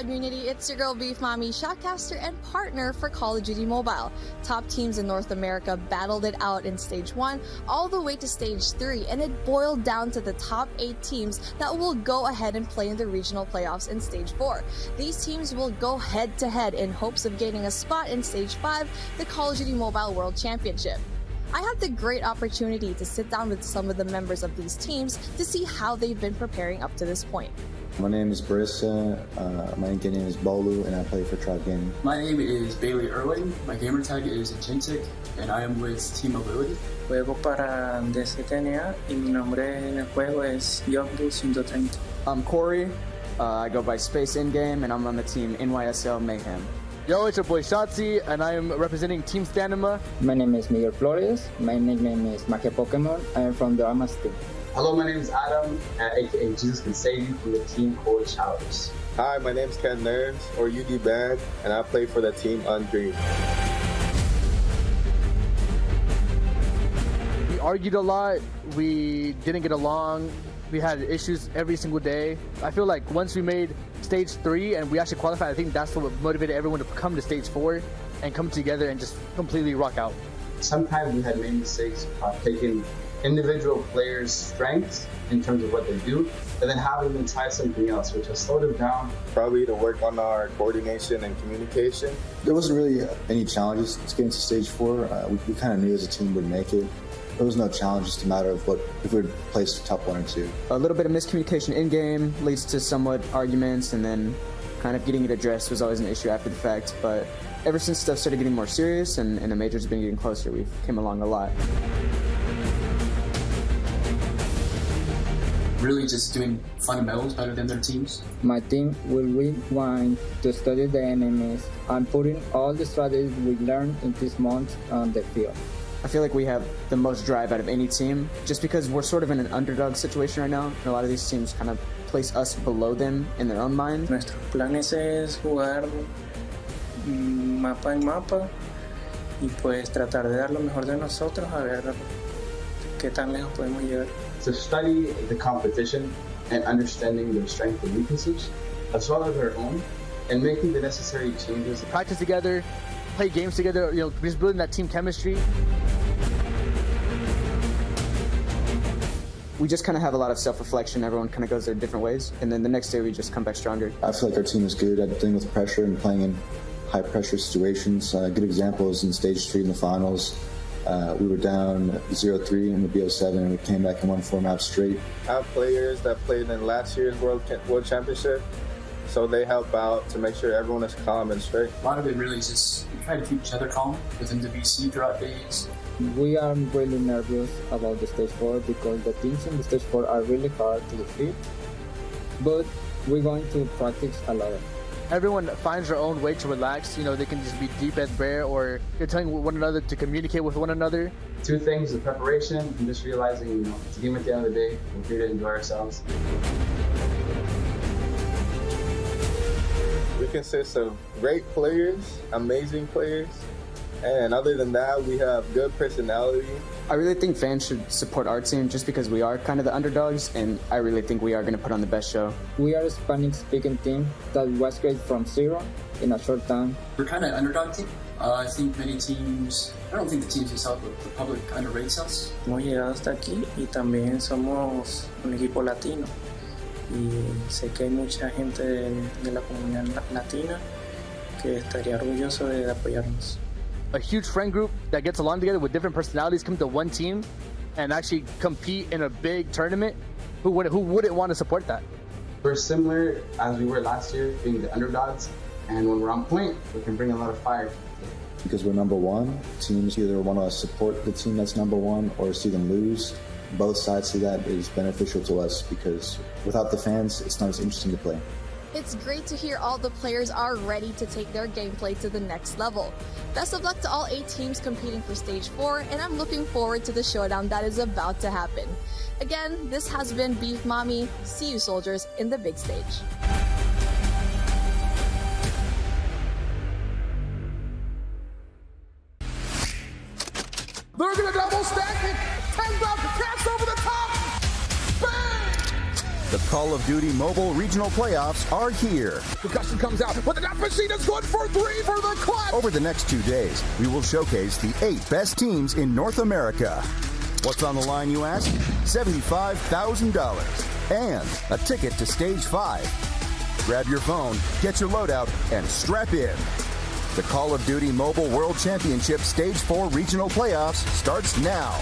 community, it's your girl Beef Mommy, shotcaster and partner for Call of Duty Mobile. Top teams in North America battled it out in Stage 1 all the way to Stage 3, and it boiled down to the top 8 teams that will go ahead and play in the regional playoffs in Stage 4. These teams will go head to head in hopes of gaining a spot in Stage 5, the Call of Duty Mobile World Championship. I had the great opportunity to sit down with some of the members of these teams to see how they've been preparing up to this point. My name is Barissa, my in-game name is Bolu, and I play for Tribe Gaming. My name is Bailey Irwin, my gamer tag is Agentic, and I am with Team Mobility. Juego para DCTNA y mi nombre en el juego es Youngbull130. I'm Corey, I go by Space In-Game, and I'm on the team NYSL Mayhem. Yo, it's your boy Shotzi, and I am representing Team Stanima. My name is Miguel Flores. My nickname is Magia Pokemon. I am from the Amas team. Hello, my name is Adam, aka Jesus Can Save You, from the team Cold Showers. Hi, my name is Ken Nerves, or UD Band, and I play for the team Undream. We argued a lot, we didn't get along, we had issues every single day. I feel like once we made Stage 3 and we actually qualified, I think that's what motivated everyone to come to Stage 4 and come together and just completely rock out. Sometimes we had made mistakes taking individual players' strengths in terms of what they do, and then having them try something else, which has slowed them down. Probably to work on our coordination and communication. There wasn't really any challenges to get into Stage 4. We kind of knew as a team we'd make it. There was no challenge, just a matter of if we'd place top 1 or 2. A little bit of miscommunication in-game leads to somewhat arguments, and then kind of getting it addressed was always an issue after the fact. But ever since stuff started getting more serious and the majors have been getting closer, we've come along a lot. Really just doing fundamentals better than their teams. My team will rewind to study the enemies and putting all the strategies we learned in this month on the field. I feel like we have the most drive out of any team, just because we're sort of in an underdog situation right now, and a lot of these teams kind of place us below them in their own mind. Nuestros planes es jugar mapa en mapa y pues tratar de dar lo mejor de nosotros a ver qué tan lejos podemos llegar. To study the competition and understanding their strengths and weaknesses, as well as our own, and making the necessary changes. Practice together, play games together, just building that team chemistry. We just kind of have a lot of self-reflection. Everyone kind of goes their different ways, and then the next day we just come back stronger. I feel like our team is good at dealing with pressure and playing in high-pressure situations. A good example is in Stage 3 in the finals. We were down 0-3 in the BO7, and we came back and won 4 maps straight. I have players that played in last year's World Championship, so they help out to make sure everyone is calm and straight. A lot of it really is just trying to keep each other calm within the VC throughout days. We are really nervous about the Stage 4 because the teams in the Stage 4 are really hard to defeat, but we're going to practice a lot. Everyone finds their own way to relax. They can just be deep as bear, or they're telling one another to communicate with one another. 2 things, the preparation and just realizing, it's a game at the end of the day. We're here to enjoy ourselves. We consist of great players, amazing players, and other than that, we have good personality. I really think fans should support our team just because we are kind of the underdogs, and I really think we are going to put on the best show. We are a Spanish-speaking team that was created from zero in a short time. We're kind of underdog team. I think many teams, I don't think the teams themselves, but the public underrates us. Hemos llegado hasta aquí y también somos un equipo latino. Y sé que hay mucha gente de la comunidad latina que estaría orgulloso de apoyarnos. A huge friend group that gets along together with different personalities come to one team and actually compete in a big tournament. Who wouldn't want to support that? We're similar as we were last year, being the underdogs, and when we're on point, we can bring a lot of fire. Because we're number 1, teams either want to support the team that's number 1 or see them lose. Both sides see that is beneficial to us because without the fans, it's not as interesting to play. It's great to hear all the players are ready to take their gameplay to the next level. Best of luck to all 8 teams competing for Stage 4, and I'm looking forward to the showdown that is about to happen. Again, this has been Beef Mommy. See you, soldiers, in the big stage. They're gonna double stack it. 10 drop, crash over the top. Bang! The Call of Duty Mobile Regional Playoffs are here. Concussion comes out, but the machine is good for 3 for the clutch. Over the next 2 days, we will showcase the 8 best teams in North America. What's on the line, you ask? $75,000 and a ticket to Stage 5. Grab your phone, get your loadout, and strap in. The Call of Duty Mobile World Championship Stage 4 Regional Playoffs starts now.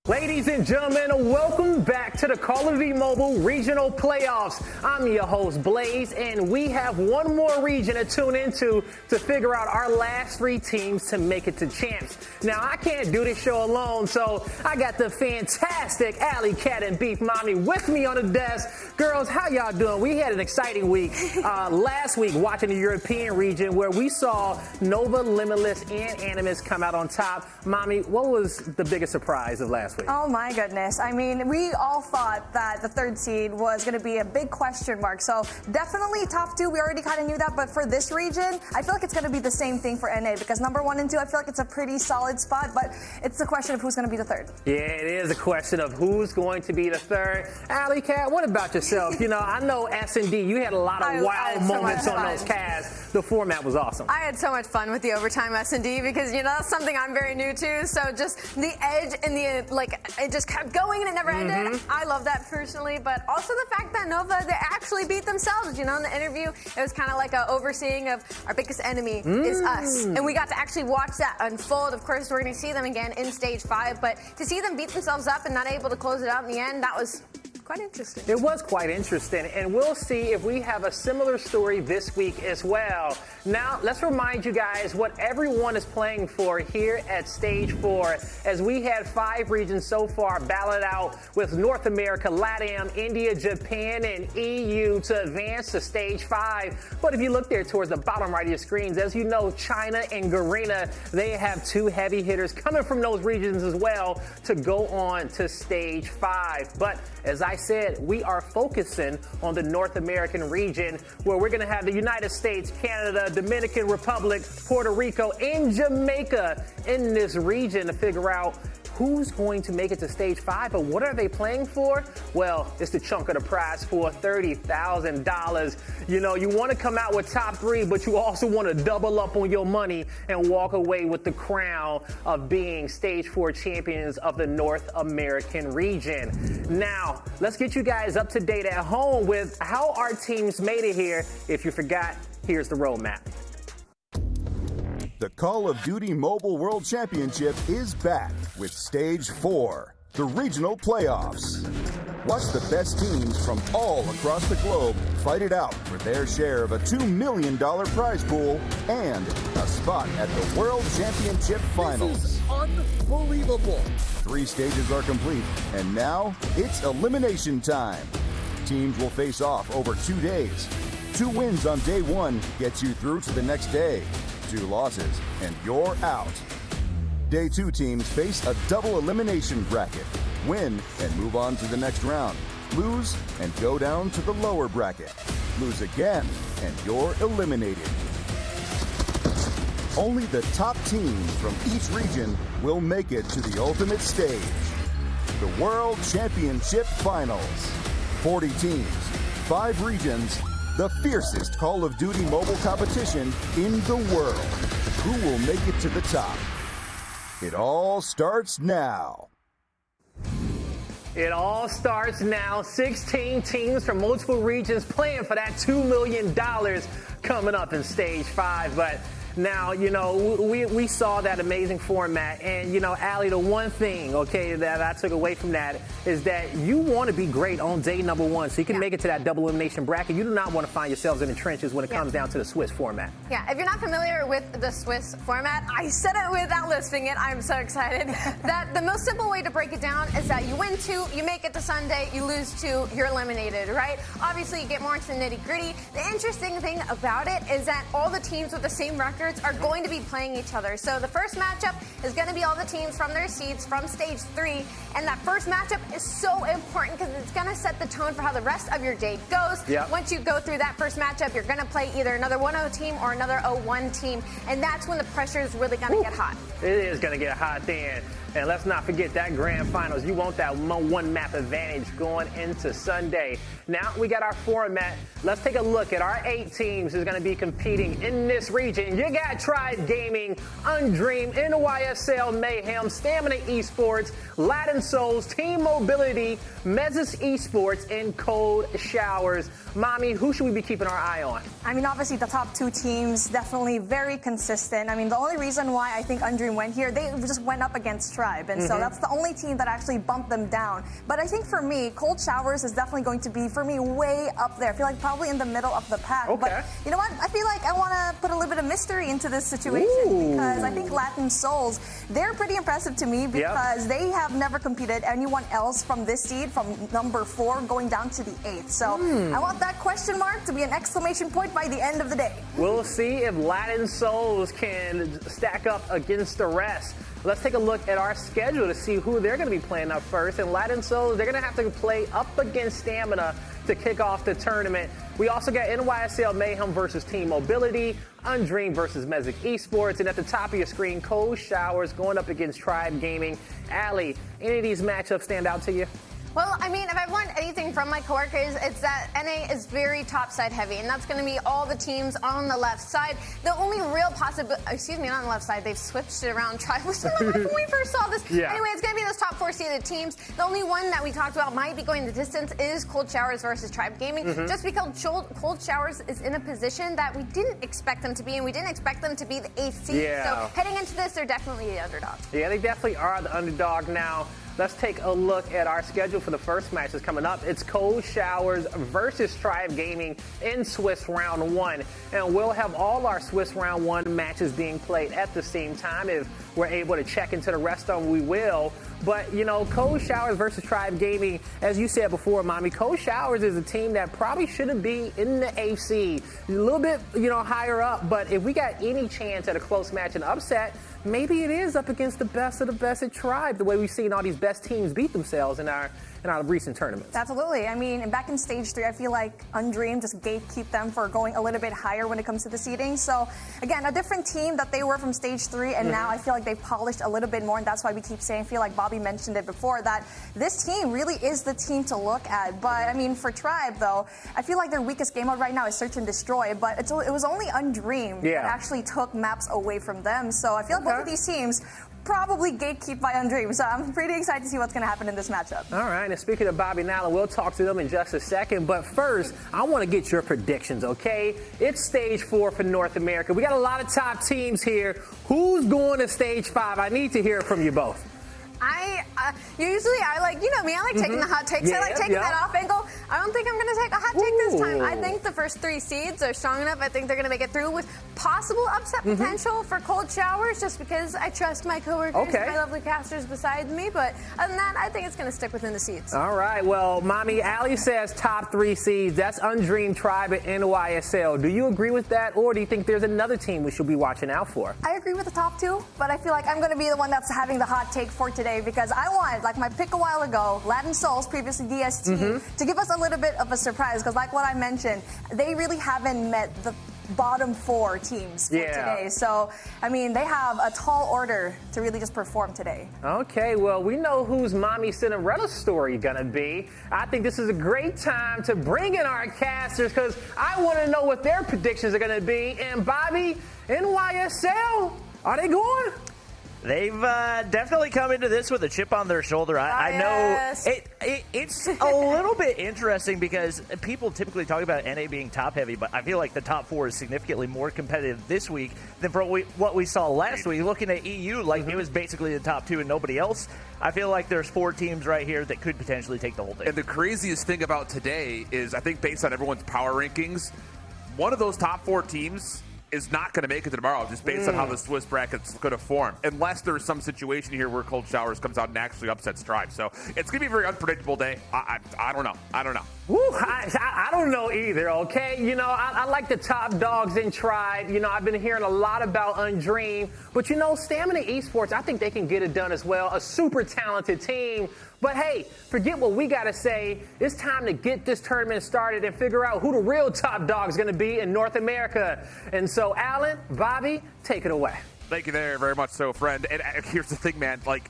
Ladies and gentlemen, welcome back to the Call of Duty Mobile Regional Playoffs. I'm your host, Blaze, and we have one more region to tune into to figure out our last 3 teams to make it to champs. Now, I can't do this show alone, so I got the fantastic Alley Cat and Beef Mommy with me on the desk. Girls, how y'all doing? We had an exciting week last week watching the European region where we saw Nova, Limitless, and Animus come out on top. Mommy, what was the biggest surprise of last week? Oh my goodness. I mean, we all thought that the 3rd seed was going to be a big question mark. So definitely top 2. We already kind of knew that. But for this region, I feel like it's going to be the same thing for NA because number 1 and 2, I feel like it's a pretty solid spot. But it's the question of who's going to be the 3rd. Yeah, it is a question of who's going to be the 3rd. Alley Cat, what about yourself? You know, I know S&D, you had a lot of wild moments on those casts. The format was awesome. I had so much fun with the overtime S&D because, you know, that's something I'm very new to. So just the edge and the, it just kept going and it never ended. I love that personally, but also the fact that Nova, they actually beat themselves. You know, in the interview, it was kind of like a overseeing of our biggest enemy is us. And we got to actually watch that unfold. Of course, we're going to see them again in Stage 5, but to see them beat themselves up and not able to close it out in the end, that was quite interesting. It was quite interesting, and we'll see if we have a similar story this week as well. Now, let's remind you guys what everyone is playing for here at Stage 4, as we had 5 regions so far battled out with North America, LATAM, India, Japan, and EU to advance to Stage 5. But if you look there towards the bottom right of your screens, as you know, China and Garena, they have 2 heavy hitters coming from those regions as well to go on to Stage 5. But as I said, we are focusing on the North American region where we're going to have the United States, Canada, Dominican Republic, Puerto Rico, and Jamaica in this region to figure out who's going to make it to Stage 5, but what are they playing for? Well, it's the chunk of the prize for $30,000. You know, you want to come out with top 3, but you also want to double up on your money and walk away with the crown of being Stage 4 champions of the North American region. Now, let's get you guys up to date at home with how our teams made it here. If you forgot, here's the roadmap. The Call of Duty Mobile World Championship is back with Stage 4, the regional playoffs. Watch the best teams from all across the globe fight it out for their share of a $2 million prize pool and a spot at the World Championship Finals. This is unbelievable. 3 stages are complete, and now it's elimination time. Teams will face off over 2 days. 2 wins on day 1 gets you through to the next day. 2 losses, and you're out. Day 2 teams face a double elimination bracket. Win and move on to the next round. Lose and go down to the lower bracket. Lose again, and you're eliminated. Only the top teams from each region will make it to the ultimate stage, the World Championship Finals. 40 teams, 5 regions, the fiercest Call of Duty mobile competition in the world. Who will make it to the top? It all starts now. It all starts now. 16 teams from multiple regions playing for that $2 million coming up in Stage 5. But now, you know, we saw that amazing format. And, you know, Allie, the one thing, okay, that I took away from that is that you want to be great on day number 1 so you can make it to that double elimination bracket. You do not want to find yourselves in the trenches when it comes down to the Swiss format. Yeah, if you're not familiar with the Swiss format, I said it without lisping it. I'm so excited. That the most simple way to break it down is that you win 2, you make it to Sunday, you lose 2, you're eliminated, right? Obviously, you get more into the nitty-gritty. The interesting thing about it is that all the teams with the same record favorites are going to be playing each other. So the first matchup is going to be all the teams from their seeds from stage 3. And that first matchup is so important because it's going to set the tone for how the rest of your day goes. Yep. Once you go through that first matchup, you're going to play either another 1-0 team or another 0-1 team. And that's when the pressure is really going to get hot. It is going to get hot then. And let's not forget that grand finals. You want that one map advantage going into Sunday. Now we got our format. Let's take a look at our 8 teams who's going to be competing in this region. You got Tribe Gaming, Undream, NYSL Mayhem, Stamina Esports, Latin Souls, Team Mobility, Mezzis Esports, and Cold Showers. Mommy, who should we be keeping our eye on? I mean, obviously the top 2 teams, definitely very consistent. I mean, the only reason why I think Undream went here, they just went up against Tribe. And so that's the only team that actually bumped them down. But I think for me, Cold Showers is definitely going to be, for me, way up there. I feel like probably in the middle of the pack. Okay. But you know what? I feel like I want to put a little bit of mystery into this situation because I think Latin Souls, they're pretty impressive to me because they have never competed anyone else from this seed, from number 4 going down to the 8th. So I want that question mark to be an exclamation point by the end of the day. We'll see if Latin Souls can stack up against the rest. Let's take a look at our schedule to see who they're going to be playing up first. And Latin Souls, they're going to have to play up against Stamina to kick off the tournament. We also got NYSL Mayhem versus Team Mobility, Undream versus Mezzis Esports, and at the top of your screen, Cold Showers going up against Tribe Gaming. Allie, any of these matchups stand out to you? Well, I mean, if I've learned anything from my coworkers, it's that NA is very top side heavy, and that's going to be all the teams on the left side. The only real possibility, excuse me, not on the left side, they've switched it around. Tribe was so when we first saw this. Yeah. Anyway, it's going to be those top 4 seeded teams. The only one that we talked about might be going the distance is Cold Showers versus Tribe Gaming, just because Cold Showers is in a position that we didn't expect them to be, and we didn't expect them to be the 8th seed. Yeah. So heading into this, they're definitely the underdog. Yeah, they definitely are the underdog now. Let's take a look at our schedule for the first match that's coming up. It's Cold Showers versus Tribe Gaming in Swiss Round 1. And we'll have all our Swiss Round 1 matches being played at the same time. If we're able to check into the rest of them, we will. But, you know, Cold Showers versus Tribe Gaming, as you said before, Mommy, Cold Showers is a team that probably shouldn't be in the AC. A little bit, you know, higher up. But if we got any chance at a close match and upset, maybe it is up against the best of the best at Tribe, the way we've seen all these best teams beat themselves in our recent tournaments. Absolutely. I mean, back in stage 3, I feel like Undream just gatekeep them for going a little bit higher when it comes to the seeding. So, again, a different team that they were from stage 3, and now I feel like they've polished a little bit more, and that's why we keep saying, I feel like Bobby mentioned it before, that this team really is the team to look at. But, I mean, for Tribe, though, I feel like their weakest game mode right now is Search and Destroy, but it was only Undream that actually took maps away from them. So I feel like both of these teams probably gatekeep by Undream. So I'm pretty excited to see what's going to happen in this matchup. All right, and speaking of Bobby and Allen, we'll talk to them in just a second. But first, I want to get your predictions, okay? It's stage 4 for North America. We got a lot of top teams here. Who's going to stage 5? I need to hear from you both. Usually I like, you know me, I like taking the hot takes. I like taking that off angle. I don't think I'm going to take a hot take this time. I think the first 3 seeds are strong enough. I think they're going to make it through with possible upset potential for Cold Showers just because I trust my coworkers and my lovely casters beside me. But other than that, I think it's going to stick within the seeds. All right. Well, Mommy, Allie says top 3 seeds. That's Undream, Tribe, and NYSL. Do you agree with that, or do you think there's another team we should be watching out for? I agree with the top 2, but I feel like I'm going to be the one that's having the hot take for today because I want, like my pick a while ago, Latin Souls, previously DST, to give us a little bit of a surprise because like what I mentioned, they really haven't met the bottom 4 teams for today. So, I mean, they have a tall order to really just perform today. Okay, well, we know who's Mommy Cinderella's story gonna be. I think this is a great time to bring in our casters because I want to know what their predictions are gonna be. And Bobby, NYSL, are they going? They've definitely come into this with a chip on their shoulder. I know it's a little bit interesting because people typically talk about NA being top-heavy, but I feel like the top 4 is significantly more competitive this week than for what we saw last week. Looking at EU, like it was basically the top 2 and nobody else. I feel like there's 4 teams right here that could potentially take the whole thing. And the craziest thing about today is I think based on everyone's power rankings, one of those top 4 teams is not going to make it to tomorrow just based on how the Swiss bracket's going to form, unless there's some situation here where Cold Showers comes out and actually upsets Tribe. So it's going to be a very unpredictable day. I don't know. Woo, I don't know either, okay? You know, I like the top dogs in Tribe. You know, I've been hearing a lot about Undream. But, you know, Stamina Esports, I think they can get it done as well. A super talented team. But, hey, forget what we got to say. It's time to get this tournament started and figure out who the real top dog is going to be in North America. And so, Alan, Bobby, take it away. Thank you there, very much so, friend. And here's the thing, man. Like,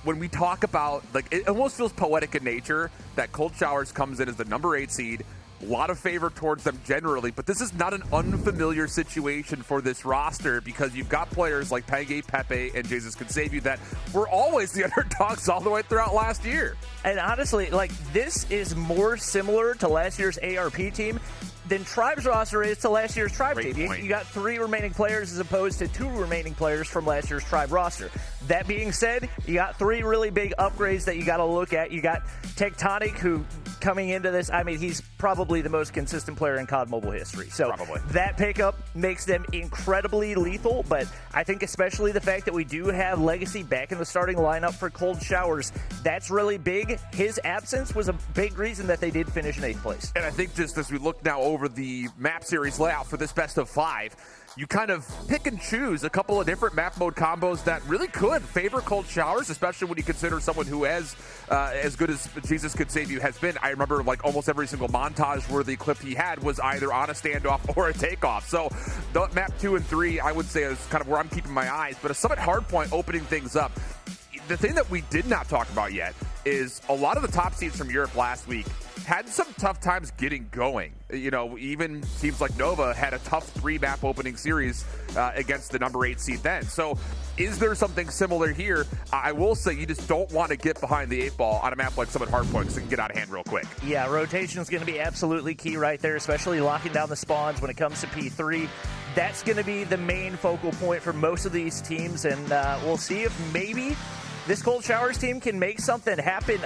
when we talk about, like, it almost feels poetic in nature that Cold Showers comes in as the number 8 seed. A lot of favor towards them generally, but this is not an unfamiliar situation for this roster because you've got players like Penge, Pepe, and Jesus Can Save You that were always the underdogs all the way throughout last year. And honestly, like, this is more similar to last year's ARP team than Tribe's roster is to last year's Tribe team. You got 3 remaining players as opposed to 2 remaining players from last year's Tribe roster. That being said, you got 3 really big upgrades that you got to look at. You got Tectonic, who coming into this, I mean, he's probably the most consistent player in COD Mobile history. So that pickup makes them incredibly lethal, but I think especially the fact that we do have Legacy back in the starting lineup for Cold Showers, that's really big. His absence was a big reason that they did finish in 8th place. And I think just as we look now over the map series layout for this best of 5, you kind of pick and choose a couple of different map mode combos that really could favor Cold Showers, especially when you consider someone who has as good as Jesus Could Save You has been. I remember like almost every single montage-worthy clip he had was either on a standoff or a takeoff. So the map 2 and 3, I would say, is kind of where I'm keeping my eyes. But a Summit Hardpoint opening things up. The thing that we did not talk about yet is a lot of the top seeds from Europe last week had some tough times getting going. You know, even teams like Nova had a tough 3-map opening series against the number 8 seed then. So is there something similar here? I will say you just don't want to get behind the 8 ball on a map like Summit Hardpoint because it can get out of hand real quick. Yeah, rotation is going to be absolutely key right there, especially locking down the spawns when it comes to P3. That's going to be the main focal point for most of these teams, and we'll see if maybe this Cold Showers team can make something happen.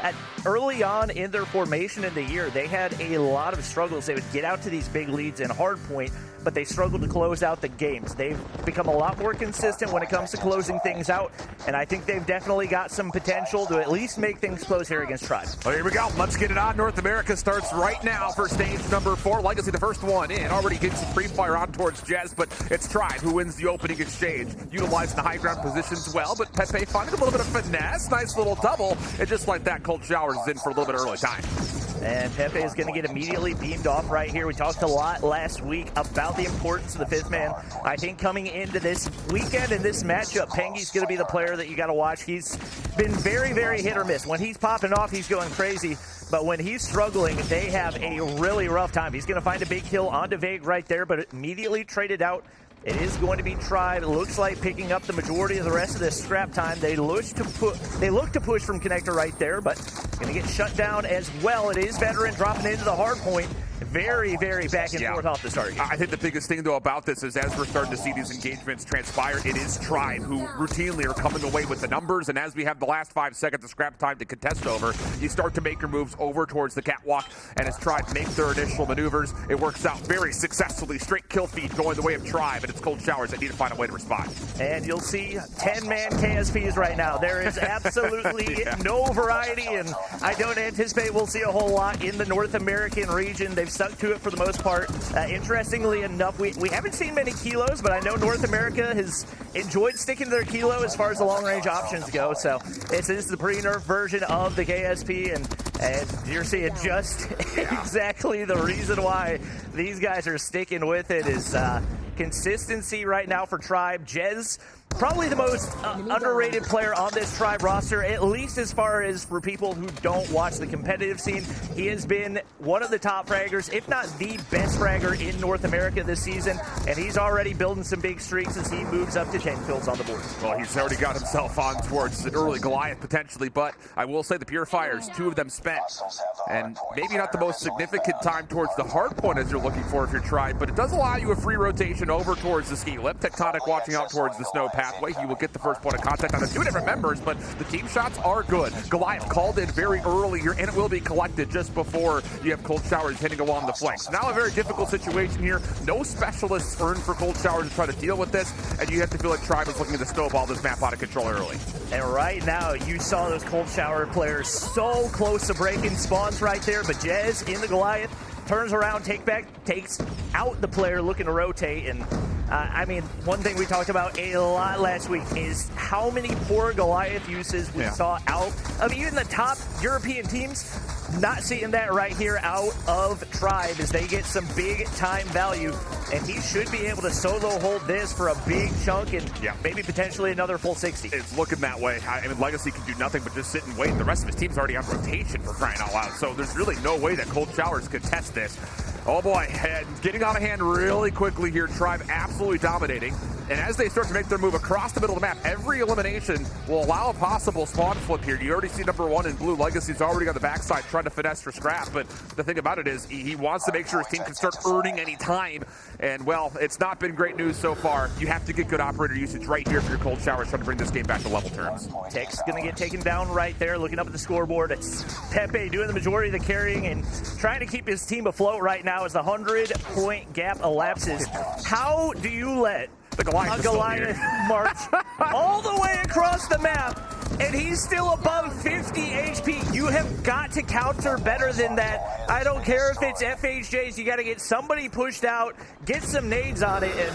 Early on in their formation in the year, they had a lot of struggles. They would get out to these big leads in Hardpoint, but they struggled to close out the games. They've become a lot more consistent when it comes to closing things out, and I think they've definitely got some potential to at least make things close here against Tribe. Well, here we go. Let's get it on. North America starts right now for stage number 4. Legacy, the first one in. Already getting some pre-fire on towards Jez, but it's Tribe who wins the opening exchange, utilizing the high ground positions well, but Pepe finding a little bit of finesse. Nice little double, and just like that, Cold Showers is in for a little bit early time. And Pepe is going to get immediately beamed off right here. We talked a lot last week about the importance of the 5th man. I think coming into this weekend and this matchup, Pengi's going to be the player that you got to watch. He's been very, very hit or miss. When he's popping off, he's going crazy. But when he's struggling, they have a really rough time. He's going to find a big kill onto Vague right there, but immediately traded out. It is going to be Tribe. It looks like picking up the majority of the rest of this scrap time. They look to push from connector right there, but going to get shut down as well. It is Veteran dropping into the hard point. Very, very back and forth off the start. I think the biggest thing, though, about this is as we're starting to see these engagements transpire, it is Tribe who routinely are coming away with the numbers, and as we have the last 5 seconds of scrap time to contest over, you start to make your moves over towards the catwalk, and as Tribe make their initial maneuvers, it works out very successfully. Straight kill feed going the way of Tribe, and it's Cold Showers that need to find a way to respond. And you'll see 10-man KSPs right now. There is absolutely no variety, and I don't anticipate we'll see a whole lot in the North American region. They've stuck to it for the most part. Interestingly enough, we haven't seen many kilos, but I know North America has enjoyed sticking to their kilo as far as the long-range options go. So this is the pre-nerf version of the KSP, and you're seeing just exactly the reason why these guys are sticking with it is consistency right now for Tribe. Jez, probably the most underrated player on this Tribe roster, at least as far as for people who don't watch the competitive scene. He has been one of the top fraggers, if not the best fragger in North America this season, and he's already building some big streaks as he moves up to 10 kills on the board. Well, he's already got himself on towards an early Goliath potentially, but I will say the Purifiers, 2 of them spent, and maybe not the most significant time towards the hard point as you're looking for if you're Tribe, but it does allow you a free rotation over towards the ski lip. Tectonic watching out towards the snowpack. pathway. He will get the first point of contact on the 2 different members, but the team shots are good. Goliath called in very early here, and it will be collected just before you have Cold Showers hitting along the flanks. Now a very difficult situation here. No specialists earned for Cold Showers to try to deal with this, and you have to feel like Tribe is looking to snowball this map out of control early. And right now, you saw those Cold Shower players so close to breaking spawns right there, but Jez in the Goliath turns around, takes out the player looking to rotate. And I mean, one thing we talked about a lot last week is how many poor Goliath uses we saw out of even the top European teams. Not seeing that right here out of Tribe as they get some big time value, and he should be able to solo hold this for a big chunk and maybe potentially another full 60. It's looking that way. I mean, Legacy can do nothing but just sit and wait. The rest of his team's already on rotation, for crying out loud, so there's really no way that Cold Showers could test this. Oh boy, and getting out of hand really quickly here. Tribe absolutely dominating. And as they start to make their move across the middle of the map, every elimination will allow a possible spawn flip here. You already see number 1 in blue. Legacy's already on the backside trying to finesse for scrap. But the thing about it is he wants to make sure his team can start earning any time. And, well, it's not been great news so far. You have to get good operator usage right here for your Cold Showers trying to bring this game back to level terms. Tech's going to get taken down right there. Looking up at the scoreboard, it's Pepe doing the majority of the carrying and trying to keep his team afloat right now as the 100-point gap elapses. How do you let the Goliath march all the way across the map, and he's still above 50 HP. You have got to counter better than that. I don't care if it's FHJs. You got to get somebody pushed out, get some nades on it, and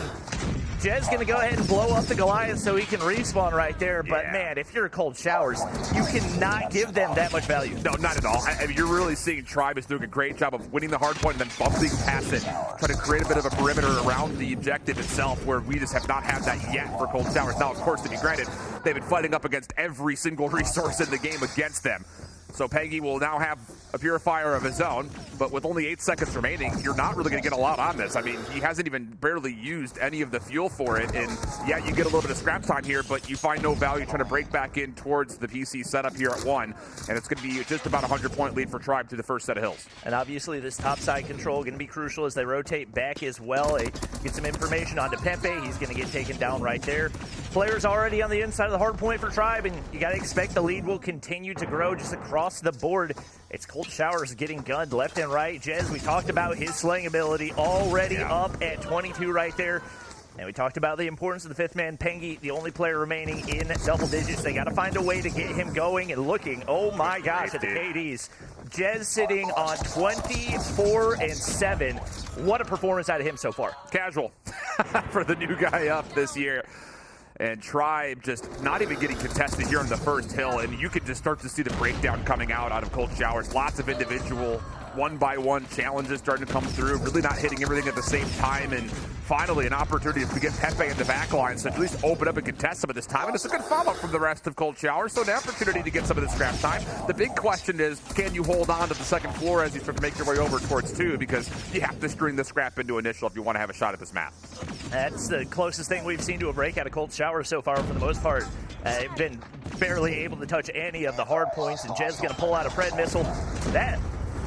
Jed's going to go ahead and blow up the Goliath so he can respawn right there. But, man, if you're Cold Showers, you cannot give them that much value. No, not at all. I mean, you're really seeing Tribe is doing a great job of winning the hard point and then bumping past it, trying to create a bit of a perimeter around the objective itself, where we just have not had that yet for Cold Showers. Now, of course, to be granted, they've been fighting up against every single resource in the game against them. So Peggy will now have a purifier of his own, but with only 8 seconds remaining, you're not really going to get a lot on this. I mean, he hasn't even barely used any of the fuel for it, and yeah, you get a little bit of scrap time here, but you find no value trying to break back in towards the PC setup here at 1, and it's going to be just about a 100-point lead for Tribe through the first set of hills. And obviously this topside control going to be crucial as they rotate back as well. They get some information onto Pepe. He's going to get taken down right there. Players already on the inside of the hard point for Tribe, and you got to expect the lead will continue to grow just across the board. It's Cold Showers getting gunned left and right. Jez, we talked about his slaying ability already up at 22 right there. And we talked about the importance of the 5th man, Pengi, the only player remaining in double digits. They got to find a way to get him going and looking, oh my gosh, at the KDs. Jez sitting on 24-7. What a performance out of him so far. Casual for the new guy up this year. And Tribe just not even getting contested here on the first hill, and you can just start to see the breakdown coming out of Cold Showers. Lots of individual one-by-one challenges starting to come through, really not hitting everything at the same time, and finally an opportunity to get Pepe in the back line, so at least open up and contest some of this time, and it's a good follow-up from the rest of Cold Showers, so an opportunity to get some of the scrap time. The big question is, can you hold on to the second floor as you start to make your way over towards 2, because you have to string the scrap into initial if you want to have a shot at this map. That's the closest thing we've seen to a break out of Cold Showers so far for the most part. They've been barely able to touch any of the hard points, and Jed's going to pull out a Pred missile. That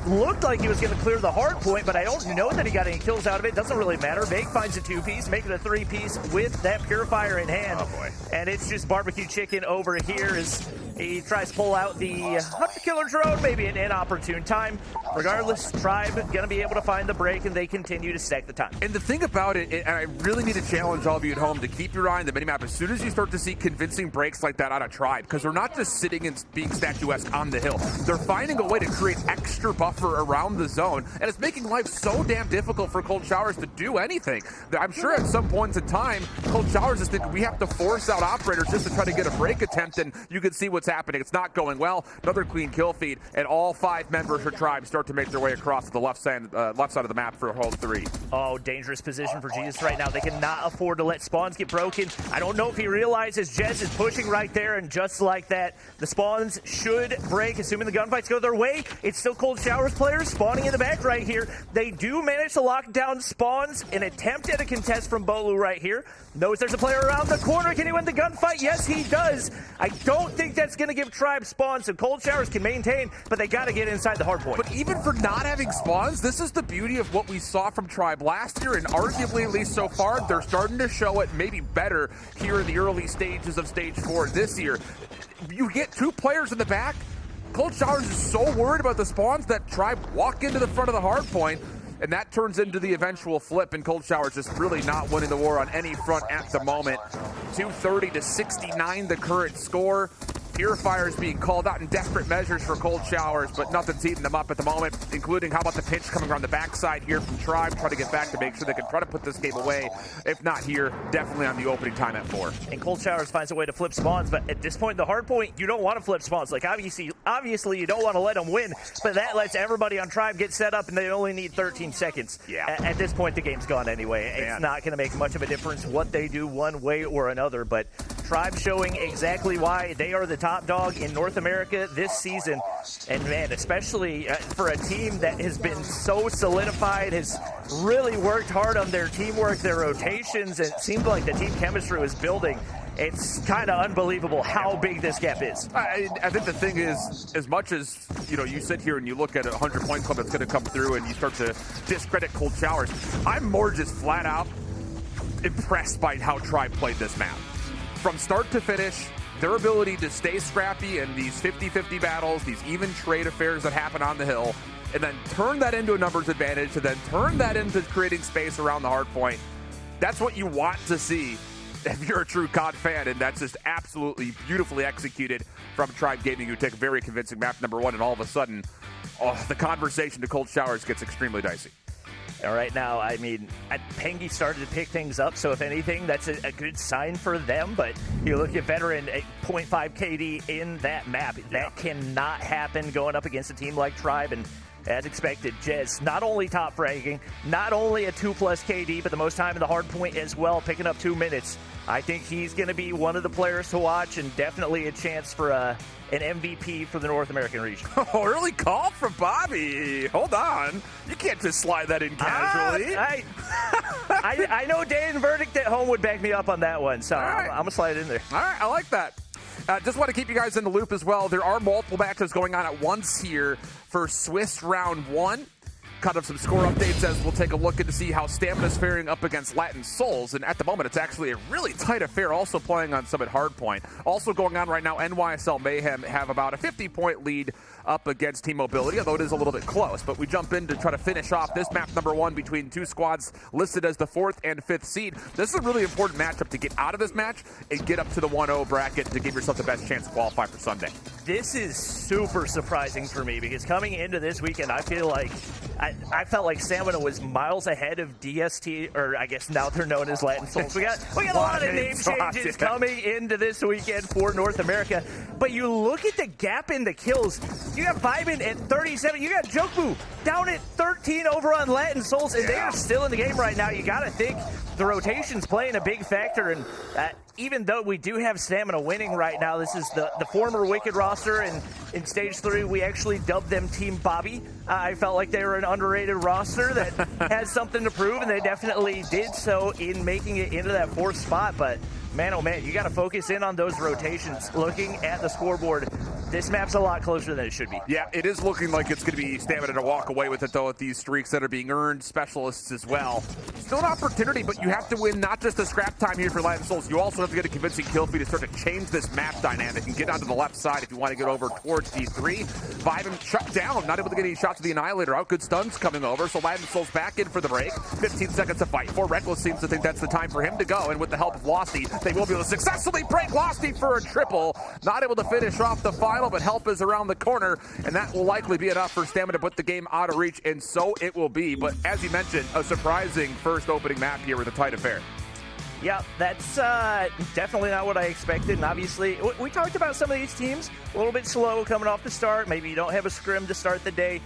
looked like he was going to clear the hard point, but I don't know that he got any kills out of it. Doesn't really matter. Vake finds a 2-piece, make it a 3-piece with that purifier in hand. Oh boy. And it's just barbecue chicken over here as he tries to pull out the hunter-killer drone, maybe an inopportune time. Regardless, Tribe going to be able to find the break, and they continue to stack the time. And the thing about it, and I really need to challenge all of you at home to keep your eye on the minimap as soon as you start to see convincing breaks like that out of Tribe, because they're not just sitting and being statuesque on the hill. They're finding a way to create extra buffer around the zone, and it's making life so damn difficult for Cold Showers to do anything. I'm sure at some points in time, Cold Showers is thinking we have to force out operators just to try to get a break attempt, and you can see what's happening. It's not going well. Another clean kill feed, and all 5 members for Tribe start to make their way across to the left side of the map for hold 3. Oh, dangerous position for Jesus right now. They cannot afford to let spawns get broken. I don't know if he realizes Jez is pushing right there, and just like that, the spawns should break, assuming the gunfights go their way. It's still Cold Showers players spawning in the back right here. They do manage to lock down spawns. An attempt at a contest from Bolu right here. Knows there's a player around the corner. Can he win the gunfight? Yes, he does. I don't think that's that's going to give Tribe spawns, so Cold Showers can maintain, but they got to get inside the hard point. But even for not having spawns, this is the beauty of what we saw from Tribe last year, and arguably, at least so far, they're starting to show it maybe better here in the early stages of Stage 4 this year. You get 2 players in the back. Cold Showers is so worried about the spawns that Tribe walk into the front of the hard point, and that turns into the eventual flip, and Cold Showers just really not winning the war on any front at the moment. 230-69 the current score. Purifiers being called out in desperate measures for Cold Showers, but nothing's eating them up at the moment, including how about the pinch coming around the backside here from Tribe, trying to get back to make sure they can try to put this game away. If not here, definitely on the opening time at 4. And Cold Showers finds a way to flip spawns, but at this point, the hard point, you don't want to flip spawns. Like, obviously you don't want to let them win, but that lets everybody on Tribe get set up, and they only need 13 seconds. Yeah. At this point, the game's gone anyway. It's not going to make much of a difference what they do one way or another, but Tribe showing exactly why they are the top dog in North America this season. And man, especially for a team that has been so solidified, has really worked hard on their teamwork, their rotations, and it seemed like the team chemistry was building. It's kind of unbelievable how big this gap is. I think the thing is, as much as you sit here and you look at a 100-point club that's going to come through and you start to discredit Cold Showers, I'm more just flat out impressed by how Tribe played this map. From start to finish, their ability to stay scrappy in these 50-50 battles, these even trade affairs that happen on the hill, and then turn that into a numbers advantage, and then turn that into creating space around the hard point. That's what you want to see if you're a true COD fan, and that's just absolutely beautifully executed from Tribe Gaming, who take a very convincing map number 1, and all of a sudden, the conversation to Cold Showers gets extremely dicey. All right, now, I mean, Pengi started to pick things up, so if anything, that's a good sign for them. But you look at Veteran, 0.5 KD in that map. That cannot happen going up against a team like Tribe. And as expected, Jez not only top fragging, not only a 2+ KD, but the most time in the hard point as well, picking up 2 minutes. I think he's going to be one of the players to watch, and definitely a chance for an MVP for the North American region. Oh, early call from Bobby. Hold on. You can't just slide that in casually. I know Dan Verdict at home would back me up on that one, so I'm going to slide it in there. All right, I like that. Just want to keep you guys in the loop as well. There are multiple matches going on at once here for Swiss Round 1. Kind of some score updates as we'll take a look at to see how Stamina's faring up against Latin Souls. And at the moment, it's actually a really tight affair, also playing on Summit Hardpoint. Also going on right now, NYSL Mayhem have about a 50-point lead up against Team Mobility, although it is a little bit close. But we jump in to try to finish off this map number 1 between 2 squads listed as the 4th and 5th seed. This is a really important matchup to get out of this match and get up to the 1-0 bracket to give yourself the best chance to qualify for Sunday. This is super surprising for me because coming into this weekend, I feel like I felt like Stamina was miles ahead of DST, or I guess now they're known as Latin Souls. We got a lot of name changes coming into this weekend for North America. But you look at the gap in the kills. You got Vibin at 37. You got Jokbu down at 13 over on Latin Souls, and they are still in the game right now. You got to think the rotation's playing a big factor, and even though we do have Stamina winning right now, this is the former Wicked roster, and in Stage 3, we actually dubbed them Team Bobby. I felt like they were an underrated roster that has something to prove, and they definitely did so in making it into that 4th spot. But man, oh man, you got to focus in on those rotations. Looking at the scoreboard, this map's a lot closer than it should be. Yeah, it is looking like it's going to be Stamina to walk away with it, though, with these streaks that are being earned, specialists as well. Still an opportunity, but you have to win not just the scrap time here for Latin Souls. You also have to get a convincing kill feed to start to change this map dynamic and get onto the left side if you want to get over towards D3. Vibin shut down, not able to get any shots of the Annihilator out. Good stuns coming over, so Latin Souls back in for the break. 15 seconds to fight. Reckless seems to think that's the time for him to go, and with the help of Losty, they will be able to successfully break Losty for a triple. Not able to finish off the final, but help is around the corner, and that will likely be enough for Stamina to put the game out of reach, and so it will be. But as you mentioned, a surprising first opening map here with a tight affair. Yeah, that's definitely not what I expected. And obviously, we talked about some of these teams a little bit slow coming off the start. Maybe you don't have a scrim to start the day.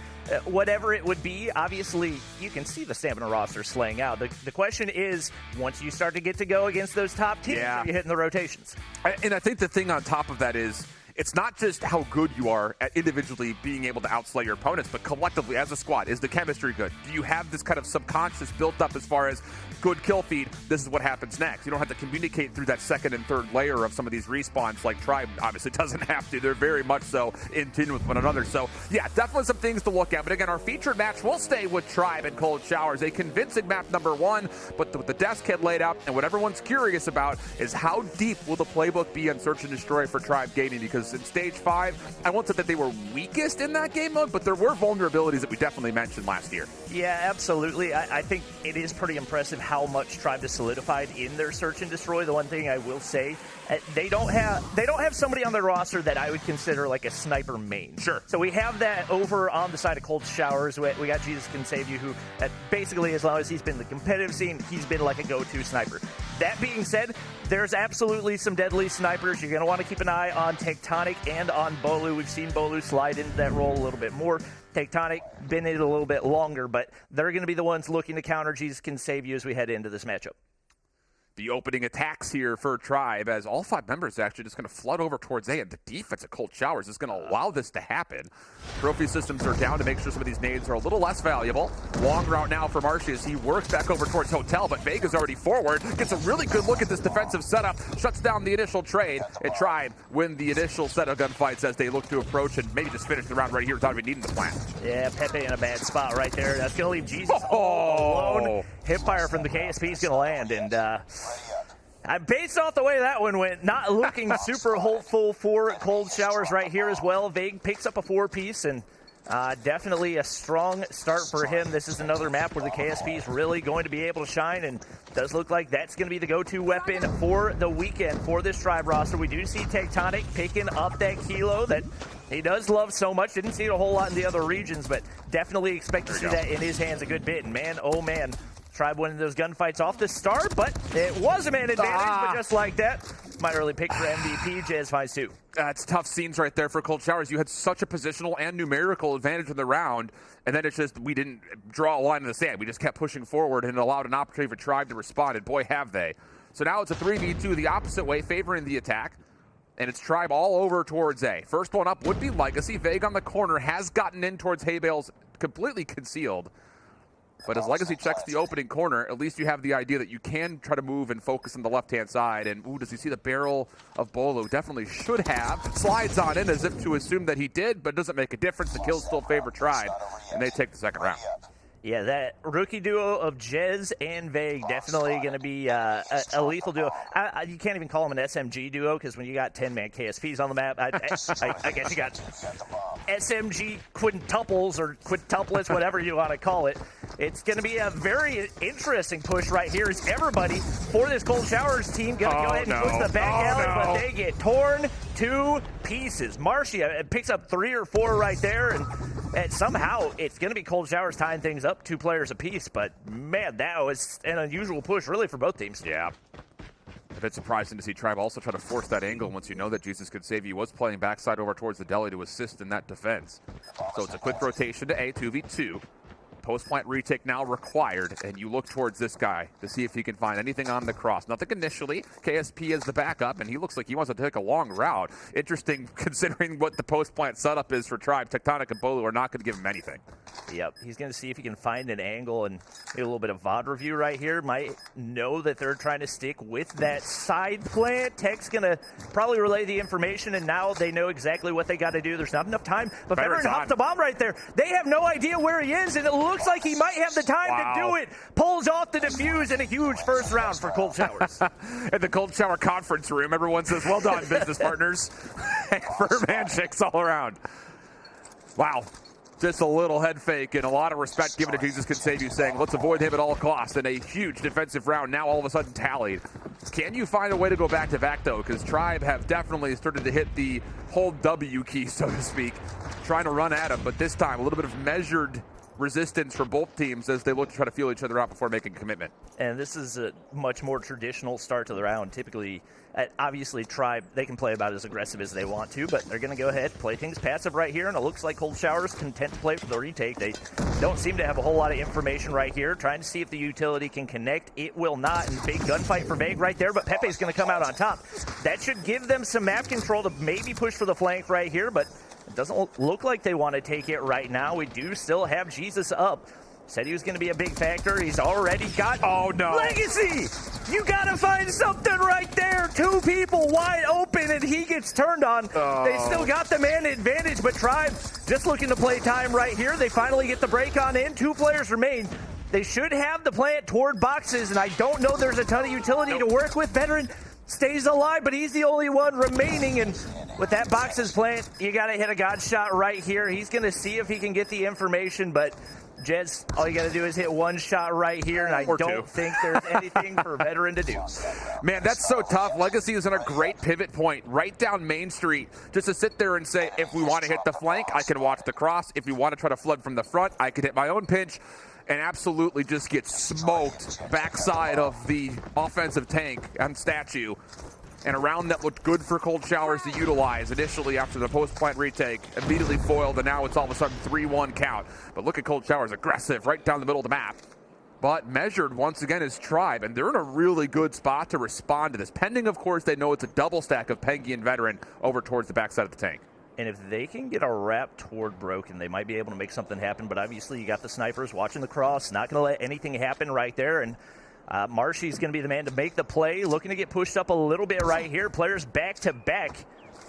Whatever it would be, obviously, you can see the Stamina roster slaying out. The question is, once you start to get to go against those top teams, are you hitting the rotations? And I think the thing on top of that is, it's not just how good you are at individually being able to outslay your opponents, but collectively as a squad. Is the chemistry good? Do you have this kind of subconscious built up as far as good kill feed? This is what happens next. You don't have to communicate through that second and third layer of some of these respawns like Tribe obviously doesn't have to. They're very much so in tune with one another. So yeah, definitely some things to look at. But again, our featured match will stay with Tribe and Cold Showers. A convincing map number 1, but with the desk head laid out, and what everyone's curious about is how deep will the playbook be on Search and Destroy for Tribe Gaming, because in Stage 5, I won't say that they were weakest in that game mode, but there were vulnerabilities that we definitely mentioned last year. Yeah, absolutely. I think it is pretty impressive how much Tribe has solidified in their Search and Destroy. The one thing I will say, they don't have somebody on their roster that I would consider like a sniper main. Sure. So we have that over on the side of Cold Showers. We got Jesus Can Save You, who basically, as long as he's been in the competitive scene, he's been like a go-to sniper. That being said, there's absolutely some deadly snipers. You're going to want to keep an eye on Tectonic and on Bolu. We've seen Bolu slide into that role a little bit more. Tectonic been in it a little bit longer, but they're going to be the ones looking to counter Jesus Can Save You as we head into this matchup. The opening attacks here for Tribe, as all 5 members are actually just going to flood over towards A, and the defense at Cold Showers is going to allow this to happen. Trophy systems are down to make sure some of these nades are a little less valuable. Long route now for Marshy as he works back over towards Hotel, but Vega's already forward. Gets a really good look at this defensive setup, shuts down the initial trade, and Tribe win the initial set of gunfights as they look to approach and maybe just finish the round right here without even needing the plant. Yeah, Pepe in a bad spot right there. That's going to leave Jesus all alone. Hipfire from the KSP is going to land, and based off the way that one went, not looking super hopeful for Cold Showers right here as well. Vague picks up a 4-piece, and definitely a strong start for him. This is another map where the KSP is really going to be able to shine, and does look like that's going to be the go-to weapon for the weekend for this Tribe roster. We do see Tectonic picking up that kilo that he does love so much. Didn't see it a whole lot in the other regions, but definitely expect to see that in his hands a good bit. And man, oh man, Tribe winning those gunfights off the start, but it was a man advantage, but just like that, might early pick for MVP, Jez finds 2. That's tough scenes right there for Cold Showers. You had such a positional and numerical advantage in the round, and then it's just we didn't draw a line in the sand. We just kept pushing forward and allowed an opportunity for Tribe to respond, and boy, have they. So now it's a 3v2 the opposite way, favoring the attack, and it's Tribe all over towards A. First one up would be Legacy. Vague on the corner has gotten in towards hay bales, completely concealed. But as Legacy checks the opening corner, at least you have the idea that you can try to move and focus on the left-hand side. And, ooh, does he see the barrel of Bolo? Definitely should have. Slides on in as if to assume that he did, but it doesn't make a difference. The kills still favor Tribe, and they take the second round. Yeah, that rookie duo of Jez and Vague definitely going to be a lethal duo. You can't even call them an SMG duo because when you got 10-man KSPs on the map, I guess you got SMG quintuples or quintuplets, whatever you want to call it. It's going to be a very interesting push right here as everybody for this Cold Showers team going to go ahead and push the back alley, but they get torn to pieces. Marcia picks up 3 or 4 right there, and somehow it's going to be Cold Showers tying things up, 2 players apiece. But man, that was an unusual push, really, for both teams. Yeah. A bit surprising to see Tribe also try to force that angle once you know that Jesus Could Save You was playing backside over towards the deli to assist in that defense. So it's a quick rotation to A, 2v2. Post-plant retake now required, and you look towards this guy to see if he can find anything on the cross. Nothing initially. KSP is the backup, and he looks like he wants to take a long route. Interesting considering what the post-plant setup is for Tribe. Tectonic and Bolu are not going to give him anything. Yep, he's going to see if he can find an angle and get a little bit of VOD review right here. Might know that they're trying to stick with that side plant. Tech's going to probably relay the information, and now they know exactly what they got to do. There's not enough time, but Veteran hops the bomb right there. They have no idea where he is, and it looks like he might have the time to do it. Pulls off the defuse in a huge first round for Cold Showers. At the Cold Shower conference room, everyone says, well done, business partners. Firm handshakes all around. Wow. Just a little head fake and a lot of respect given to Jesus Can Save You, saying, let's avoid him at all costs. And a huge defensive round now all of a sudden tallied. Can you find a way to go back-to-back, though? Because Tribe have definitely started to hit the hold W key, so to speak, trying to run at him. But this time, a little bit of measured resistance from both teams as they look to try to feel each other out before making a commitment. And this is a much more traditional start to the round. Typically, obviously, Tribe, they can play about as aggressive as they want to, but they're going to go ahead, play things passive right here, and it looks like Cold Shower's content to play for the retake. They don't seem to have a whole lot of information right here, trying to see if the utility can connect. It will not, and big gunfight for Vague right there, but Pepe's going to come out on top. That should give them some map control to maybe push for the flank right here, but it doesn't look like they want to take it right now. We do still have Jesus up. Said he was going to be a big factor. He's already got Legacy. You got to find something right there. 2 people wide open, and he gets turned on. They still got the man advantage, but Tribe just looking to play time right here. They finally get the break on in. 2 players remain. They should have the plant toward boxes, and I don't know there's a ton of utility to work with. Veteran stays alive, but he's the only one remaining, and with that boxes plant, you got to hit a god shot right here. He's going to see if he can get the information, but Jez, all you got to do is hit 1 shot right here, and I don't think there's anything for Veteran to do. Man, that's so tough. Legacy is in a great pivot point right down Main Street just to sit there and say, if we want to hit the flank, I can watch the cross. If we want to try to flood from the front, I could hit my own pinch and absolutely just get smoked backside of the offensive tank and statue. And a round that looked good for Cold Showers to utilize initially after the post-plant retake, immediately foiled, and now it's all of a sudden 3-1 count. But look at Cold Showers, aggressive right down the middle of the map. But measured once again is Tribe, and they're in a really good spot to respond to this, pending, of course, they know it's a double stack of Pengy and Veteran over towards the backside of the tank. And if they can get a wrap toward Broken, they might be able to make something happen. But obviously, you got the snipers watching the cross, not going to let anything happen right there. And Marshy's going to be the man to make the play, looking to get pushed up a little bit right here. Players back to back.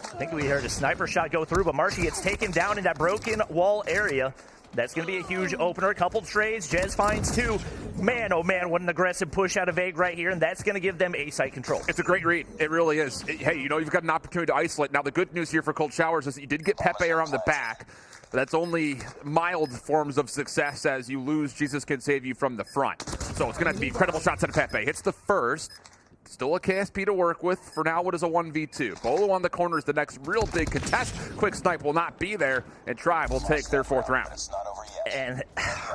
I think we heard a sniper shot go through, but Marshy gets taken down in that broken wall area. That's going to be a huge opener. A couple trades. Jez finds 2. Man, oh man, what an aggressive push out of Vague right here, and that's going to give them A-site control. It's a great read. It really is. Hey, you know, you've got an opportunity to isolate. Now, the good news here for Cold Showers is that you did get Pepe around the back, but that's only mild forms of success as you lose Jesus Can Save You from the front. So it's going to have to be incredible shots out of Pepe. Hits the first. Still a KSP to work with. For now, what is a 1v2? Bolo on the corner is the next real big contest. Quick Snipe will not be there, and Tribe will take their 4th round. And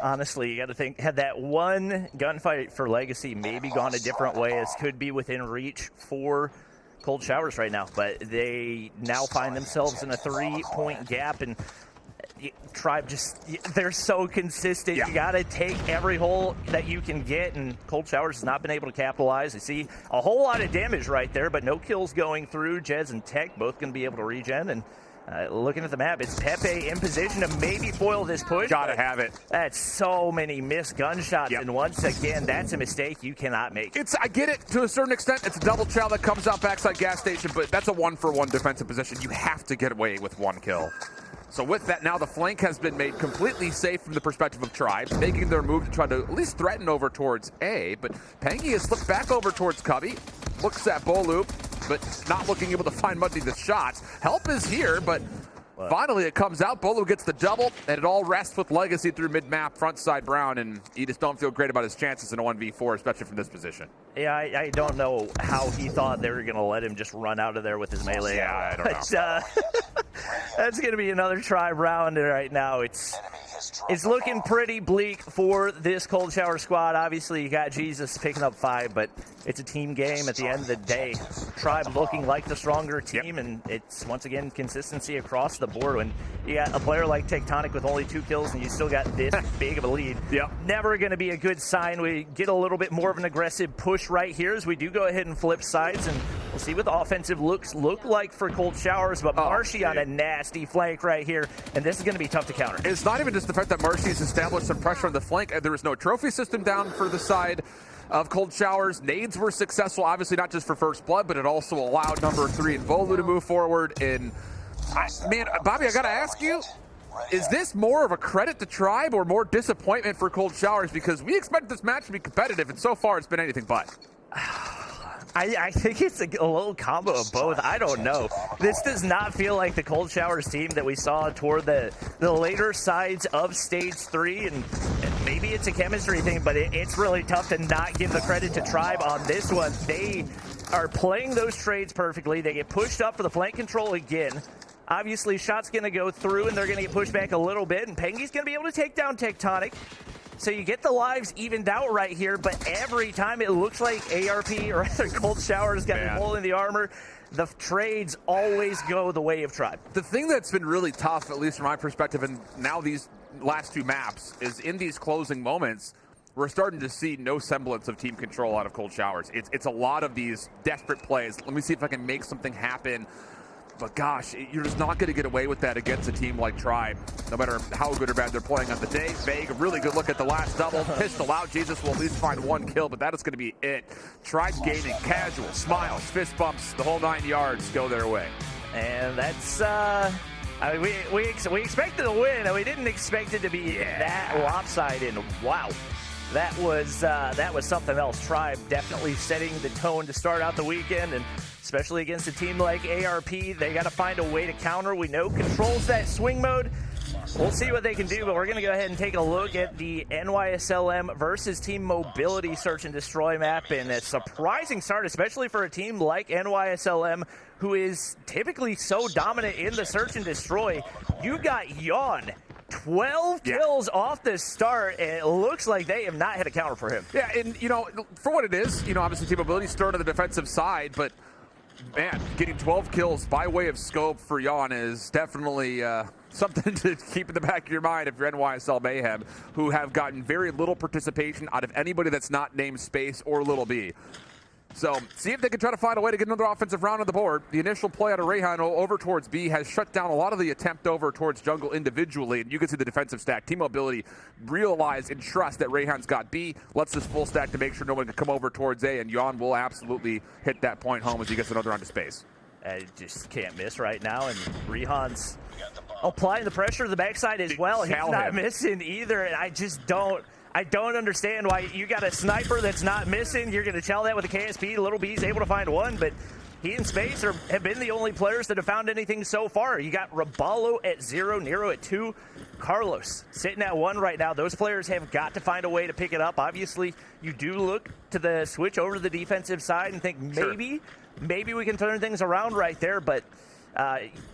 honestly, you got to think, had that one gunfight for Legacy maybe gone a different way, this could be within reach for Cold Showers right now. But they now find themselves in a 3-point gap, and Tribe they're so consistent. You got to take every hole that you can get, and Cold Showers has not been able to capitalize. You see a whole lot of damage right there, but no kills going through. Jez and Tech both going to be able to regen, and looking at the map, it's Pepe in position to maybe foil this push. Gotta have it. That's so many missed gunshots, and once again, that's a mistake you cannot make. I get it to a certain extent. It's a double chow that comes out backside gas station, but that's a 1-for-1 defensive position. You have to get away with 1 kill. So with that, now the flank has been made completely safe from the perspective of Tribe, making their move to try to at least threaten over towards A, but Pengy has slipped back over towards Cubby, looks at Bolu, but not looking able to find much of the shots. Help is here, but finally it comes out. Bolu gets the double, and it all rests with Legacy through mid-map, front side Brown, and you just don't feel great about his chances in a 1v4, especially from this position. Yeah, I don't know how he thought they were going to let him just run out of there with his melee. Yeah, I don't know. That's going to be another Tribe round right now. It's looking pretty bleak for this Cold Shower squad. Obviously, you got Jesus picking up 5, but it's a team game at the end of the day. Tribe looking like the stronger team, and it's, once again, consistency across the board. When you got a player like Tectonic with only 2 kills and you still got this big of a lead, never going to be a good sign. We get a little bit more of an aggressive push right here as we do go ahead and flip sides, and we'll see what the offensive looks look like for Cold Showers, but Marshy on a nasty flank right here, and this is going to be tough to counter. It's not even just the fact that Marshy's established some pressure on the flank. There was no trophy system down for the side of Cold Showers. Nades were successful, obviously not just for First Blood, but it also allowed number 3 and Bolu to move forward. And man, Bobby, I got to ask you, is this more of a credit to Tribe or more disappointment for Cold Showers? Because we expected this match to be competitive, and so far it's been anything but. I think it's a little combo of both. I don't know. This does not feel like the Cold Showers team that we saw toward the later sides of Stage 3, and maybe it's a chemistry thing, but it's really tough to not give the credit to Tribe on this one. They are playing those trades perfectly. They get pushed up for the flank control again. Obviously, shot's going to go through, and they're going to get pushed back a little bit, and Pengy's going to be able to take down Tectonic. So you get the lives evened out right here, but every time it looks like ARP, or rather Cold Shower's got a hole in the armor, the trades always go the way of Tribe. The thing that's been really tough, at least from my perspective, and now these last two maps, is in these closing moments, we're starting to see no semblance of team control out of Cold Showers. It's a lot of these desperate plays. Let me see if I can make something happen. But gosh, you're just not going to get away with that against a team like Tribe, no matter how good or bad they're playing on the day. Vague, a really good look at the last double. Pistol out. Jesus will at least find one kill, but that is going to be it. Tribe gaining, casual, smiles, fist bumps, the whole 9 yards go their way. And that's, I mean, we expected a win, and we didn't expect it to be that lopsided. Wow. That was something else. Tribe definitely setting the tone to start out the weekend, and especially against a team like ARP, they got to find a way to counter. We know Control's that swing mode. We'll see what they can do, but we're going to go ahead and take a look at the NYSLM versus Team Mobility Search and Destroy map, and a surprising start, especially for a team like NYSLM, who is typically so dominant in the Search and Destroy. You got Yawn. 12 kills off the start, and it looks like they have not hit a counter for him. Yeah, and, you know, for what it is, you know, obviously Team Mobility started on the defensive side, but, man, getting 12 kills by way of scope for Yawn is definitely something to keep in the back of your mind if you're NYSL Mayhem, who have gotten very little participation out of anybody that's not named Space or Little B. So, see if they can try to find a way to get another offensive round on the board. The initial play out of Rayhan over towards B has shut down a lot of the attempt over towards jungle individually, and you can see the defensive stack. Team Mobility realize and trust that Rayhan's got B, lets this full stack to make sure no one can come over towards A, and Yawn will absolutely hit that point home as he gets another onto space. I just can't miss right now, and Rayhan's applying the pressure to the backside as well. He's not missing either, and I don't understand why you got a sniper that's not missing. You're going to tell that with a KSP. Little B's able to find one, but he and Space have been the only players that have found anything so far. You got Raballo at 0, Nero at 2, Carlos sitting at 1 right now. Those players have got to find a way to pick it up. Obviously, you do look to the switch over to the defensive side and think maybe we can turn things around right there, but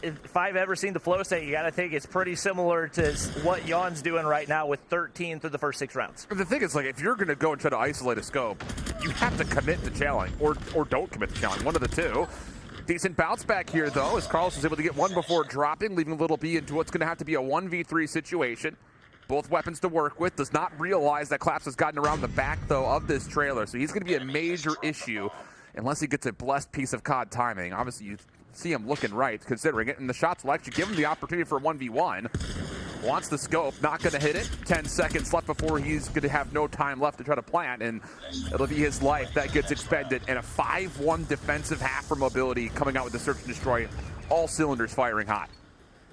if I've ever seen the flow state, you got to think it's pretty similar to what Yawn's doing right now with 13 through the first 6 rounds. The thing is, like, if you're going to go and try to isolate a scope, you have to commit to challenge, or don't commit to challenge, one of the two. Decent bounce back here, though, as Carlos was able to get one before dropping, leaving Little B into what's going to have to be a 1v3 situation. Both weapons to work with. Does not realize that Claps has gotten around the back, though, of this trailer, so he's going to be a major issue unless he gets a blessed piece of COD timing. Obviously, you see him looking right, considering it, and the shots will actually give him the opportunity for a 1v1. Wants the scope, not going to hit it. 10 seconds left before he's going to have no time left to try to plant, and it'll be his life that gets expended. And a 5-1 defensive half for Mobility coming out with the Search and Destroy. All cylinders firing hot.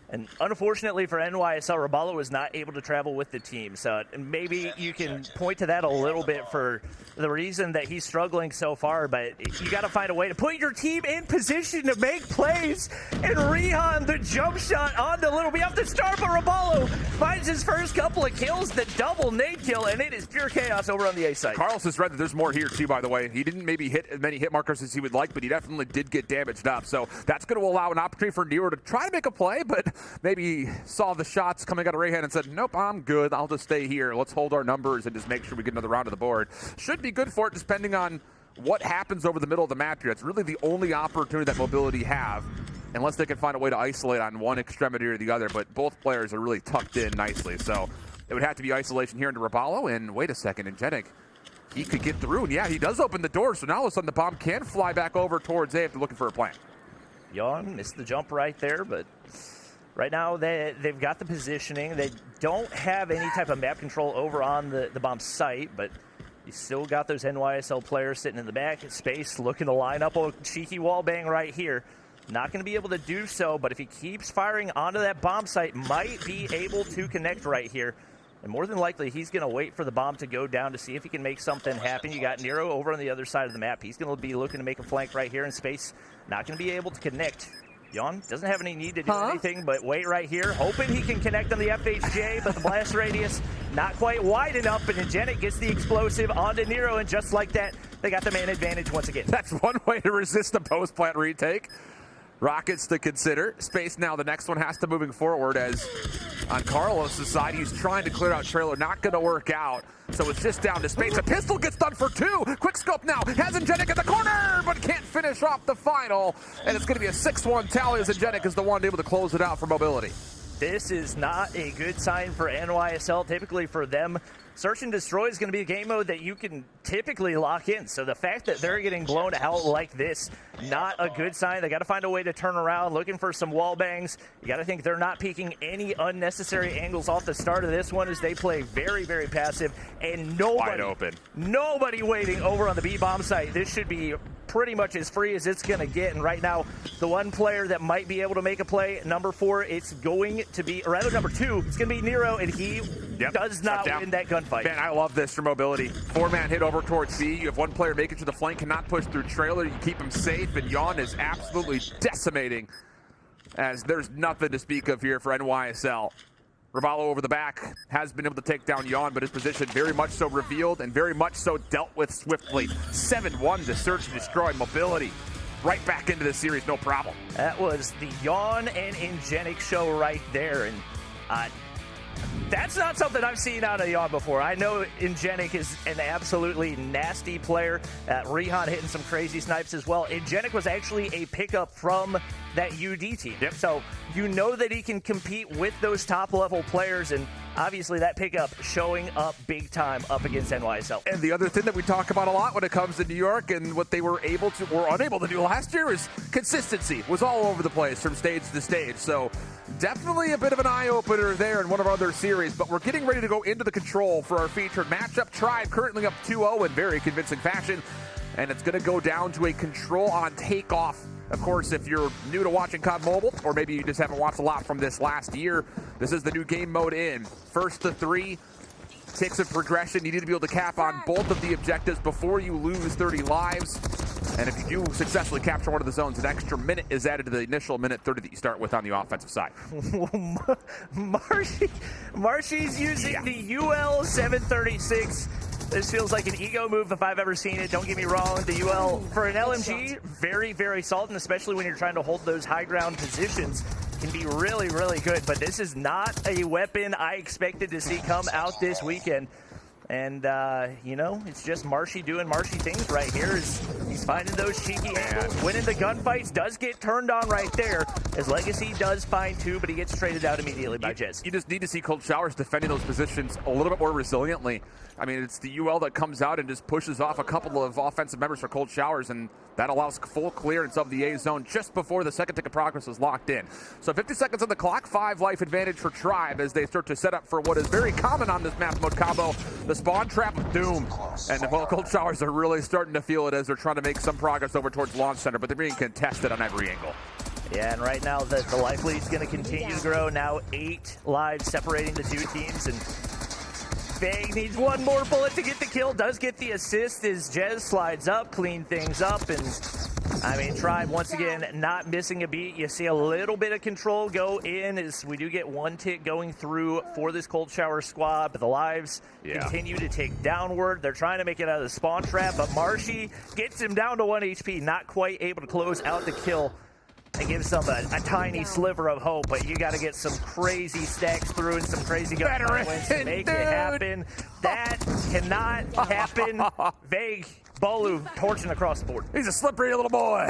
And unfortunately for NYSL, Raballo was not able to travel with the team. So maybe you can point to that a little bit for the reason that he's struggling so far. But you got to find a way to put your team in position to make plays. And Rehan, the jump shot on the Little B off the start, but Raballo finds his first couple of kills, the double nade kill, and it is pure chaos over on the A side. Carlos has read that there's more here too, by the way. He didn't maybe hit as many hit markers as he would like, but he definitely did get damaged up. So that's going to allow an opportunity for Nero to try to make a play, but maybe saw the shots coming out of Rayhan and said, nope, I'm good. I'll just stay here. Let's hold our numbers and just make sure we get another round of the board. Should be good for it, depending on what happens over the middle of the map here. It's really the only opportunity that Mobility have, unless they can find a way to isolate on one extremity or the other. But both players are really tucked in nicely. So it would have to be isolation here into Raballo. And wait a second, Engenic, he could get through. And yeah, he does open the door. So now all of a sudden the bomb can fly back over towards A if they're looking for a plant. Yawn missed the jump right there, but right now, they've got the positioning. They don't have any type of map control over on the bomb site, but you still got those NYSL players sitting in the back at Space looking to line up a cheeky wall bang right here. Not going to be able to do so, but if he keeps firing onto that bomb site, might be able to connect right here. And more than likely, he's going to wait for the bomb to go down to see if he can make something happen. You got Nero over on the other side of the map. He's going to be looking to make a flank right here in Space. Not going to be able to connect. Yawn doesn't have any need to do anything but wait right here, hoping he can connect on the FHJ, but the blast radius not quite wide enough, and Engenic gets the explosive onto Nero, and just like that, they got the man advantage once again. That's one way to resist the post-plant retake. Rockets to consider. Space now, the next one has to moving forward as on Carlos' side, he's trying to clear out trailer. Not going to work out. So it's just down to Space. A pistol gets done for 2. Quick scope now. Has Engenic in the corner, but can't finish off the final. And it's going to be a 6-1 tally as Engenic is the one able to close it out for mobility. This is not a good sign for NYSL. Typically for them, Search and Destroy is going to be a game mode that you can typically lock in. So the fact that they're getting blown out like this, not a good sign. They got to find a way to turn around, looking for some wall bangs. You got to think they're not peeking any unnecessary angles off the start of this one as they play very, very passive. And wide open. Nobody waiting over on the B-bomb site. This should be pretty much as free as it's going to get. And right now, the one player that might be able to make a play, number 4, it's going to be, or rather number 2, it's going to be Nero, and he does not win that gunfight. Man, I love this for mobility. 4-man hit over towards B. You have one player making to the flank, cannot push through trailer. You keep him safe, and Yawn is absolutely decimating as there's nothing to speak of here for NYSL. Raballo over the back has been able to take down Yawn, but his position very much so revealed and very much so dealt with swiftly. 7-1 to search and destroy mobility. Right back into the series, no problem. That was the Yawn and Engenic show right there. And that's not something I've seen out of Yawn before. I know Engenic is an absolutely nasty player. Rehan hitting some crazy snipes as well. Engenic was actually a pickup from that UD team. So you know that he can compete with those top-level players, and obviously that pickup showing up big time up against NYSL. And the other thing that we talk about a lot when it comes to New York and what they were able to or unable to do last year is consistency. Was all over the place from stage to stage. So definitely a bit of an eye-opener there in one of our other series, but we're getting ready to go into the control for our featured matchup. Tribe currently up 2-0 in very convincing fashion, and it's going to go down to a control on takeoff. Of course, if you're new to watching COD Mobile, or maybe you just haven't watched a lot from this last year, this is the new game mode in. First to 3, ticks of progression. You need to be able to cap on both of the objectives before you lose 30 lives. And if you do successfully capture one of the zones, an extra minute is added to the initial minute 30 that you start with on the offensive side. Marshy's using the UL 736. This feels like an ego move if I've ever seen it. Don't get me wrong. The UL, for an LMG, very, very solid, and especially when you're trying to hold those high ground positions, can be really, really good. But this is not a weapon I expected to see come out this weekend. And, you know, it's just Marshy doing Marshy things right here. He's finding those cheeky angles, winning the gunfights, does get turned on right there, as Legacy does find 2, but he gets traded out immediately by Jez. You just need to see Cold Showers defending those positions a little bit more resiliently. I mean, it's the UL that comes out and just pushes off a couple of offensive members for Cold Showers, and that allows full clearance of the A zone just before the second tick of progress is locked in. So 50 seconds on the clock, 5 life advantage for Tribe as they start to set up for what is very common on this map mode combo, the spawn trap of doom. And well, Cold Showers are really starting to feel it as they're trying to make some progress over towards launch center, but they're being contested on every angle. Yeah, and right now the life lead's going to continue to grow. Now 8 lives separating the 2 teams, and Vague needs one more bullet to get the kill. Does get the assist as Jez slides up, clean things up, and I mean, Tribe once again not missing a beat. You see a little bit of control go in as we do get 1 tick going through for this Cold Shower squad, but the lives continue to take downward. They're trying to make it out of the spawn trap, but Marshy gets him down to 1 HP, not quite able to close out the kill. It gives them a tiny sliver of hope, but you got to get some crazy stacks through and some crazy gunfire wins to make it happen. That cannot happen. Vague, Bolu, torching across the board. He's a slippery little boy.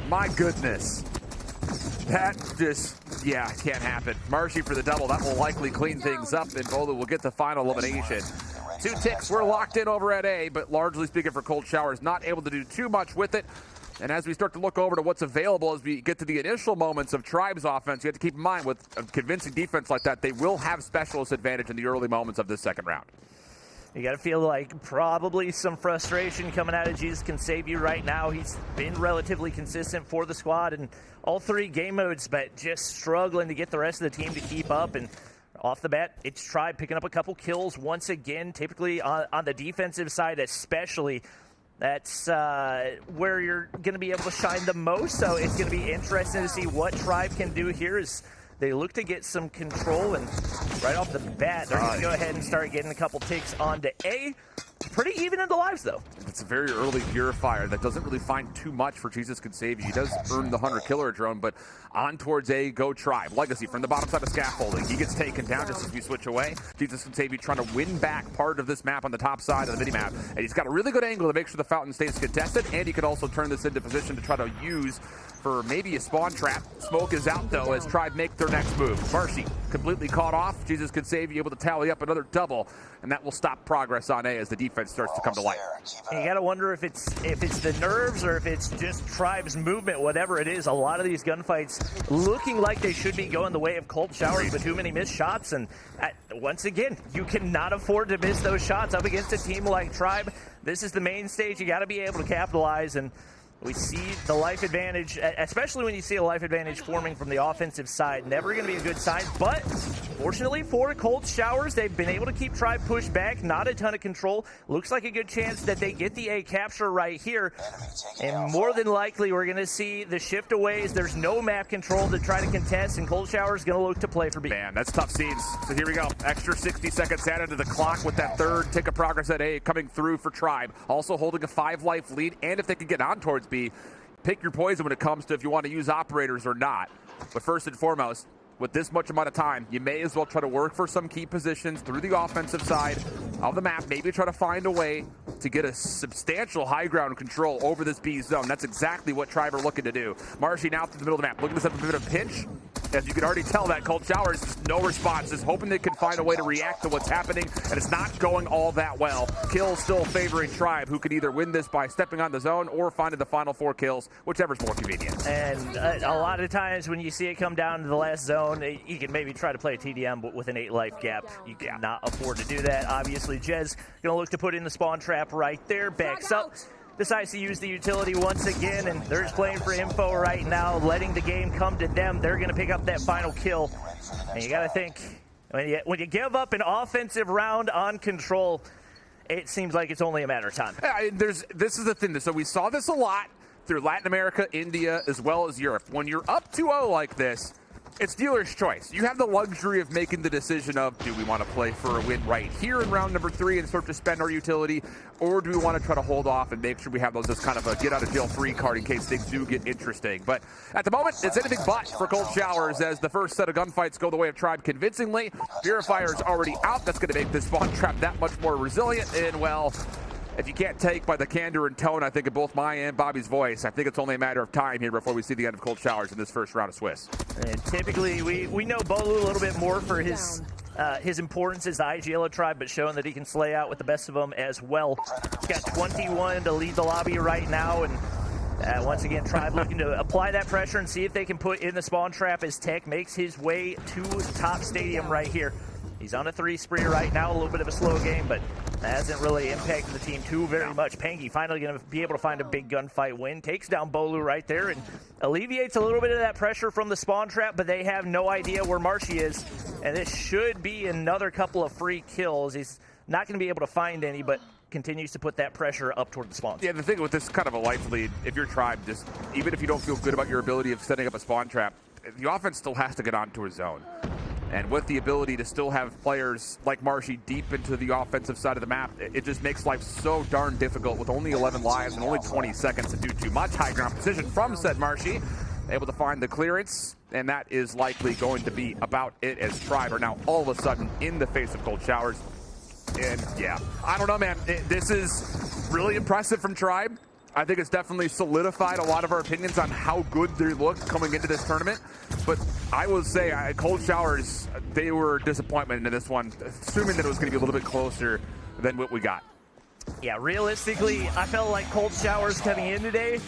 My goodness. That just, can't happen. Marshy for the double. That will likely clean things up, and Bolu will get the final elimination. 2 ticks were locked in over at A, but largely speaking for Cold Showers, not able to do too much with it. And as we start to look over to what's available as we get to the initial moments of Tribe's offense, you have to keep in mind with a convincing defense like that, they will have specialist advantage in the early moments of this second round. You got to feel like probably some frustration coming out of Jesus Can Save You right now. He's been relatively consistent for the squad in all 3 game modes, but just struggling to get the rest of the team to keep up. And off the bat, it's Tribe picking up a couple kills once again, typically on the defensive side especially. That's where you're going to be able to shine the most, so it's going to be interesting to see what Tribe can do here as they look to get some control, and right off the bat, they're going to go ahead and start getting a couple takes onto A. pretty even in the lives, though. It's a very early Purifier that doesn't really find too much for Jesus Can Save You. He does earn the Hunter Killer drone, but on towards A, go Tribe. Legacy from the bottom side of scaffolding. He gets taken down just as we switch away. Jesus Can Save You trying to win back part of this map on the top side of the mini-map. And he's got a really good angle to make sure the fountain stays contested, and he could also turn this into position to try to use for maybe a spawn trap. Smoke is out, though, as Tribe make their next move. Marshy completely caught off. Jesus Can Save You able to tally up another double, and that will stop progress on A as the defense starts to come to light. And you got to wonder if it's the nerves or if it's just Tribe's movement, whatever it is. A lot of these gunfights looking like they should be going the way of Cold Showers, but too many missed shots. And once again, you cannot afford to miss those shots up against a team like Tribe. This is the main stage. You got to be able to capitalize, and we see the life advantage, especially when you see a life advantage forming from the offensive side. Never going to be a good sign, but fortunately for Cold Showers, they've been able to keep Tribe pushed back. Not a ton of control. Looks like a good chance that they get the A capture right here. And more than likely, we're going to see the shift aways. There's no map control to try to contest, and Cold Showers going to look to play for B. Man, that's tough scenes. So here we go. Extra 60 seconds added to the clock with that third tick of progress at A coming through for Tribe. Also holding a 5-life lead, and if they can get on towards B, pick your poison when it comes to if you want to use operators or not. But first and foremost, with this much amount of time, you may as well try to work for some key positions through the offensive side of the map. Maybe try to find a way to get a substantial high ground control over this B zone. That's exactly what Tribe are looking to do. Marshy now through the middle of the map, looking to set up a bit of pinch. As you can already tell, that Cold Showers, just no response. Just hoping they can find a way to react to what's happening, and it's not going all that well. Kills still favoring Tribe, who could either win this by stepping on the zone or finding the final 4 kills, whichever's more convenient. And a lot of times when you see it come down to the last zone, you can maybe try to play a TDM, but with an 8-life gap, you cannot afford to do that. Obviously, Jez going to look to put in the spawn trap right there, backs up. Decides to use the utility once again, and they're just playing for info right now, letting the game come to them. They're going to pick up that final kill. And you got to think, when you give up an offensive round on control, it seems like it's only a matter of time. This is the thing. So we saw this a lot through Latin America, India, as well as Europe. When you're up 2-0 like this, it's dealer's choice. You have the luxury of making the decision of, do we want to play for a win right here in round number 3 and start to spend our utility, or do we want to try to hold off and make sure we have those as kind of a get-out-of-jail-free card in case things do get interesting. But at the moment, it's anything but for Cold Showers as the first set of gunfights go the way of Tribe convincingly. Purifier's already out. That's going to make this spawn trap that much more resilient, and, well, if you can't take by the candor and tone, I think, of both my and Bobby's voice, I think it's only a matter of time here before we see the end of Cold Showers in this first round of Swiss. And typically, we know Bolu a little bit more for his importance as the IGL Tribe, but showing that he can slay out with the best of them as well. He's got 21 to lead the lobby right now, and once again, Tribe looking to apply that pressure and see if they can put in the spawn trap as Tech makes his way to top stadium right here. He's on a 3 spree right now, a little bit of a slow game, but that hasn't really impacted the team too very much. Pangy finally going to be able to find a big gunfight win, takes down Bolu right there, and alleviates a little bit of that pressure from the spawn trap, but they have no idea where Marshy is, and this should be another couple of free kills. He's not going to be able to find any, but continues to put that pressure up toward the spawn. Yeah, the thing with this kind of a life lead, if you're Tribe, just even if you don't feel good about your ability of setting up a spawn trap, the offense still has to get onto a zone. And with the ability to still have players like Marshy deep into the offensive side of the map, it just makes life so darn difficult with only 11 lives and only 20 seconds to do too much. High ground position from said Marshy, able to find the clearance, and that is likely going to be about it as Tribe are now all of a sudden in the face of Cold Showers. And yeah, I don't know, man. This is really impressive from Tribe. I think it's definitely solidified a lot of our opinions on how good they look coming into this tournament. But I will say, Cold Showers, they were a disappointment in this one, assuming that it was going to be a little bit closer than what we got. Yeah, realistically, I felt like Cold Showers coming in today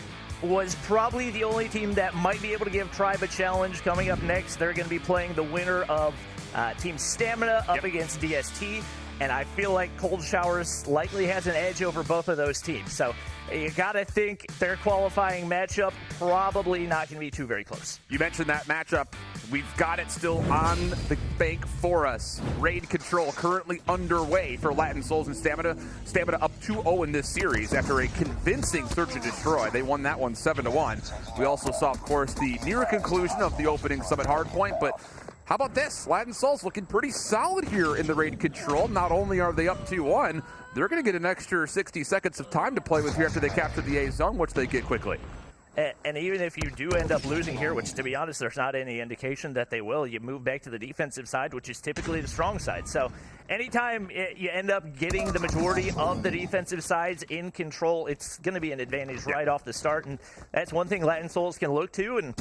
was probably the only team that might be able to give Tribe a challenge. Coming up next, they're going to be playing the winner of Team Stamina up against DST. And I feel like Cold Showers likely has an edge over both of those teams. So you got to think their qualifying matchup probably not going to be too very close. You mentioned that matchup. We've got it still on the bank for us. Raid control currently underway for Latin Souls and Stamina. Stamina up 2-0 in this series after a convincing search and destroy. They won that one 7-1. We also saw, of course, the near conclusion of the opening Summit Hardpoint, but how about this? Latin Souls looking pretty solid here in the raid control. Not only are they up 2-1, they're going to get an extra 60 seconds of time to play with here after they capture the A zone, which they get quickly. And even if you do end up losing here, which to be honest, there's not any indication that they will, you move back to the defensive side, which is typically the strong side. So anytime you end up getting the majority of the defensive sides in control, it's going to be an advantage right off the start. And that's one thing Latin Souls can look to, and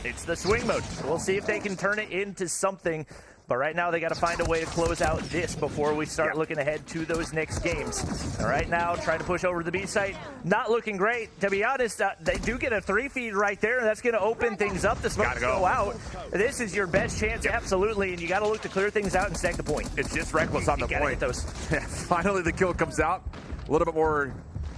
it's the swing mode. We'll see if they can turn it into something. But right now, they got to find a way to close out this before we start looking ahead to those next games. And right now, trying to push over to the B site, not looking great. To be honest, they do get a 3-feed right there, and that's going to open things up. The smoke go out. This is your best chance, absolutely, and you got to look to clear things out and stack the point. It's just reckless on the point. Get those. Finally, the kill comes out. A little bit more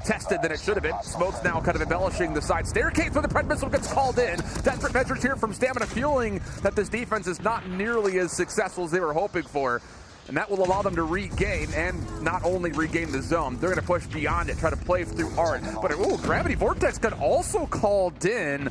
tested than it should have been. Smoke's now kind of embellishing the side staircase where the Pred missile gets called in. Desperate measures here from Stamina, fueling that this defense is not nearly as successful as they were hoping for. And that will allow them to regain, and not only regain the zone, they're going to push beyond it, try to play through Art. But, Gravity Vortex got also called in.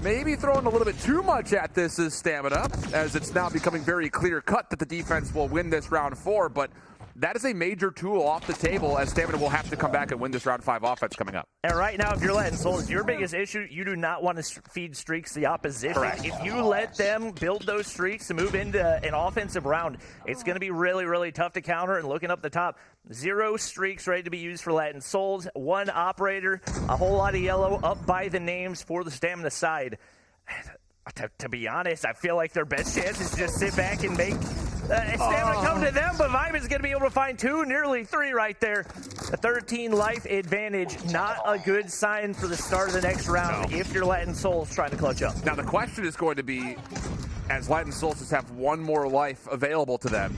Maybe throwing a little bit too much at this is Stamina, as it's now becoming very clear-cut that the defense will win this round 4, but that is a major tool off the table, as Stamina will have to come back and win this round 5 offense coming up. And right now, if you're letting Souls, your biggest issue, you do not want to feed streaks the opposition. Correct. If you let them build those streaks to move into an offensive round, it's going to be really, really tough to counter. And looking up the top, 0 streaks ready to be used for Latin Souls, 1 operator, a whole lot of yellow up by the names for the Stamina side. To be honest, I feel like their best chance is just sit back and make Stamina come to them, but Vibe is going to be able to find 2, nearly 3 right there. A 13 life advantage, not a good sign for the start of the next round if you're Latin Souls trying to clutch up. Now the question is going to be, as Latin Souls just have 1 more life available to them,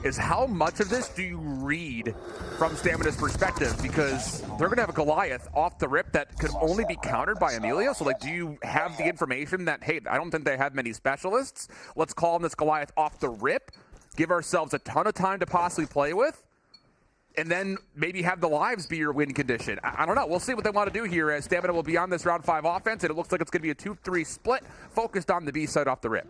is how much of this do you read from Stamina's perspective? Because they're going to have a Goliath off the rip that could only be countered by Amelia. So, do you have the information that, hey, I don't think they have many specialists. Let's call on this Goliath off the rip, give ourselves a ton of time to possibly play with, and then maybe have the lives be your win condition. I don't know. We'll see what they want to do here, as Stamina will be on this round 5 offense, and it looks like it's going to be a 2-3 split focused on the B side off the rip.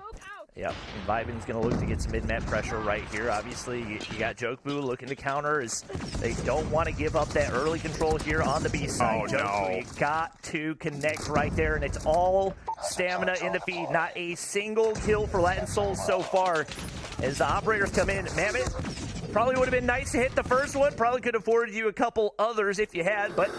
Yep, and Viben's going to look to get some mid-map pressure right here. Obviously, you got Jokeboo looking to counter, as they don't want to give up that early control here on the B side. You got to connect right there, and it's all Stamina in the feed. Not a single kill for Latin Souls so far. As the operators come in, Mammoth probably would have been nice to hit the first one. Probably could have afforded you a couple others if you had, but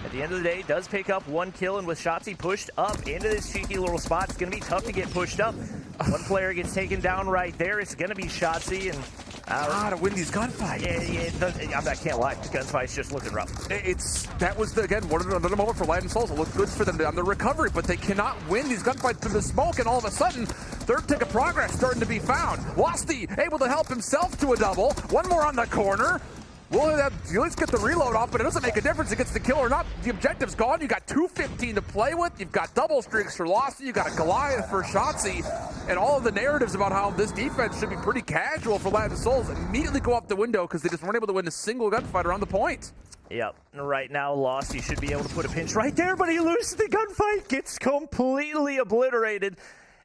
at the end of the day, does pick up 1 kill, and with Shotzi pushed up into this cheeky little spot, it's going to be tough to get pushed up. 1 player gets taken down right there. It's going to be Shotzi, and to win these gunfights. I can't lie. The gunfight's just looking rough. That was, another moment for Latin Souls. It looked good for them on the recovery, but they cannot win these gunfights through the smoke, and all of a sudden, third tick of progress starting to be found. Wasti able to help himself to a double. 1 more on the corner. Well, let's get the reload off, but it doesn't make a difference if it gets the kill or not. The objective's gone. You got 2:15 to play with. You've got double streaks for Losty. You got a Goliath for Shotzi. And all of the narratives about how this defense should be pretty casual for Latin Souls immediately go out the window because they just weren't able to win a single gunfight around the point. Yep. Right now, Losty should be able to put a pinch right there, but he loses the gunfight. Gets completely obliterated.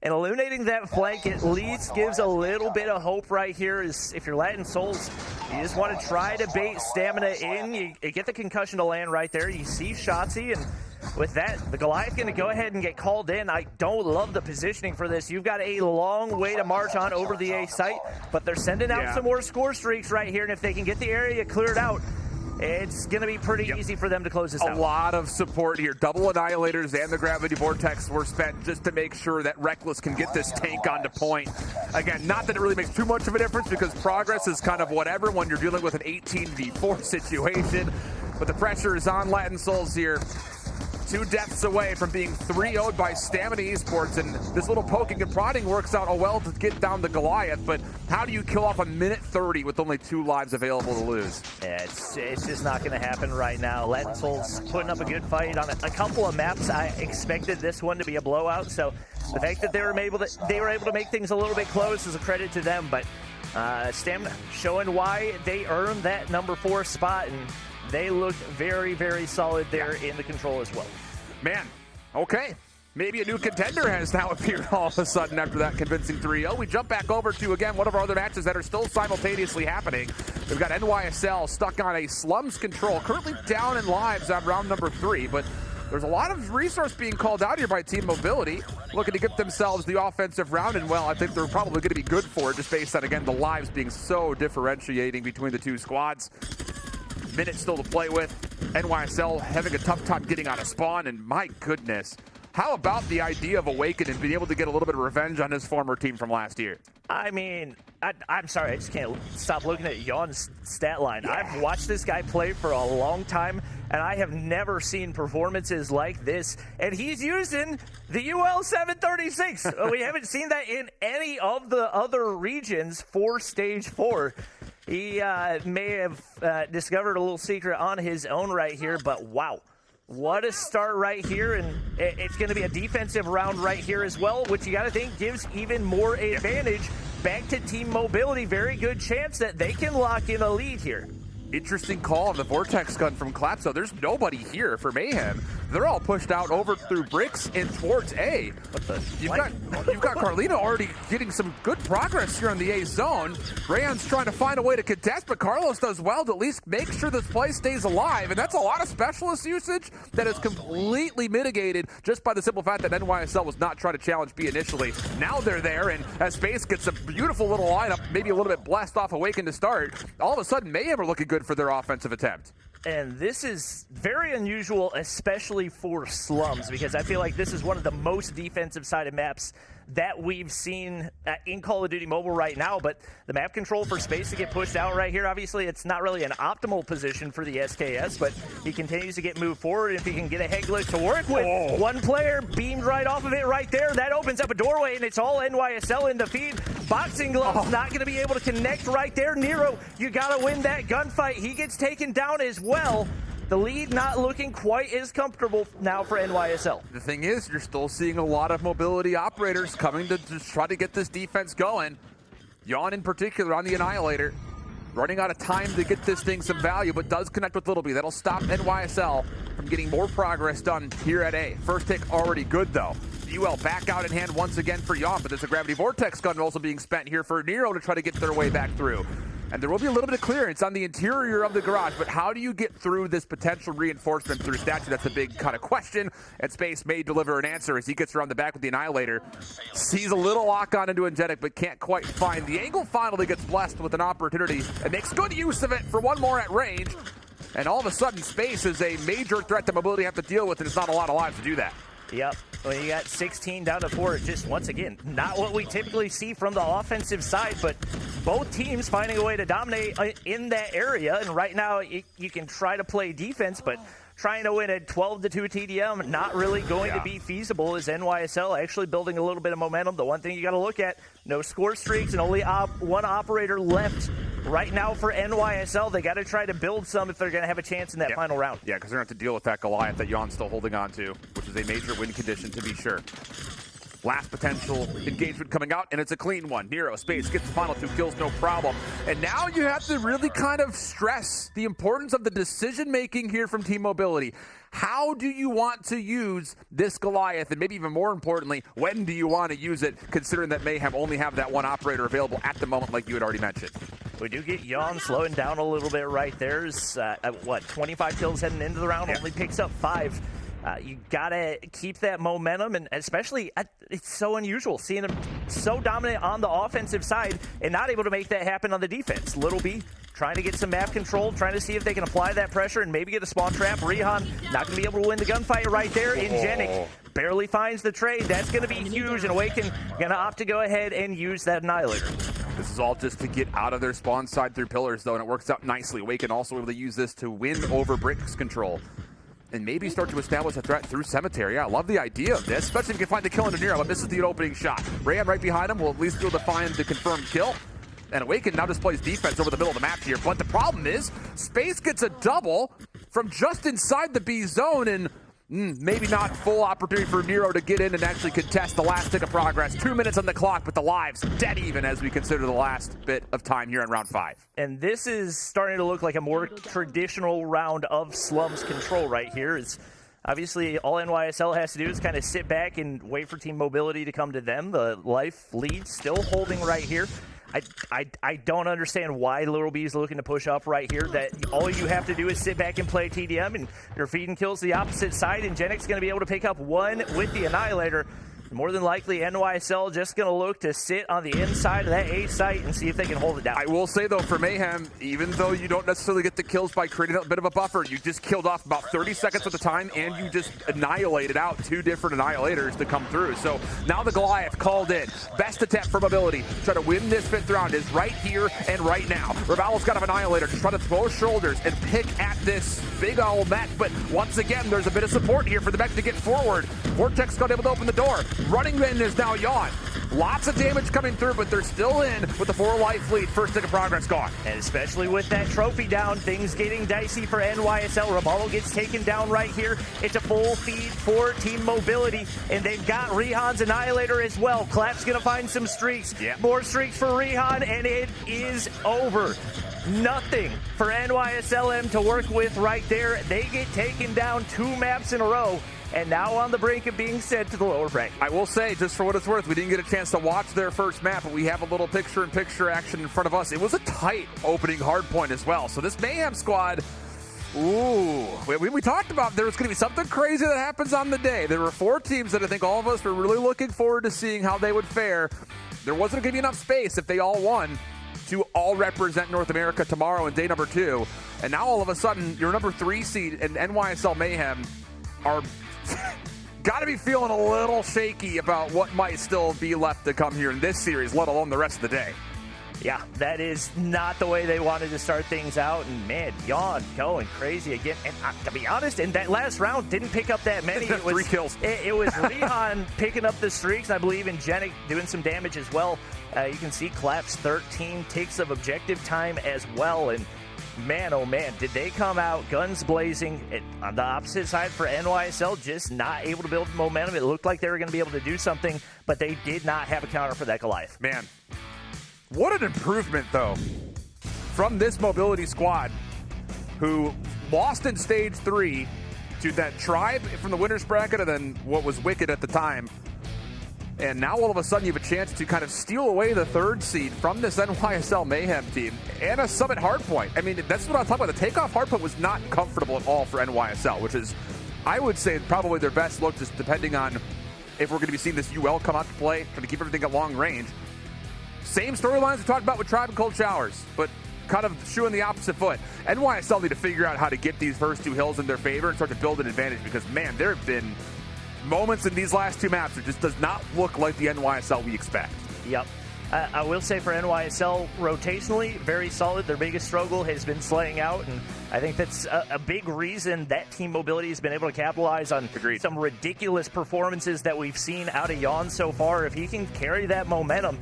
And eliminating that flank at least gives a little bit of hope right here. Is if you're Latin Souls, you just want to try to bait Stamina in. You get the concussion to land right there. You see Shotzi, and with that, the Goliath going to go ahead and get called in. I don't love the positioning for this. You've got a long way to march on over the A site, but they're sending out some more score streaks right here, and if they can get the area cleared out, it's going to be pretty easy for them to close this out. A lot of support here. Double Annihilators and the Gravity Vortex were spent just to make sure that Reckless can get this tank onto point. Again, not that it really makes too much of a difference because progress is kind of whatever when you're dealing with an 18v4 situation. But the pressure is on Latin Souls here. 2 deaths away from being 3-0'd by Stamina Esports, and this little poking and prodding works out well to get down the Goliath, but how do you kill off a minute 30 with only 2 lives available to lose? Yeah, it's just not going to happen right now. Latin Souls putting up a good fight on a couple of maps. I expected this one to be a blowout, so the fact that they were able to make things a little bit close is a credit to them, but Stamina showing why they earned that number 4 spot, and they looked very, very solid there in the control as well. Man, okay. Maybe a new contender has now appeared all of a sudden after that convincing 3-0. We jump back over to, again, one of our other matches that are still simultaneously happening. We've got NYSL stuck on a slums control, currently down in lives on round number 3, but there's a lot of resource being called out here by Team Mobility, looking to get themselves the offensive round, and well, I think they're probably going to be good for it just based on, again, the lives being so differentiating between the two squads. Minutes still to play with. NYSL having a tough time getting out of spawn, and my goodness, how about the idea of Awaken and being able to get a little bit of revenge on his former team from last year? I mean, I'm sorry, I just can't stop looking at Jan's stat line. Yeah. I've watched this guy play for a long time, and I have never seen performances like this. And he's using the UL 736. We haven't seen that in any of the other regions for Stage 4. He may have discovered a little secret on his own right here, but wow. What a start right here, and it's going to be a defensive round right here as well, which you got to think gives even more advantage back to Team Mobility. Very good chance that they can lock in a lead here. Interesting call on the Vortex gun from Klapso. There's nobody here for Mayhem. They're all pushed out over through bricks and towards A. You've got Carlino already getting some good progress here on the A zone. Rayon's trying to find a way to contest, but Carlos does well to at least make sure this play stays alive. And that's a lot of specialist usage that is completely mitigated just by the simple fact that NYSL was not trying to challenge B initially. Now they're there, and as Space gets a beautiful little lineup, maybe a little bit blessed off Awaken to start, all of a sudden Mayhem are looking good for their offensive attempt. And this is very unusual, especially for slums, because I feel like this is one of the most defensive-sided maps that we've seen in Call of Duty Mobile right now. But the map control for Space to get pushed out right here, obviously it's not really an optimal position for the SKS, but he continues to get moved forward. If he can get a head glitch to work with, one player beamed right off of it right there. That opens up a doorway, and it's all NYSL in the feed. Boxing Gloves not going to be able to connect right there. Nero, you got to win that gunfight. He gets taken down as well. The lead not looking quite as comfortable now for NYSL. The thing is, you're still seeing a lot of mobility operators coming to just try to get this defense going. Jan in particular on the Annihilator, running out of time to get this thing some value, but does connect with Little B. That'll stop NYSL from getting more progress done here at A. First pick already good, though. UL back out in hand once again for Jan, but there's a Gravity Vortex gun also being spent here for Nero to try to get their way back through. And there will be a little bit of clearance on the interior of the garage, but how do you get through this potential reinforcement through statue? That's a big kind of question, and Space may deliver an answer as he gets around the back with the Annihilator. Sees a little lock on into Angelic, but can't quite find the angle. Finally gets blessed with an opportunity and makes good use of it for one more at range. And all of a sudden, Space is a major threat that Mobility have to deal with, and it's not a lot of lives to do that. Yep. Well, you got 16 down to 4. Just once again, not what we typically see from the offensive side, but both teams finding a way to dominate in that area. And right now, you can try to play defense, but trying to win a 12-2 TDM, not really going to be feasible, as NYSL actually building a little bit of momentum. The one thing you got to look at, no score streaks and only one operator left right now for NYSL. They got to try to build some if they're going to have a chance in that final round. Yeah, because they're going to have to deal with that Goliath that Jan's still holding on to, which is a major win condition to be sure. Last potential engagement coming out, and it's a clean one. Nero, Space gets the final 2 kills, no problem. And now you have to really kind of stress the importance of the decision-making here from Team Mobility. How do you want to use this Goliath? And maybe even more importantly, when do you want to use it, considering that Mayhem only have that one operator available at the moment, like you had already mentioned? We do get Jan slowing down a little bit right there. 25 kills heading into the round, only picks up 5. You gotta keep that momentum, and especially it's so unusual seeing him so dominant on the offensive side and not able to make that happen on the defense. Little B trying to get some map control, trying to see if they can apply that pressure and maybe get a spawn trap. Rihan not gonna be able to win the gunfight right there. Ingenic barely finds the trade. That's gonna be huge, and Awaken gonna opt to go ahead and use that Annihilator. This is all just to get out of their spawn side through pillars, though, and it works out nicely. Awaken also able to use this to win over bricks control and maybe start to establish a threat through Cemetery. Yeah, I love the idea of this, especially if you can find the kill into Nero, but misses the opening shot. Rayan right behind him will at least be able to find the confirmed kill. And Awaken now displays defense over the middle of the map here. But the problem is, Space gets a double from just inside the B zone, and maybe not full opportunity for Nero to get in and actually contest the last tick of progress. 2 minutes on the clock, but the lives dead even as we consider the last bit of time here in round 5. And this is starting to look like a more traditional round of slums control right here. As Obviously, all NYSL has to do is kind of sit back and wait for Team Mobility to come to them. The life lead still holding right here. I don't understand why Little B is looking to push up right here. That all you have to do is sit back and play TDM, and your feeding kills the opposite side, and Genix going to be able to pick up one with the Annihilator. More than likely, NYSL just going to look to sit on the inside of that A site and see if they can hold it down. I will say, though, for Mayhem, even though you don't necessarily get the kills by creating a bit of a buffer, you just killed off about 30 seconds at the time, and you just annihilated out 2 different Annihilators to come through. So now the Goliath called in. Best attempt for Mobility. Try to win this 5th round is right here and right now. Raval's got an Annihilator. Just try to throw shoulders and pick at this big old mech. But once again, there's a bit of support here for the mech to get forward. Vortex got able to open the door. Running in is now Yawn. Lots of damage coming through, but they're still in with the 4 life lead. First stick of progress gone. And especially with that trophy down, things getting dicey for NYSL. Ravallo gets taken down right here. It's a full feed for Team Mobility, and they've got Rihan's Annihilator as well. Clap's going to find some streaks. Yep. More streaks for Rihan, and it is over. Nothing for NYSLM to work with right there. They get taken down 2 maps in a row, and now on the brink of being sent to the lower bracket. I will say, just for what it's worth, we didn't get a chance to watch their first map, but we have a little picture-in-picture action in front of us. It was a tight opening hardpoint as well. So this Mayhem squad, ooh, we talked about there was going to be something crazy that happens on the day. There were 4 teams that I think all of us were really looking forward to seeing how they would fare. There wasn't going to be enough space if they all won to all represent North America tomorrow in day number 2. And now all of a sudden, your number 3 seed and NYSL Mayhem are got to be feeling a little shaky about what might still be left to come here in this series, let alone the rest of the day. Yeah, that is not the way they wanted to start things out. And man, Yawn going crazy again. And to be honest, in that last round, didn't pick up that many. It was 3 kills. It was Rihan picking up the streaks, I believe, and Genic doing some damage as well. You can see Clap's 13 takes of objective time as well. And man, oh man, did they come out guns blazing. On the opposite side for NYSL, just not able to build momentum. It looked like they were going to be able to do something, but they did not have a counter for that Goliath. Man, what an improvement, though, from this Mobility squad, who lost in Stage 3 to that Tribe from the winner's bracket and then what was Wicked at the time. And now all of a sudden you have a chance to kind of steal away the 3rd seed from this NYSL Mayhem team and a Summit hardpoint. I mean, that's what I'm talking about. The takeoff hardpoint was not comfortable at all for NYSL, which is, I would say, probably their best look, just depending on if we're going to be seeing this UL come out to play, trying to keep everything at long range. Same storylines we talked about with Tribe and Cold Showers, but kind of shoeing the opposite foot. NYSL need to figure out how to get these first 2 hills in their favor and start to build an advantage, because, man, there have been moments in these last 2 maps that just does not look like the NYSL we expect. Yep. I will say for NYSL, rotationally, very solid. Their biggest struggle has been slaying out, and I think that's a big reason that Team Mobility has been able to capitalize on some ridiculous performances that we've seen out of Yawn so far. If he can carry that momentum,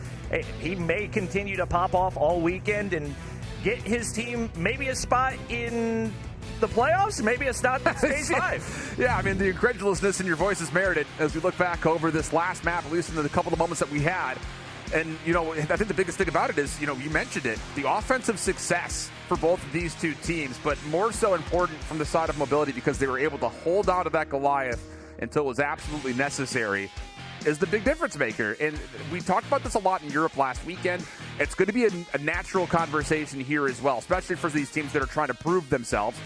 he may continue to pop off all weekend and get his team maybe a spot in the playoffs, maybe it's not stage 5. Yeah, I mean, the incredulousness in your voice is merited as we look back over this last map, at least in the couple of moments that we had. And, you know, I think the biggest thing about it is, you know, you mentioned it, the offensive success for both of these 2 teams, but more so important from the side of Mobility because they were able to hold on to that Goliath until it was absolutely necessary, is the big difference maker. And we talked about this a lot in Europe last weekend. It's going to be a natural conversation here as well, especially for these teams that are trying to prove themselves.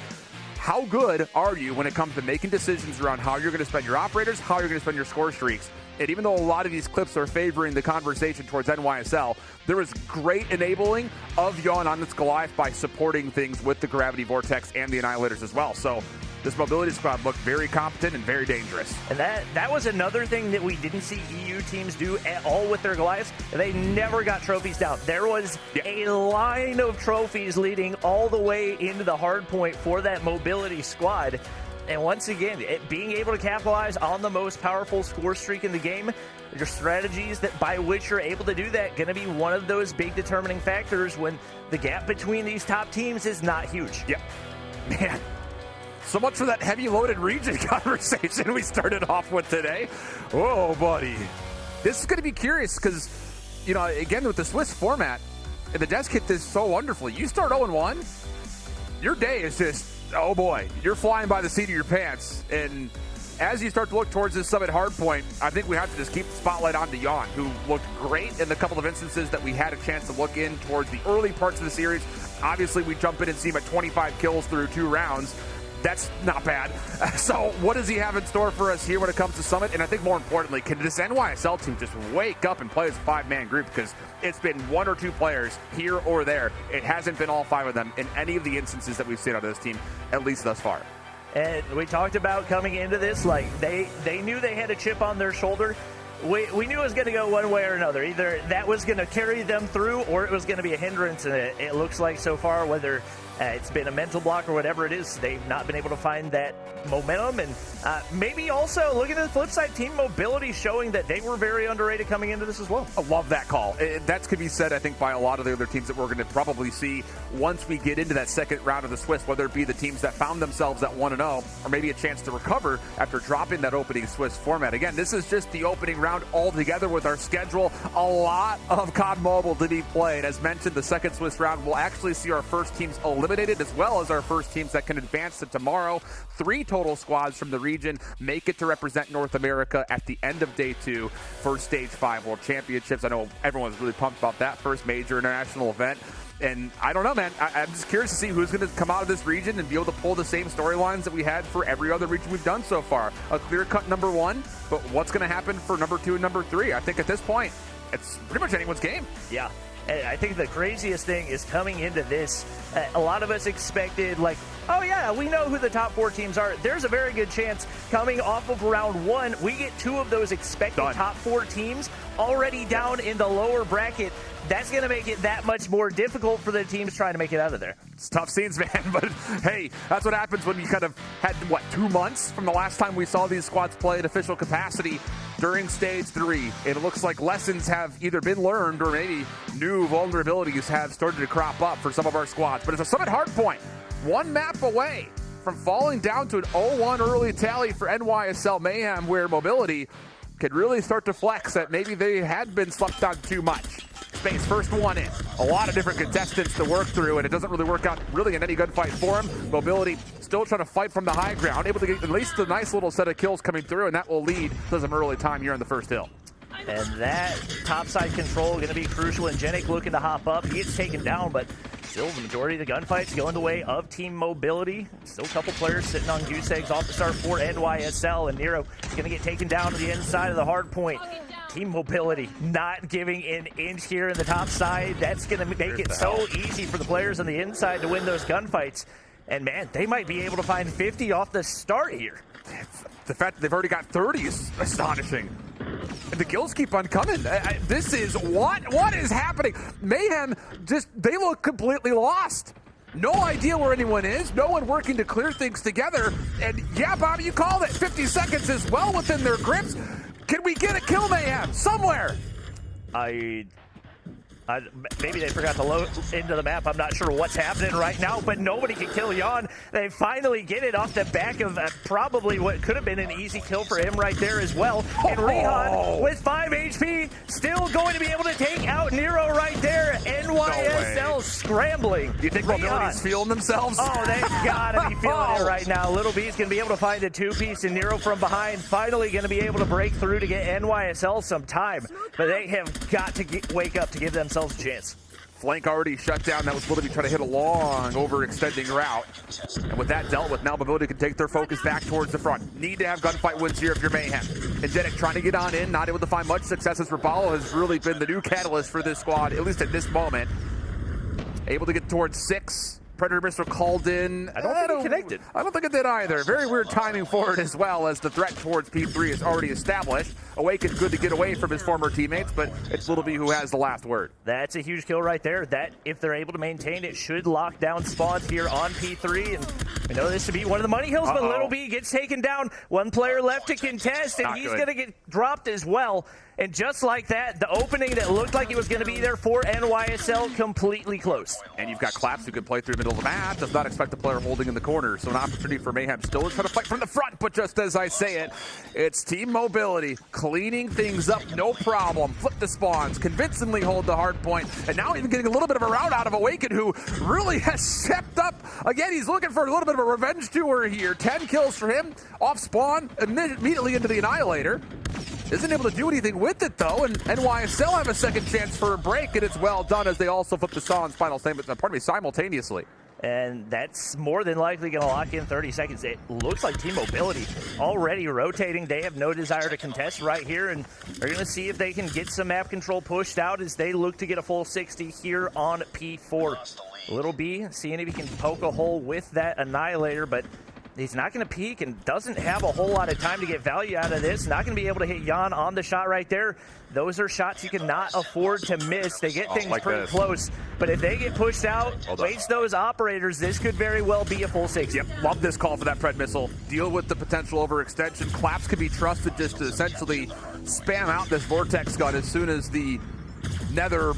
How good are you when it comes to making decisions around how you're going to spend your operators, how you're going to spend your score streaks? And even though a lot of these clips are favoring the conversation towards NYSL, there was great enabling of Yawn on this Goliath by supporting things with the Gravity Vortex and the Annihilators as well. So this Mobility squad looked very competent and very dangerous. And that was another thing that we didn't see EU teams do at all with their Goliaths. They never got trophies down. There was a line of trophies leading all the way into the hard point for that Mobility squad. And once again, being able to capitalize on the most powerful score streak in the game, your strategies that by which you're able to do that going to be one of those big determining factors when the gap between these top teams is not huge. Yep. Man, so much for that heavy loaded region conversation we started off with today. Oh, buddy. This is going to be curious because, you know, again, with the Swiss format, and the desk hit this so wonderfully. You start 0-1, your day is just oh boy, you're flying by the seat of your pants. And as you start to look towards this Summit hardpoint, I think we have to just keep the spotlight on Yon, who looked great in the couple of instances that we had a chance to look in towards the early parts of the series. Obviously, we jump in and see him at 25 kills through 2 rounds. That's not bad. So what does he have in store for us here when it comes to Summit? And I think more importantly, can this NYSL team just wake up and play as a 5-man group? Because it's been 1 or 2 players here or there. It hasn't been all 5 of them in any of the instances that we've seen out of this team, at least thus far. And we talked about coming into this, like they knew they had a chip on their shoulder. We knew it was going to go one way or another. Either that was going to carry them through or it was going to be a hindrance. And it looks like so far, whether it's been a mental block or whatever it is, they've not been able to find that momentum. And maybe also, looking at the flip side, team mobility showing that they were very underrated coming into this as well. I love that call. That could be said, I think, by a lot of the other teams that we're going to probably see once we get into that second round of the Swiss, whether it be the teams that found themselves at 1-0 or maybe a chance to recover after dropping that opening Swiss format. Again, this is just the opening round altogether with our schedule. A lot of COD Mobile to be played. As mentioned, the second Swiss round will actually see our first teams eliminated, as well as our first teams that can advance to tomorrow. 3 total squads from the region make it to represent North America at the end of day 2 for Stage 5 World Championships. I know everyone's really pumped about that first major international event. And I don't know, man. I'm just curious to see who's going to come out of this region and be able to pull the same storylines that we had for every other region we've done so far. A clear-cut number 1, but what's going to happen for number 2 and number 3? I think at this point, it's pretty much anyone's game. Yeah. And I think the craziest thing is coming into this, a lot of us expected, like, oh yeah, we know who the top 4 teams are. There's a very good chance coming off of round 1, we get 2 of those expected top 4 teams already down in the lower bracket. That's going to make it that much more difficult for the teams trying to make it out of there. It's tough scenes, man, but hey, that's what happens when you kind of had, 2 months from the last time we saw these squads play at official capacity during Stage 3. It looks like lessons have either been learned or maybe new vulnerabilities have started to crop up for some of our squads. But it's a Summit hardpoint, 1 map away from falling down to an 0-1 early tally for NYSL Mayhem, where mobility could really start to flex that maybe they had been slept on too much. Space, first one in. A lot of different contestants to work through, and it doesn't really work out really in any gunfight for him. Mobility still trying to fight from the high ground, able to get at least a nice little set of kills coming through, and that will lead to some early time here on the first hill. And that topside control going to be crucial, and Jenik looking to hop up. He gets taken down, but still the majority of the gunfights going the way of Team Mobility. Still a couple players sitting on goose eggs off the start for NYSL, and Nero going to get taken down to the inside of the hard point. Team Mobility not giving an inch here in the top side. That's going to make it so easy for the players on the inside to win those gunfights. And man, they might be able to find 50 off the start here. The fact that they've already got 30 is astonishing. And the kills keep on coming. This is what is happening? Mayhem, they look completely lost. No idea where anyone is. No one working to clear things together. And yeah, Bobby, you called it. 50 seconds is well within their grips. Can we get a kill, Mayhem, somewhere? Maybe they forgot to load into the map. I'm not sure what's happening right now, but nobody can kill Yon. They finally get it off the back of probably what could have been an easy kill for him right there as well. And Rehan with 5 HP still going to be able to take out Nero right there. NYSL scrambling. Do you think Mobility's feeling themselves? Oh, they've got to be feeling it right now. Little B's going to be able to find a 2-piece, and Nero from behind finally going to be able to break through to get NYSL some time. But they have got to wake up to give themselves a chance. Flank already shut down. That was Mobility trying to hit a long overextending route. And with that dealt with, now Mobility can take their focus back towards the front. Need to have gunfight wins here if you're Mayhem. And Jenik trying to get on in, not able to find much success as Rabalo has really been the new catalyst for this squad, at least at this moment. Able to get towards 6. Predator missile called in. I don't think it connected. I don't think it did either. Very weird timing for it as well, as the threat towards P3 is already established. Awaken good to get away from his former teammates, but it's Little B who has the last word. That's a huge kill right there. That, if they're able to maintain it, should lock down spawns here on P3. And we know this should be one of the money hills, but Little B gets taken down. 1 player left to contest, and he's going to get dropped as well. And just like that, the opening that looked like it was going to be there for NYSL completely closed. And you've got Claps who can play through the middle of the map, does not expect the player holding in the corner. So an opportunity for Mayhem still to try to fight from the front, but just as I say it, it's Team Mobility cleaning things up, no problem. Flip the spawns, convincingly hold the hard point, and now even getting a little bit of a route out of Awaken, who really has stepped up. Again, he's looking for a little bit of a revenge tour here. 10 kills for him. Off spawn, immediately into the Annihilator. Isn't able to do anything with it, though, and NYSL have a second chance for a break, and it's well done as they also flip the San's final statement, simultaneously. And that's more than likely going to lock in 30 seconds. It looks like Team Mobility already rotating. They have no desire to contest right here, and they're going to see if they can get some map control pushed out as they look to get a full 60 here on P4. Little B seeing if he can poke a hole with that Annihilator, but he's not going to peek and doesn't have a whole lot of time to get value out of this. Not going to be able to hit Jan on the shot right there. Those are shots you cannot afford to miss. They get things pretty close, but if they get pushed out, waste those operators, this could very well be a full 60. Yep, love this call for that Pred missile. Deal with the potential overextension. Claps can be trusted just to essentially spam out this Vortex gun as soon as the Nether,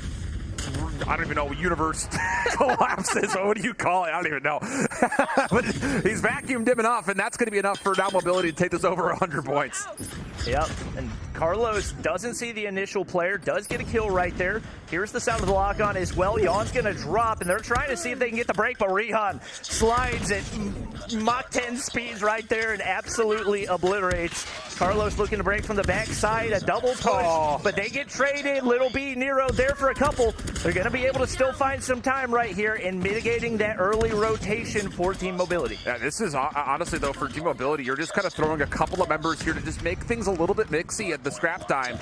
I don't even know, universe collapses. What do you call it? I don't even know. But he's vacuumed him enough, and that's going to be enough for Now Mobility to take this over 100 points. Yep, and Carlos doesn't see the initial player, does get a kill right there. Here's the sound of the lock-on as well. Jan's going to drop, and they're trying to see if they can get the break, but Rihan slides at Mach 10 speeds right there and absolutely obliterates. Carlos looking to break from the backside, a double push, but they get traded. Little B, Nero there for a couple. They're going to be able to still find some time right here in mitigating that early rotation for Team Mobility. Yeah, this is honestly, though, for Team Mobility, you're just kind of throwing a couple of members here to just make things a little bit mixy at the scrap time.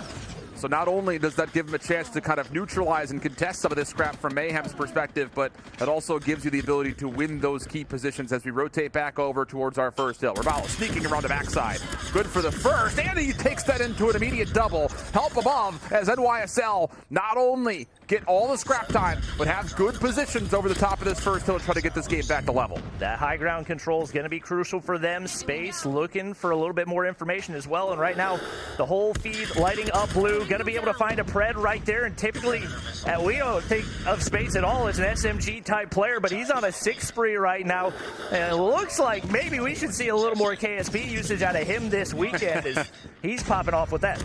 So not only does that give him a chance to kind of neutralize and contest some of this scrap from Mayhem's perspective, but it also gives you the ability to win those key positions as we rotate back over towards our first hill. Raballo sneaking around the backside. Good for the first, and he takes that into an immediate double. Help above as NYSL not only get all the scrap time, but have good positions over the top of this first hill to try to get this game back to level. That high ground control is going to be crucial for them. Space looking for a little bit more information as well, and right now the whole feed lighting up blue. Going to be able to find a Pred right there, and typically we don't think of Space at all as an SMG type player, but he's on a 6 spree right now, and it looks like maybe we should see a little more KSP usage out of him this weekend as he's popping off with that.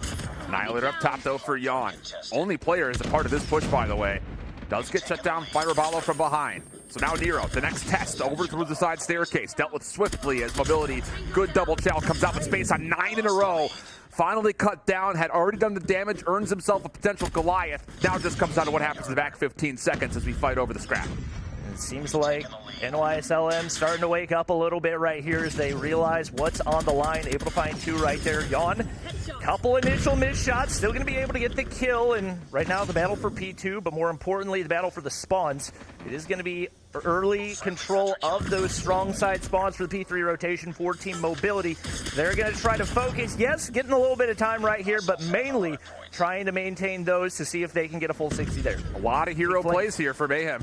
Annihilator up top though for Jan. Only player is a part of this push, by the way. Does get shut down by Raballo from behind. So now Nero, the next test, over through the side staircase. Dealt with swiftly as Mobility. Good double chow comes out with Space on 9 in a row. Finally cut down, had already done the damage, earns himself a potential Goliath. Now it just comes down to what happens in the back 15 seconds as we fight over the scrap. It seems like NYSLM starting to wake up a little bit right here as they realize what's on the line. Able to find 2 right there. Jan, couple initial missed shots, still going to be able to get the kill. And right now the battle for P2, but more importantly the battle for the spawns. It is going to be early control of those strong side spawns for the P3 rotation for Team Mobility. They're going to try to focus, yes, getting a little bit of time right here, but mainly trying to maintain those to see if they can get a full 60 there. A lot of hero plays here for Mayhem.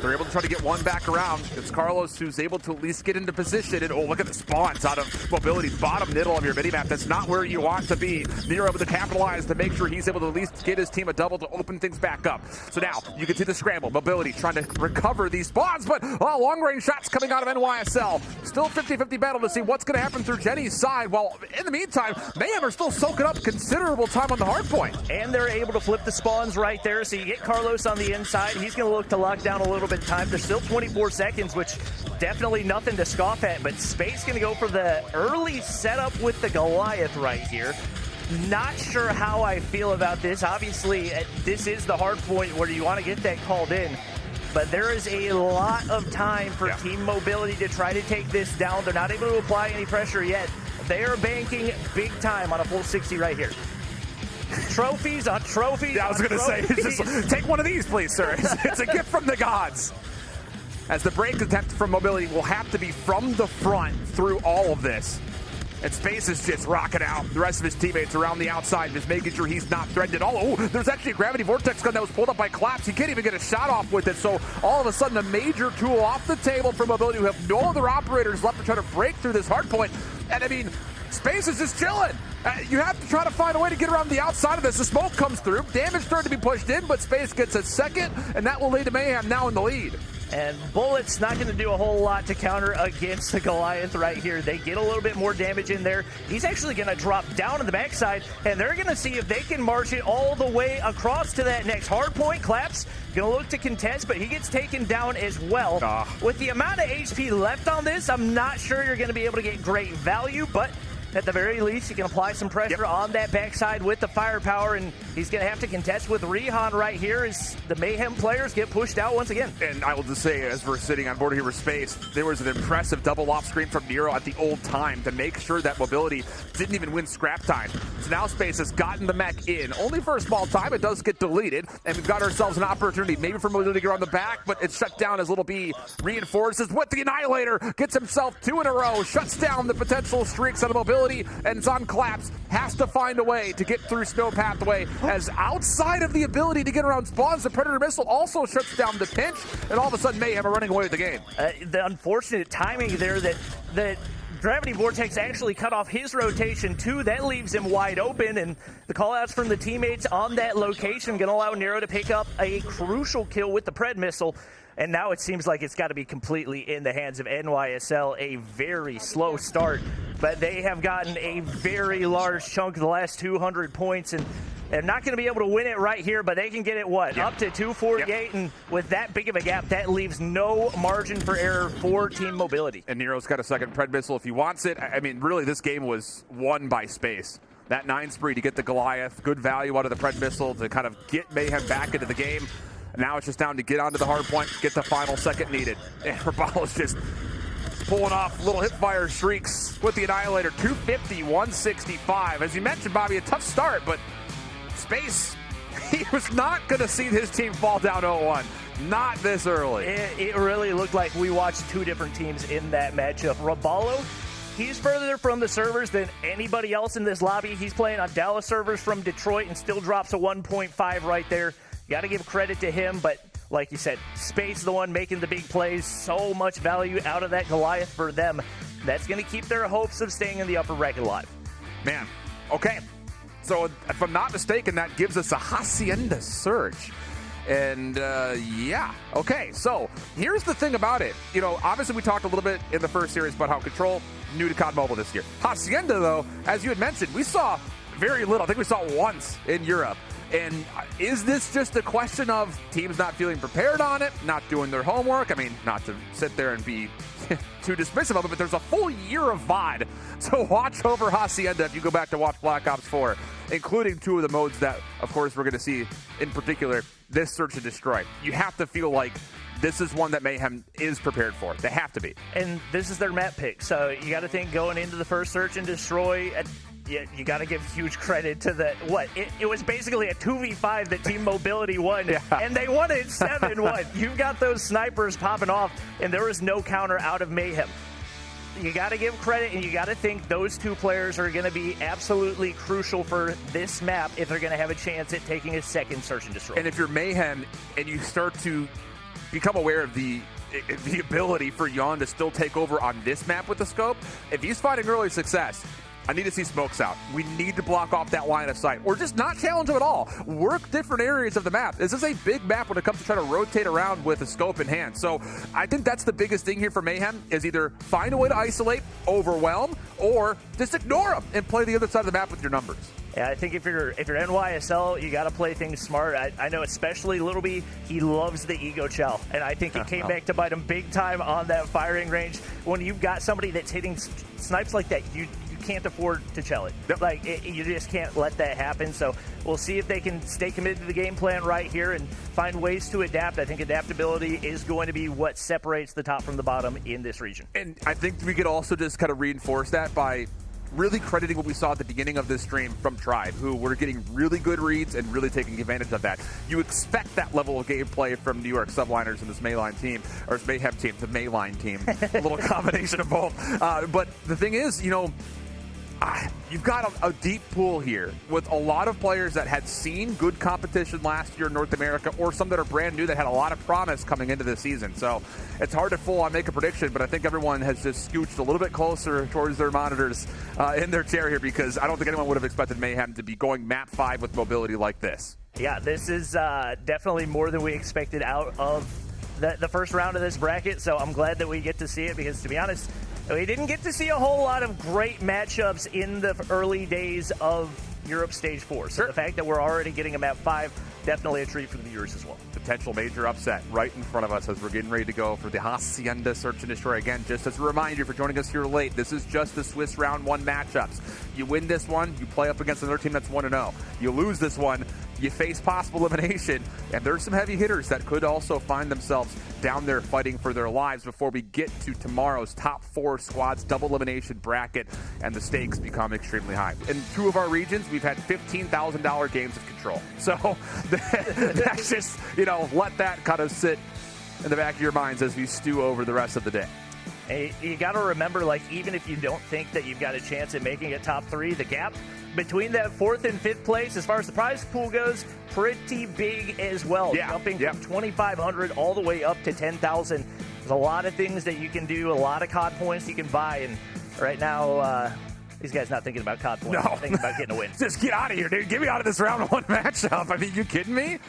They're able to try to get one back around. It's Carlos who's able to at least get into position. And oh, look at the spawns out of Mobility. Bottom middle of your minimap. That's not where you want to be. Nero able to capitalize to make sure he's able to at least get his team a double to open things back up. So now you can see the scramble. Mobility trying to recover these spawns, but long range shots coming out of NYSL. Still 50-50 battle to see what's going to happen through Jenny's side. While in the meantime, Mayhem are still soaking up considerable time on the hard point. And they're able to flip the spawns right there. So you get Carlos on the inside. He's going to look to lock down a little bit of time. There's still 24 seconds, which definitely nothing to scoff at, but Space going to go for the early setup with the Goliath right here. Not sure how I feel about this. Obviously, this is the hard point where you want to get that called in, but there is a lot of time for Team Mobility to try to take this down. They're not able to apply any pressure yet. They are banking big time on a full 60 right here. Trophies on trophies. Yeah, I was going to say, just, take one of these, please, sir. It's a gift from the gods. As the break attempt from Mobility will have to be from the front through all of this. And Space is just rocking out. The rest of his teammates around the outside, just making sure he's not threatened at all. Oh, there's actually a Gravity Vortex gun that was pulled up by Collapse. He can't even get a shot off with it. So all of a sudden, a major tool off the table for Mobility, who have no other operators left to try to break through this hard point. And I mean, Space is just chilling. You have to try to find a way to get around the outside of this. The smoke comes through. Damage starting to be pushed in, but Space gets a second, and that will lead to Mayhem now in the lead. And Bullet's not going to do a whole lot to counter against the Goliath right here. They get a little bit more damage in there. He's actually going to drop down on the backside, and they're going to see if they can march it all the way across to that next hard point. Claps going to look to contest, but he gets taken down as well. With the amount of HP left on this, I'm not sure you're going to be able to get great value, but at the very least, you can apply some pressure on that backside with the firepower, and he's going to have to contest with Rihan right here as the Mayhem players get pushed out once again. And I will just say, as we're sitting on board here with Space, there was an impressive double off screen from Nero at the old time to make sure that Mobility didn't even win scrap time. So now Space has gotten the mech in, only for a small time. It does get deleted, and we've got ourselves an opportunity maybe for Mobility to get on the back, but it's shut down as Little B reinforces with the Annihilator, gets himself 2 in a row, shuts down the potential streaks out of Mobility, and Zon Claps has to find a way to get through Snow Pathway, as outside of the ability to get around spawns, the Predator Missile also shuts down the pinch, and all of a sudden Mayhem are running away with the game. The unfortunate timing there that Gravity Vortex actually cut off his rotation too. That leaves him wide open, and the callouts from the teammates on that location going to allow Nero to pick up a crucial kill with the Pred Missile. And now it seems like it's got to be completely in the hands of NYSL. A very slow start, but they have gotten a very large chunk of the last 200 points, and they're not going to be able to win it right here, but they can get it, up to 248, and with that big of a gap, that leaves no margin for error for Team Mobility. And Nero's got a second Pred Missile if he wants it. I mean, really, this game was won by Space. That 9 spree to get the Goliath, good value out of the Pred Missile to kind of get Mayhem back into the game. Now it's just down to get onto the hard point, get the final second needed. And Rabalo's just pulling off little hipfire shrieks with the Annihilator. 250, 165. As you mentioned, Bobby, a tough start, but Space, he was not going to see his team fall down 0-1. Not this early. It really looked like we watched two different teams in that matchup. Rabalo, he's further from the servers than anybody else in this lobby. He's playing on Dallas servers from Detroit and still drops a 1.5 right there. Got to give credit to him, but like you said, Space the one making the big plays. So much value out of that Goliath for them. That's going to keep their hopes of staying in the upper bracket alive. Man, okay. So if I'm not mistaken, that gives us a Hacienda Surge. And yeah, okay. So here's the thing about it. You know, obviously we talked a little bit in the first series about how Control new to COD Mobile this year. Hacienda, though, as you had mentioned, we saw very little. I think we saw it once in Europe. And is this just a question of teams not feeling prepared on it, not doing their homework? I mean, not to sit there and be too dismissive of it, but there's a full year of VOD to watch over Hacienda if you go back to watch Black Ops 4, including 2 of the modes that, of course, we're going to see in particular this Search and Destroy. You have to feel like this is one that Mayhem is prepared for. They have to be. And this is their map pick. So you got to think going into the first Search and Destroy, you got to give huge credit to the it was basically a 2v5 that Team Mobility won, and they won it 7-1. You've got those snipers popping off, and there was no counter out of Mayhem. You got to give credit, and you got to think those two players are going to be absolutely crucial for this map if they're going to have a chance at taking a second Search and Destroy. And if you're Mayhem and you start to become aware of the ability for Yon to still take over on this map with the scope, if he's finding early success, I need to see smokes out. We need to block off that line of sight, or just not challenge him at all. Work different areas of the map. This is a big map when it comes to trying to rotate around with a scope in hand. So I think that's the biggest thing here for Mayhem, is either find a way to isolate, overwhelm, or just ignore them and play the other side of the map with your numbers. Yeah, I think if you're NYSL, you got to play things smart. I know especially Little B, he loves the ego chow, and I think it came back to bite him big time on that firing range. When you've got somebody that's hitting snipes like that, you can't afford to chill it. Yep. You just can't let that happen. So we'll see if they can stay committed to the game plan right here and find ways to adapt. I think adaptability is going to be what separates the top from the bottom in this region. And I think we could also just kind of reinforce that by really crediting what we saw at the beginning of this stream from Tribe, who were getting really good reads and really taking advantage of that. You expect that level of gameplay from New York subliners in this Mayline team, or this Mayhem team, the Mayline team. A little combination of both. But the thing is, you've got a deep pool here with a lot of players that had seen good competition last year in North America, or some that are brand new that had a lot of promise coming into this season. So it's hard to full on make a prediction, but I think everyone has just scooched a little bit closer towards their monitors in their chair here, because I don't think anyone would have expected Mayhem to be going map 5 with Mobility like this. Yeah, this is definitely more than we expected out of the first round of this bracket, so I'm glad that we get to see it because, to be honest, we didn't get to see a whole lot of great matchups in the early days of Europe Stage 4. So the fact that we're already getting them at 5, definitely a treat for the viewers as well. Potential major upset right in front of us as we're getting ready to go for the Hacienda Search and Destroy. Again, just as a reminder, for joining us here late, this is just the Swiss Round 1 matchups. You win this one, you play up against another team that's 1-0. You lose this one, you face possible elimination, and there's some heavy hitters that could also find themselves down there fighting for their lives before we get to tomorrow's top 4 squads double elimination bracket, and the stakes become extremely high. In 2 of our regions, we've had $15,000 games of control. So that's just, let that kind of sit in the back of your minds as we stew over the rest of the day. Hey, you got to remember, even if you don't think that you've got a chance at making it top 3, the gap between that 4th and 5th place, as far as the prize pool goes, pretty big as well. Yeah, jumping from 2,500 all the way up to 10,000. There's a lot of things that you can do, a lot of COD points you can buy, and right now, these guys not thinking about COD points. They're thinking about getting a win. Just get out of here, dude. Get me out of this round 1 matchup. I mean, you kidding me?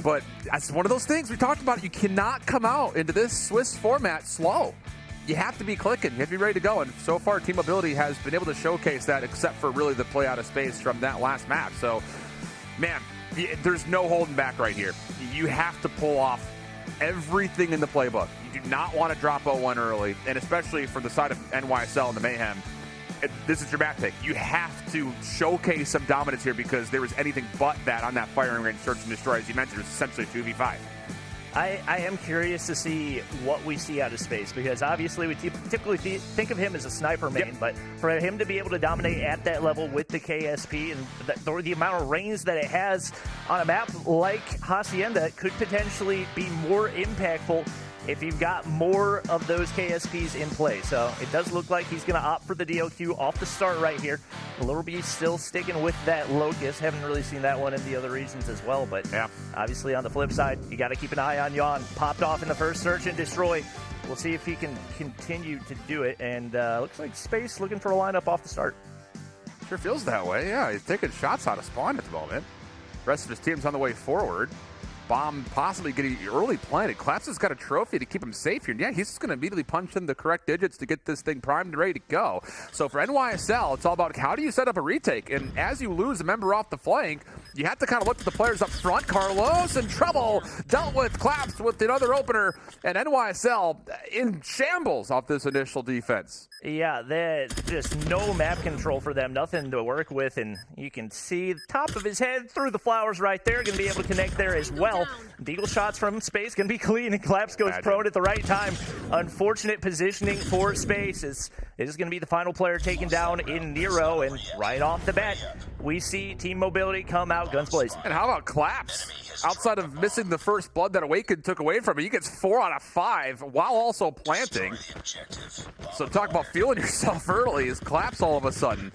But that's one of those things we talked about. You cannot come out into this Swiss format slow. You have to be clicking. You have to be ready to go. And so far, Team Mobility has been able to showcase that, except for really the play out of space from that last map. So, man, there's no holding back right here. You have to pull off everything in the playbook. You do not want to drop 0-1 early, and especially from the side of NYSL and the Mayhem. This is your map pick. You have to showcase some dominance here because there was anything but that on that firing range search and destroy. As you mentioned, it was essentially 2v5. I am curious to see what we see out of space because obviously we typically think of him as a sniper main, but for him to be able to dominate at that level with the KSP and the amount of range that it has on a map like Hacienda could potentially be more impactful if you've got more of those KSPs in play. So it does look like he's going to opt for the DOQ off the start right here. Little B still sticking with that Locust. Haven't really seen that one in the other regions as well. But obviously on the flip side, you got to keep an eye on Yon. Popped off in the first search and destroy. We'll see if he can continue to do it. And looks like Space looking for a lineup off the start. Sure feels that way. Yeah, he's taking shots out of spawn at the moment. Rest of his team's on the way forward. Bomb possibly getting early planted. Claps has got a trophy to keep him safe here. Yeah, he's just going to immediately punch in the correct digits to get this thing primed and ready to go. So for NYSL, it's all about how do you set up a retake? And as you lose a member off the flank, you have to kind of look at the players up front. Carlos in trouble. Dealt with Claps with another opener. And NYSL in shambles off this initial defense. Yeah, there's just no map control for them, nothing to work with, and you can see the top of his head through the flowers right there, going to be able to connect there as well. Deagle shots from Space going to be clean, and Claps goes prone at the right time. Unfortunate positioning for Space. It is going to be the final player taken down in Nero, and right off the bat, we see Team Mobility come out guns blazing. And how about Claps? Outside of missing the first blood that Awakened took away from him, he gets 4 out of 5 while also planting. So talk about feeling yourself early as Claps all of a sudden.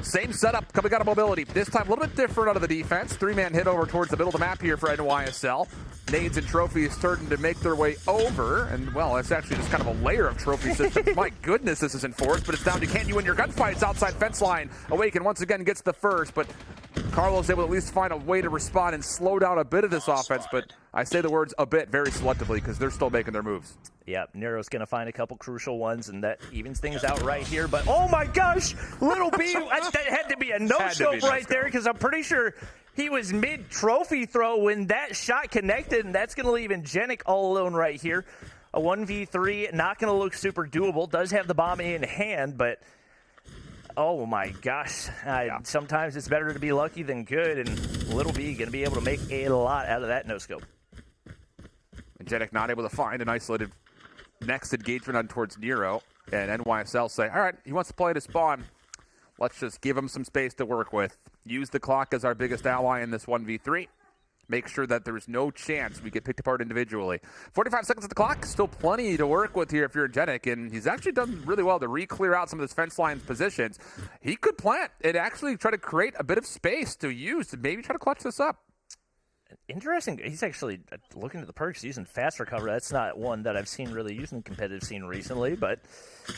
Same setup coming out of Mobility. This time a little bit different out of the defense. 3-man hit over towards the middle of the map here for NYSL. Nades and trophies starting to make their way over. And, well, that's actually just kind of a layer of trophy systems. My goodness, this is enforced, but it's down to can you win your gunfights outside fence line. Awaken once again gets the first, but Carlos able to at least find a way to respond and slow down a bit of this offense. But I say the words a bit very selectively because they're still making their moves. Yep, Nero's going to find a couple crucial ones, and that evens things out right here. But, oh, my gosh, Little B, that had to be a no-scope right there because I'm pretty sure he was mid-trophy throw when that shot connected, and that's going to leave Ingenic all alone right here. A 1v3, not going to look super doable. Does have the bomb in hand, but oh, my gosh. Sometimes it's better to be lucky than good, and Little B going to be able to make a lot out of that no-scope. Ingenic not able to find an isolated next engagement on towards Nero, and NYSL say, all right, he wants to play to spawn. Let's just give him some space to work with. Use the clock as our biggest ally in this 1v3. Make sure that there's no chance we get picked apart individually. 45 seconds at the clock. Still plenty to work with here if you're Ingenic, and he's actually done really well to re-clear out some of this fence line's positions. He could plant and actually try to create a bit of space to use to maybe try to clutch this up. Interesting. He's actually looking at the perks using fast recover. That's not one that I've seen really used in the competitive scene recently, but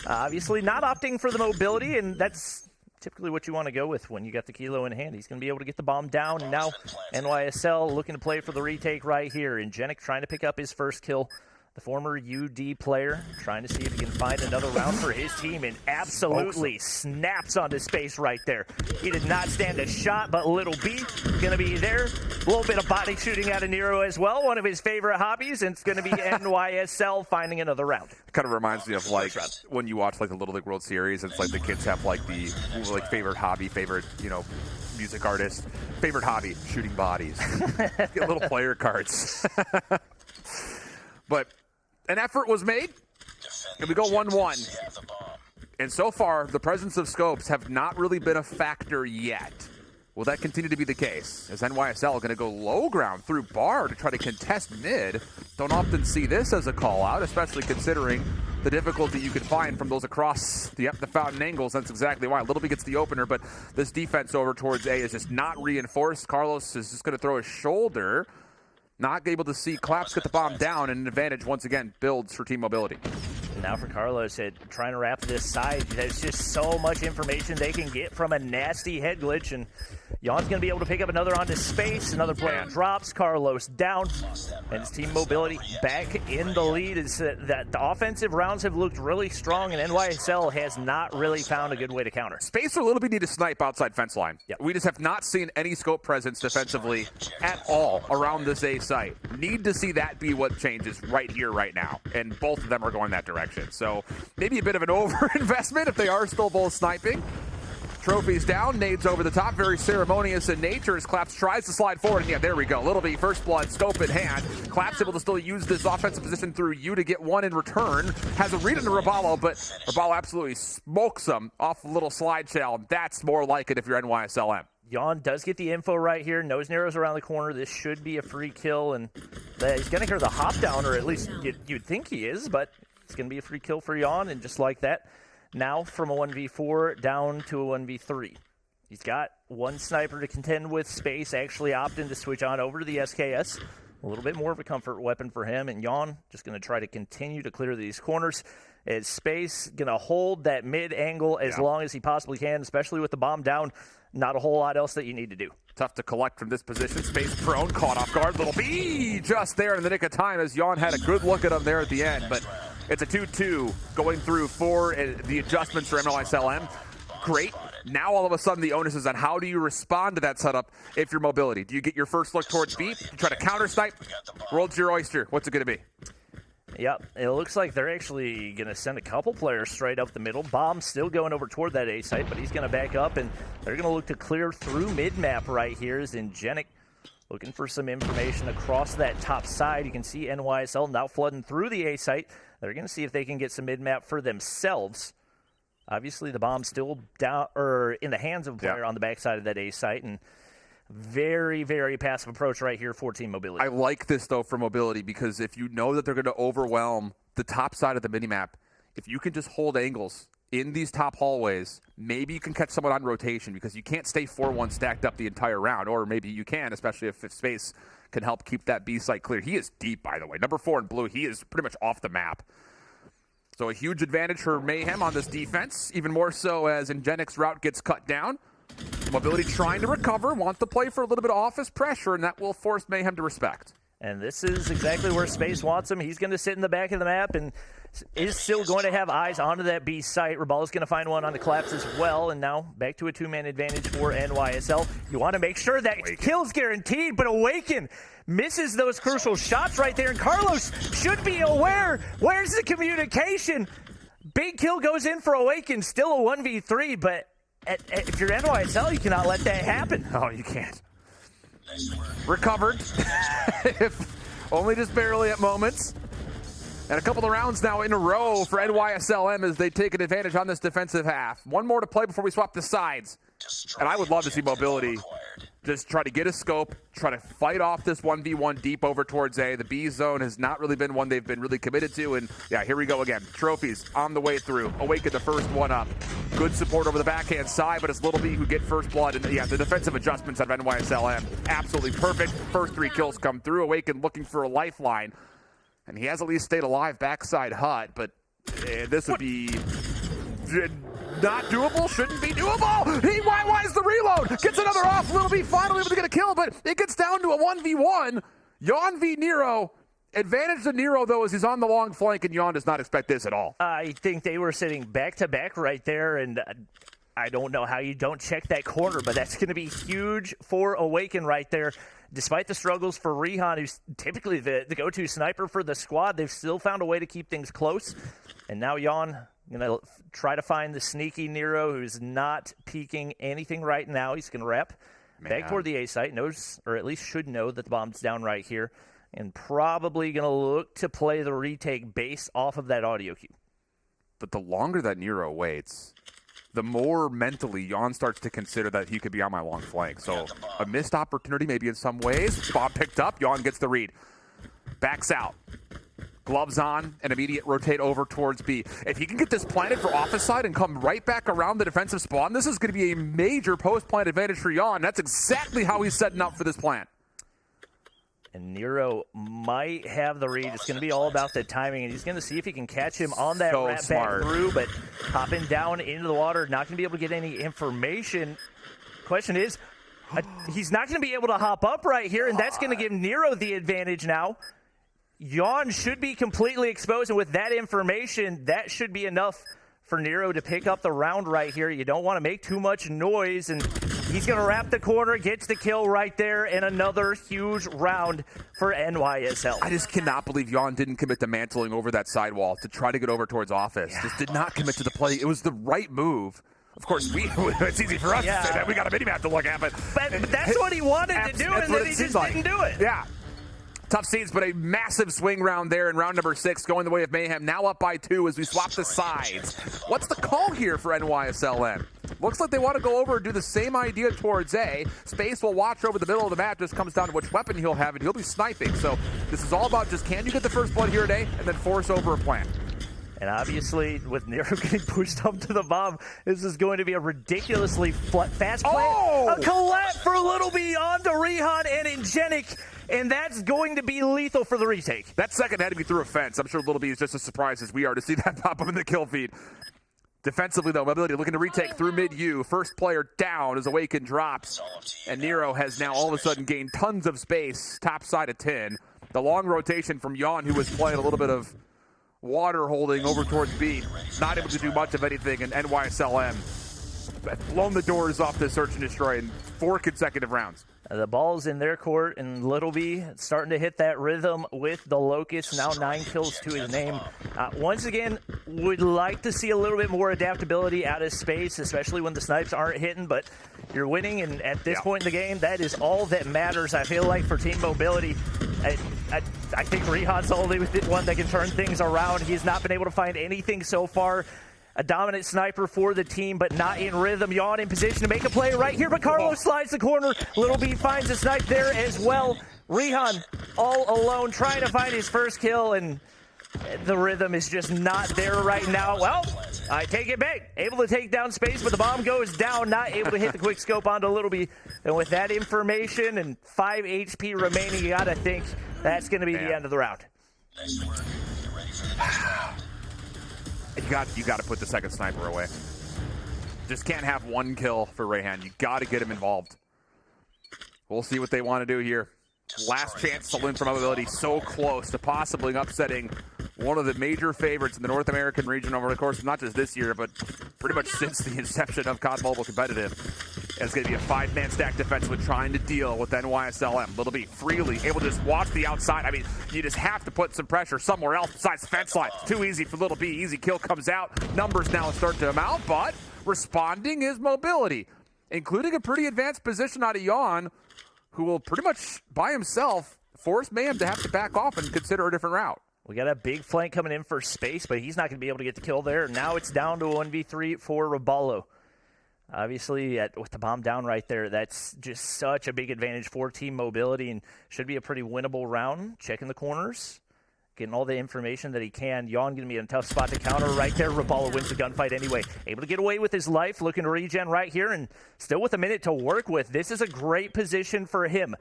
obviously not opting for the mobility, and that's typically what you want to go with when you got the kilo in hand. He's going to be able to get the bomb down. And now NYSL looking to play for the retake right here. And Jenik trying to pick up his first kill. The former UD player trying to see if he can find another round for his team, and absolutely snaps onto space right there. He did not stand a shot, but Little B going to be there. A little bit of body shooting out of Nero as well, one of his favorite hobbies, and it's going to be NYSL finding another round. Kind of reminds me of like when you watch like the Little League World Series. It's like the kids have like the favorite hobby, favorite music artist, favorite hobby, shooting bodies. Get little player cards. But an effort was made, and we go 1-1. And so far, the presence of scopes have not really been a factor yet. Will that continue to be the case? Is NYSL going to go low ground through bar to try to contest mid? Don't often see this as a call-out, especially considering the difficulty you can find from those across the fountain angles. That's exactly why. Little B gets the opener, but this defense over towards A is just not reinforced. Carlos is just going to throw his shoulder. Not able to see Claps get the bomb down, and an advantage once again builds for team mobility. Now for Carlos, trying to wrap this side. There's just so much information they can get from a nasty head glitch, and Jan's going to be able to pick up another onto space. Another player drops Carlos down, and his team mobility back in the lead. Is that the offensive rounds have looked really strong, and NYSL has not really found a good way to counter. Space or Little B need to snipe outside fence line. Yep. We just have not seen any scope presence defensively at all around this A site. Need to see that be what changes right here, right now, and both of them are going that direction. So maybe a bit of an over-investment if they are still both sniping. Trophies down, nades over the top, very ceremonious in nature as Claps tries to slide forward. And yeah, there we go. Little B, first blood, scope in hand. Claps able to still use this offensive position through you to get one in return. Has a read into Raballo, but Raballo absolutely smokes him off a little slide shell. That's more like it if you're NYSLM. Jan does get the info right here. Knows Nero's around the corner. This should be a free kill, and he's going to hear the hop down, or at least you'd think he is, but it's going to be a free kill for Jan, and just like that, now from a 1v4 down to a 1v3. He's got one sniper to contend with. Space actually opting to switch on over to the SKS. A little bit more of a comfort weapon for him, and Jan just going to try to continue to clear these corners. As Space going to hold that mid angle as long as he possibly can, especially with the bomb down. Not a whole lot else that you need to do. Tough to collect from this position. Space prone, caught off guard. Little B just there in the nick of time as Jan had a good look at him there at the end. But it's a 2-2 going through for the adjustments for NYSLM. Great. Now all of a sudden the onus is on how do you respond to that setup if you're mobility. Do you get your first look towards B? You try to counter snipe? Roll to your oyster. What's it going to be? Yep, it looks like they're actually going to send a couple players straight up the middle. Bomb still going over toward that A site, but he's going to back up, and they're going to look to clear through mid-map right here. Is Jenik looking for some information across that top side. You can see NYSL now flooding through the A site. They're going to see if they can get some mid-map for themselves. Obviously, the bomb's still down or in the hands of a player on the backside of that A site, and very, very passive approach right here for team mobility. I like this, though, for mobility, because if you know that they're going to overwhelm the top side of the minimap, if you can just hold angles in these top hallways, maybe you can catch someone on rotation, because you can't stay 4-1 stacked up the entire round, or maybe you can, especially if Space can help keep that B site clear. He is deep, by the way. Number 4 in blue, he is pretty much off the map. So a huge advantage for Mayhem on this defense, even more so as Ingenik's route gets cut down. Mobility trying to recover, want to play for a little bit of office pressure, and that will force Mayhem to respect. And this is exactly where Space wants him. He's going to sit in the back of the map and is still going to have eyes onto that B site. Raballo's going to find one on the collapse as well, and now back to a two-man advantage for NYSL. You want to make sure that kill's guaranteed, but Awaken misses those crucial shots right there, and Carlos should be aware. Where's the communication? Big kill goes in for Awaken, still a 1v3, but if you're NYSL, you cannot let that happen. Oh, you can't. Recovered, if only just barely at moments. And a couple of rounds now in a row for NYSLM as they take an advantage on this defensive half. One more to play before we swap the sides. And I would love to see mobility just try to get a scope, try to fight off this 1v1 deep over towards A. The B zone has not really been one they've been really committed to. And yeah, here we go again. Trophies on the way through. Awaken the first one up. Good support over the backhand side, but it's Little B who get first blood. And yeah, the defensive adjustments out of NYSLM, absolutely perfect. First 3 kills come through. Awaken looking for a lifeline. And he has at least stayed alive backside hut, but this would be not doable, shouldn't be doable. He YY's the reload, gets another off. Little B finally able to get a kill, but it gets down to a 1v1. Yawn v Nero. Advantage to Nero, though, as he's on the long flank, and Yawn does not expect this at all. I think they were sitting back-to-back right there, and I don't know how you don't check that corner, but that's going to be huge for Awaken right there. Despite the struggles for Rihan, who's typically the go-to sniper for the squad, they've still found a way to keep things close. And now Yawn going to try to find the sneaky Nero, who's not peeking anything right now. He's going to wrap back toward the A site, knows, or at least should know, that the bomb's down right here. And probably going to look to play the retake based off of that audio cue. But the longer that Nero waits, the more mentally Yawn starts to consider that he could be on my long flank. So a missed opportunity maybe in some ways. Bomb picked up. Yawn gets the read. Backs out. Gloves on, and immediate rotate over towards B. If he can get this planted for office side and come right back around the defensive spawn, this is going to be a major post-plant advantage for Yawn. That's exactly how he's setting up for this plant. And Nero might have the read. It's going to be all about the timing, and he's going to see if he can catch him on that wrap back through, but hopping down into the water, not going to be able to get any information. Question is, he's not going to be able to hop up right here, and that's going to give Nero the advantage now. Yawn should be completely exposed, and with that information, that should be enough for Nero to pick up the round right here. You don't want to make too much noise, and he's going to wrap the corner, gets the kill right there, and another huge round for NYSL. I just cannot believe Yawn didn't commit to mantling over that sidewall to try to get over towards office. Yeah. Just did not commit to the play. It was the right move. Of course, it's easy for us to say that. We got a mini-map to look at, but that's what he wanted to do, and then he just didn't do it. Yeah. Tough scenes, but a massive swing round there in round number 6, going the way of Mayhem. Now up by 2 as we swap the sides. What's the call here for NYSLN? Looks like they want to go over and do the same idea towards A. Space will watch over the middle of the map. Just comes down to which weapon he'll have, and he'll be sniping. So this is all about just, can you get the first blood here at A and then force over a plant? And obviously, with Nero getting pushed up to the bomb, this is going to be a ridiculously fast plant. A collapse for Little Beyond to Rihan and Ingenic, and that's going to be lethal for the retake. That second had to be through a fence. I'm sure Little B is just as surprised as we are to see that pop up in the kill feed. Defensively, though, Mobility looking to retake through mid-U. First player down as Awaken drops. And Nero has now all of a sudden gained tons of space, top side of 10. The long rotation from Yawn, who was playing a little bit of water holding over towards B. Not able to do much of anything, and NYSLM have blown the doors off the search and destroy in 4 consecutive rounds. The ball's in their court, and Little B starting to hit that rhythm with the Locust. Now 9 kills to his name. Once again, would like to see a little bit more adaptability out of space, especially when the snipes aren't hitting, but you're winning, and at this point in the game, that is all that matters, I feel like, for Team Mobility. I think Rihan's the only one that can turn things around. He's not been able to find anything so far. A dominant sniper for the team, but not in rhythm. Yawn in position to make a play right here, but Carlos slides the corner. Little B finds a snipe there as well. Rihan all alone trying to find his first kill, and the rhythm is just not there right now. Well, I take it back. Able to take down space, but the bomb goes down. Not able to hit the quick scope onto Little B. And with that information and 5 HP remaining, you got to think that's going to be the end of the round. You got to put the second sniper away. Just can't have one kill for Rayhan. You got to get him involved. We'll see what they want to do here. Last chance to win from Mobility. So close to possibly upsetting one of the major favorites in the North American region over the course of not just this year, but pretty much since the inception of COD Mobile Competitive. And it's going to be a 5-man stack defensively trying to deal with NYSLM. Little B freely able to just watch the outside. I mean, you just have to put some pressure somewhere else besides the fence line. It's too easy for Little B. Easy kill comes out. Numbers now start to amount, but responding is Mobility, including a pretty advanced position out of Yawn, who will pretty much by himself force Mayhem to have to back off and consider a different route. We got a big flank coming in for space, but he's not going to be able to get the kill there. Now it's down to a 1v3 for Raballo. Obviously, with the bomb down right there, that's just such a big advantage for Team Mobility and should be a pretty winnable round. Checking the corners, getting all the information that he can. Yawn going to be in a tough spot to counter right there. Raballo wins the gunfight anyway. Able to get away with his life, looking to regen right here, and still with a minute to work with. This is a great position for him.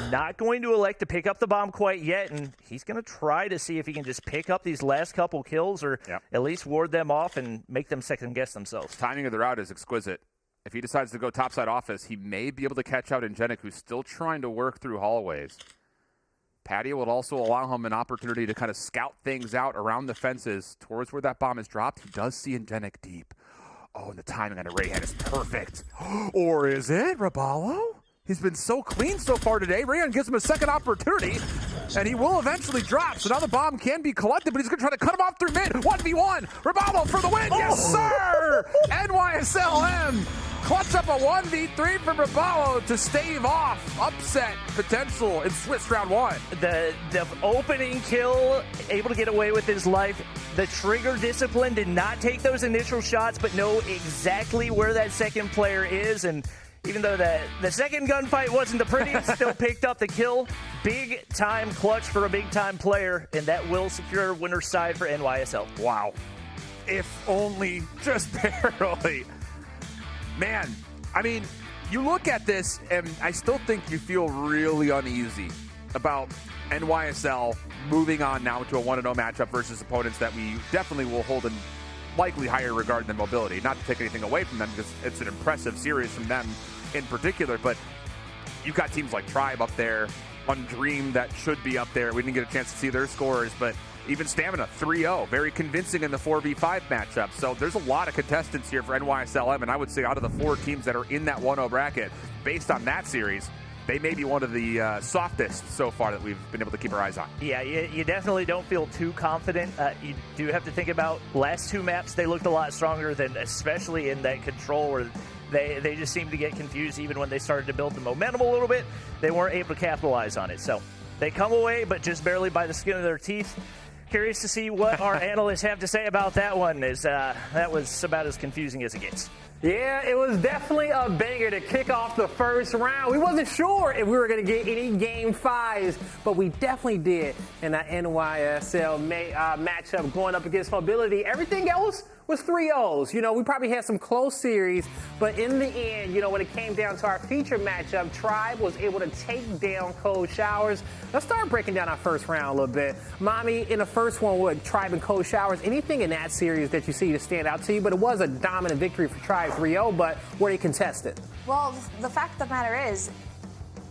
not going to elect to pick up the bomb quite yet, and he's going to try to see if he can just pick up these last couple kills or at least ward them off and make them second-guess themselves. Timing of the route is exquisite. If he decides to go topside office, he may be able to catch out Ingenic, who's still trying to work through hallways. Patio will also allow him an opportunity to kind of scout things out around the fences towards where that bomb is dropped. He does see Ingenic deep. Oh, and the timing on a Rayhan is perfect. Or is it, Raballo? He's been so clean so far today. Rayhan gives him a second opportunity, and he will eventually drop. So now the bomb can be collected, but he's going to try to cut him off through mid. 1v1. Raballo for the win. Yes, sir! NYSLM clutch up a 1v3 from Raballo to stave off upset potential in Swiss round 1. The opening kill, able to get away with his life. The trigger discipline did not take those initial shots, but know exactly where that second player is. And even though the second gunfight wasn't the prettiest, still picked up the kill. Big time clutch for a big time player, and that will secure winner's side for NYSL. Wow. If only just barely. Man, I mean, you look at this, and I still think you feel really uneasy about NYSL moving on now to a 1-0 matchup versus opponents that we definitely will hold in likely higher regard than Mobility. Not to take anything away from them, because it's an impressive series from them in particular, but you've got teams like Tribe up there, Undream that should be up there. We didn't get a chance to see their scores, but even Stamina 3-0, very convincing in the 4v5 matchup. So there's a lot of contestants here for NYSLM, and I would say out of the 4 teams that are in that 1-0 bracket, based on that series, they may be one of the softest so far that we've been able to keep our eyes on. Yeah, you definitely don't feel too confident. You do have to think about last 2 maps. They looked a lot stronger than, especially in that control where they just seemed to get confused even when they started to build the momentum a little bit. They weren't able to capitalize on it. So they come away, but just barely by the skin of their teeth. Curious to see what our analysts have to say about that one. That was about as confusing as it gets. Yeah, it was definitely a banger to kick off the first round. We wasn't sure if we were going to get any game 5s, but we definitely did in that NYSL matchup going up against Mobility. Everything else was 3-0s. You know, we probably had some close series, but in the end, you know, when it came down to our feature matchup, Tribe was able to take down Cold Showers. Let's start breaking down our first round a little bit. Mommy, in the first one with Tribe and Cold Showers, anything in that series that you see to stand out to you? But it was a dominant victory for Tribe 3-0, but were they contested? Well, the fact of the matter is,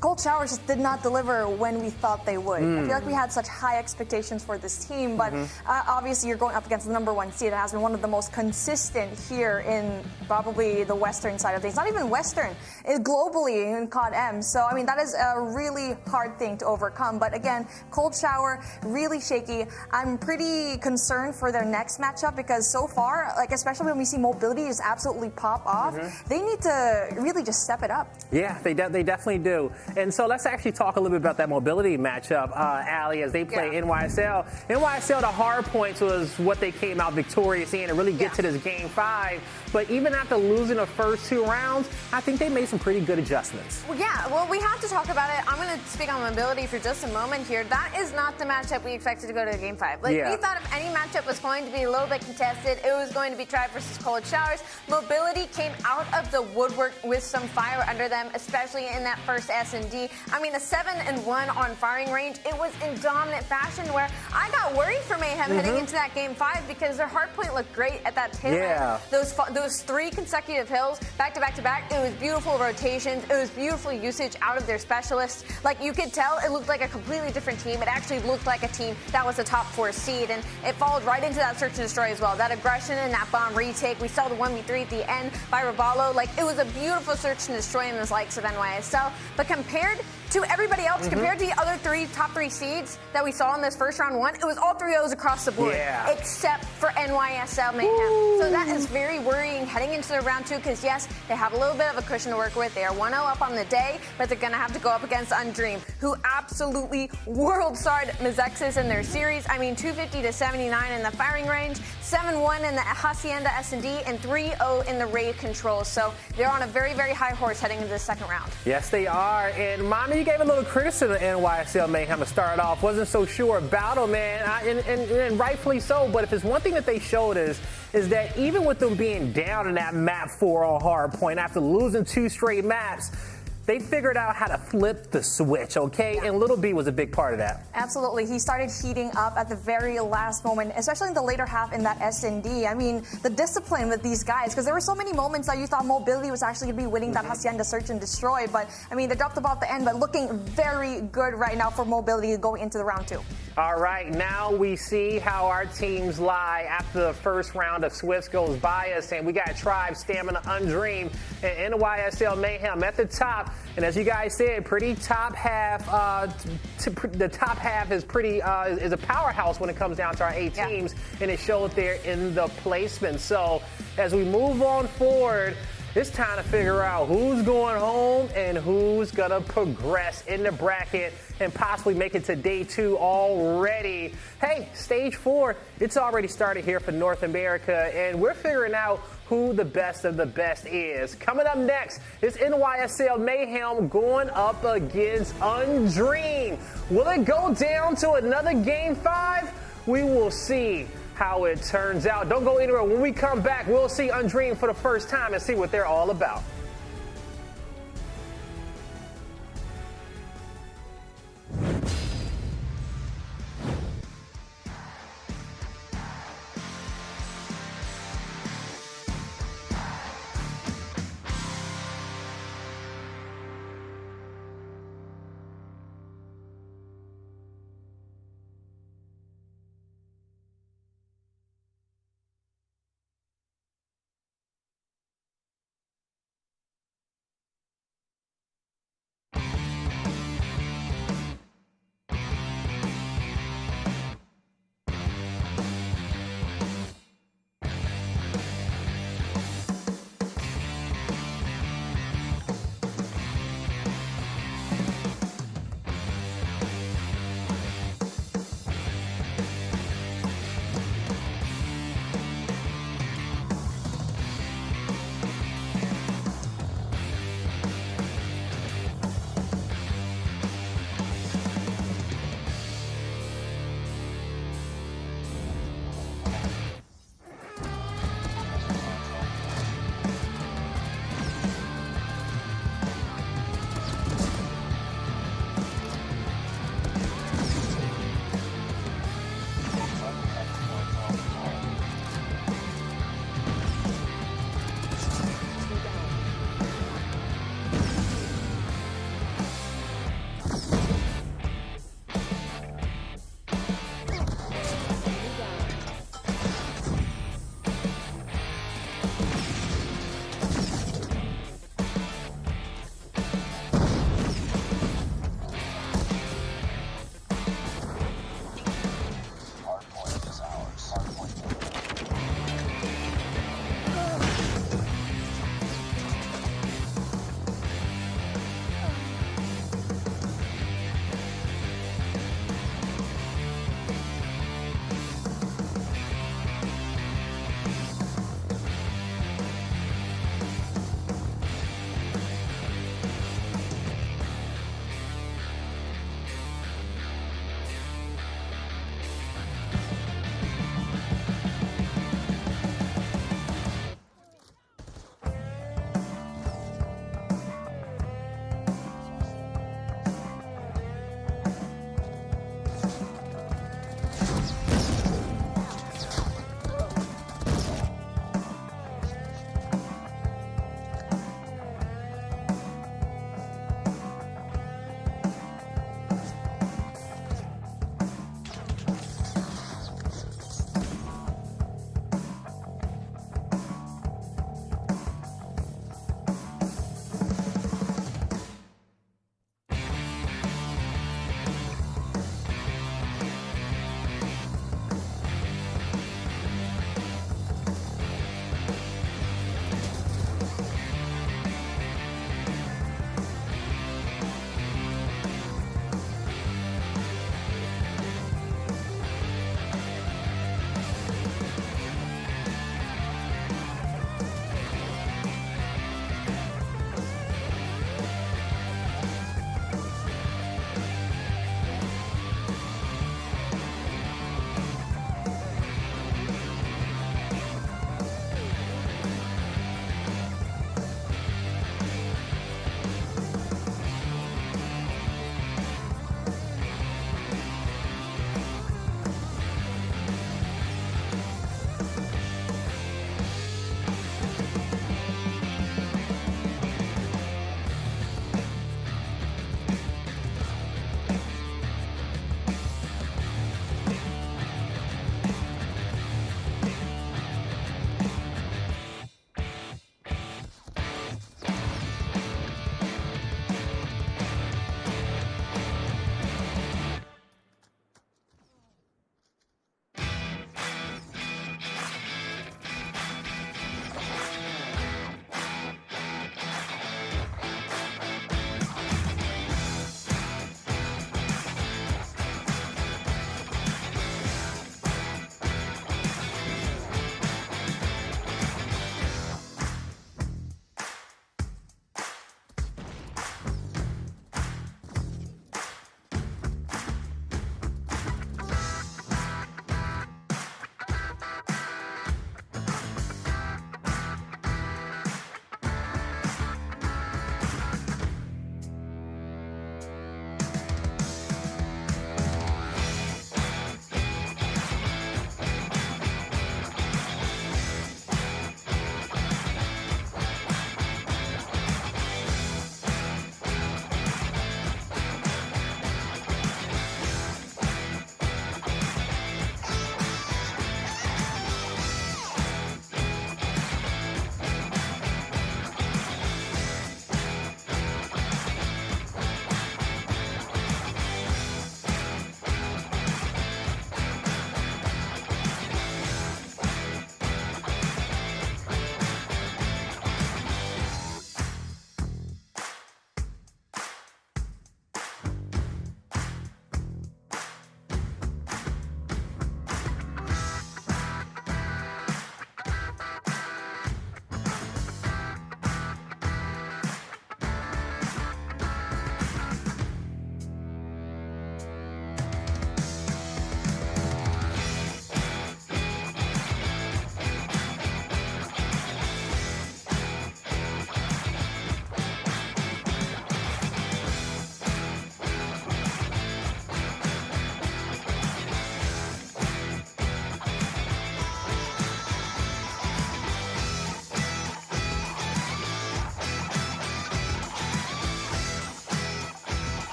Cold Showers just did not deliver when we thought they would. I feel like we had such high expectations for this team, but obviously you're going up against the #1 seed. It has been one of the most consistent here in probably the Western side of things. Not even Western, globally in COD M. So, I mean, that is a really hard thing to overcome. But again, Cold Shower, really shaky. I'm pretty concerned for their next matchup because so far, like especially when we see Mobility just absolutely pop off, they need to really just step it up. Yeah, they definitely do. And so let's actually talk a little bit about that Mobility matchup, Allie, as they play NYSL. NYSL, the hard points was what they came out victorious in and really get to this game 5. But even after losing the first 2 rounds, I think they made some pretty good adjustments. Well, yeah, well, we have to talk about it. I'm going to speak on Mobility for just a moment here. That is not the matchup we expected to go to the game 5. Like, we thought if any matchup was going to be a little bit contested, it was going to be Tribe versus Cold Showers. Mobility came out of the woodwork with some fire under them, especially in that first S&D. I mean, a 7-1 on firing range. It was in dominant fashion where I got worried for Mayhem heading into that game 5 because their hardpoint looked great at that tail end. Those 3 consecutive hills, back to back to back, it was beautiful rotations. It was beautiful usage out of their specialists. Like, you could tell it looked like a completely different team. It actually looked like a team that was a top 4 seed, and it followed right into that search and destroy as well. That aggression and that bomb retake. We saw the 1v3 at the end by Raballo. Like, it was a beautiful search and destroy in the likes of NYSL. But compared to everybody else, compared to the other top 3 seeds that we saw in this first round 1, it was all 3-0s across the board, except for NYSL Mayhem. So that is very worrying heading into the round 2 because, yes, they have a little bit of a cushion to work with. They are 1-0 up on the day, but they're going to have to go up against Undream, who absolutely world-starred Mizexis in their series. I mean, 250-79 in the firing range, 7-1 in the Hacienda S&D, and 3-0 in the raid control. So they're on a very, very high horse heading into the second round. Yes, they are. And Mommy, you gave a little criticism to NYSL Mayhem to start off. Wasn't so sure about them, man, and rightfully so. But if it's one thing that they showed us is that even with them being down in that map 4 on hard point after losing 2 straight maps, they figured out how to flip the switch, okay? And Little B was a big part of that. Absolutely. He started heating up at the very last moment, especially in the later half in that S&D. I mean, the discipline with these guys, because there were so many moments that you thought Mobility was actually going to be winning that Hacienda Search and Destroy. But, I mean, they dropped the ball at the end, but looking very good right now for Mobility going into the round 2. All right, now we see how our teams lie after the first round of Swifts goes by us, and we got Tribe, Stamina, Undream, and NYSL Mayhem at the top. And as you guys said, pretty top half. The top half is pretty is a powerhouse when it comes down to our 8 teams, and it showed there in the placement. So as we move on forward, it's time to figure out who's going home and who's going to progress in the bracket and possibly make it to day 2 already. Hey, stage 4, it's already started here for North America, and we're figuring out who the best of the best is. Coming up next is NYSL Mayhem going up against Undream. Will it go down to another Game 5? We will see how it turns out. Don't go anywhere. When we come back, we'll see Undream for the first time and see what they're all about.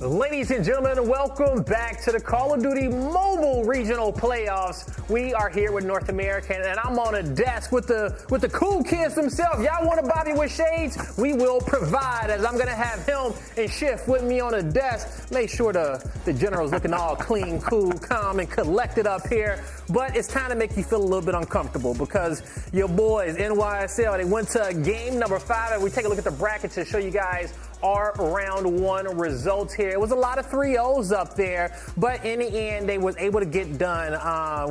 Ladies and gentlemen, welcome back to the Call of Duty Mobile Regional Playoffs. We are here with North America, and I'm on a desk with the cool kids themselves. Y'all want a Bobby with shades? We will provide, as I'm gonna have him and Schiff with me on a desk. Make sure the general's looking all clean, cool, calm, and collected up here. But it's time to make you feel a little bit uncomfortable because your boys, NYSL, they went to game number 5, and we take a look at the bracket to show you guys our round 1 results here. It was a lot of 3-0s up there, but in the end, they was able to get done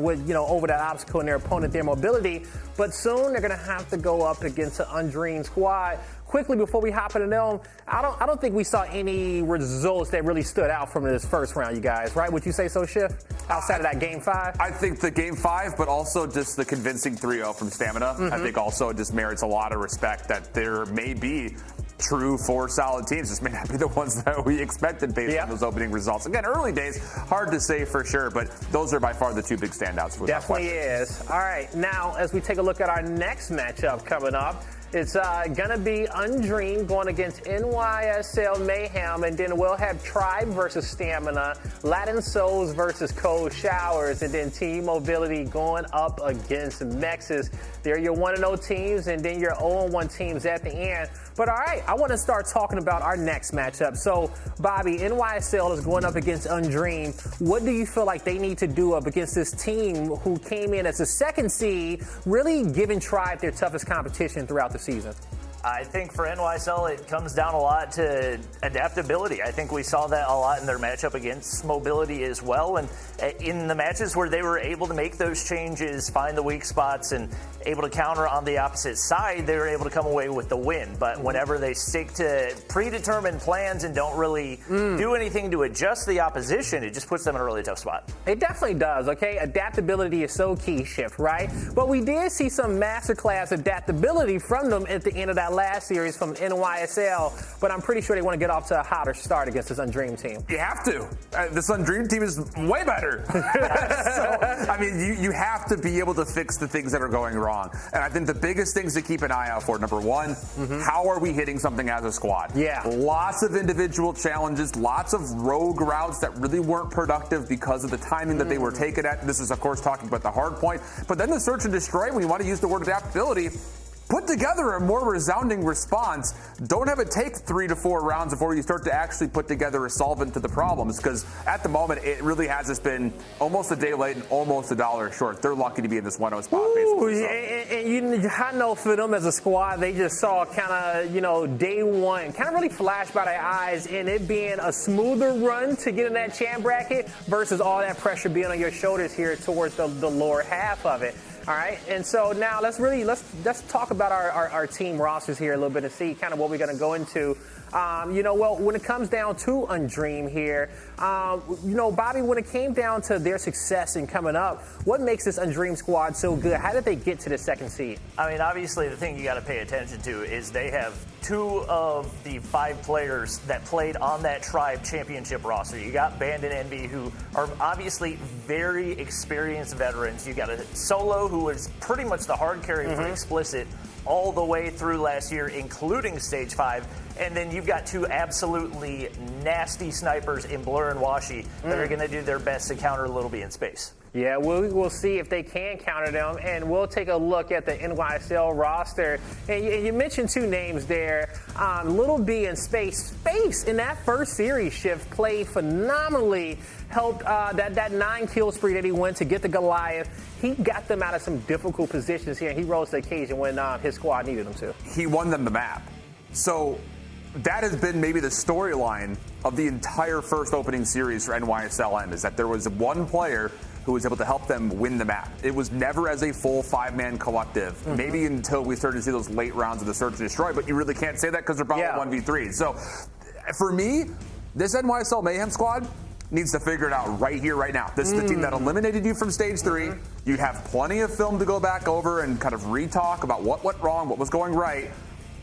with, over that obstacle in their opponent, their mobility. But soon they're gonna have to go up against an Undreamed squad. Quickly before we hop into them, I don't think we saw any results that really stood out from this first round, you guys, right? Would you say so, Schiff? Outside of that game 5? I think the game 5, but also just the convincing 3-0 from Stamina, I think also just merits a lot of respect that there may be true 4 solid teams. This may not be the ones that we expected based on those opening results. Again, early days, hard to say for sure, but those are by far the 2 big standouts. Definitely is. All right, now as we take a look at our next matchup coming up, it's going to be Undreamed going against NYSL Mayhem, and then we'll have Tribe versus Stamina, Latin Souls versus Cold Showers, and then Team Mobility going up against Mexes. They're your 1-0 teams, and then your 0-1 teams at the end. But all right, I want to start talking about our next matchup. So, Bobby, NYSL is going up against Undreamed. What do you feel like they need to do up against this team who came in as a 2nd seed, really giving Tribe their toughest competition throughout the season? I think for NYSL, it comes down a lot to adaptability. I think we saw that a lot in their matchup against Mobility as well. And in the matches where they were able to make those changes, find the weak spots, and able to counter on the opposite side, they were able to come away with the win. But whenever they stick to predetermined plans and don't really do anything to adjust the opposition, it just puts them in a really tough spot. It definitely does, okay? Adaptability is so key, Shift, right? But we did see some masterclass adaptability from them at the end of that last series from NYSL, but I'm pretty sure they want to get off to a hotter start against this Undreamed team. You have to. This Undreamed team is way better. So, I mean, you have to be able to fix the things that are going wrong. And I think the biggest things to keep an eye out for, number 1, how are we hitting something as a squad? Yeah. Lots of individual challenges, lots of rogue routes that really weren't productive because of the timing that they were taken at. This is, of course, talking about the hard point. But then the search and destroy, when you want to use the word adaptability, put together a more resounding response. Don't have it take 3 to 4 rounds before you start to actually put together a solvent to the problems, because at the moment it really has just been almost a day late and almost $1 short. They're lucky to be in this 1-0 spot, basically. So. And I know for them as a squad, they just saw kind of, day 1, kind of really flash by their eyes, and it being a smoother run to get in that champ bracket versus all that pressure being on your shoulders here towards the lower half of it. All right, and so now let's talk about our team rosters here a little bit and see kind of what we're going to go into. When it comes down to Undreamed here, Bobby, when it came down to their success in coming up, what makes this Undreamed squad so good? How did they get to the 2nd seed? I mean, obviously, the thing you got to pay attention to is they have 2 of the 5 players that played on that Tribe championship roster. You got Band and Envy, who are obviously very experienced veterans. You got a Solo, who was pretty much the hard carry for Explicit all the way through last year, including Stage 5. And then you've got 2 absolutely nasty snipers in Blur and Washi that are going to do their best to counter Little B in space. Yeah, we'll see if they can counter them, and we'll take a look at the NYSL roster. And you mentioned 2 names there, Little B and Space. Space, in that first series shift, played phenomenally, helped that 9 kill spree that he went to get the Goliath. He got them out of some difficult positions here, and he rose to the occasion when his squad needed him to. He won them the map. So that has been maybe the storyline of the entire first opening series for NYSLM, is that there was one player who was able to help them win the map. It was never as a full 5-man collective, maybe until we started to see those late rounds of the Search and Destroy, but you really can't say that because they're probably 1v3. So for me, this NYSL Mayhem squad needs to figure it out right here, right now. This is the team that eliminated you from Stage 3. You have plenty of film to go back over and kind of re-talk about what went wrong, what was going right.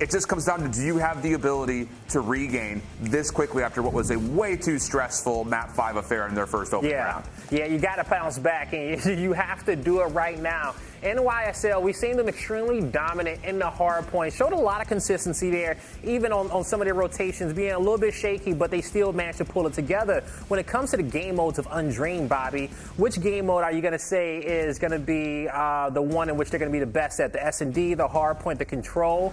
It just comes down to, do you have the ability to regain this quickly after what was a way too stressful Map 5 affair in their first opening round? Yeah, you got to bounce back, and you have to do it right now. NYSL, we've seen them extremely dominant in the hard point. Showed a lot of consistency there, even on some of their rotations being a little bit shaky, but they still managed to pull it together. When it comes to the game modes of Undreamed, Bobby, which game mode are you going to say is going to be the one in which they're going to be the best at? The S&D, the hard point, the control?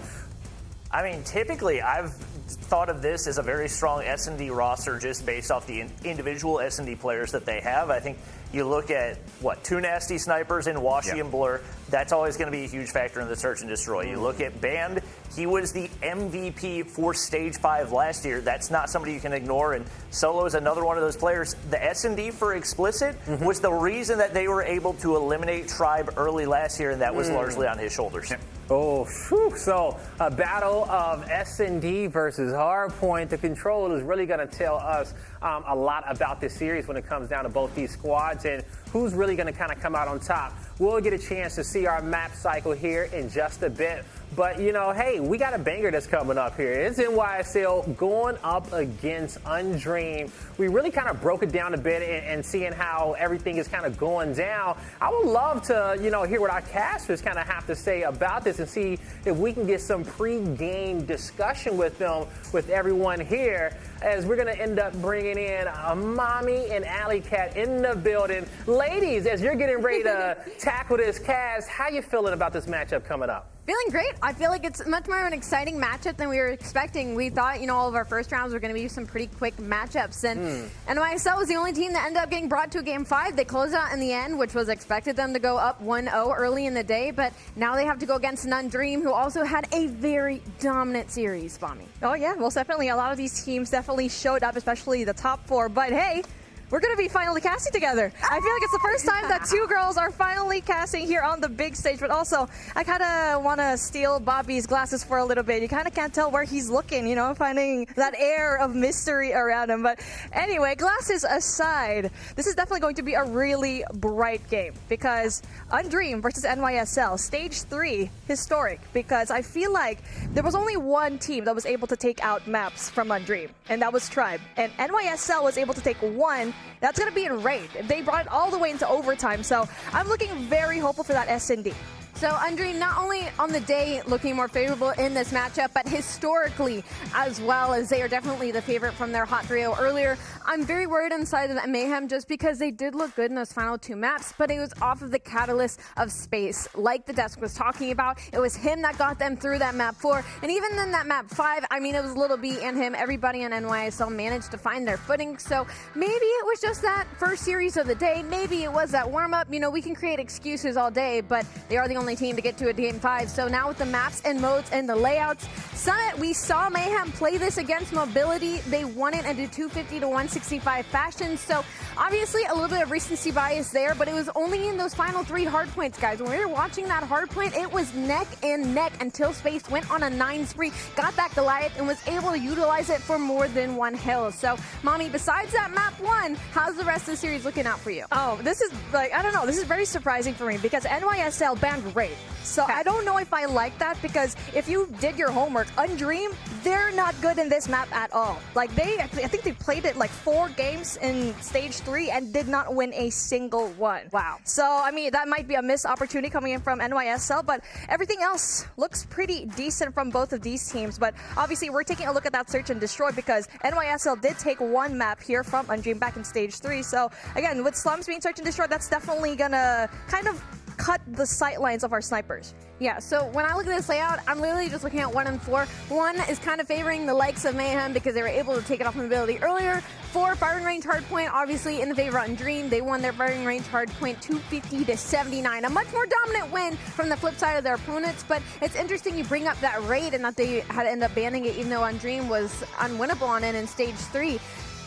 I mean, typically, I've thought of this as a very strong S&D roster just based off the individual S&D players that they have. I think you look at, two nasty snipers in Washi and Blur. That's always going to be a huge factor in the search and destroy. You look at Band, he was the MVP for Stage 5 last year. That's not somebody you can ignore, and Solo is another one of those players. The S&D for Explicit was the reason that they were able to eliminate Tribe early last year, and that was largely on his shoulders. Oh, whew. So a battle of S&D versus Hardpoint. The control is really going to tell us a lot about this series when it comes down to both these squads and who's really going to kind of come out on top. We'll get a chance to see our map cycle here in just a bit. But, hey, we got a banger that's coming up here. It's NYSL going up against Undreamed. We really kind of broke it down a bit and seeing how everything is kind of going down. I would love to, hear what our casters kind of have to say about this and see if we can get some pre-game discussion with them, with everyone here, as we're going to end up bringing in Mommy and Alley Cat in the building. Ladies, as you're getting ready to tackle this cast, how you feeling about this matchup coming up? Feeling great. I feel like it's much more of an exciting matchup than we were expecting. We thought, all of our first rounds were going to be some pretty quick matchups. And NYSL was the only team that ended up getting brought to a game 5. They closed out in the end, which was expected them to go up 1-0 early in the day. But now they have to go against an Undreamed, who also had a very dominant series, Bommy. Oh, yeah. Well, definitely a lot of these teams definitely showed up, especially the top 4. But, hey, we're going to be finally casting together. I feel like it's the first time that 2 girls are finally casting here on the big stage. But also, I kind of want to steal Bobby's glasses for a little bit. You kind of can't tell where he's looking, finding that air of mystery around him. But anyway, glasses aside, this is definitely going to be a really bright game because Undreamed versus NYSL, Stage 3, historic. Because I feel like there was only one team that was able to take out maps from Undreamed, and that was Tribe. And NYSL was able to take one. That's going to be in Raid. They brought it all the way into overtime, so I'm looking very hopeful for that S&D. So Undreamed not only on the day looking more favorable in this matchup, but historically as well, as they are definitely the favorite from their hot 3-0 earlier. I'm very worried on the side of Mayhem just because they did look good in those final 2 maps, but it was off of the catalyst of space. Like the desk was talking about, it was him that got them through that map 4. And even in that map 5, it was Little B and him. Everybody in NYSL managed to find their footing. So maybe it was just that first series of the day. Maybe it was that warm-up. We can create excuses all day, but they are the only team to get to a game 5. So now with the maps and modes and the layouts, Summit, we saw Mayhem play this against Mobility. They won it into 250 to 165 fashion. So obviously a little bit of recency bias there, but it was only in those final 3 hard points, guys. When we were watching that hard point, it was neck and neck until Space went on a 9 spree, got that Goliath, and was able to utilize it for more than 1 hill. So, Mommy, besides that map 1, how's the rest of the series looking out for you? Oh, this is I don't know. This is very surprising for me because NYSL banned Raid. So I don't know if I like that because if you did your homework, Undreamed, they're not good in this map at all. I think they played it 4 games in Stage 3 and did not win a single one. Wow. So, that might be a missed opportunity coming in from NYSL, but everything else looks pretty decent from both of these teams. But obviously, we're taking a look at that search and destroy because NYSL did take 1 map here from Undreamed back in Stage 3. So, again, with Slums being search and destroy, that's definitely going to kind of cut the sight lines of our snipers. Yeah, so when I look at this layout, I'm literally just looking at 1 and 4. 1 is kind of favoring the likes of Mayhem because they were able to take it off Mobility earlier. 4, firing range hardpoint, obviously in the favor of Undreamed. They won their firing range hardpoint 250 to 79. A much more dominant win from the flip side of their opponents, but it's interesting you bring up that Raid and that they had to end up banning it even though Undreamed was unwinnable on it in Stage 3.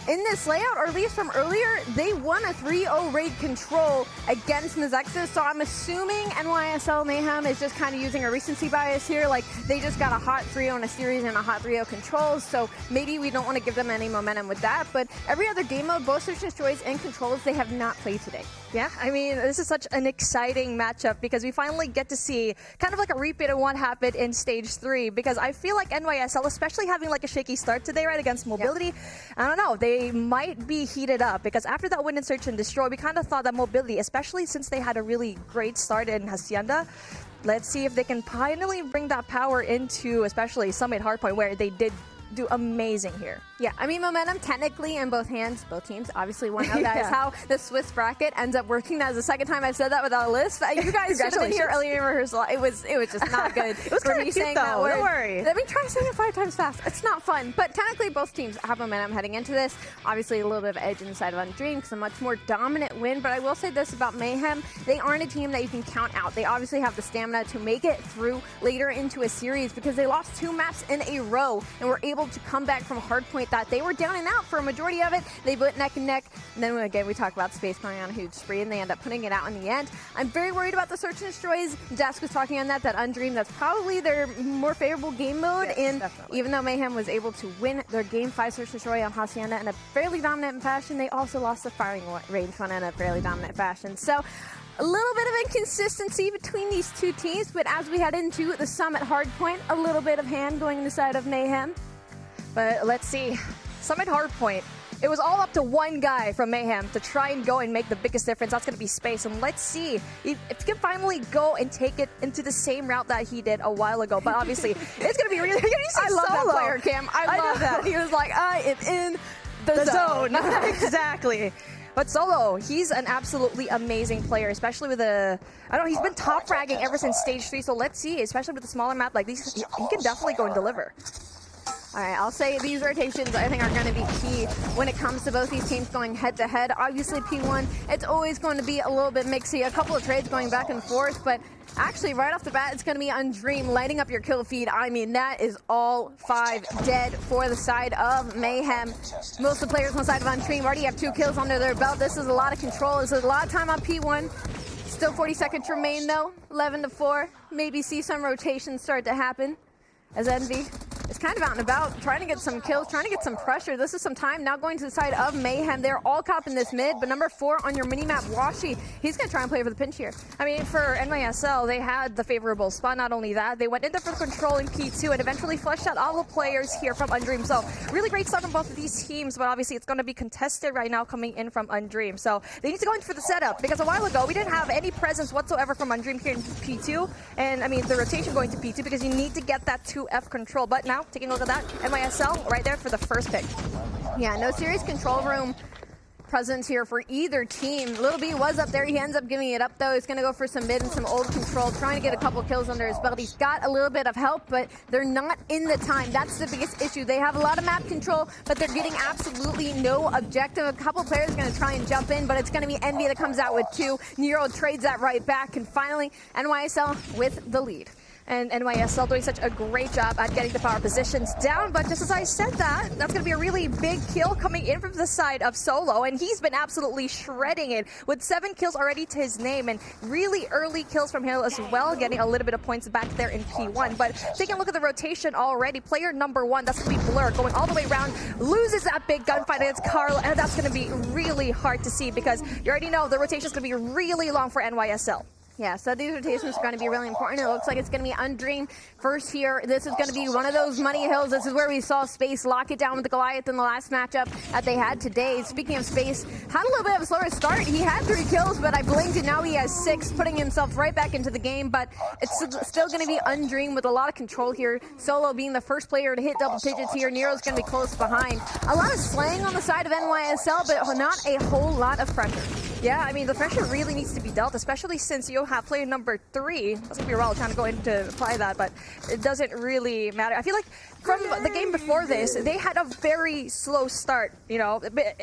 In this layout, or at least from earlier, they won a 3-0 raid control against Nizexis, so I'm assuming NYSL Mayhem is just kind of using a recency bias here, they just got a hot 3-0 in a series and a hot 3-0 controls, so maybe we don't want to give them any momentum with that, but every other game mode, both search and destroys and controls, they have not played today. Yeah, I mean, this is such an exciting matchup because we finally get to see kind of like a repeat of what happened in Stage 3, because I feel like NYSL, especially having like a shaky start today, right, against Mobility, I don't know, they might be heated up because after that win in Search and Destroy, we kind of thought that Mobility, especially since they had a really great start in Hacienda, let's see if they can finally bring that power into especially Summit Hardpoint, where they did do amazing here. Yeah, I mean, momentum technically in both hands, both teams obviously won out. That is how the Swiss bracket ends up working. That is the second time I've said that without a list. You guys should have been here earlier in rehearsal. It was just not good. It was for kind me of cute saying though, that word. don't worry. I mean, try saying it 5 times fast. It's not fun. But technically, both teams have momentum heading into this. Obviously, a little bit of edge inside of Undream because a much more dominant win. But I will say this about Mayhem. They aren't a team that you can count out. They obviously have the stamina to make it through later into a series because they lost 2 maps in a row and were able to come back from Hardpoint that they were down and out for a majority of it. They went neck and neck. And then again, we talk about Space going on a huge spree and they end up putting it out in the end. I'm very worried about the Search and Destroys. Desk was talking on that Undream, that's probably their more favorable game mode. Yes, and definitely. even though Mayhem was able to win their Game 5 Search and Destroy on Hacienda in a fairly dominant fashion, they also lost the firing range one in a fairly dominant fashion. So a little bit of inconsistency between these two teams, but as we head into the Summit Hardpoint, a little bit of hand going in the side of Mayhem. But let's see. Summit Hardpoint. It was all up to one guy from Mayhem to try and go and make the biggest difference. That's going to be Space. And let's see if he can finally go and take it into the same route that he did a while ago. But obviously, it's going to be really... I love that player, Cam. I love that. He was like, I am in the zone. Exactly. But Solo, he's an absolutely amazing player, especially with I don't know, he's been top fragging ever since Stage 3. So let's see, especially with a smaller map like these, he can definitely go and deliver. All right, I'll say these rotations I think are going to be key when it comes to both these teams going head-to-head. Obviously, P1, it's always going to be a little bit mixy, a couple of trades going back and forth, but actually, right off the bat, it's going to be Undream lighting up your kill feed. I mean, that is all 5 dead for the side of Mayhem. Most of the players on the side of Undream already have 2 kills under their belt. This is a lot of control. This is a lot of time on P1. Still 40 seconds remain, though. 11-4. Maybe see some rotations start to happen as Envy is kind of out and about, trying to get some kills, trying to get some pressure. This is some time now going to the side of Mayhem. They're all caught up in this mid, but number 4 on your mini-map, Washi, he's going to try and play for the pinch here. I mean, for NYSL, they had the favorable spot. Not only that, they went in there for the control in P2 and eventually flushed out all the players here from Undream. So really great start from both of these teams, but obviously it's going to be contested right now coming in from Undream. So they need to go in for the setup because a while ago, we didn't have any presence whatsoever from Undream here in P2. And I mean, the rotation going to P2 because you need to get that 2F control. But now, taking a look at that, NYSL right there for the first pick. Yeah, no serious control room presence here for either team. Little B was up there. He ends up giving it up, though. He's going to go for some mid and some old control, trying to get a couple kills under his belt. He's got a little bit of help, but they're not in the time. That's the biggest issue. They have a lot of map control, but they're getting absolutely no objective. A couple players are going to try and jump in, but it's going to be Envy that comes out with 2. Nero trades that right back, and finally, NYSL with the lead. And NYSL doing such a great job at getting the power positions down. But just as I said that's going to be a really big kill coming in from the side of Solo. And he's been absolutely shredding it with 7 kills already to his name. And really early kills from him as well, getting a little bit of points back there in P1. But taking a look at the rotation already, player number 1, that's going to be Blur, going all the way around, loses that big gunfight against Carl. And that's going to be really hard to see because you already know the rotation is going to be really long for NYSL. Yeah, so these rotations are going to be really important. It looks like it's going to be Undream first here. This is going to be one of those money hills. This is where we saw Space lock it down with the Goliath in the last matchup that they had today. Speaking of Space, had a little bit of a slower start. He had 3 kills, but I blinked and now he has 6, putting himself right back into the game. But it's still going to be Undream with a lot of control here. Solo being the first player to hit double digits here. Nero's going to be close behind. A lot of slaying on the side of NYSL, but not a whole lot of pressure. Yeah, I mean, the pressure really needs to be dealt, especially since you have player number 3. That's going to be Raul trying to go in to apply that, but it doesn't really matter. I feel like from the game before this, they had a very slow start, you know.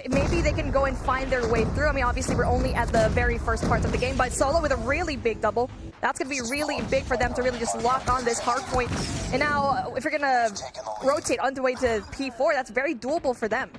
Maybe they can go and find their way through. I mean, obviously, we're only at the very first parts of the game, but Solo with a really big double. That's going to be really big for them to really just lock on this hard point. And now, if you're going to rotate on the way to P4, that's very doable for them.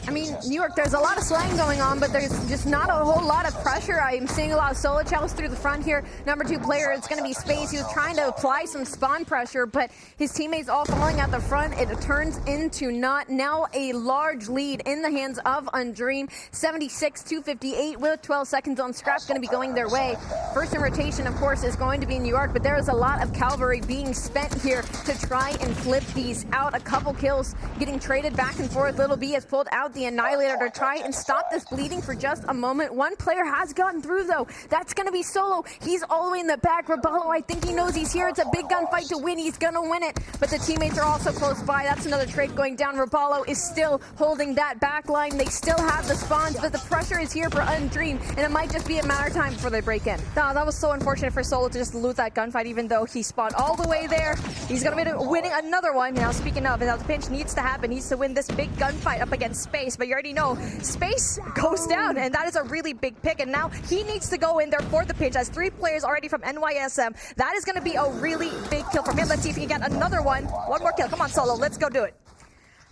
I mean, New York, there's a lot of slang going on, but there's just not a whole lot of pressure. I'm seeing a lot of solo challenge through the front here. Number 2 player, it's going to be Space. He was trying to apply some spawn pressure, but his teammates all falling at the front. It turns into not now a large lead in the hands of Undream. 76-58 with 12 seconds on scrap going to be going their way. First in rotation, of course, is going to be New York, but there is a lot of cavalry being spent here to try and flip these out. A couple kills getting traded back and forth. Little B has pulled out the Annihilator to try and stop this bleeding for just a moment. One player has gotten through, though. That's going to be Solo. He's all the way in the back. Raballo, I think he knows he's here. It's a big gunfight to win. He's going to win it, but the teammates are also close by. That's another trade going down. Raballo is still holding that back line. They still have the spawns, but the pressure is here for Undream, and it might just be a matter of time before they break in. No, that was so unfortunate for Solo to just lose that gunfight, even though he spawned all the way there. He's going to be winning another one. Now, speaking of, the pinch needs to happen. He needs to win this big gunfight up against Space, but you already know Space goes down, and that is a really big pick, and now he needs to go in there for the pinch as 3 players already from NYSM. That is going to be a really big kill from him. Let's see if he can get another one. One more kill. Come on, Solo. Let's go do it.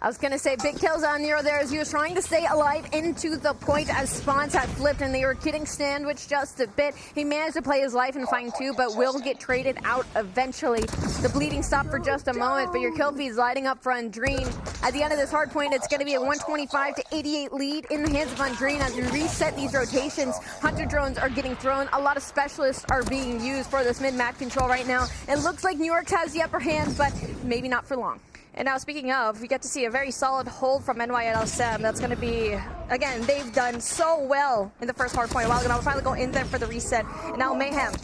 I was going to say big kills on Nero there as he was trying to stay alive into the point as spawns had flipped and they were getting sandwiched just a bit. He managed to play his life and find 2, but will get traded out eventually. The bleeding stopped for just a moment, but your kill feed's lighting up for Undream. At the end of this hard point, it's going to be a 125-88 lead in the hands of Undream as we reset these rotations. Hunter drones are getting thrown. A lot of specialists are being used for this mid-map control right now. It looks like New York has the upper hand, but maybe not for long. And now, speaking of, we get to see a very solid hold from NYSM. That's going to be, again, they've done so well in the first hard point a while ago. Now, we'll finally go in there for the reset. And now Mayhem,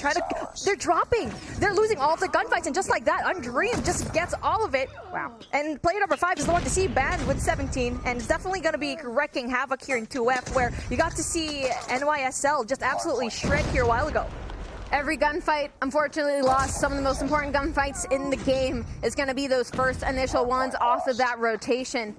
they're dropping. They're losing all of the gunfights, and just like that, Undream just gets all of it. Wow. And player number 5 is the one to see banned with 17, and it's definitely going to be wrecking havoc here in 2F, where you got to see NYSL just absolutely shred here a while ago. Every gunfight, unfortunately, lost. Some of the most important gunfights in the game is going to be those first initial ones off of that rotation.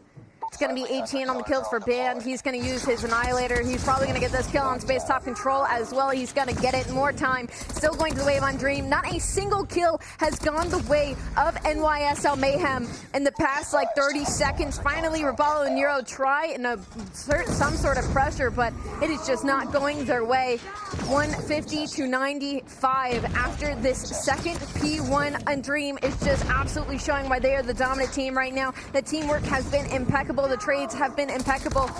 It's going to be 18 on the kills for Band. He's going to use his Annihilator. He's probably going to get this kill on Space Top Control as well. He's going to get it more time. Still going to the way of Undream. Not a single kill has gone the way of NYSL Mayhem in the past, 30 seconds. Finally, Raballo and Nero try and assert some sort of pressure, but it is just not going their way. 150-95 after this second P1. Undream is just absolutely showing why they are the dominant team right now. The teamwork has been impeccable. The trades have been impeccable.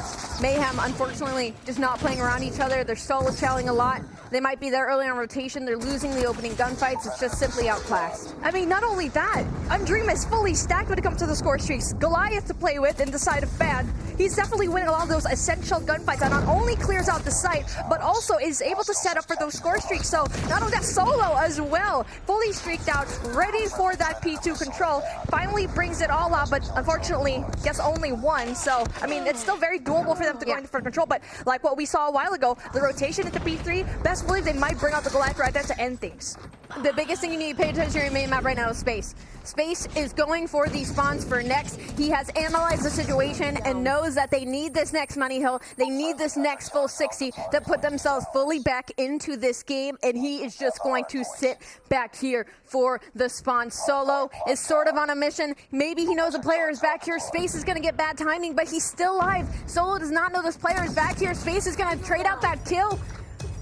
Mayhem, unfortunately, just not playing around each other. They're solo challing a lot. They might be there early on rotation. They're losing the opening gunfights. It's just simply outclassed. I mean, not only that, Undream is fully stacked when it comes to the score streaks. Goliath to play with in the side of Bad. He's definitely winning a lot of those essential gunfights and not only clears out the site, but also is able to set up for those score streaks. So not only that, Solo as well, fully streaked out, ready for that P2 control. Finally brings it all out, but unfortunately gets only 1. So, I mean, it's still very doable for them to go in for control, but like what we saw a while ago, the rotation into P3, best believe they might bring out the Goliath right there to end things. The biggest thing you need to pay attention to your main map right now is Space. Space is going for these spawns for next. He has analyzed the situation and knows that they need this next money hill. They need this next full 60 to put themselves fully back into this game, and he is just going to sit back here for the spawn. Solo is sort of on a mission. Maybe he knows a player is back here. Space is going to get bad timing, but he's still alive. Solo does not know this player is back here. Space is going to trade out that kill.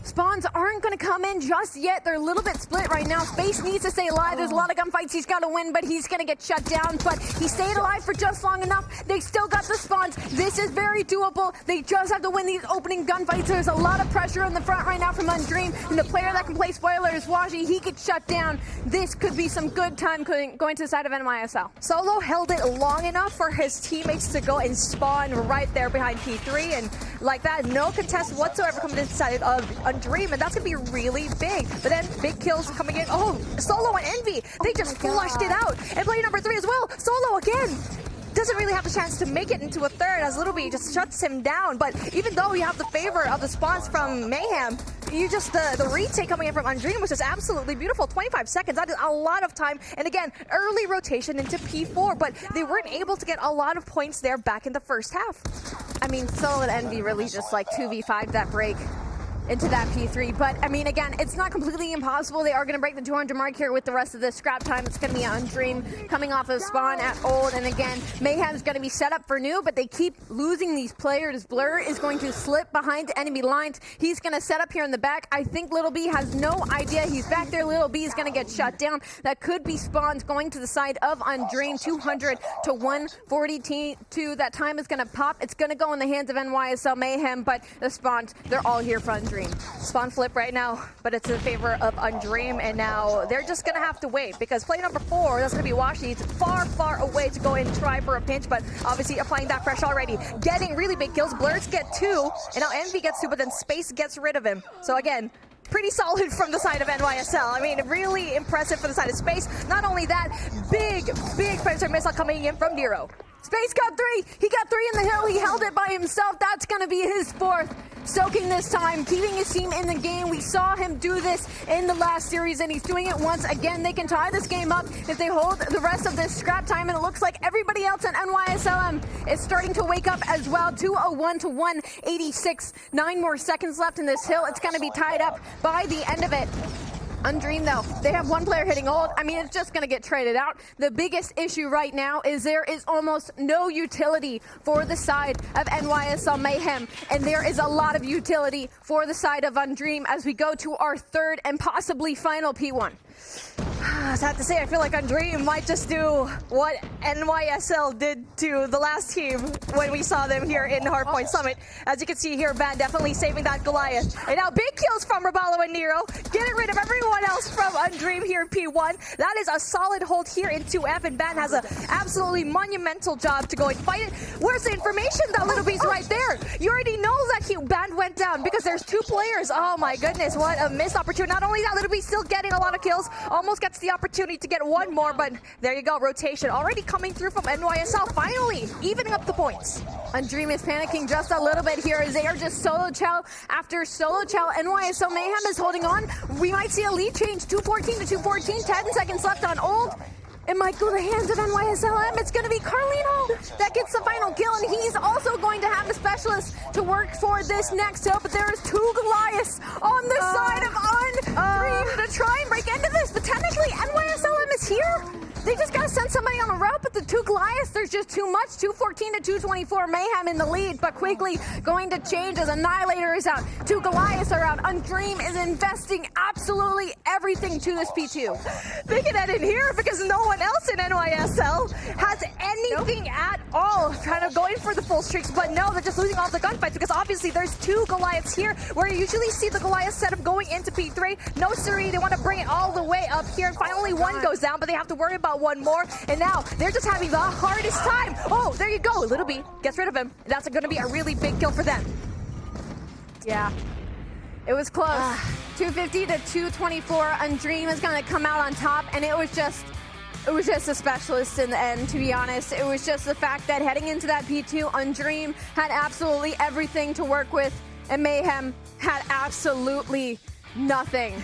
Spawns aren't going to come in just yet. They're a little bit split right now. Space needs to stay alive. There's a lot of gunfights he's got to win, but he's going to get shut down. But he stayed alive for just long enough. They still got the spawns. This is very doable. They just have to win these opening gunfights. There's a lot of pressure on the front right now from Undream. And the player that can play spoiler is Washi. He gets shut down. This could be some good time going to the side of NYSL. Solo held it long enough for his teammates to go and spawn right there behind P3. And like that, no contest whatsoever coming inside of Undream, and that's going to be really big. But then big kills coming in. Oh, Solo and Envy, they just flushed it out. And player number 3 as well, Solo again. Doesn't really have the chance to make it into a third as Little B just shuts him down. But even though you have the favor of the spawns from Mayhem, you just, the retake coming in from Undream, which is absolutely beautiful. 25 seconds, that is a lot of time. And again, early rotation into P4, but they weren't able to get a lot of points there back in the first half. I mean, Solo and Envy really just 2v5 that break. into that P3. But, I mean, again, it's not completely impossible. They are going to break the 200 mark here with the rest of the scrap time. It's going to be on Dream coming off of spawn at Old. And again, Mayhem's going to be set up for new, but they keep losing these players. Blur is going to slip behind enemy lines. He's going to set up here in the back. I think Little B has no idea he's back there. Little B is going to get shut down. That could be spawns going to the side of Undream. 200 to 142. That time is going to pop. It's going to go in the hands of NYSL Mayhem, but the spawns, they're all here for Undream. Spawn flip right now, but it's in favor of Undream, and now they're just going to have to wait because play number 4, that's going to be Washi. It's far, far away to go and try for a pinch, but obviously applying that pressure already. Getting really big kills. Blurs get 2, and now Envy gets 2, but then Space gets rid of him. So again, pretty solid from the side of NYSL. I mean, really impressive for the side of Space. Not only that, big Predator missile coming in from Nero. Space got 3. He got 3 in the hill. He held it by himself. That's going to be his 4th. Soaking this time, keeping his team in the game. We saw him do this in the last series, and he's doing it once again. They can tie this game up if they hold the rest of this scrap time, and it looks like everybody else in NYSLM is starting to wake up as well. 201 to 186. 9 more seconds left in this hill. It's going to be tied up by the end of it. Undream, though, they have 1 player hitting Old. I mean, it's just going to get traded out. The biggest issue right now is there is almost no utility for the side of NYSL Mayhem, and there is a lot of utility for the side of Undream as we go to our 3rd and possibly final P1. Sad to say, I feel like Undream might just do what NYSL did to the last team when we saw them here in Hardpoint Summit. As you can see here, Van definitely saving that Goliath. And now big kills from Rabalo and Nero, getting rid of everyone else from Undream here in P1. That is a solid hold here in 2F, and Van has an absolutely monumental job to go and fight it. Where's the information that Little B's right there? You already know that Van went down because there's 2 players. Oh my goodness, what a missed opportunity. Not only that, Little B still getting a lot of kills, almost gets the opportunity to get 1 more, but there you go, rotation already coming through from NYSL, finally evening up the points. Undream is panicking just a little bit here as they are just solo chow after solo chow. NYSL Mayhem is holding on. We might see a lead change, 214 to 214, 10 seconds left on Old. It might go to the hands of NYSLM. It's going to be Carlino that gets the final kill, and he's also going to have the specialist to work for this next hill. But there's 2 Goliaths on the side of Undream to try and break into this. But technically, NYSLM is here. They just got to send somebody on a route, but the 2 Goliaths, there's just too much. 214 to 224, Mayhem in the lead, but quickly going to change as Annihilator is out. 2 Goliaths are out. Undream is investing absolutely everything to this P2. They can head in here because no one else in NYSL has anything at all. Trying to go in for the full streaks, but no, they're just losing all the gunfights because obviously there's 2 Goliaths here where you usually see the Goliath setup going into P3. No siree, they want to bring it all the way up here, and finally 1 goes down, but they have to worry about 1 more, and now they're just having the hardest time. Oh, there you go. Little B gets rid of him. That's going to be a really big kill for them. Yeah. It was close. 250 to 224. Undream is going to come out on top, and it was just a specialist in the end, to be honest. It was just the fact that heading into that P2, Undream had absolutely everything to work with, and Mayhem had absolutely nothing.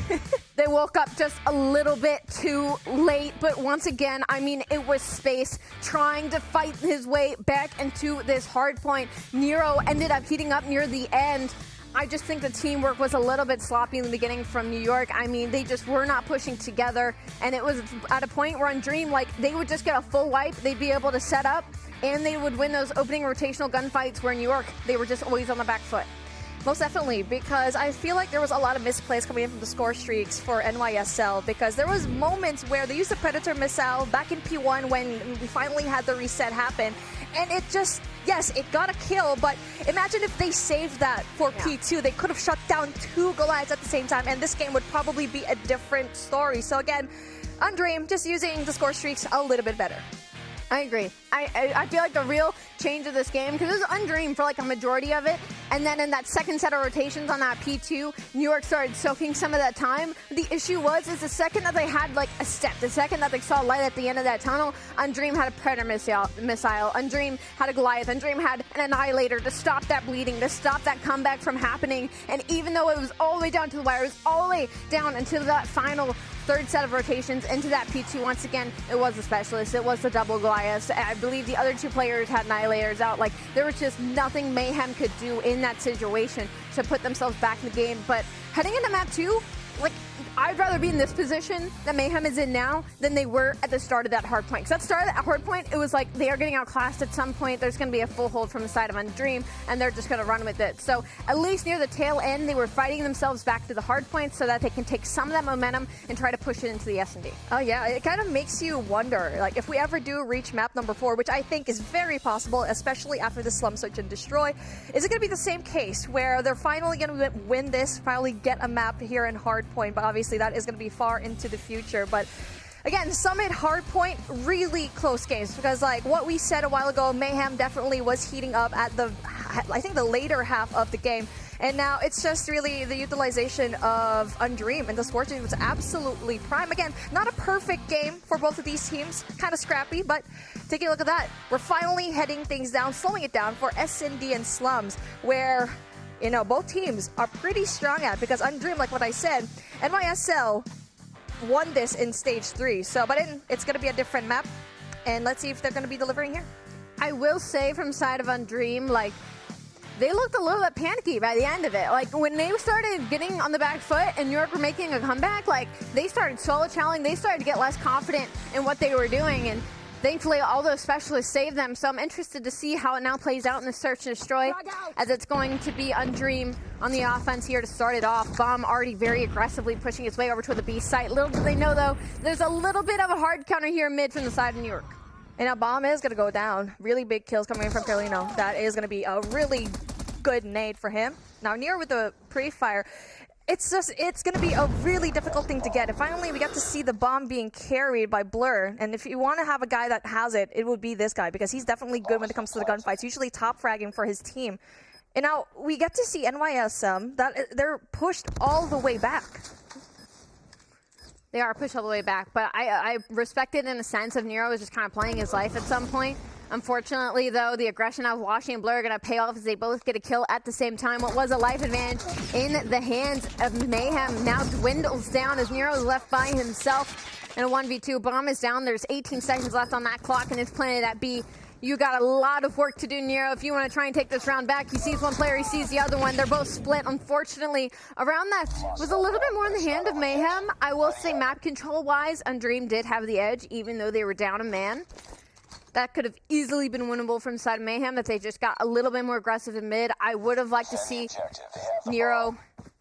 They woke up just a little bit too late, but once again, I mean, it was Space trying to fight his way back into this hard point. Nero ended up heating up near the end. I just think the teamwork was a little bit sloppy in the beginning from New York. I mean, they just were not pushing together, and it was at a point where Undream, like, they would just get a full wipe, they'd be able to set up, and they would win those opening rotational gunfights where New York, they were just always on the back foot. Most definitely, because I feel like there was a lot of misplays coming in from the score streaks for NYSL, because there was moments where they used the Predator missile back in P1 when we finally had the reset happen, and it just, yes, it got a kill, but imagine if they saved that for P2. They could have shut down 2 Goliaths at the same time, and this game would probably be a different story. So again, Undream just using the score streaks a little bit better. I agree. I feel like the real change of this game, because it was Undream for like a majority of it, and then in that second set of rotations on that P2, New York started soaking some of that time. The issue is the second that they had like a step, the second that they saw light at the end of that tunnel, Undream had a Predator missile, Undream had a Goliath, Undream had an Annihilator to stop that bleeding, to stop that comeback from happening, and even though it was all the way down to the wire, it was all the way down until that final third set of rotations into that P2. Once again, it was the specialist. It was the double Goliath. I believe the other two players had Annihilators out. Like, there was just nothing Mayhem could do in that situation to put themselves back in the game. But heading into map 2, like, I'd rather be in this position that Mayhem is in now than they were at the start of that hard point. Because at the start of that hard point, it was like they are getting outclassed at some point. There's going to be a full hold from the side of Undream, and they're just going to run with it. So at least near the tail end, they were fighting themselves back to the hard point so that they can take some of that momentum and try to push it into the S&D. Oh yeah, it kind of makes you wonder, like, if we ever do reach map number 4, which I think is very possible, especially after the Slum Search and Destroy, is it going to be the same case where they're finally going to win this, finally get a map here in hardpoint? But obviously that is going to be far into the future. But again, Summit, Hardpoint, really close games, because like what we said a while ago, Mayhem definitely was heating up at I think the later half of the game. And now it's just really the utilization of Undream, and the Scorching was absolutely prime. Again, not a perfect game for both of these teams, kind of scrappy, but taking a look at that, we're finally heading things down, slowing it down for SND and Slums, where, you know, both teams are pretty strong at, because Undream, like what I said, NYSL won this in stage 3. So, but it's going to be a different map, and let's see if they're going to be delivering here. I will say from side of Undream, like, they looked a little bit panicky by the end of it. Like, when they started getting on the back foot and New York were making a comeback, like, they started solo challenging, they started to get less confident in what they were doing, and thankfully, all those specialists saved them, so I'm interested to see how it now plays out in the Search and Destroy, as it's going to be Undream on the offense here to start it off. Bomb already very aggressively pushing its way over to the B site. Little do they know, though, there's a little bit of a hard counter here mid from the side of New York. And now Bomb is going to go down. Really big kills coming in from Carlino. That is going to be a really good nade for him. Now, Nero with the pre-fire. It's going to be a really difficult thing to get. And finally, we get to see the bomb being carried by Blur. And if you want to have a guy that has it, it would be this guy, because he's definitely good when it comes to the gunfights, usually top fragging for his team. And now we get to see NYSM, that they're pushed all the way back. They are pushed all the way back, but I respect it in a sense of Nero was just kind of playing his life at some point. Unfortunately, though, the aggression of Washi and Blur are going to pay off as they both get a kill at the same time. What was a life advantage in the hands of Mayhem now dwindles down as Nero is left by himself in a 1v2. Bomb is down. There's 18 seconds left on that clock, and it's planted at B. You got a lot of work to do, Nero, if you want to try and take this round back. He sees one player, he sees the other one. They're both split, unfortunately. Around that was a little bit more in the hand of Mayhem. I will say map control-wise, Undream did have the edge, even though they were down a man. That could have easily been winnable from the side of Mayhem if they just got a little bit more aggressive in mid. I would have liked to see Nero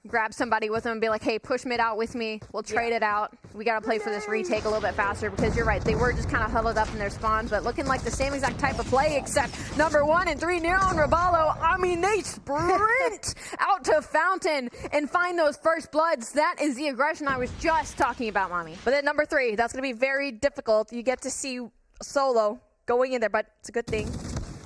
grab somebody with him and be like, hey, push mid out with me. We'll trade it out. We got to play for this retake a little bit faster, because you're right. They were just kind of huddled up in their spawns, but looking like the same exact type of play, except number 1 and 3, Nero and Raballo. I mean, they sprint out to Fountain and find those first bloods. That is the aggression I was just talking about, Mommy. But then number 3, that's going to be very difficult. You get to see Solo going in there, but it's a good thing.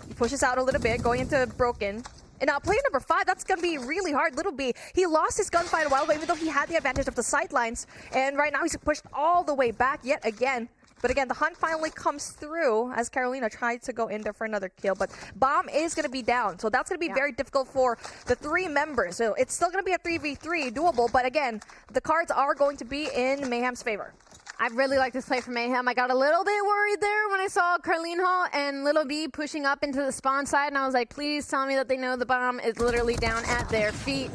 He pushes out a little bit, going into Broken. And now player number 5, that's going to be really hard. Little B, he lost his gunfight a while ago, even though he had the advantage of the sidelines. And right now he's pushed all the way back yet again. But again, the hunt finally comes through as Carolina tried to go in there for another kill. But Bomb is going to be down, so that's going to be very difficult for the 3 members. So it's still going to be a 3v3 doable, but again, the cards are going to be in Mayhem's favor. I really like this play from Mayhem. I got a little bit worried there when I saw Carlinho and Little B pushing up into the spawn side, and I was like, please tell me that they know the bomb is literally down at their feet.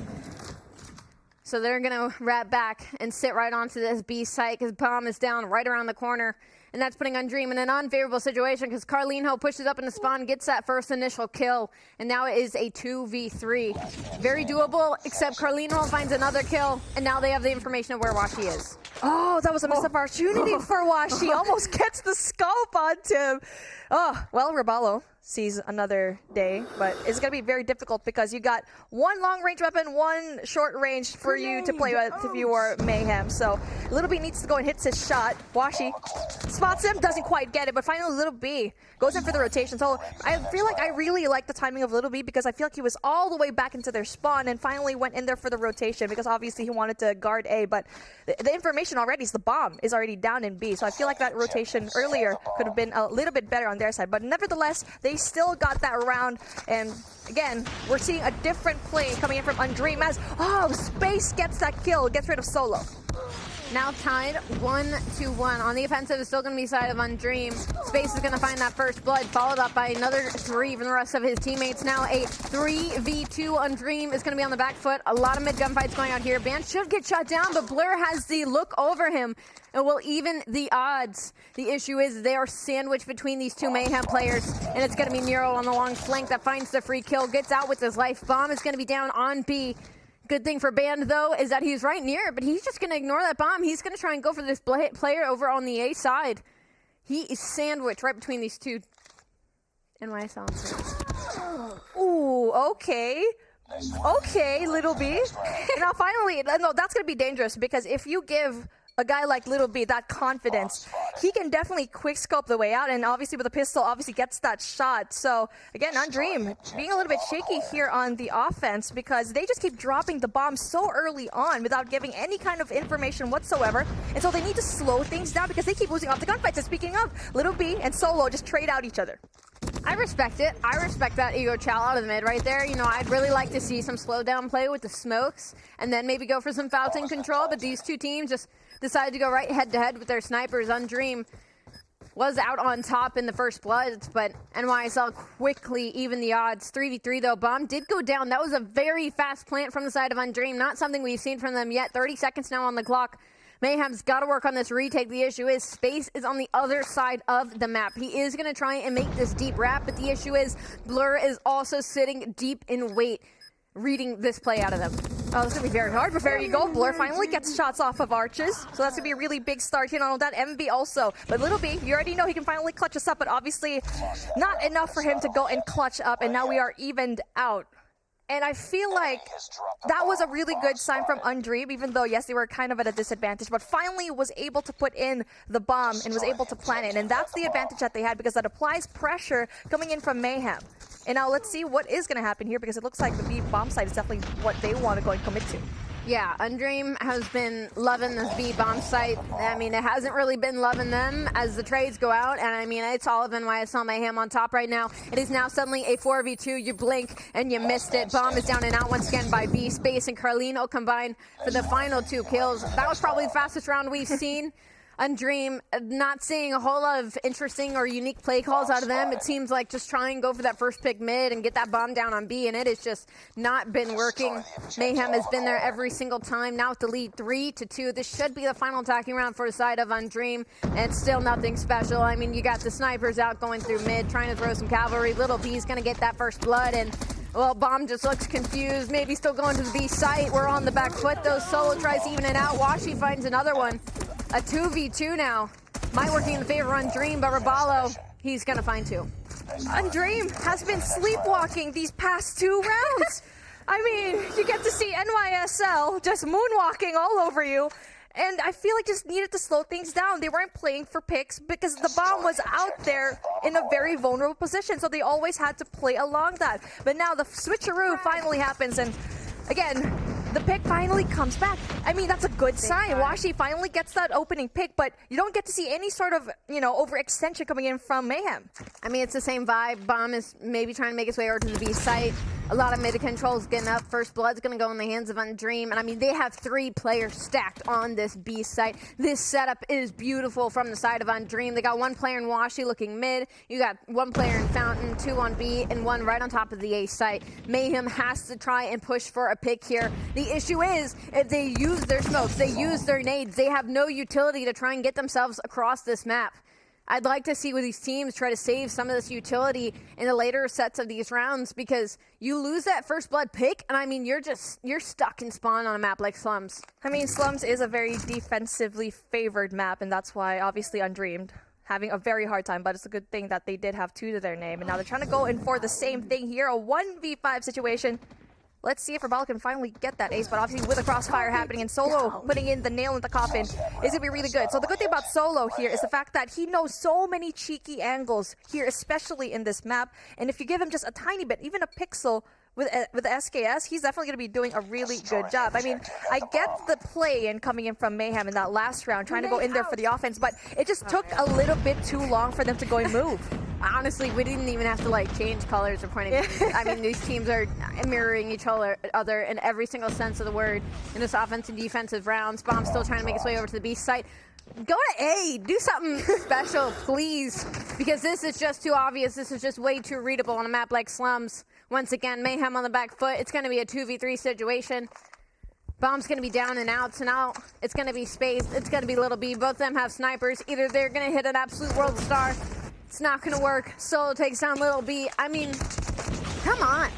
So they're going to wrap back and sit right onto this B site, because bomb is down right around the corner. And that's putting Undream in an unfavorable situation, because Carlinho pushes up in the spawn, gets that first initial kill, and now it is a 2v3. Very doable, except Carlinho finds another kill, and now they have the information of where Washi is. Oh, that was a missed opportunity for Washi. Almost gets the scope onto him. Oh, well, Raballo sees another day, but it's going to be very difficult because you got 1 long-range weapon, 1 short-range for you to play with if you are Mayhem. So Little B needs to go and hits his shot. Washi spots him, doesn't quite get it, but finally Little B goes in for the rotation. So I feel like I really like the timing of Little B, because I feel like he was all the way back into their spawn and finally went in there for the rotation, because obviously he wanted to guard A, but the information already is the bomb is already down in B. So I feel like that rotation earlier could have been a little bit better on their side, but nevertheless, they still got that round. And again, we're seeing a different play coming in from Undream as Space gets that kill, gets rid of Solo. Now tied 1-1. On the offensive is still going to be side of Undream. Space is going to find that first blood, followed up by another 3 from the rest of his teammates. Now a 3v2. Undream is going to be on the back foot. A lot of mid gunfights going on here. Ban should get shot down, but Blur has the look over him and will even the odds. The issue is they are sandwiched between these two Mayhem players, and it's going to be Nero on the long flank that finds the free kill, gets out with his life. Bomb is going to be down on B. Good thing for Band, though, is that he's right near it, but he's just going to ignore that bomb. He's going to try and go for this player over on the A side. He is sandwiched right between these two. NYSL. Ooh, okay. Okay, Little B. Now, finally, no, that's going to be dangerous because if you give a guy like Little B that confidence, he can definitely quick scope the way out, and obviously with a pistol, obviously gets that shot. So again, Undream being a little bit shaky here on the offense because they just keep dropping the bomb so early on without giving any kind of information whatsoever, and so they need to slow things down because they keep losing off the gunfights. And speaking of, Little B and Solo just trade out each other. I respect it. I respect that Ego Chow out of the mid right there. You know, I'd really like to see some slow down play with the smokes and then maybe go for some Fountain control, but these two teams just decided to go right head-to-head with their snipers. Undream was out on top in the first bloods, but NYSL quickly even the odds. 3v3 though. Bomb did go down. That was a very fast plant from the side of Undream. Not something we've seen from them yet. 30 seconds now on the clock. Mayhem's got to work on this retake. The issue is Space is on the other side of the map. He is going to try and make this deep wrap, but the issue is Blur is also sitting deep in wait, reading this play out of them. Oh, this is going to be very hard, but there you go. Blur finally gets shots off of Arches, so that's going to be a really big start here on that. MV also. But Little B, you already know he can finally clutch us up, but obviously not enough for him to go and clutch up, and now we are evened out. And I feel like that was a really good sign from Undream, even though, yes, they were kind of at a disadvantage, but finally was able to put in the bomb and was able to plant it. And that's the advantage that they had because that applies pressure coming in from Mayhem. And now let's see what is going to happen here because it looks like the B bomb site is definitely what they want to go and commit to. Yeah, Undream has been loving this B bomb site. I mean, it hasn't really been loving them as the trades go out, and I mean, it's all of NYSL Mayhem on top right now. It is now suddenly a 4v2. You blink and you missed it. Bomb is down and out once again by B. Space and Carlino combined for the final 2 kills. That was probably the fastest round we've seen. Undream, not seeing a whole lot of interesting or unique play calls out of them. It seems like just try and go for that first pick mid and get that bomb down on B, and it has just not been working. Mayhem has been there every single time. Now with the lead 3-2. This should be the final attacking round for the side of Undream, and still nothing special. I mean, you got the snipers out going through mid, trying to throw some cavalry. Little B's going to get that first blood, and well, Bomb just looks confused. Maybe still going to the B site. We're on the back foot, though. Solo tries to even it out. Washi finds another one. A 2v2 now. Might working in the favor of Undream, but Rabalo, he's going to find 2. Undream has been sleepwalking these past 2 rounds. I mean, you get to see NYSL just moonwalking all over you. And I feel like just needed to slow things down. They weren't playing for picks because the bomb was out there in a very vulnerable position. So they always had to play along that. But now the switcheroo finally happens. And again, the pick finally comes back. I mean, that's a good sign. Washi finally gets that opening pick, but you don't get to see any sort of, overextension coming in from Mayhem. I mean, it's the same vibe. Bomb is maybe trying to make his way over to the B site. A lot of mid controls getting up. First blood's going to go in the hands of Undream. And I mean, they have 3 players stacked on this B site. This setup is beautiful from the side of Undream. They got 1 player in Washi looking mid. You got 1 player in Fountain, 2 on B, and 1 right on top of the A site. Mayhem has to try and push for a pick here. The issue is, if they use their smokes, they use their nades, they have no utility to try and get themselves across this map. I'd like to see where these teams try to save some of this utility in the later sets of these rounds because you lose that first blood pick, and I mean, you're stuck in spawn on a map like Slums. I mean, Slums is a very defensively favored map, and that's why, obviously, Undreamed having a very hard time, but it's a good thing that they did have 2 to their name, and now they're trying to go in for the same thing here, a 1v5 situation. Let's see if Rabal can finally get that ace, but obviously with a crossfire happening and Solo putting in the nail in the coffin is going to be really good. So the good thing about Solo here is the fact that he knows so many cheeky angles here, especially in this map. And if you give him just a tiny bit, even a pixel with the SKS, he's definitely going to be doing a really good job. I mean, I get the play and coming in from Mayhem in that last round, trying to go in there for the offense, but it just took a little bit too long for them to go and move. Honestly, we didn't even have to like change colors or point of view. I mean, these teams are mirroring each other in every single sense of the word in this offensive and defensive rounds. Bomb still trying to make its way over to the B site. Go to A. Do something special, please, because this is just too obvious. This is just way too readable on a map like Slums. Once again, Mayhem on the back foot. It's going to be a 2v3 situation. Bomb's going to be down and out, so now it's going to be Space. It's going to be Little B. Both of them have snipers. Either they're going to hit an absolute world star. It's not going to work. Solo takes down Little B. I mean, come on.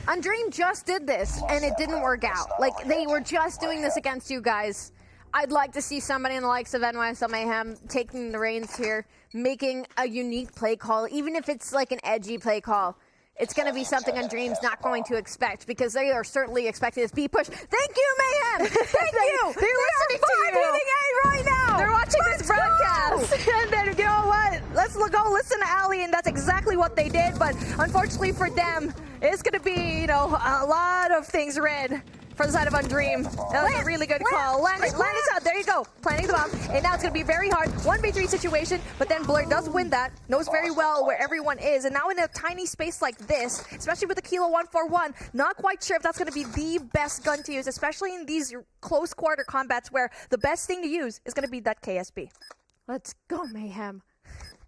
Undream just did this, and it didn't work out. Like, they were just doing this against you guys. I'd like to see somebody in the likes of NYSL Mayhem taking the reins here, making a unique play call, even if it's like an edgy play call. It's going to be something Undream's not going to expect, because they are certainly expecting this B push. Thank you, Mayhem! Thank you! They're listening to you! Hitting A right now! They're watching this broadcast. And then, you know what? Let's go listen to Ali, and that's exactly what they did. But unfortunately for them, it's going to be, you know, a lot of things red for the side of Undream. That was a really good call. Landing out. There you go. Planting the bomb. And now it's going to be very hard. 1v3 situation. But then Blur does win that. Knows very well where everyone is. And now in a tiny space like this, especially with the Kilo 141, not quite sure if that's going to be the best gun to use, especially in these close quarter combats where the best thing to use is going to be that KSB. Let's go, Mayhem.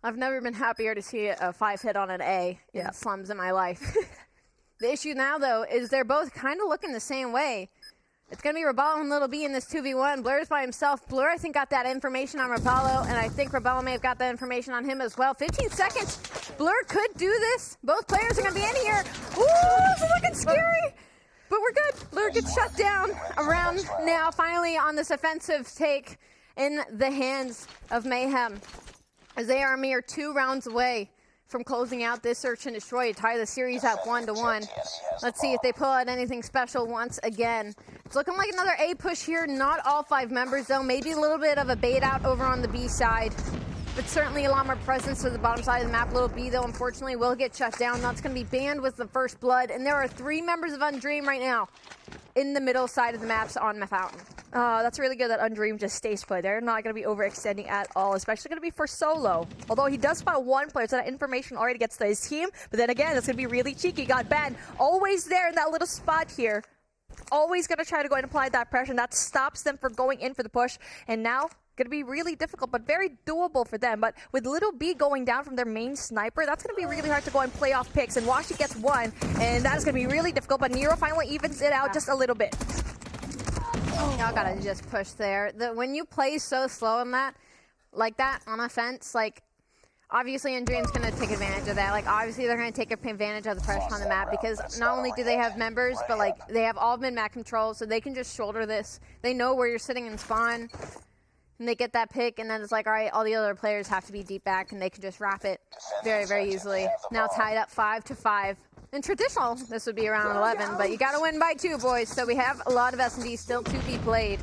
I've never been happier to see a 5-hit on an A in Slums in my life. The issue now, though, is they're both kind of looking the same way. It's going to be Rebello and Little B in this 2v1. Blur's by himself. Blur, I think, got that information on Rebello, and I think Rebello may have got that information on him as well. 15 seconds. Blur could do this. Both players are going to be in here. Ooh, it's looking scary. But we're good. Blur gets shut down around now, finally on this offensive take in the hands of Mayhem, as they are a mere 2 rounds away from closing out this search and destroy to tie the series at 1-1. Let's see if they pull out anything special once again. It's looking like another A push here. Not all 5 members, though. Maybe a little bit of a bait out over on the B side, but certainly a lot more presence to the bottom side of the map. Little B, though, unfortunately, will get shut down. That's going to be banned with the first blood, and there are 3 members of Undream right now in the middle side of the maps on Fountain. That's really good that Undream just stays put. They're not going to be overextending at all, especially going to be for Solo. Although he does spot 1 player, so that information already gets to his team. But then again, that's going to be really cheeky. Got banned. Always there in that little spot here. Always going to try to go and apply that pressure, and that stops them from going in for the push. And now, going to be really difficult, but very doable for them. But with Little B going down from their main sniper, that's going to be really hard to go and play off picks. And Washi gets 1, and that is going to be really difficult. But Nero finally evens it out just a little bit. Y'all gotta just push there. When you play so slow in that, like that on offense, like obviously Undream's gonna take advantage of that. Like obviously they're gonna take advantage of the pressure on the map, because not only do they have members, but like they have all mid-map control, so they can just shoulder this. They know where you're sitting in spawn, and they get that pick, and then it's like, all right, all the other players have to be deep back, and they can just wrap it very, very easily. Now tied up 5-5. In traditional, this would be around 11, but you got to win by 2, boys. So we have a lot of S&D still to be played.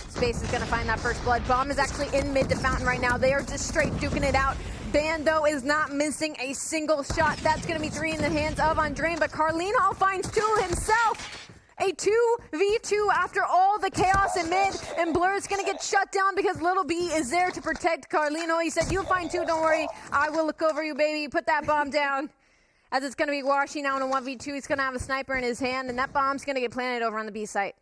Space is going to find that first blood. Bomb is actually in mid to Fountain right now. They are just straight duking it out. Bando is not missing a single shot. That's going to be 3 in the hands of Undream, but Carlino finds 2 himself. A 2v2 after all the chaos in mid, and Blur is going to get shut down because Little B is there to protect Carlino. He said, you'll find 2, don't worry. I will look over you, baby. Put that bomb down. As it's going to be Washi now in a 1v2. He's going to have a sniper in his hand, and that bomb's going to get planted over on the B site.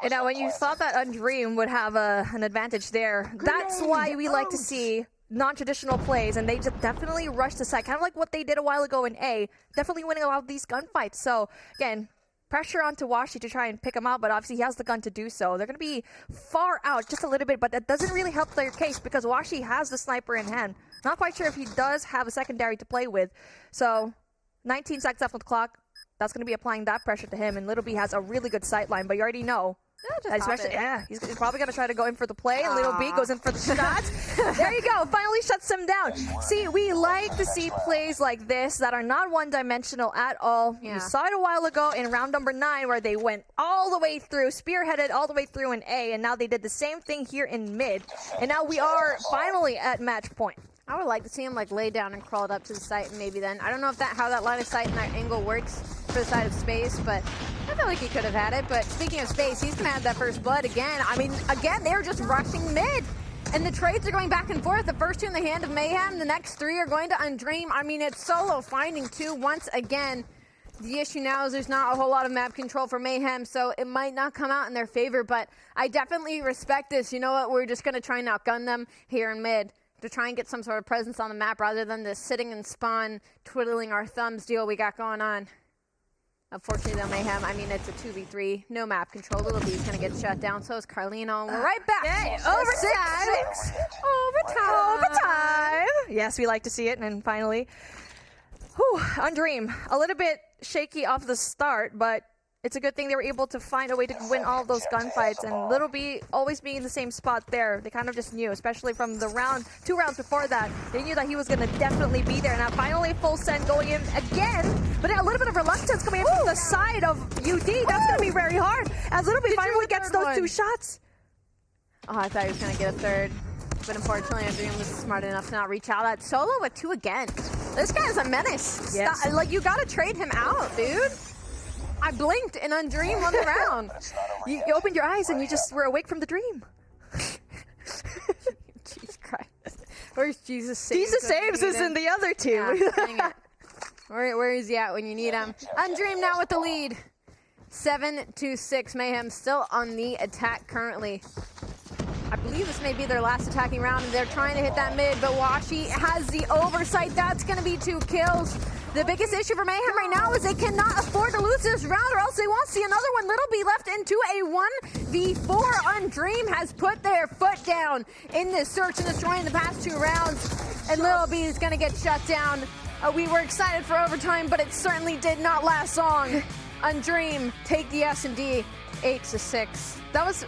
You know, when you thought that Undream would have an advantage there, that's why we like to see non-traditional plays, and they just definitely rush the site, kind of like what they did a while ago in A, definitely winning a lot of these gunfights. So, again, pressure onto Washi to try and pick him out, but obviously he has the gun to do so. They're going to be far out just a little bit, but that doesn't really help their case because Washi has the sniper in hand. Not quite sure if he does have a secondary to play with. So, 19 seconds left on the clock. That's going to be applying that pressure to him, and Little B has a really good sight line, but you already know. He's probably going to try to go in for the play. Little B goes in for the shots. There you go. Finally shuts him down. See, we like to see plays like this that are not one-dimensional at all. Yeah. We saw it a while ago in round number 9 where they went all the way through, spearheaded all the way through in A, and now they did the same thing here in mid. And now we are finally at match point. I would like to see him like lay down and crawled up to the site, and maybe then. I don't know if how that line of sight and that angle works for the side of Space, but I feel like he could have had it. But speaking of Space, he's gonna have that first blood again. I mean, again, they're just rushing mid. And the trades are going back and forth. The first 2 in the hand of Mayhem. The next 3 are going to Undream. I mean, it's Solo finding 2 once again. The issue now is there's not a whole lot of map control for Mayhem, so it might not come out in their favor, but I definitely respect this. You know what? We're just going to try and outgun them here in mid to try and get some sort of presence on the map rather than this sitting and spawn, twiddling our thumbs deal we got going on. Unfortunately, though, Mayhem, I mean, it's a 2v3, no map control. Little B's going to get shut down, so is Carlino, and we're right back. Okay, overtime. Overtime. Yes, we like to see it, and finally, Undream, a little bit shaky off the start, but it's a good thing they were able to find a way to win all of those gunfights, and Little B always being in the same spot there. They kind of just knew, especially from the 2 rounds before that. They knew that he was going to definitely be there. Now finally full send going in again, but a little bit of reluctance coming in from the side of UD. That's going to be very hard as Little B finally gets those 2 shots. Oh, I thought he was going to get a 3rd. But unfortunately, Undream was smart enough to not reach out. That Solo with 2 again. This guy's a menace. Yes. Like, you got to trade him out, dude. I blinked and Undream won the round. You opened your eyes and you just were awake from the dream. Jesus Christ. Where's Jesus Saves? Jesus Saves is in the other 2. Yeah, dang it. Where is he at when you need him? Undream now with the lead. 7-6. Mayhem still on the attack currently. I believe this may be their last attacking round, and they're trying to hit that mid, but Washi has the oversight. That's going to be 2 kills. The biggest issue for Mayhem right now is they cannot afford to lose this round, or else they won't see another one. Little B left into a 1v4. Undream has put their foot down in this search and destroying the past 2 rounds, and Little B is going to get shut down. We were excited for overtime, but it certainly did not last long. Undream take the S&D 8-6. That was,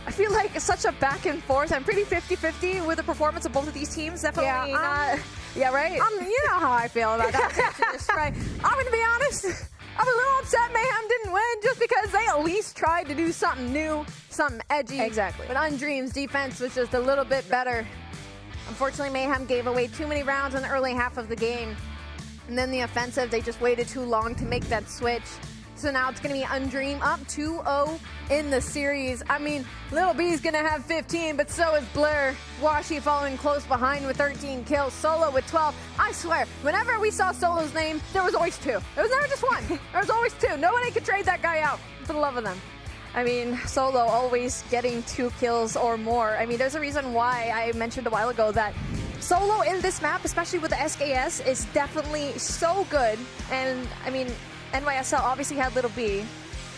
I feel like, such a back and forth. I'm pretty 50-50 with the performance of both of these teams. Definitely not. Yeah, right? You know how I feel about that. Right. I'm going to be honest. I'm a little upset Mayhem didn't win just because they at least tried to do something new, something edgy. Exactly. But Undream's defense was just a little bit better. Unfortunately, Mayhem gave away too many rounds in the early half of the game. And then the offensive, they just waited too long to make that switch. So now it's going to be Undream up 2-0 in the series. I mean, Little B's going to have 15, but so is Blair. Washi following close behind with 13 kills. Solo with 12. I swear, whenever we saw Solo's name, there was always 2. There was never just 1. There was always 2. Nobody could trade that guy out for the love of them. I mean, Solo always getting 2 kills or more. I mean, there's a reason why I mentioned a while ago that Solo in this map, especially with the SKS, is definitely so good. And, I mean, NYSL obviously had Little B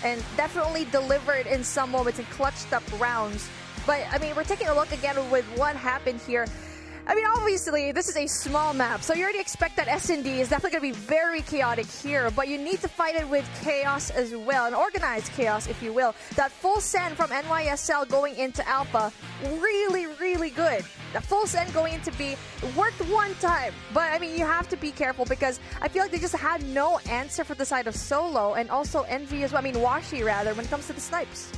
and definitely delivered in some moments and clutched up rounds. But, I mean, we're taking a look again with what happened here. I mean, obviously, this is a small map, so you already expect that S&D is definitely going to be very chaotic here, but you need to fight it with chaos as well, an organized chaos, if you will. That full send from NYSL going into Alpha, really, really good. The full send going into B worked one time, but, I mean, you have to be careful because I feel like they just had no answer for the side of Solo and also Envy as well. I mean, Washi, rather, when it comes to the snipes.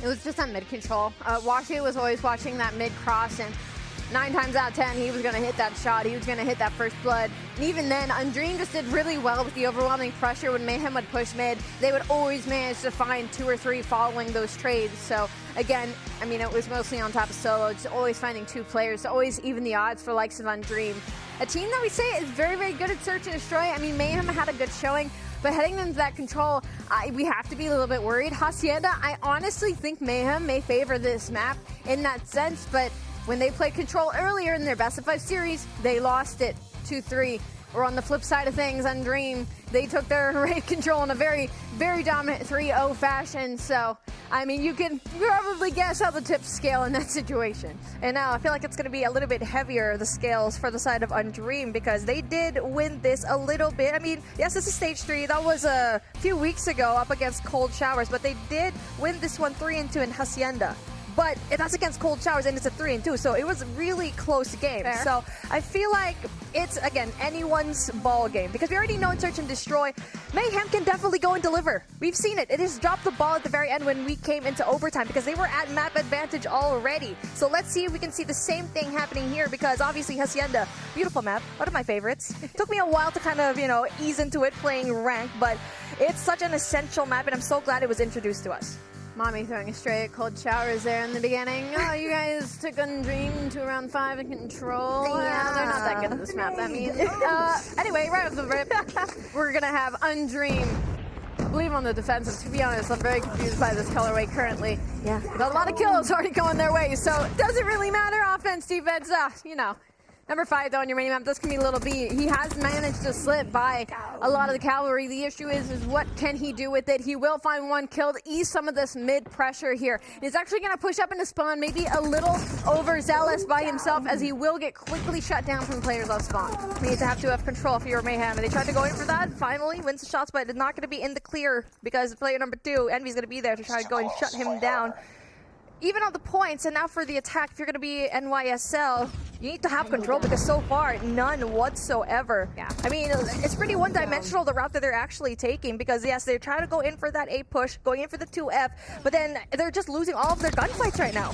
It was just on mid control. Washi was always watching that mid cross, and 9 times out of 10, he was going to hit that shot. He was going to hit that first blood. And even then, Undream just did really well with the overwhelming pressure when Mayhem would push mid. They would always manage to find 2 or 3 following those trades. So, again, I mean, it was mostly on top of Solo, just always finding 2 players to always even the odds for likes of Undream. A team that we say is very, very good at search and destroy. I mean, Mayhem had a good showing, but heading into that control, we have to be a little bit worried. Hacienda, I honestly think Mayhem may favor this map in that sense, but when they played Control earlier in their best of 5 series, they lost it 2-3. Or on the flip side of things, Undream, they took their raid control in a very, very dominant 3-0 fashion. So, I mean, you can probably guess how the tips scale in that situation. And now I feel like it's going to be a little bit heavier, the scales, for the side of Undream, because they did win this a little bit. I mean, yes, this is Stage 3. That was a few weeks ago up against Cold Showers, but they did win this one 3-2 in Hacienda. But that's against Cold Showers, and it's a 3-2, so it was a really close game. Fair. So I feel like it's, again, anyone's ball game, because we already know in Search and Destroy, Mayhem can definitely go and deliver. We've seen it. It has dropped the ball at the very end when we came into overtime, because they were at map advantage already. So let's see if we can see the same thing happening here, because obviously Hacienda, beautiful map, one of my favorites. It took me a while to kind of, ease into it playing rank, but it's such an essential map, and I'm so glad it was introduced to us. Mommy throwing a straight cold showers there in the beginning. Oh, you guys took Undream to round 5 in control. Yeah. They're not that good at this map, that means. Anyway, right off the rip, we're going to have Undream. I believe on the defensive. To be honest, I'm very confused by this colorway currently. Yeah. Got a lot of kills already going their way, so it doesn't really matter. Offense, defense, you know. Number 5, though, on your minimap, this can be a little B. He has managed to slip by a lot of the cavalry. The issue is what can he do with it? He will find one kill to ease some of this mid-pressure here. He's actually going to push up into spawn, maybe a little overzealous by himself, as he will get quickly shut down from the players off spawn. We need to have control for your Mayhem, and they tried to go in for that. Finally, wins the shots, but it's not going to be in the clear because player number 2, Envy's going to be there to try to go and shut him down. Even on the points, and now for the attack, if you're going to be NYSL, you need to have control because so far, none whatsoever. Yeah. I mean, it's pretty one-dimensional, the route that they're actually taking, because yes, they're trying to go in for that A push, going in for the 2F, but then they're just losing all of their gunfights right now.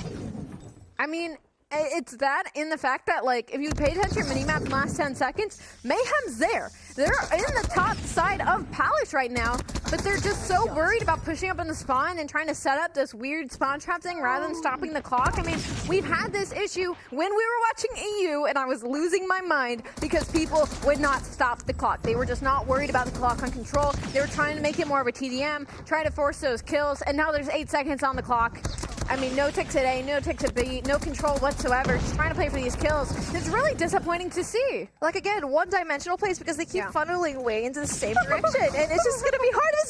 I mean, it's that in the fact that, like, if you paid attention to minimap in the last 10 seconds, Mayhem's there. They're in the top side of Palace right now, but they're just so worried about pushing up in the spawn and trying to set up this weird spawn trap thing rather than stopping the clock. I mean, we've had this issue when we were watching EU, and I was losing my mind because people would not stop the clock. They were just not worried about the clock on control. They were trying to make it more of a TDM, trying to force those kills, and now there's 8 seconds on the clock. I mean, no tick to A, no tick to B, no control whatsoever, just trying to play for these kills. It's really disappointing to see. Like, again, one-dimensional plays because they keep funneling way into the same direction, and it's just going to be hard as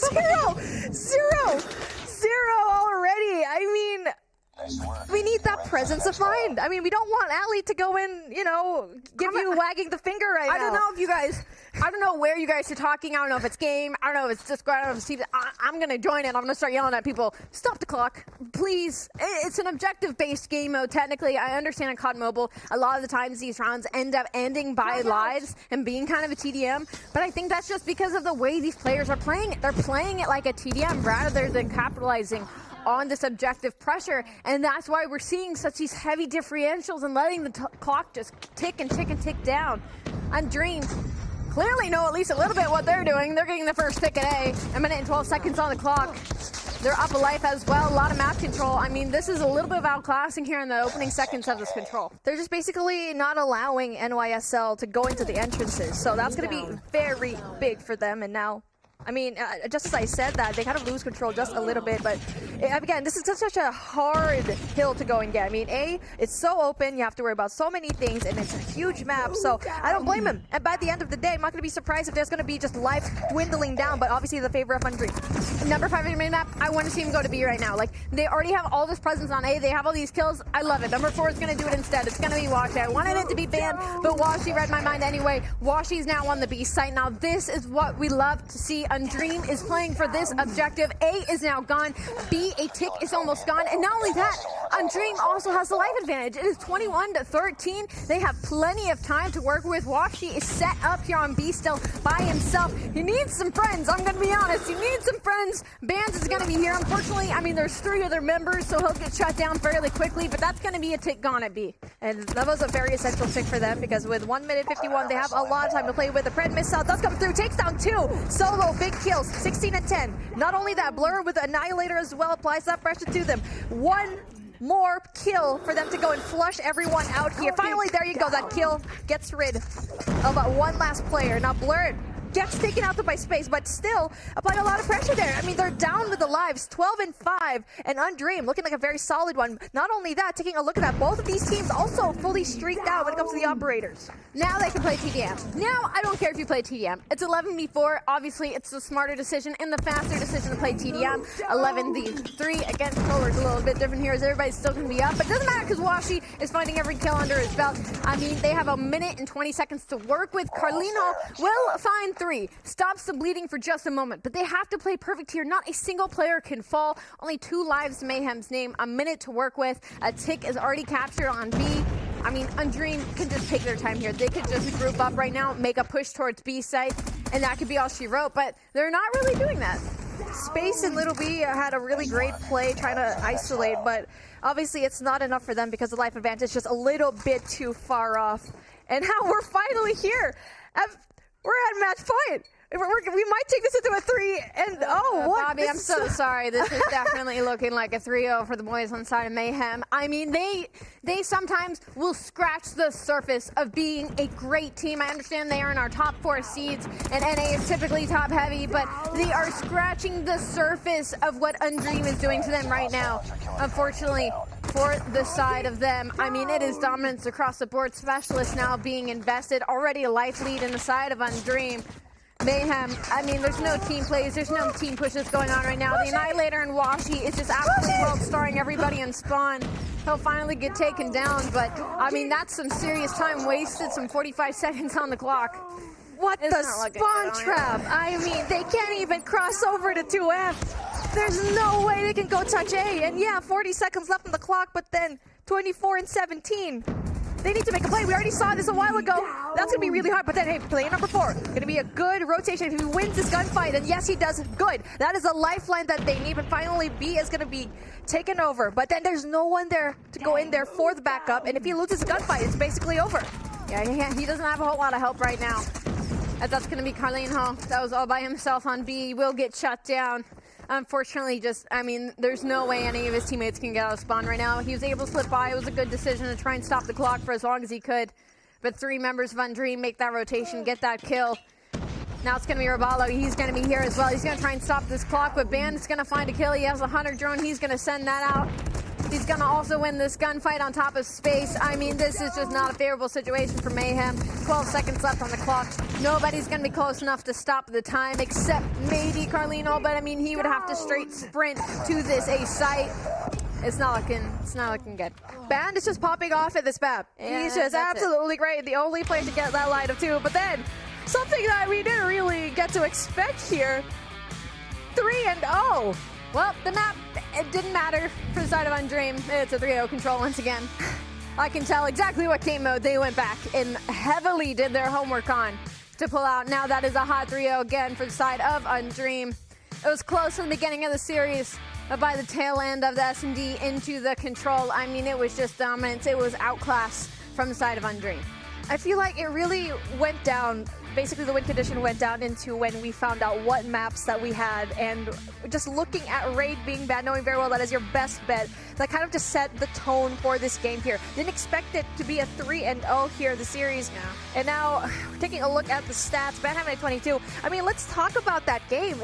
zero already. I mean, we need that presence of mind. I mean, we don't want Ali to go in, you know, give you wagging the finger right now. I don't know if you guys, I don't know where you guys are talking. I don't know if it's game. I don't know if it's Discord. I don't know if it's TV. I'm going to join it. I'm going to start yelling at people. Stop the clock, please. It's an objective-based game mode, technically. I understand in COD Mobile, a lot of the times these rounds end up ending by lives and being kind of a TDM, but I think that's just because of the way these players are playing it. They're playing it like a TDM rather than capitalizing on this objective pressure, and that's why we're seeing such these heavy differentials and letting the clock just tick and tick and tick down. Undream clearly know at least a little bit what they're doing. They're getting the first pick at A. A minute and 12 seconds on the clock. They're up a life as well. A lot of map control. I mean, this is a little bit of outclassing here in the opening seconds of this control. They're just basically not allowing NYSL to go into the entrances, so that's going to be very big for them. And now, I mean, just as I said that, they kind of lose control just a little bit, but again, this is just such a hard hill to go and get. I mean, A, it's so open, you have to worry about so many things, and it's a huge map, so I don't blame him. And by the end of the day, I'm not going to be surprised if there's going to be just life dwindling down, but obviously the favor of Undream. Number 5 in your main map, I want to see him go to B right now. Like, they already have all this presence on A, they have all these kills, I love it. Number 4 is going to do it instead. It's going to be Washi. I wanted it to be banned, but Washi read my mind anyway. Washi's now on the B site. Now, this is what we love to see. Undream is playing for this objective. A is now gone. B, a tick is almost gone. And not only that, Undream also has the life advantage. It is 21-13. They have plenty of time to work with. Washi is set up here on B still by himself. He needs some friends. I'm going to be honest. He needs some friends. Bands is going to be here. Unfortunately, I mean, there's 3 other members, so he'll get shut down fairly quickly, but that's going to be a tick gone at B. And that was a very essential tick for them because with 1 minute 51, they have a lot of time to play with. The Pred missile does come through, takes down 2. Solo, big kills, 16 and 10. Not only that, Blur with Annihilator as well applies that pressure to them. 1 more kill for them to go and flush everyone out here. Finally, there you go. That kill gets rid of one last player. Now, Blur gets taken out by space, but still applying a lot of pressure there. I mean, they're down with the lives, 12 and 5, and Undream looking like a very solid one. Not only that, taking a look at that, both of these teams also fully streaked out when it comes to the operators. Now they can play TDM. Now, I don't care if you play TDM. It's 11v4. Obviously, it's the smarter decision and the faster decision to play TDM. 11v3 against Polar's a little bit different here as everybody's still going to be up, but it doesn't matter because Washi is finding every kill under his belt. I mean, they have a minute and 20 seconds to work with. Carlino will find 3. Stops the bleeding for just a moment, but they have to play perfect here. Not a single player can fall. Only 2 lives to Mayhem's name. A minute to work with. A tick is already captured on B. I mean, Undream can just take their time here. They could just group up right now, make a push towards B site, and that could be all she wrote, but they're not really doing that. Space and Little B had a really great play trying to isolate, but obviously it's not enough for them because the life advantage is just a little bit too far off. And now we're finally here. We're at match point. We might take this into a 3-0. What? Bobby, I'm so sorry. This is definitely looking like a 3-0 for the boys on the side of Mayhem. I mean, they sometimes will scratch the surface of being a great team. I understand they are in our top 4 seeds, and NA is typically top heavy, but they are scratching the surface of what Undream is doing to them right now. Unfortunately, for the side of them, I mean, it is dominance across the board. Specialists now being invested. Already a life lead in the side of Undream. Mayhem, I mean, there's no team plays, there's no team pushes going on right now. The Annihilator and Washi is just absolutely world starring everybody in Spawn. He'll finally get taken down, but I mean, that's some serious time wasted, some 45 seconds on the clock. What the Spawn trap? I mean, they can't even cross over to 2F. There's no way they can go touch A. And yeah, 40 seconds left on the clock, but then 24 and 17. They need to make a play. We already saw this a while ago. That's going to be really hard. But then, hey, play number 4. Going to be a good rotation if he wins this gunfight. And yes, he does good. That is a lifeline that they need. But finally, B is going to be taken over. But then there's no one there to go in there for the backup. And if he loses the gunfight, it's basically over. Yeah, he doesn't have a whole lot of help right now. That's going to be Carlinho. That was all by himself on B. He will get shut down. Unfortunately, there's no way any of his teammates can get out of Spawn right now. He was able to slip by. It was a good decision to try and stop the clock for as long as he could. But 3 members of Undream make that rotation, get that kill. Now it's going to be Robalo. He's going to be here as well. He's going to try and stop this clock, but Bandit's going to find a kill. He has a Hunter drone. He's going to send that out. He's going to also win this gunfight on top of Space. I mean, this is just not a favorable situation for Mayhem. 12 seconds left on the clock. Nobody's going to be close enough to stop the time, except maybe Carlino, but I mean, he would have to straight sprint to this A site. It's not looking good. Band is just popping off at this map. Yeah, he's just absolutely great. The only player to get that line of 2. But then, something that we didn't really get to expect here. 3-0. Well, the map, it didn't matter for the side of Undream. It's a 3-0 control once again. I can tell exactly what game mode they went back and heavily did their homework on to pull out. Now that is a hot 3-0 again for the side of Undream. It was close in the beginning of the series, but by the tail end of the S&D into the control, I mean, it was just dominance. It was outclass from the side of Undream. I feel like it really went down. Basically, the win condition went down into when we found out what maps that we had, and just looking at Raid being bad, knowing very well that is your best bet, that kind of just set the tone for this game here. Didn't expect it to be a 3-0 here in the series. Yeah. And now, taking a look at the stats, Bad having a 22. I mean, let's talk about that game.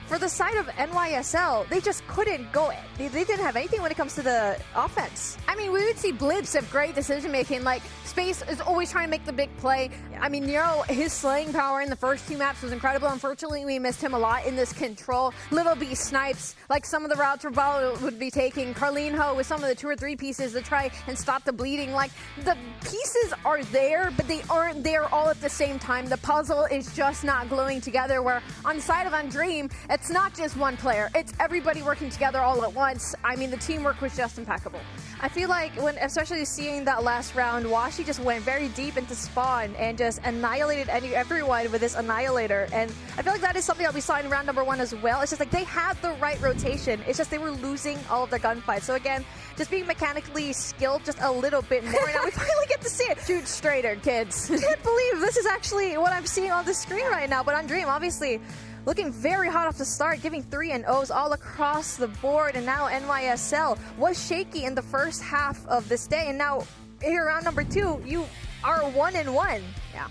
For the side of NYSL, they just couldn't go. They didn't have anything when it comes to the offense. I mean, we would see blips of great decision making. Like, Space is always trying to make the big play. I mean, Nero, his slaying power in the first 2 maps was incredible. Unfortunately, we missed him a lot in this control. Little B snipes, like some of the routes Robalo would be taking. Carlinho with some of the 2 or 3 pieces to try and stop the bleeding. Like, the pieces are there, but they aren't there all at the same time. The puzzle is just not gluing together, where on the side of Undream, it's not just one player. It's everybody working together all at once. I mean, the teamwork was just impeccable. I feel like especially seeing that last round, Washi just went very deep into Spawn and just annihilated everyone with this Annihilator. And I feel like that is something that we saw in round number 1 as well. It's just like they had the right rotation. It's just they were losing all of their gunfights. So again, just being mechanically skilled just a little bit more. Now we finally get to see it. Shoot straighter, kids. I can't believe this is actually what I'm seeing on the screen right now. But Undream, obviously, looking very hot off the start, giving 3-0s all across the board, and now NYSL was shaky in the first half of this day, and now here round number 2, you are 1-1. Yeah,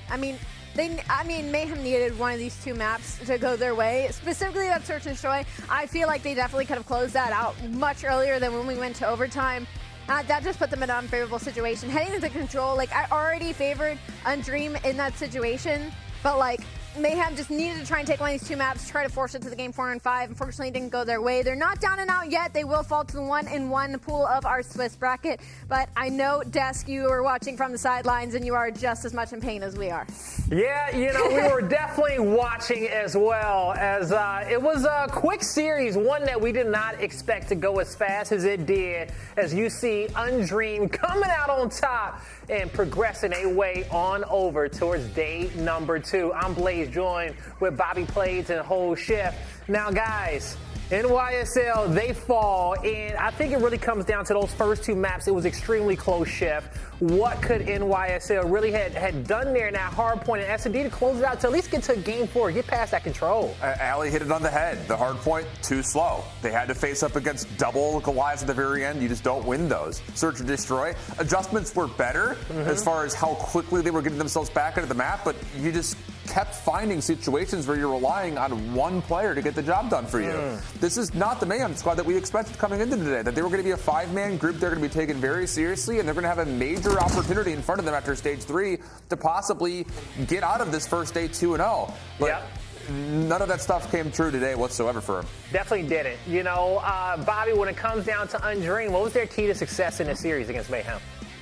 I mean, Mayhem needed one of these 2 maps to go their way, specifically that Search and Destroy. I feel like they definitely could have closed that out much earlier than when we went to overtime. That just put them in an unfavorable situation. Heading into control, like, I already favored Undream in that situation, but like, Mayhem just needed to try and take one of these 2 maps, try to force it to the game 4 and 5. Unfortunately, it didn't go their way. They're not down and out yet. They will fall to the 1-1 pool of our Swiss bracket. But I know, Desk, you are watching from the sidelines, and you are just as much in pain as we are. Yeah, you know, we were definitely watching as well, as it was a quick series, one that we did not expect to go as fast as it did, as you see Undream coming out on top and progressing a way on over towards day number 2. I'm Blaze, joined with Bobby Plades and Whole Shift. Now, guys, NYSL, they fall, and I think it really comes down to those first two maps. It was extremely close, Chef. What could NYSL really had done there in that hard point, and S&D to close it out to at least get to game 4, get past that control? Allie hit it on the head. The hard point, too slow. They had to face up against double Goliaths at the very end. You just don't win those. Search and destroy. Adjustments were better as far as how quickly they were getting themselves back into the map, but you just kept finding situations where you're relying on one player to get the job done for you. This is not the Mayhem squad that we expected coming into today, that they were going to be a 5-man group. They're going to be taken very seriously, and they're going to have a major opportunity in front of them after stage 3 to possibly get out of this first day 2-0. But none of that stuff came true today whatsoever for them. Definitely didn't. You know, Bobby, when it comes down to Undream, what was their key to success in this series against Mayhem?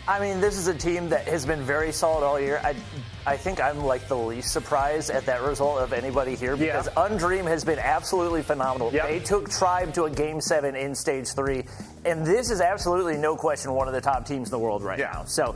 I mean, this is a team that has been very solid all year. I think I'm like the least surprised at that result of anybody here because Undream has been absolutely phenomenal. They took Tribe to a Game 7 in Stage 3, and this is absolutely no question one of the top teams in the world right now. So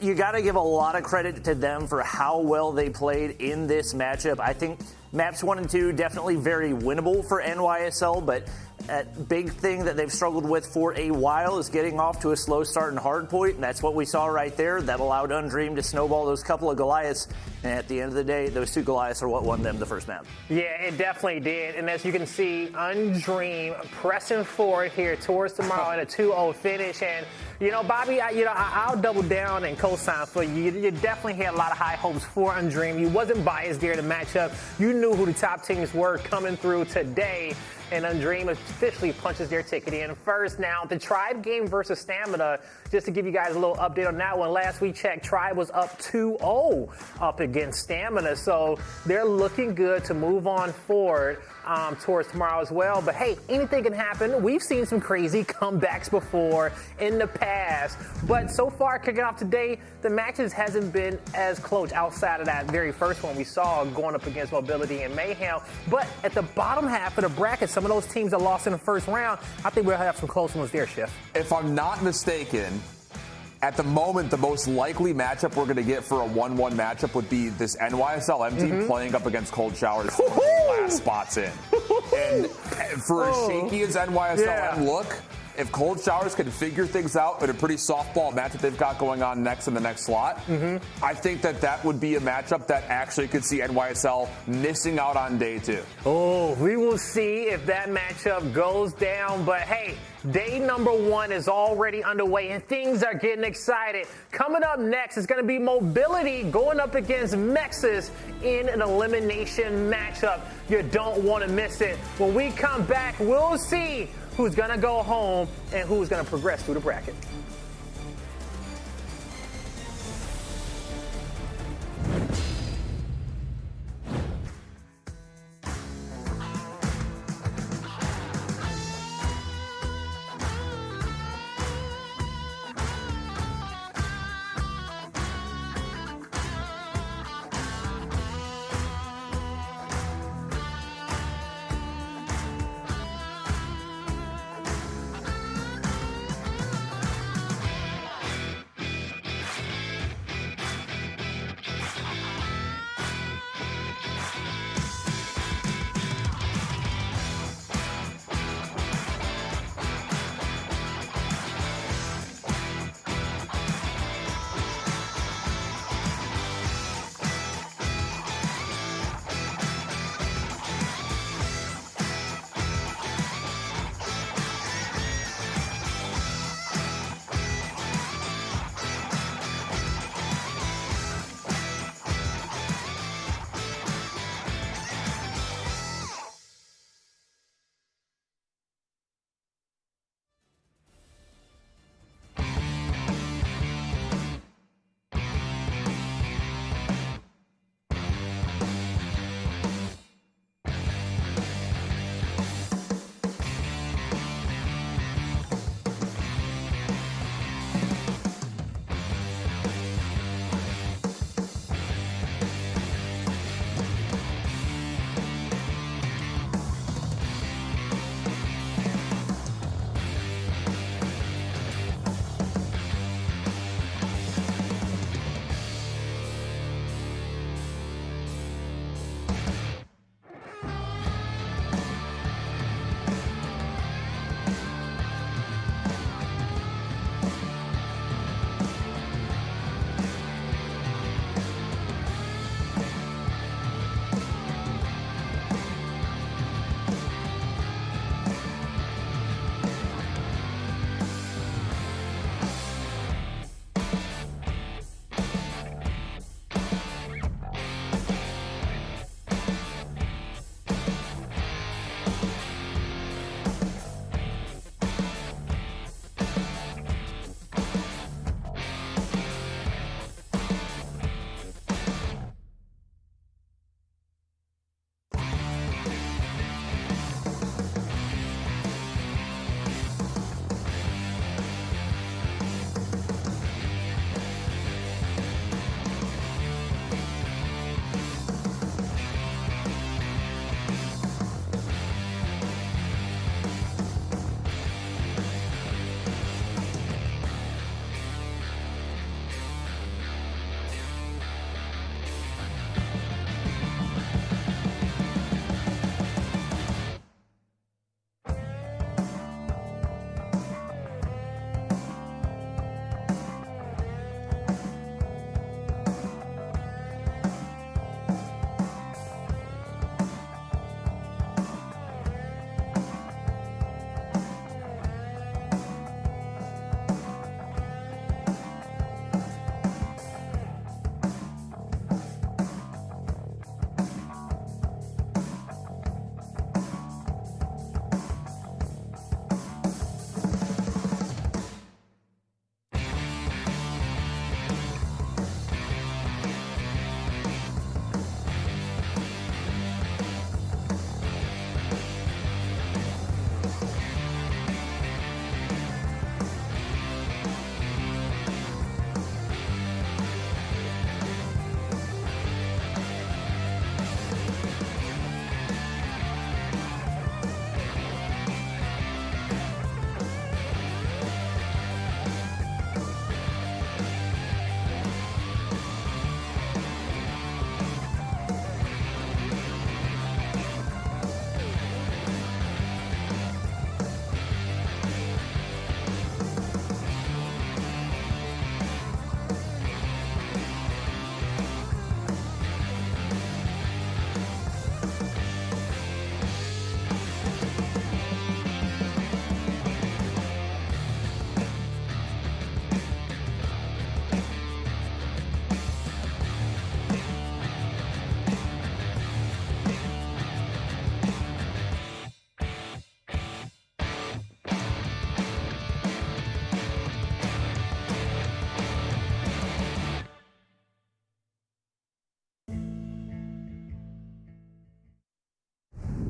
you got to give a lot of credit to them for how well they played in this matchup. I think maps 1 and 2 definitely very winnable for NYSL, but a big thing that they've struggled with for a while is getting off to a slow start in hardpoint, and that's what we saw right there. That allowed Undream to snowball those couple of Goliaths, and at the end of the day, those 2 Goliaths are what won them the first map. Yeah, it definitely did, and as you can see, Undream pressing forward here towards tomorrow in a 2-0 finish, and you know, Bobby, I'll double down and co-sign for you. You definitely had a lot of high hopes for Undream. You wasn't biased there to match up. You knew who the top teams were coming through today. And Undream officially punches their ticket in first. Now, the Tribe game versus Stamina, just to give you guys a little update on that one. Last we checked, Tribe was up 2-0 up against Stamina. So they're looking good to move on forward towards tomorrow as well. But hey, anything can happen. We've seen some crazy comebacks before in the past. But so far, kicking off today, the matches hasn't been as close outside of that very first one we saw going up against Mobility and Mayhem. But at the bottom half of the bracket, some of those teams that lost in the first round, I think we'll have some close ones there, Chef. If I'm not mistaken, at the moment, the most likely matchup we're going to get for a 1-1 matchup would be this NYSL team playing up against Cold Showers for the last spots in. And for as shaky as NYSL look, if Cold Showers can figure things out in a pretty softball match that they've got going on next in the next slot, I think that would be a matchup that actually could see NYSL missing out on day 2. Oh, we will see if that matchup goes down. But hey, day number 1 is already underway and things are getting excited. Coming up next is going to be Mobility going up against Mexus in an elimination matchup. You don't want to miss it. When we come back, we'll see who's going to go home and who's going to progress through the bracket.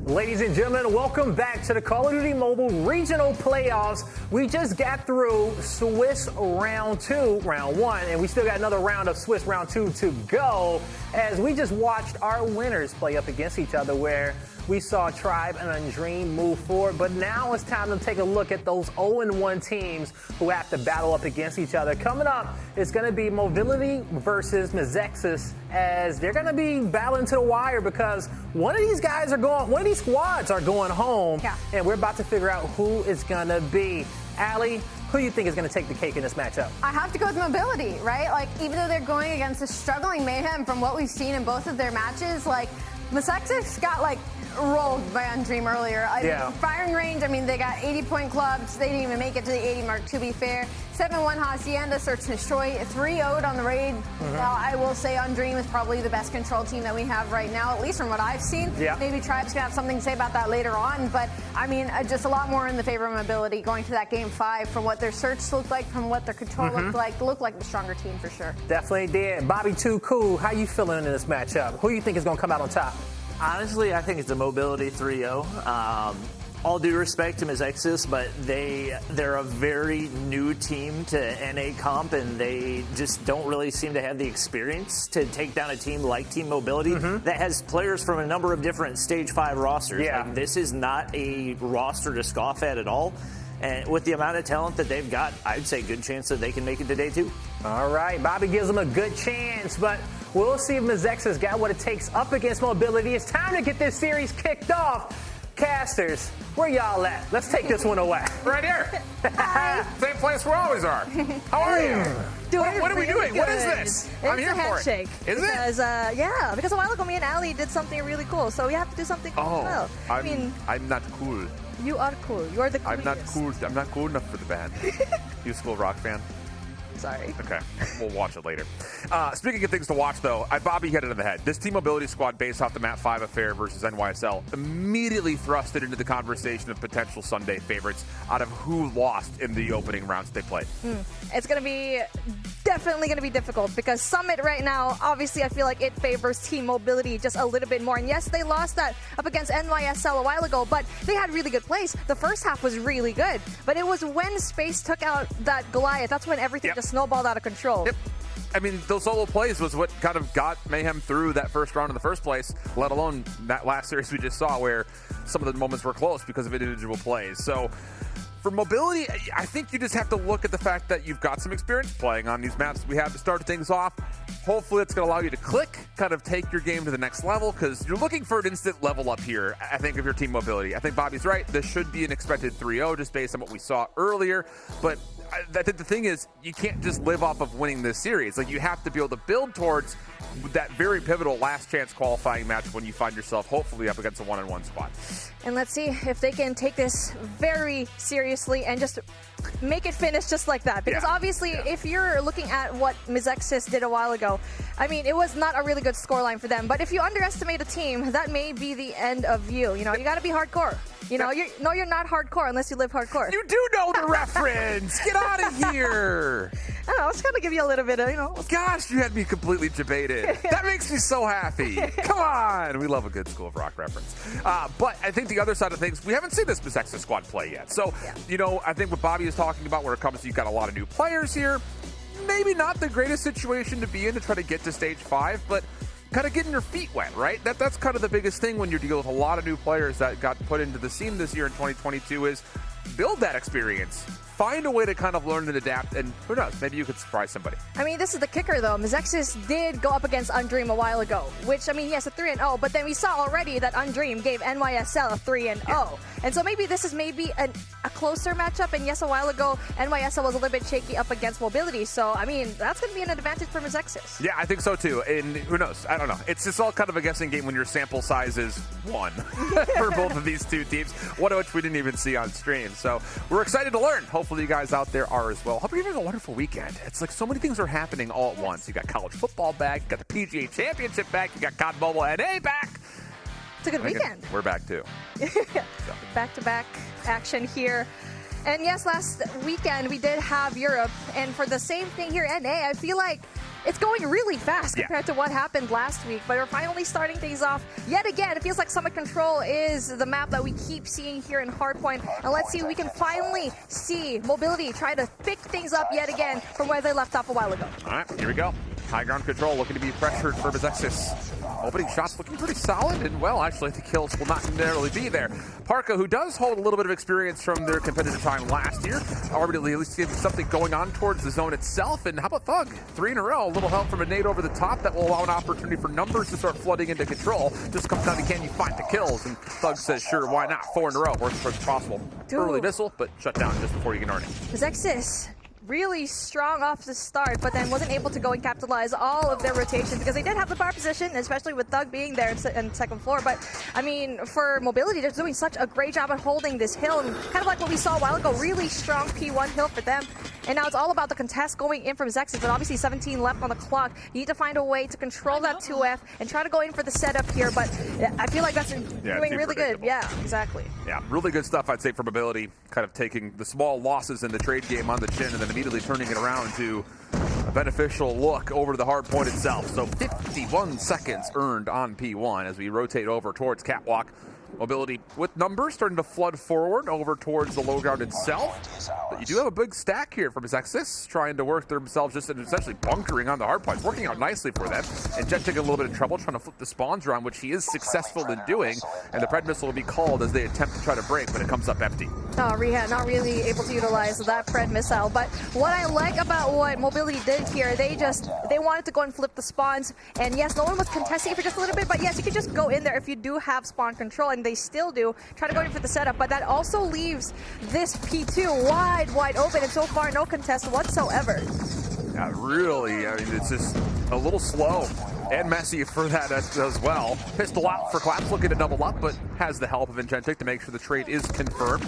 Ladies and gentlemen, welcome back to the Call of Duty Mobile Regional Playoffs. We just got through Swiss round 1, and we still got another round of Swiss round 2 to go as we just watched our winners play up against each other, where we saw Tribe and Undream move forward, but now it's time to take a look at those 0-1 teams who have to battle up against each other. Coming up, it's going to be Mobility versus Mizexis, as they're going to be battling to the wire because one of these squads are going home, and we're about to figure out who it's going to be. Allie, who do you think is going to take the cake in this matchup? I have to go with Mobility, right? Like, even though they're going against a struggling Mayhem from what we've seen in both of their matches, like, Mizexis got, like, rolled by Undream earlier. Firing range, I mean, they got 80-point clubs. They didn't even make it to the 80 mark, to be fair. 7-1 Hacienda, Search and Destroy, 3-0'd on the raid. I will say Undream is probably the best control team that we have right now, at least from what I've seen. Maybe Tribe's going to have something to say about that later on, but, I mean, just a lot more in the favor of Mobility going to that game 5 from what their search looked like, from what their control looked like the stronger team for sure. Definitely did. Bobby Too Cool, how you feeling in this matchup? Who do you think is going to come out on top? Honestly, I think it's a Mobility 3-0. All due respect to Mizexis, but they're a very new team to NA Comp, and they just don't really seem to have the experience to take down a team like Team Mobility that has players from a number of different Stage 5 rosters. Like, this is not a roster to scoff at all. And with the amount of talent that they've got, I'd say good chance that they can make it to day 2. All right, Bobby gives them a good chance, but we'll see if Mizexis got what it takes up against Mobility. It's time to get this series kicked off. Casters, where y'all at? Let's take this one away. Right here. Same place we always are. How are you? What are we doing? Good. What is this? I'm here a handshake. for it. Is it? Because a while ago, me and Allie did something really cool, so we have to do something cool as well. I'm not cool. You are cool. You are the coolest. I'm not cool. I'm not cool enough for the band. You a School of Rock fan? Sorry. Okay, we'll watch it later. Speaking of things to watch, though, Bobby hit it on the head. This Team Mobility squad based off the Map 5 affair versus NYSL immediately thrusted into the conversation of potential Sunday favorites out of who lost in the opening rounds they played. It's going to be definitely going to be difficult because Summit right now, obviously, I feel like it favors Team Mobility just a little bit more. And yes, they lost that up against NYSL a while ago, but they had really good plays. The first half was really good, but it was when Space took out that Goliath, that's when everything just snowballed out of control. I mean, those solo plays was what kind of got Mayhem through that first round in the first place, let alone that last series we just saw where some of the moments were close because of individual plays. So for Mobility, I think you just have to look at the fact that you've got some experience playing on these maps we have to start things off. Hopefully it's going to allow you to click, kind of take your game to the next level, because you're looking for an instant level up here, I think, of your Team Mobility. I think Bobby's right. This should be an expected 3-0 just based on what we saw earlier, but I think the thing is, you can't just live off of winning this series. Like, you have to be able to build towards that very pivotal last chance qualifying match when you find yourself hopefully up against a 1-on-1 squad. And let's see if they can take this very seriously and just make it finish just like that. Because obviously, if you're looking at what Mizexis did a while ago, I mean, it was not a really good scoreline for them. But if you underestimate a team, that may be the end of you. You know, you got to be hardcore. You know, you're not hardcore unless you live hardcore. You do know the reference. Get out of here. I don't know. I was trying to give you a little bit of, you know. Gosh, you had me completely debated. That makes me so happy. Come on. We love a good School of Rock reference. But I think the other side of things, we haven't seen this Mizexis squad play yet. So, you know, I think what Bobby is talking about when it comes to you've got a lot of new players here, maybe not the greatest situation to be in to try to get to stage 5, but kind of getting your feet wet, right? That's kind of the biggest thing when you're dealing with a lot of new players that got put into the scene this year in 2022 is build that experience. Find a way to kind of learn and adapt, and who knows, maybe you could surprise somebody. I mean, this is the kicker, though. Mizexis did go up against Undream a while ago, which, I mean, yes, a 3-0, but then we saw already that Undream gave NYSL a 3-0. And so maybe this is a closer matchup, and yes, a while ago, NYSL was a little bit shaky up against Mobility, so, I mean, that's going to be an advantage for Mizexis. Yeah, I think so, too, and who knows? I don't know. It's just all kind of a guessing game when your sample size is 1 for both of these two teams, one of which we didn't even see on stream. So we're excited to learn. Hopefully you guys out there are as well. Hope you're having a wonderful weekend. It's like so many things are happening all at once. You got college football back, you got the PGA Championship back, you got COD Mobile NA back. It's a good weekend. We're back too. Back-to-back action here. And yes, last weekend we did have Europe, and for the same thing here, NA, I feel like it's going really fast compared to what happened last week, but we're finally starting things off yet again. It feels like Summit Control is the map that we keep seeing here in Hardpoint, and let's see if we can finally see Mobility try to pick things up yet again from where they left off a while ago. All right, here we go. High ground control looking to be pressured for Bizexis. Opening shots looking pretty solid, and well, actually the kills will not necessarily be there. Parka, who does hold a little bit of experience from their competitive time last year, already at least getting something going on towards the zone itself. And how about Thug? 3 in a row, a little help from a nade over the top that will allow an opportunity for numbers to start flooding into control. Just comes down to can you find the kills? And Thug says, sure, why not? 4 in a row, works as possible. Dude. Early missile, but shut down just before you can earn it. Bizexis really strong off the start, but then wasn't able to go and capitalize all of their rotation because they did have the power position, especially with Thug being there in second floor. But I mean, for Mobility, they're doing such a great job at holding this hill, and kind of like what we saw a while ago, really strong P1 hill for them. And now it's all about the contest going in from Zexis, but obviously 17 left on the clock. You need to find a way to control that 2F and try to go in for the setup here, but I feel like that's doing really good. Yeah, exactly. Yeah, really good stuff, I'd say, for Mobility, kind of taking the small losses in the trade game on the chin and then immediately turning it around to a beneficial look over to the hard point itself. So 51 seconds earned on P1 as we rotate over towards Catwalk. Mobility with numbers starting to flood forward over towards the low ground itself. But you do have a big stack here from Zexis trying to work themselves just essentially bunkering on the hard points, working out nicely for them. And Jet taking a little bit of trouble trying to flip the spawns around, which he is successful in doing. And the Pred missile will be called as they attempt to try to break, but it comes up empty. Oh, Reha not really able to utilize that Pred missile. But what I like about what Mobility did here, they wanted to go and flip the spawns. And yes, no one was contesting for just a little bit, but yes, you could just go in there if you do have spawn control, and they still do. Try to go in for the setup, but that also leaves this P2 wide open, and so far no contest whatsoever. Yeah, really, I mean, it's just a little slow and messy for that as well. Pistol out for Claps, looking to double up, but has the help of Ingentic to make sure the trade is confirmed.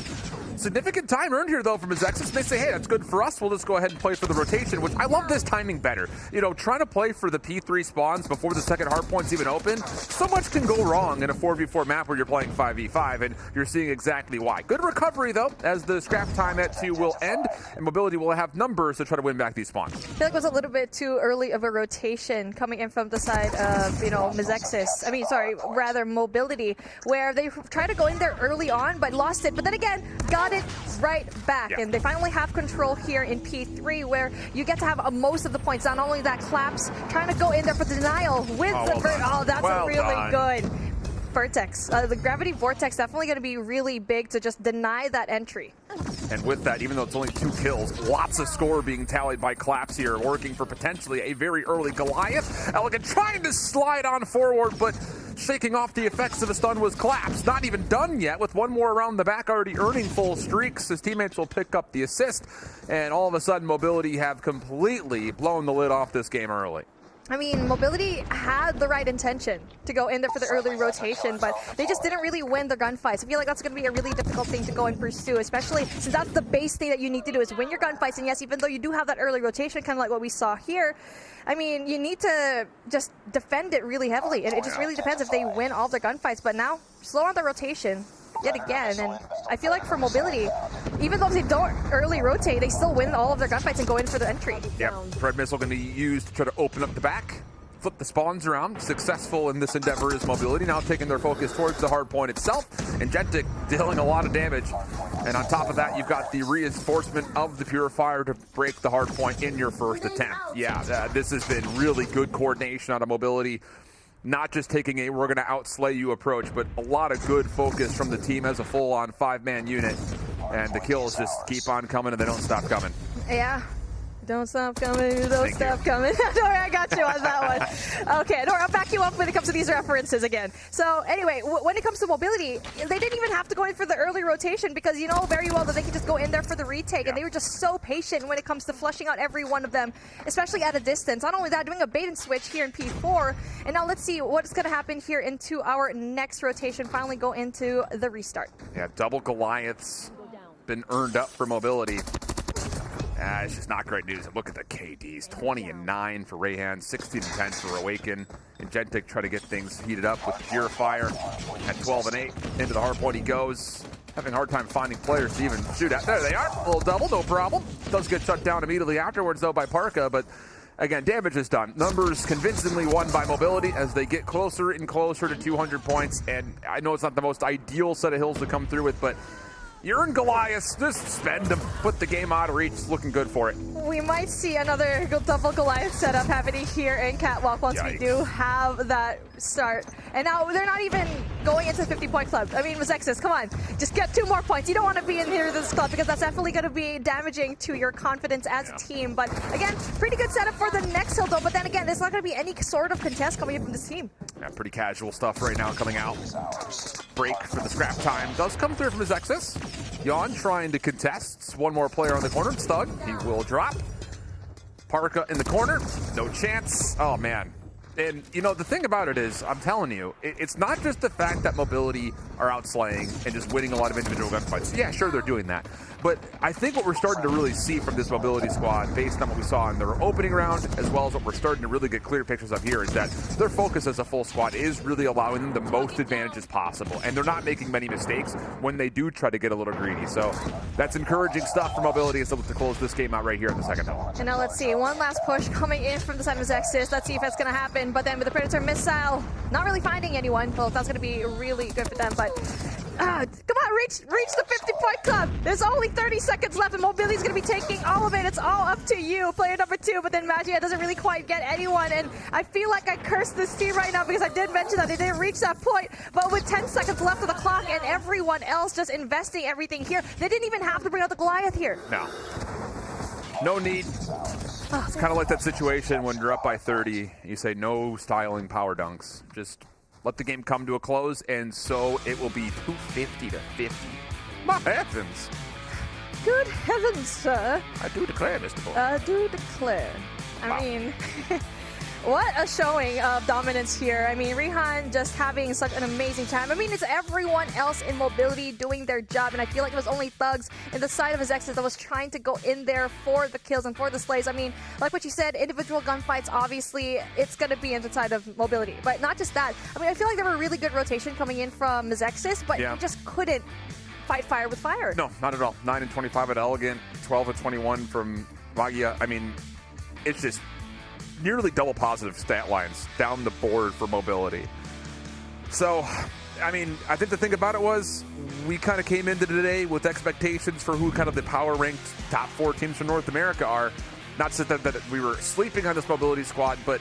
Significant time earned here, though, from his Zexis. They say, hey, that's good for us. We'll just go ahead and play for the rotation, which I love this timing better. You know, trying to play for the P3 spawns before the second hard point's even open, so much can go wrong in a 4v4 map where you're playing 5v5, and you're seeing exactly why. Good recovery, though, as the scrap time at 2 will end, and Mobility will have numbers to try to win back these spawns. I feel like it was a little bit too early of a rotation coming in from the side of, you know, Mizexis. I mean, sorry, rather Mobility, where they tried to go in there early on, but lost it. But then again, got it right back. Yeah. And they finally have control here in P3, where you get to have most of the points. Not only that, Claps trying to go in there for the denial with that's a really good Vertex. The Gravity Vortex definitely going to be really big to just deny that entry. And with that, even though it's only 2 kills, lots of score being tallied by Claps here, working for potentially a very early Goliath. Elegant trying to slide on forward, but shaking off the effects of a stun was Claps. Not even done yet, with one more around the back, already earning full streaks. His teammates will pick up the assist, and all of a sudden, Mobility have completely blown the lid off this game early. I mean, Mobility had the right intention to go in there for the early rotation, but they just didn't really win the gunfights. I feel like that's going to be a really difficult thing to go and pursue, especially since that's the base thing that you need to do is win your gunfights. And yes, even though you do have that early rotation, kind of like what we saw here, I mean, you need to just defend it really heavily. And it just really depends if they win all their gunfights. But now, slow on the rotation yet again, and I feel like for Mobility, even though they don't early rotate, they still win all of their gunfights and go in for the entry. Yep, Pred missile going to be used to try to open up the back, flip the spawns around. Successful in this endeavor is Mobility, now taking their focus towards the hard point itself. And Gentic dealing a lot of damage. And on top of that, you've got the reinforcement of the Purifier to break the hard point in your first attempt. Yeah, this has been really good coordination out of Mobility. Not just taking a we're going to outslay you approach, but a lot of good focus from the team as a full-on 5-man unit. And the kills just keep on coming and they don't stop coming. Yeah. Don't stop coming, don't stop coming. Nora, I got you on that one. Okay, Nora, I'll back you up when it comes to these references again. So anyway, when it comes to Mobility, they didn't even have to go in for the early rotation because you know very well that they could just go in there for the retake, and they were just so patient when it comes to flushing out every one of them, especially at a distance. Not only that, doing a bait and switch here in P4, and now let's see what's going to happen here into our next rotation, finally go into the restart. Yeah, double Goliaths been earned up for Mobility. It's just not great news. Look at the KDs. 20-9 for Rayhan, 16-10 for Awaken. And Gentic try to get things heated up with the Purifier. At 12-8, into the hard point he goes. Having a hard time finding players to even shoot at. There they are. A little double, no problem. Does get shut down immediately afterwards, though, by Parka, but again, damage is done. Numbers convincingly won by Mobility as they get closer and closer to 200 points. And I know it's not the most ideal set of hills to come through with, but you're in Goliath. Just spend them. Put the game out of reach. It's looking good for it. We might see another double Goliath setup happening here in Catwalk once we do have that start. And now they're not even going into the 50-point club. I mean, Mazexis, come on. Just get 2 more points. You don't want to be in here this club because that's definitely going to be damaging to your confidence as a team. But again, pretty good setup for the next hill, though. But then again, there's not going to be any sort of contest coming in from this team. Yeah, pretty casual stuff right now coming out. Break for the scrap time does come through from Mazexis. Jan trying to contest. One more player on the corner. It's Thug. He will drop. Parka in the corner. No chance. Oh, man. And, you know, the thing about it is, I'm telling you, it's not just the fact that Mobility are outslaying and just winning a lot of individual gunfights. Yeah, sure, they're doing that. But I think what we're starting to really see from this Mobility squad, based on what we saw in their opening round, as well as what we're starting to really get clear pictures of here, is that their focus as a full squad is really allowing them the most advantages possible. And they're not making many mistakes when they do try to get a little greedy. So that's encouraging stuff for Mobility as they look to close this game out right here in the second hill. And now let's see, one last push coming in from the side of Zexis. Let's see if that's going to happen. But then with the Predator missile, not really finding anyone. Well, that's going to be really good for them. But come on, reach the 50-point club. There's only 30 seconds left, and Mobility's going to be taking all of it. It's all up to you, player number 2. But then Magia doesn't really quite get anyone. And I feel like I cursed this team right now because I did mention that they didn't reach that point. But with 10 seconds left of the clock and everyone else just investing everything here, they didn't even have to bring out the Goliath here. No need. It's kind of like that situation when you're up by 30, you say no styling power dunks. Just let the game come to a close, and so it will be 250 to 50. My heavens. Good heavens, sir. I do declare, Mr. Boy. I do declare. I mean, what a showing of dominance here. I mean, Rihan just having such an amazing time. I mean, it's everyone else in Mobility doing their job, and I feel like it was only Thugs in the side of his exes that was trying to go in there for the kills and for the slays. I mean, like what you said, individual gunfights, obviously, it's going to be inside of Mobility. But not just that. I mean, I feel like there were really good rotation coming in from Zexis, but you just couldn't fight fire with fire. No, not at all. 9 and 25 at Elegant, 12 and 21 from Magia. I mean, it's just nearly double positive stat lines down the board for Mobility. So, I mean, I think the thing about it was we kind of came into today with expectations for who kind of the power ranked top 4 teams from North America are. Not so that we were sleeping on this Mobility squad, but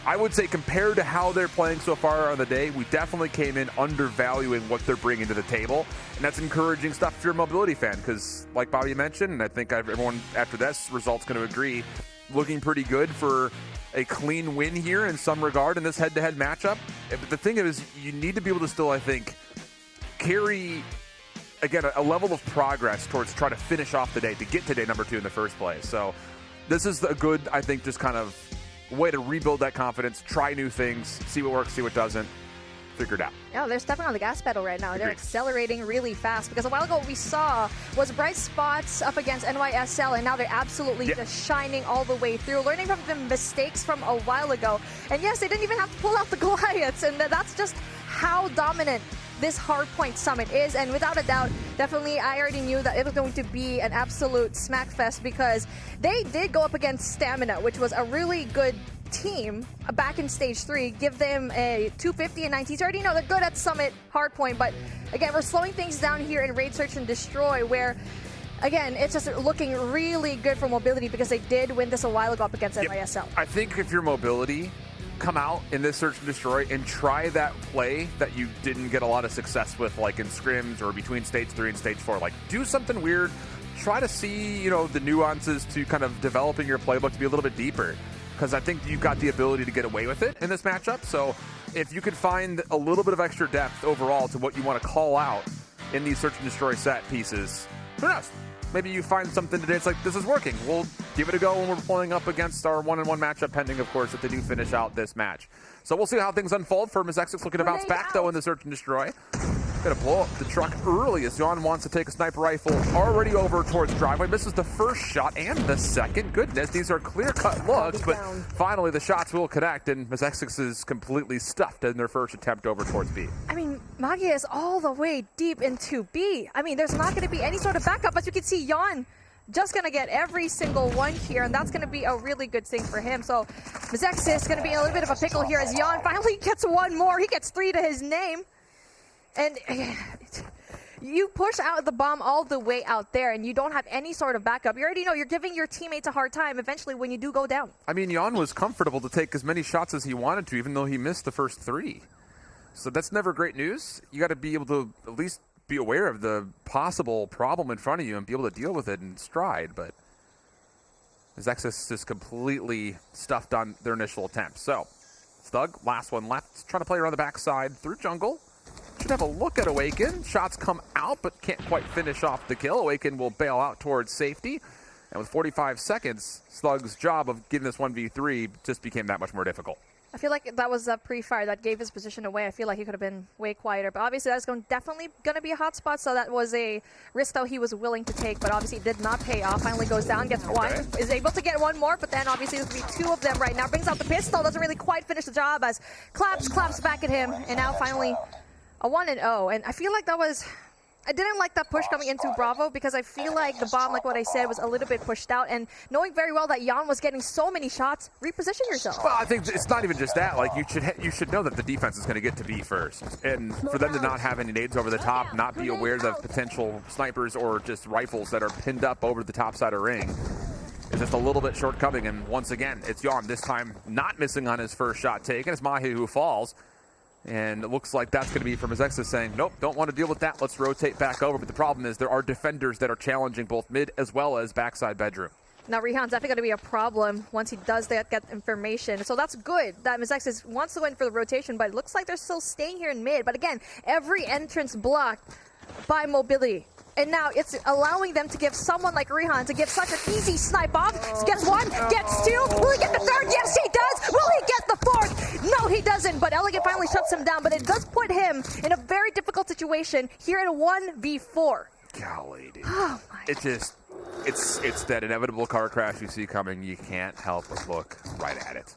I would say compared to how they're playing so far on the day, we definitely came in undervaluing what they're bringing to the table. And that's encouraging stuff if you're a Mobility fan, because like Bobby mentioned, and I think everyone after this result's going to agree, looking pretty good for a clean win here in some regard in this head-to-head matchup. But the thing is, you need to be able to still, I think, carry, again, a level of progress towards trying to finish off the day to get to day number 2 in the first place. So this is a good, I think, just kind of way to rebuild that confidence, try new things, see what works, see what doesn't, figure it out. Yeah, they're stepping on the gas pedal right now. They're accelerating really fast because a while ago what we saw was bright spots up against NYSL, and now they're absolutely just shining all the way through, learning from the mistakes from a while ago. And yes, they didn't even have to pull out the Goliaths, and that's just how dominant this Hardpoint Summit is. And without a doubt, definitely, I already knew that it was going to be an absolute smackfest because they did go up against Stamina, which was a really good team back in stage 3. Give them a 250 and 90s. You already know they're good at Summit Hardpoint, but again, we're slowing things down here in Raid Search and Destroy, where again, it's just looking really good for Mobility because they did win this a while ago up against NYSL. I think if you're Mobility, come out in this Search and Destroy and try that play that you didn't get a lot of success with, like in scrims or between stage 3 and stage 4. Like, do something weird. Try to see, you know, the nuances to kind of developing your playbook to be a little bit deeper, because I think you've got the ability to get away with it in this matchup. So if you could find a little bit of extra depth overall to what you want to call out in these Search and Destroy set pieces, who knows? Maybe you find something today, it's like, this is working. We'll give it a go when we're pulling up against our 1-on-1 matchup, pending, of course, if they do finish out this match. So we'll see how things unfold for Miss Exix, looking to bounce back, though, in the Search and Destroy. Gonna blow up the truck early as Jan wants to take a sniper rifle already over towards driveway. Misses the first shot and the second. Goodness, these are clear-cut looks, but finally the shots will connect, and Miss Exix is completely stuffed in their first attempt over towards B. I mean, Magia is all the way deep into B. I mean, there's not going to be any sort of backup, as you can see Jan just going to get every single one here, and that's going to be a really good thing for him. So Mizexis is going to be in a little bit of a pickle here as Jan finally gets one more. He gets 3 to his name. And you push out the bomb all the way out there, and you don't have any sort of backup. You already know you're giving your teammates a hard time eventually when you do go down. I mean, Jan was comfortable to take as many shots as he wanted to, even though he missed the first 3. So that's never great news. You got to be able to at least be aware of the possible problem in front of you and be able to deal with it in stride. But Zexus just completely stuffed on their initial attempt. So Stug, last one left, trying to play around the backside through jungle. Should have a look at Awaken. Shots come out, but can't quite finish off the kill. Awaken will bail out towards safety. And with 45 seconds, Slug's job of getting this 1v3 just became that much more difficult. I feel like that was a pre-fire that gave his position away. I feel like he could have been way quieter. But obviously, that's definitely going to be a hot spot. So that was a risk that he was willing to take. But obviously, it did not pay off. Finally goes down, gets one. Is able to get one more. But then obviously, there's going to be 2 of them right now. Brings out the pistol. Doesn't really quite finish the job as claps back at him. And now finally a 1-0. And I feel like that was... I didn't like that push coming into Bravo because I feel like the bomb, like what I said, was a little bit pushed out. And knowing very well that Jan was getting so many shots, reposition yourself. Well, I think it's not even just that. Like, you should know that the defense is going to get to B first. And for them to not have any nades over the top, not be aware of potential snipers or just rifles that are pinned up over the top side of ring, is just a little bit shortcoming. And once again, it's Jan this time not missing on his first shot taken. It's Mahi who falls. And it looks like that's going to be from Azexis saying, nope, don't want to deal with that. Let's rotate back over. But the problem is there are defenders that are challenging both mid as well as backside bedroom. Now, Rehan's definitely going to be a problem once he does get information. So that's good that Mizexis wants to go in for the rotation, but it looks like they're still staying here in mid. But again, every entrance blocked by mobility. And now it's allowing them to give someone like Rehan to give such an easy snipe off. Gets 1, gets 2. Will he get the 3rd? Yes, he does. Will he get the 4th? No, he doesn't. But Elegant finally shuts him down. But it does put him in a very difficult situation here in a 1v4. Golly, dude. Oh, it just, it's that inevitable car crash you see coming. You can't help but look right at it.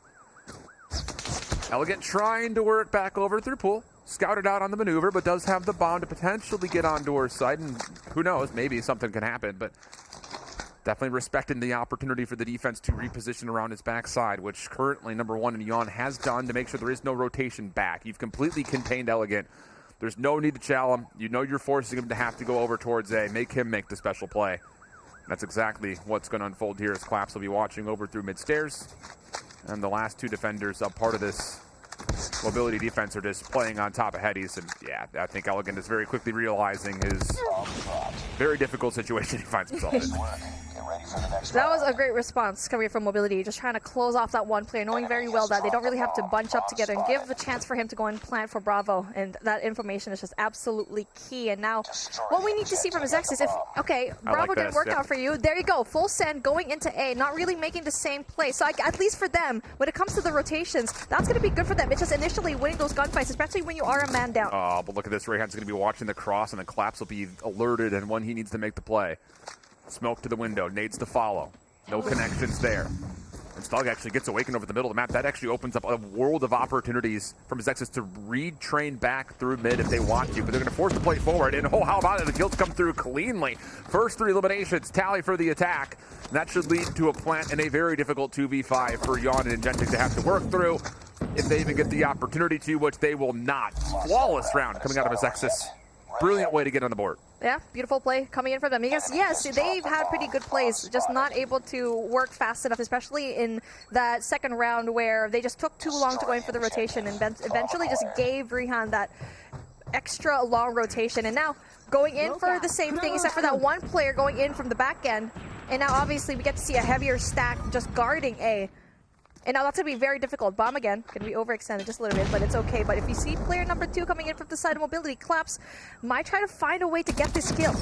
Elegant trying to work back over through pool. Scouted out on the maneuver, but does have the bomb to potentially get on door's side, and who knows, maybe something can happen, but definitely respecting the opportunity for the defense to reposition around his backside, which currently number 1 and Jan has done to make sure there is no rotation back. You've completely contained Elegant. There's no need to challenge him. You know you're forcing him to have to go over towards A. Make him make the special play. That's exactly what's going to unfold here as Claps will be watching over through mid-stairs. And the last 2 defenders, a part of this mobility defense, are just playing on top of headies. And yeah, I think Elegant is very quickly realizing his very difficult situation he finds himself in. That was a great response coming from mobility, just trying to close off that one player, knowing very well that they don't really have to bunch up together and give the chance for him to go and plant for Bravo. And that information is just absolutely key. And now what we need to see from his X is if, okay, Bravo didn't work out for you. There you go. Full send going into A, not really making the same play. So at least for them, when it comes to the rotations, that's going to be good for them. It's just initially winning those gunfights, especially when you are a man down. Oh, but look at this. Rayhan's going to be watching the cross, and the Claps will be alerted, and when he needs to make the play. Smoke to the window, nades to follow. No connections there. And Stug actually gets Awakened over the middle of the map. That actually opens up a world of opportunities from his X's to retrain back through mid if they want to. But they're going to force the play forward. And oh, how about it? The kills come through cleanly. First 3 eliminations, tally for the attack. And that should lead to a plant in a very difficult 2v5 for Jan and Ingentic to have to work through. If they even get the opportunity to, which they will not. Flawless round coming out of his X's. Brilliant way to get on the board. Yeah, beautiful play coming in for them. Because, yes, they've had pretty good plays, just not able to work fast enough, especially in that second round where they just took too long to go in for the rotation and eventually just gave Rehan that extra long rotation. And now going in for the same thing, except for that one player going in from the back end. And now, obviously, we get to see a heavier stack just guarding A. And now that's going to be very difficult. Bomb again. Going to be overextended just a little bit, but it's okay. But if you see player number 2 coming in from the side of mobility, Claps might try to find a way to get this kill.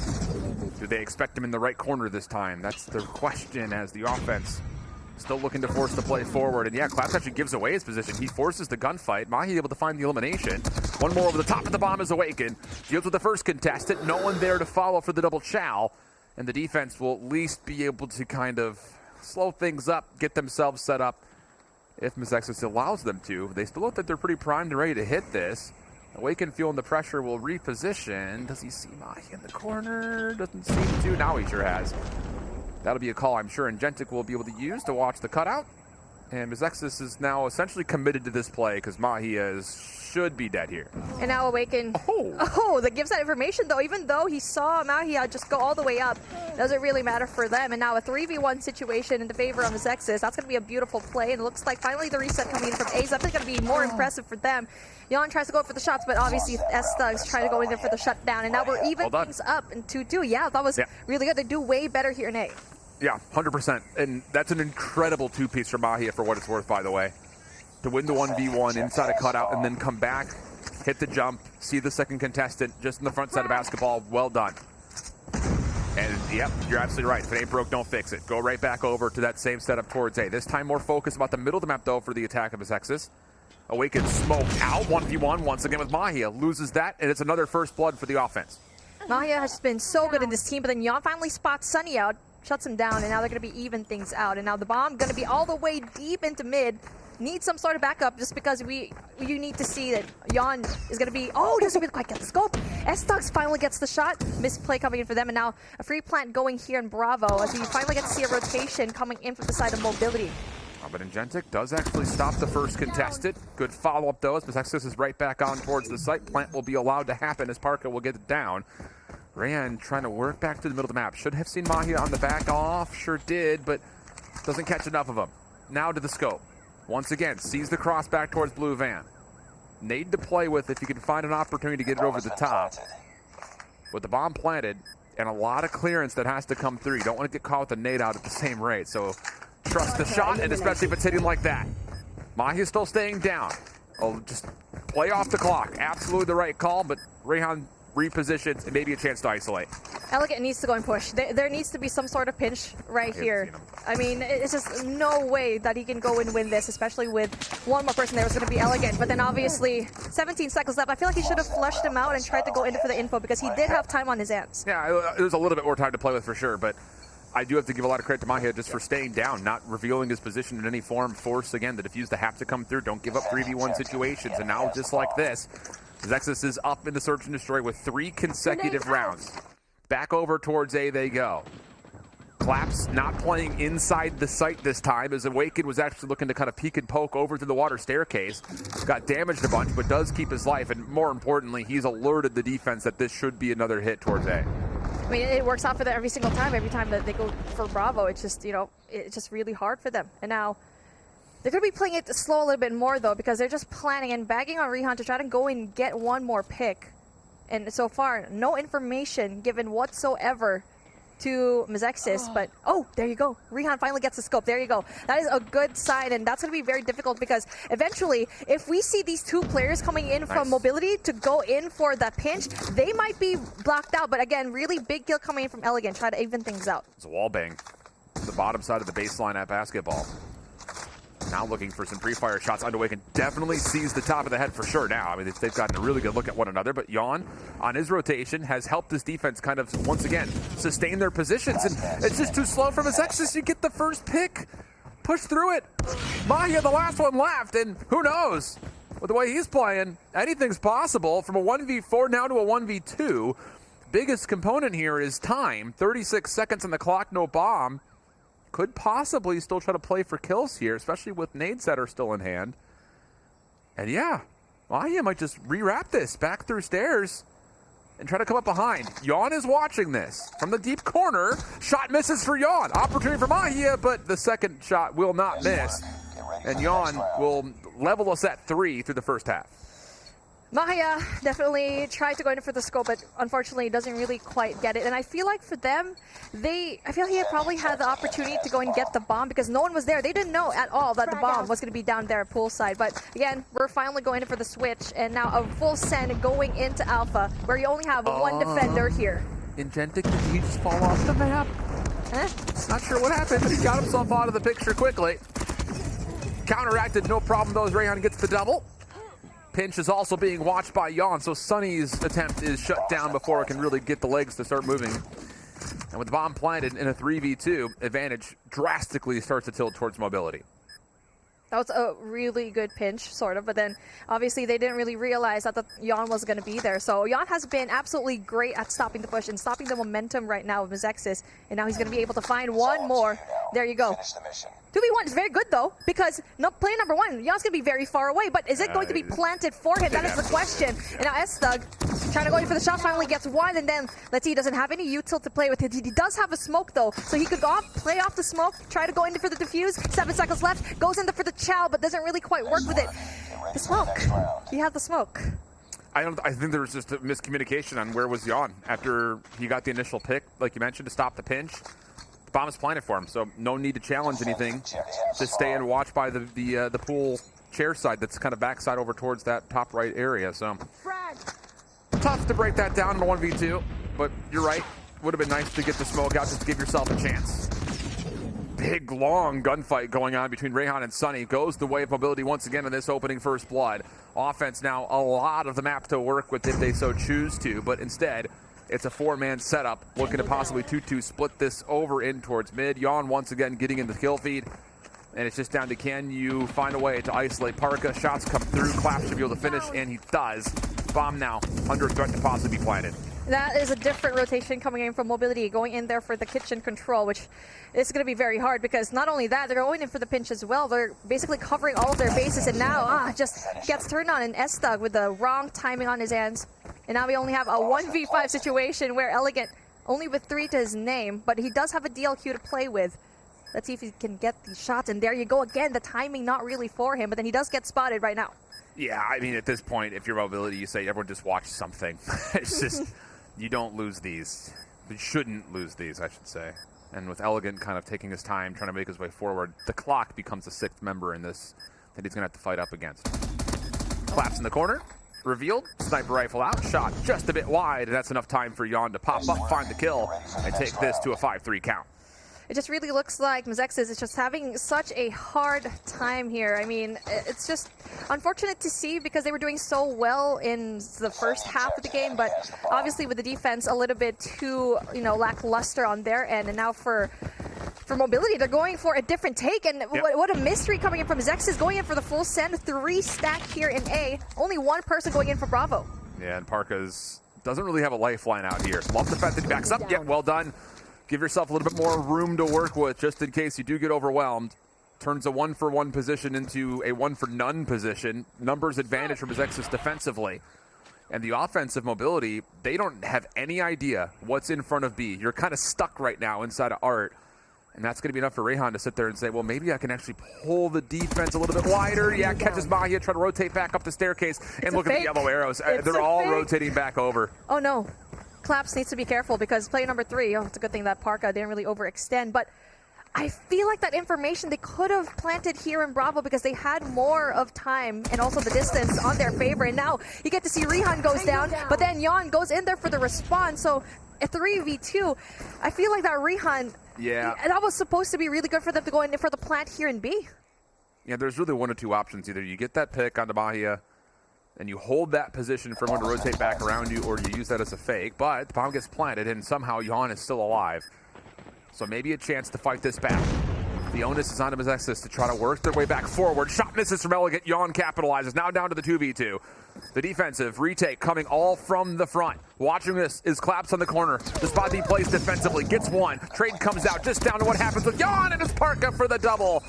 Do they expect him in the right corner this time? That's the question, as the offense still looking to force the play forward. And yeah, Claps actually gives away his position. He forces the gunfight. Mahi able to find the elimination. One more over the top of the bomb is Awakened. Deals with the first contestant. No one there to follow for the double chow. And the defense will at least be able to kind of slow things up, get themselves set up. If Mizexis allows them to. They still look that they're pretty primed and ready to hit this. Awakened feeling the pressure will reposition. Does he see Mahi in the corner? Doesn't seem to. Now he sure has. That'll be a call I'm sure Ingentic will be able to use to watch the cutout. And Mizexis is now essentially committed to this play because Mahia should be dead here. And now Awaken. That gives that information though. Even though he saw Mahia just go all the way up, doesn't really matter for them. And now a 3v1 situation in the favor of Mizexis. That's going to be a beautiful play. And it looks like finally the reset coming in from A's. That's going to be more impressive for them. Yon tries to go for the shots, but obviously S-Thugs try to go in there for the shutdown. And now we're even things up in 2-2. Yeah, that was really good. They do way better here in A. Yeah, 100%. And that's an incredible two-piece for Mahia for what it's worth, by the way. To win the 1v1 inside a cutout and then come back, hit the jump, see the second contestant just in the front side of basketball. Well done. And, yep, you're absolutely right. If it ain't broke, don't fix it. Go right back over to that same setup towards A. This time more focus about the middle of the map, though, for the attack of Mizexis. Awaken smoke out 1v1 once again with Mahia. Loses that, and it's another first blood for the offense. Mahia has been so good in this team, but then Yon finally spots Sunny out, shuts him down, and now they're going to be even things out. And now the bomb going to be all the way deep into mid. Need some sort of backup just because you need to see that Yon is going to be... Oh, doesn't really quite get the scope. S-Thugs finally gets the shot. Misplay coming in for them. And now a free plant going here in Bravo as we finally get to see a rotation coming in from the side of Mobility. But Ingentic does actually stop the first contested. Good follow-up, though, as Mizexis is right back on towards the site. Plant will be allowed to happen as Parker will get it down. Rayan trying to work back to the middle of the map. Should have seen Mahia on the back off. Sure did, but doesn't catch enough of him. Now to the scope. Once again, sees the cross back towards Blue Van. Nade to play with if you can find an opportunity to get it over the top. With the bomb planted and a lot of clearance that has to come through. You don't want to get caught with the nade out at the same rate. So trust the shot, and especially if it's hitting like that. Mahia's still staying down. Oh, just play off the clock. Absolutely the right call, but Rayhan repositions and maybe a chance to isolate. Elegant needs to go and push. There needs to be some sort of pinch right here. I mean, it's just no way that he can go and win this, especially with one more person there was going to be Elegant. But then obviously, 17 seconds left. I feel like he should have flushed him out and tried to go in for the info because he did have time on his hands. Yeah, there's a little bit more time to play with for sure, but I do have to give a lot of credit to Mahia just for staying down, not revealing his position in any form. Force, again, the defuse to have to come through. Don't give up 3v1 situations. And now, just like this, Zexus is up in the search and destroy with 3 consecutive rounds. Back over towards A they go. Claps not playing inside the site this time, as Awaken was actually looking to kind of peek and poke over to the water staircase. Got damaged a bunch, but does keep his life. And more importantly, he's alerted the defense that this should be another hit towards A. I mean, it works out for them every single time. Every time that they go for Bravo, it's just, you know, it's just really hard for them. And now they're going to be playing it slow a little bit more, though, because they're just planning and bagging on Rehan to try to go and get one more pick. And so far, no information given whatsoever to Mizexis, but oh, there you go. Rehan finally gets the scope. There you go. That is a good sign, and that's going to be very difficult because eventually, if we see these 2 players coming in from Mobility to go in for that pinch, they might be blocked out. But again, really big kill coming in from Elegant, try to even things out. It's a wall bang to the bottom side of the baseline at basketball. Now looking for some pre-fire shots. Underway definitely sees the top of the head for sure now. I mean, they've gotten a really good look at one another, but Yon, on his rotation, has helped this defense kind of, once again, sustain their positions, and it's just too slow from Mizexis. You get the first pick, push through it. Mahia, the last one left, and who knows? With the way he's playing, anything's possible. From a 1v4 now to a 1v2. Biggest component here is time. 36 seconds on the clock, no bomb. Could possibly still try to play for kills here, especially with nade setter still in hand. And yeah, Mahia might just rewrap this back through stairs and try to come up behind. Yon is watching this from the deep corner. Shot misses for Yon. Opportunity for Mahia, but the second shot will not miss. And Yon will level us at 3 through the first half. Mahia definitely tried to go in for the scope, but unfortunately doesn't really quite get it. And I feel like for them, I feel he probably had the opportunity to go and get the bomb because no one was there. They didn't know at all that the bomb was going to be down there poolside. But again, we're finally going in for the switch, and now a full send going into Alpha, where you only have one defender here. Ingentic, did he just fall off the map? Not sure what happened, but he got himself out of the picture quickly. Counteracted, no problem though, as Rayhan gets the double. Pinch is also being watched by Yon, so Sunny's attempt is shut down before it can really get the legs to start moving. And with the bomb planted in a 3v2, advantage drastically starts to tilt towards Mobility. That was a really good pinch, sort of, but then obviously they didn't really realize that the Yon was going to be there. So Yon has been absolutely great at stopping the push and stopping the momentum right now with Mizexis, and now he's going to be able to find one more. There you go. 2v1 is very good, though, because player number 1, Yon's going to be very far away, but is it going to be planted for him? That is the question. And now S-Thug trying to go in for the shot, finally gets one, and then, let's see, he doesn't have any util to play with it. He does have a smoke, though, so he could play off the smoke, try to go in for the defuse. 7 seconds left, goes in for the chow, but doesn't really quite work with it. The smoke. He had the smoke. I think there was just a miscommunication on where was Yon after he got the initial pick, like you mentioned, to stop the pinch. The bomb is planted for him, so no need to challenge anything. Just stay and watch by the pool chair side that's kind of backside over towards that top right area. So tough to break that down in a 1v2, but you're right. Would have been nice to get the smoke out just to give yourself a chance. Big, long gunfight going on between Rayhan and Sunny. Goes the way of mobility once again in this opening first blood. Offense now a lot of the map to work with if they so choose to, but instead it's a 4-man setup looking to possibly 2-2 split this over in towards mid. Yon once again getting in the kill feed, and it's just down to can you find a way to isolate Parka. Shots come through, Clap should be able to finish, and he does. Bomb now under threat to possibly be planted. That is a different rotation coming in from Mobility, going in there for the kitchen control, which is going to be very hard because not only that, they're going in for the pinch as well. They're basically covering all of their bases, and now just gets turned on an S-Thug with the wrong timing on his hands. And now we only have a 1v5 situation where Elegant, only with 3 to his name, but he does have a DLQ to play with. Let's see if he can get the shots, and there you go again, the timing not really for him, but then he does get spotted right now. Yeah, I mean, at this point, if you're Mobility, you say everyone just watch something. It's just... You don't lose these. You shouldn't lose these, I should say. And with Elegant kind of taking his time, trying to make his way forward, the clock becomes the 6th member in this that he's going to have to fight up against. Claps in the corner. Revealed. Sniper rifle out. Shot just a bit wide, and that's enough time for Yon to pop up, find the kill, and take this to a 5-3 count. It just really looks like Mizexis is just having such a hard time here. I mean, it's just unfortunate to see because they were doing so well in the first half of the game, but obviously with the defense a little bit too, lackluster on their end. And now for Mobility, they're going for a different take, and what a mystery coming in from Mizexis, going in for the full send, 3 stack here in A. Only 1 person going in for Bravo. Yeah, and Parka's doesn't really have a lifeline out here. Love the fact that he backs up. Yeah, well done. Give yourself a little bit more room to work with just in case you do get overwhelmed. Turns a 1-for-1 position into a 1-for-none position. Numbers advantage for Mizexis defensively. And the offensive Mobility, they don't have any idea what's in front of B. You're kind of stuck right now inside of Art. And that's going to be enough for Rayhan to sit there and say, well, maybe I can actually pull the defense a little bit wider. Yeah, catches Mahia, try to rotate back up the staircase. And look at the yellow arrows. They're all rotating back over. Oh, no. Claps needs to be careful because player number 3, it's a good thing that Parka didn't really overextend, but I feel like that information they could have planted here in Bravo because they had more of time and also the distance on their favor. And now you get to see Rayhan goes down, but then Yon goes in there for the response. So a 3v2, I feel like that Rayhan, that was supposed to be really good for them to go in for the plant here in B. Yeah, there's really 1 or 2 options. Either you get that pick onto Mahia, and you hold that position for him to rotate back around you, or you use that as a fake, but the bomb gets planted, and somehow Yon is still alive. So maybe a chance to fight this back. The onus is on Mizexis to try to work their way back forward. Shot misses from Elegant. Yon capitalizes. Now down to the 2v2. The defensive retake coming all from the front. Watching this is Claps on the corner. The spot he plays defensively. Gets 1. Trade comes out just down to what happens with Yon, and it's Parka for the double.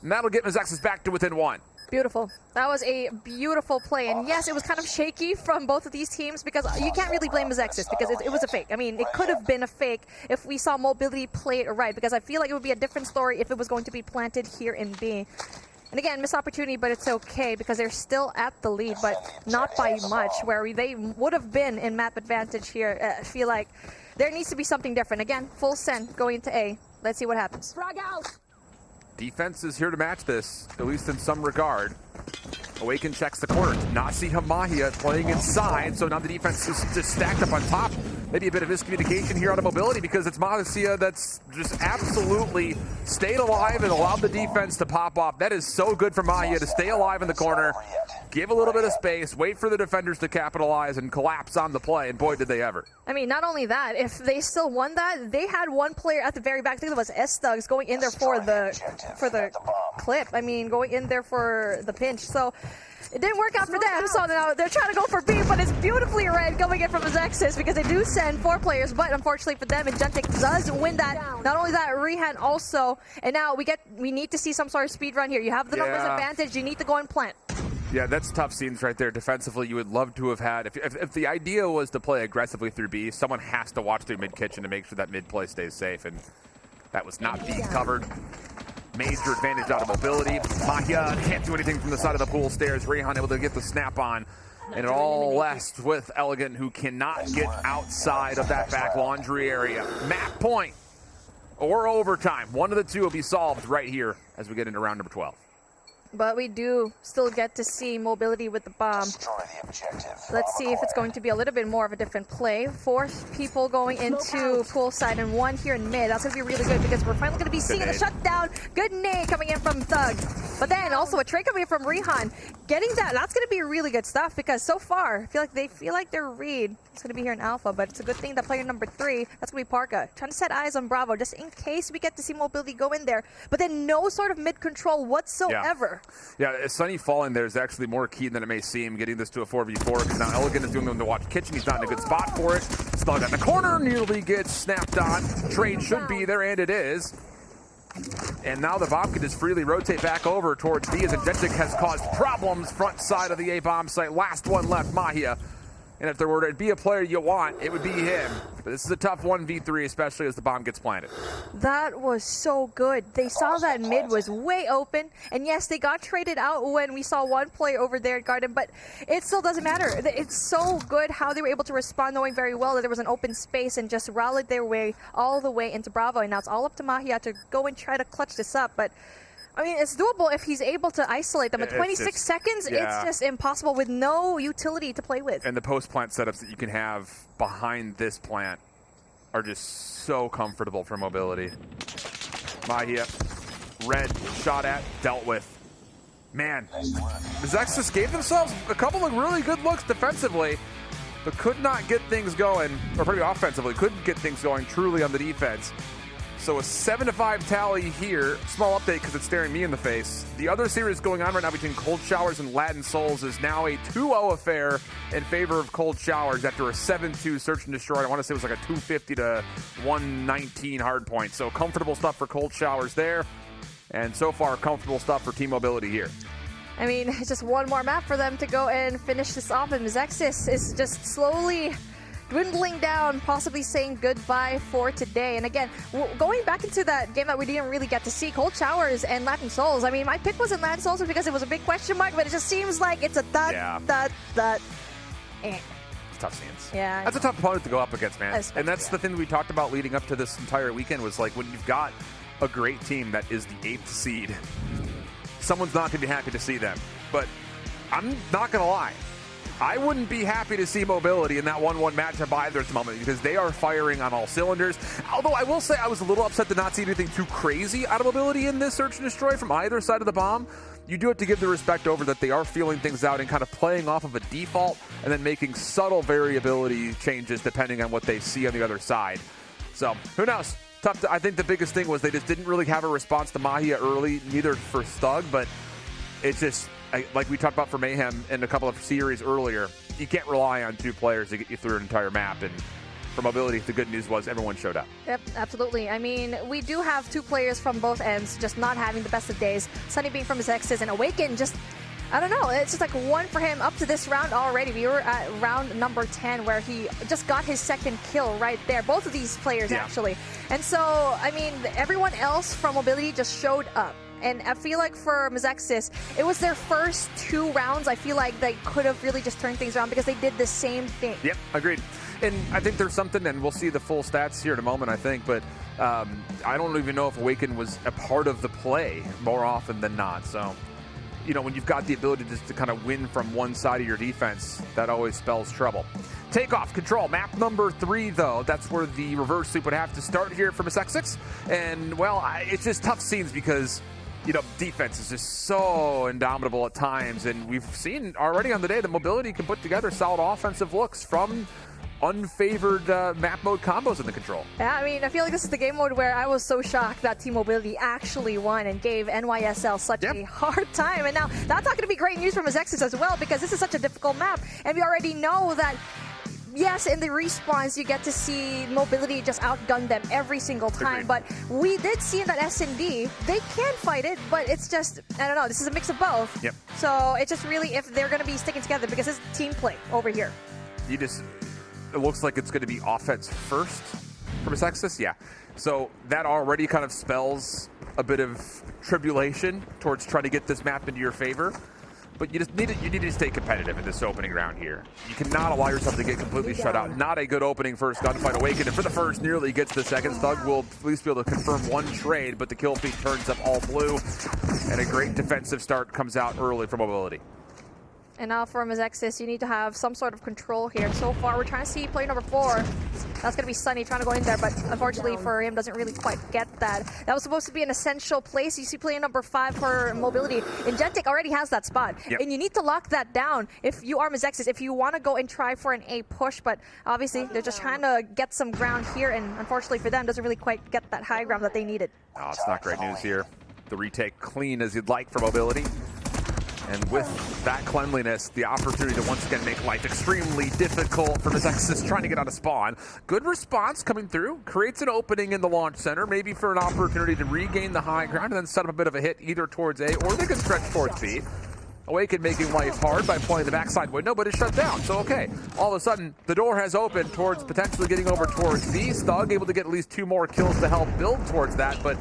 And that'll get Mizexis back to within 1. Beautiful. That was a beautiful play. And yes, it was kind of shaky from both of these teams because you can't really blame Mizexis because it was a fake. I mean, it could have been a fake if we saw Mobility play it right, because I feel like it would be a different story if it was going to be planted here in B. And again, missed opportunity, but it's okay because they're still at the lead, but not by much, where they would have been in map advantage here. I feel like there needs to be something different. Again, full send going to A. Let's see what happens. Frag out. Defense is here to match this, at least in some regard. Awaken checks the corner. Not see Mahia playing inside, so now the defense is just stacked up on top. Maybe a bit of miscommunication here out of Mobility because it's Mahia that's just absolutely stayed alive and allowed the defense to pop off. That is so good for Mahia to stay alive in the corner. give a little bit of space, wait for the defenders to capitalize and collapse on the play, and boy, did they ever. I mean, not only that, if they still won that, they had one player at the very back, I think it was S-Thugs, going in there for the clip. I mean, going in there for the pinch. So it didn't work out for them, so now they're trying to go for B, but it's beautifully read going in from Zexus because they do send 4 players, but unfortunately for them, Agentic does win that. Not only that, Rehan also, and now we need to see some sort of speed run here. You have the numbers advantage, you need to go and plant. Yeah, that's tough scenes right there. Defensively, you would love to have had, if the idea was to play aggressively through B, someone has to watch through mid-kitchen to make sure that mid-play stays safe, and that was not being covered. Major advantage out of mobility. Mahia can't do anything from the side of the pool stairs. Rehan able to get the snap on. And it all left with Elegant, who cannot get outside of that back laundry area. Map point or overtime. One of the two will be solved right here as we get into round number 12. But we do still get to see mobility with the bomb. Let's see if it's going to be a little bit more of a different play. 4 people going into poolside and 1 here in mid. That's going to be really good because we're finally going to be seeing the shutdown. Good nade coming in from Thug. But then also a trade coming in from Rehan. Getting that's going to be really good stuff because so far, I feel like their read is going to be here in Alpha, but it's a good thing that player number 3, that's going to be Parka, trying to set eyes on Bravo just in case we get to see mobility go in there. But then no sort of mid control whatsoever. Yeah, Sunny falling there is actually more key than it may seem, getting this to a 4v4, because now Elegant is doing them to watch Kitchen. He's not in a good spot for it. Slug in the corner, nearly gets snapped on. Trade should be there, and it is. And now the bomb can just freely rotate back over towards B as Agentic has caused problems front side of the A-bomb site. Last one left, Mahia. And if there were to be a player you want, it would be him. But this is a tough 1v3, especially as the bomb gets planted. That was so good. They saw that mid was way open. And yes, they got traded out when we saw one player over there at Garden, but it still doesn't matter. It's so good how they were able to respond, knowing very well that there was an open space and just rallied their way all the way into Bravo. And now it's all up to Mahia to go and try to clutch this up. But I mean, it's doable if he's able to isolate them. At 26 seconds, it's just impossible with no utility to play with. And the post-plant setups that you can have behind this plant are just so comfortable for mobility. Mahia, red, shot at, dealt with. Man, the Zexus gave themselves a couple of really good looks defensively, but could not get things going, or pretty offensively, couldn't get things going truly on the defense. So a 7-5 tally here. Small update because it's staring me in the face. The other series going on right now between Cold Showers and Latin Souls is now a 2-0 affair in favor of Cold Showers after a 7-2 search and destroy. I want to say it was like a 250 to 119 hard point. So comfortable stuff for Cold Showers there. And so far, comfortable stuff for Team Mobility here. I mean, it's just one more map for them to go and finish this off. And Zexus is just slowly dwindling down, possibly saying goodbye for today. And again, going back into that game that we didn't really get to see, Cold Showers and Latin Souls. I mean, my pick was in Latin Souls because it was a big question mark, but it just seems like it's a It's tough scenes. Yeah. That's a tough opponent to go up against, man. Especially, and that's the thing we talked about leading up to this entire weekend was like when you've got a great team that is the 8th seed, someone's not going to be happy to see them. But I'm not going to lie. I wouldn't be happy to see mobility in that 1-1 matchup either at the moment because they are firing on all cylinders. Although I will say I was a little upset to not see anything too crazy out of mobility in this search and destroy from either side of the bomb. You do have to give the respect over that they are feeling things out and kind of playing off of a default and then making subtle variability changes depending on what they see on the other side. So who knows? Tough. I think the biggest thing was they just didn't really have a response to Mahia early, neither for Stug, but it's just like we talked about for Mayhem in a couple of series earlier, you can't rely on 2 players to get you through an entire map. And for mobility, the good news was everyone showed up. Yep, absolutely. I mean, we do have 2 players from both ends just not having the best of days. Sunny being from his X's and Awaken just, I don't know, it's just like 1 for him up to this round already. We were at round number 10 where he just got his 2nd kill right there. Both of these players, actually. And so, I mean, everyone else from mobility just showed up. And I feel like for Mezexis, it was their first 2 rounds. I feel like they could have really just turned things around because they did the same thing. Yep, agreed. And I think there's something, and we'll see the full stats here in a moment, I think, but I don't even know if Awaken was a part of the play more often than not. So, you know, when you've got the ability just to kind of win from one side of your defense, that always spells trouble. Takeoff, control, map number 3, though. That's where the reverse sweep would have to start here for Mezexis. And, well, it's just tough scenes because defense is just so indomitable at times, and we've seen already on the day that Mobility can put together solid offensive looks from unfavored map mode combos in the control. Yeah, I mean, I feel like this is the game mode where I was so shocked that Team Mobility actually won and gave NYSL such a hard time. And now that's not going to be great news from Azexis as well, because this is such a difficult map, and we already know that. Yes, in the respawns, you get to see Mobility just outgun them every single time. But we did see in that S&D, they can fight it, but it's just, I don't know, this is a mix of both. Yep. So it's just really if they're going to be sticking together, because it's team play over here. It looks like it's going to be offense first from Azexis. Yeah. So that already kind of spells a bit of tribulation towards trying to get this map into your favor. But you need to stay competitive in this opening round here. You cannot allow yourself to get completely shut out. Not a good opening first gunfight. Awakened, and for the first, nearly gets the second. Thug will at least be able to confirm one trade, but the kill feed turns up all blue. And a great defensive start comes out early for Mobility. And now for Azexis, you need to have some sort of control here. So far, we're trying to see player number 4. That's going to be Sunny trying to go in there, but unfortunately for him, doesn't really quite get that. That was supposed to be an essential place. You see player number 5 for Mobility. And Gentic already has that spot. Yep. And you need to lock that down if you are Azexis, if you want to go and try for an A push. But obviously, they're just trying to get some ground here. And unfortunately for them, doesn't really quite get that high ground that they needed. Oh, it's not great news here. The retake clean as you'd like for Mobility. And with that cleanliness, the opportunity to once again make life extremely difficult for Azexis trying to get out of spawn. Good response coming through. Creates an opening in the launch center, maybe for an opportunity to regain the high ground and then set up a bit of a hit either towards A or they could stretch towards B. Awakened making life hard by playing the backside window, but it's shut down. So, okay, all of a sudden, the door has opened towards potentially getting over towards B. Stug able to get at least 2 more kills to help build towards that, but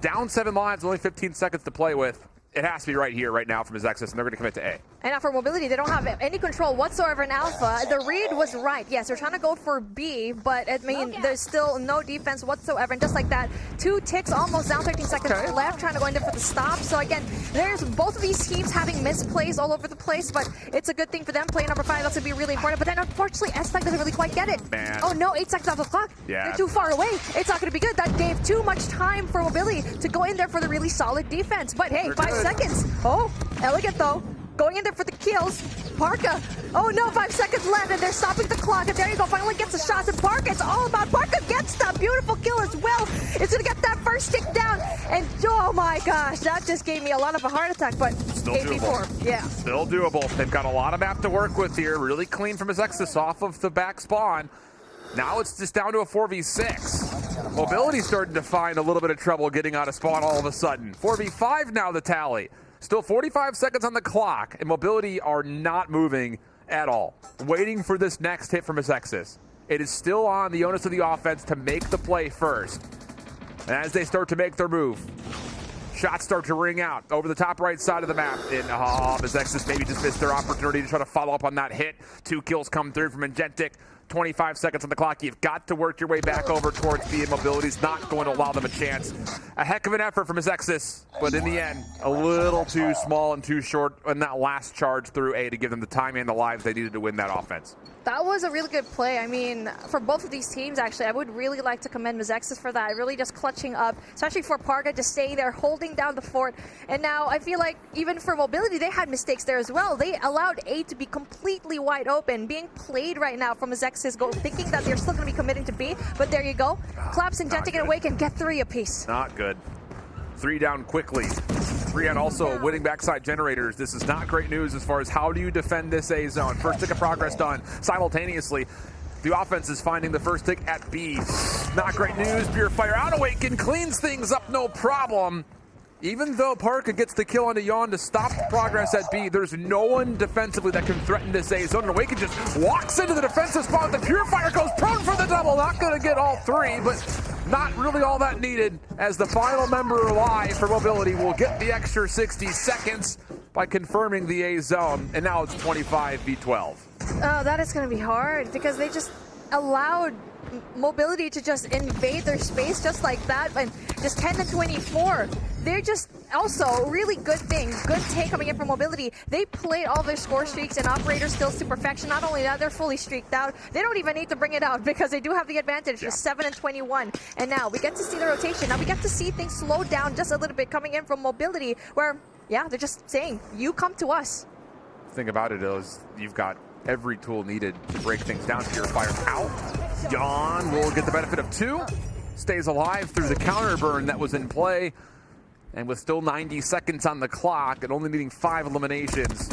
down 7 lives, only 15 seconds to play with. It has to be right here, right now from Azexis, and they're going to commit to A. And now for Mobility, they don't have any control whatsoever in Alpha. The read was right. Yes, they're trying to go for B, but I mean, there's still no defense whatsoever. And just like that, 2 ticks, almost down 13 seconds left, trying to go in there for the stop. So again, there's both of these teams having misplays all over the place, but it's a good thing for them. Play number 5, that's going to be really important. But then unfortunately, S-Tech doesn't really quite get it. Man. Oh no, 8 seconds off the clock. Yeah. They're too far away. It's not going to be good. That gave too much time for Mobility to go in there for the really solid defense. But hey, 5 seconds. Oh, elegant though. Going in there for the kills. Parka. Oh no, 5 seconds left and they're stopping the clock. And there you go, finally gets the shots. And Parka, it's all about Parka gets that beautiful kill as well. It's going to get that first tick down. And oh my gosh, that just gave me a lot of a heart attack. But still doable. Yeah. Still doable. They've got a lot of map to work with here. Really clean from Azexis off of the back spawn. Now it's just down to a 4v6. Mobility starting to find a little bit of trouble getting out of spawn all of a sudden. 4v5 now the tally. Still 45 seconds on the clock, and Mobility are not moving at all. Waiting for this next hit from Azexis. It is still on the onus of the offense to make the play first. And as they start to make their move, shots start to ring out over the top right side of the map. And Azexis maybe just missed their opportunity to try to follow up on that hit. 2 kills come through from Agentic. 25 seconds on the clock. You've got to work your way back over towards B, and Mobility's not going to allow them a chance. A heck of an effort from Azexis, but in the end, a little too small and too short in that last charge through A to give them the time and the lives they needed to win that offense. That was a really good play. I mean, for both of these teams, actually, I would really like to commend Azexis for that. Really just clutching up, especially for Parka, just staying there, holding down the fort. And now I feel like even for Mobility, they had mistakes there as well. They allowed A to be completely wide open, being played right now from Azexis, thinking that they're still going to be committing to B. But there you go. Claps and Gentic and Awaken get 3 apiece. Not good. 3 down quickly. 3 out also winning backside generators. This is not great news as far as how do you defend this A zone. First tick of progress done. Simultaneously, the offense is finding the first tick at B. Not great news. Purifier out. Awaken cleans things up, no problem. Even though Parka gets the kill on the Yawn to stop progress at B, there's no one defensively that can threaten this A zone. And Awaken just walks into the defensive spot. The Purifier goes prone for the double. Not going to get all 3, but not really all that needed, as the final member alive for Mobility will get the extra 60 seconds by confirming the A zone. And now it's 25v12. Oh, that is going to be hard because they just allowed Mobility to just invade their space just like that, and just 10 and 24. They're just also really good thing. Good take coming in from Mobility. They played all their score streaks and operator skills to perfection. Not only that, they're fully streaked out. They don't even need to bring it out because they do have the advantage. Just 7 and 21. And now we get to see the rotation. Now we get to see things slow down just a little bit coming in from Mobility, where, yeah, they're just saying, you come to us. The thing about it is you've got every tool needed to break things down. Purifier out. Yawn will get the benefit of 2. Stays alive through the counter burn that was in play. And with still 90 seconds on the clock and only needing 5 eliminations,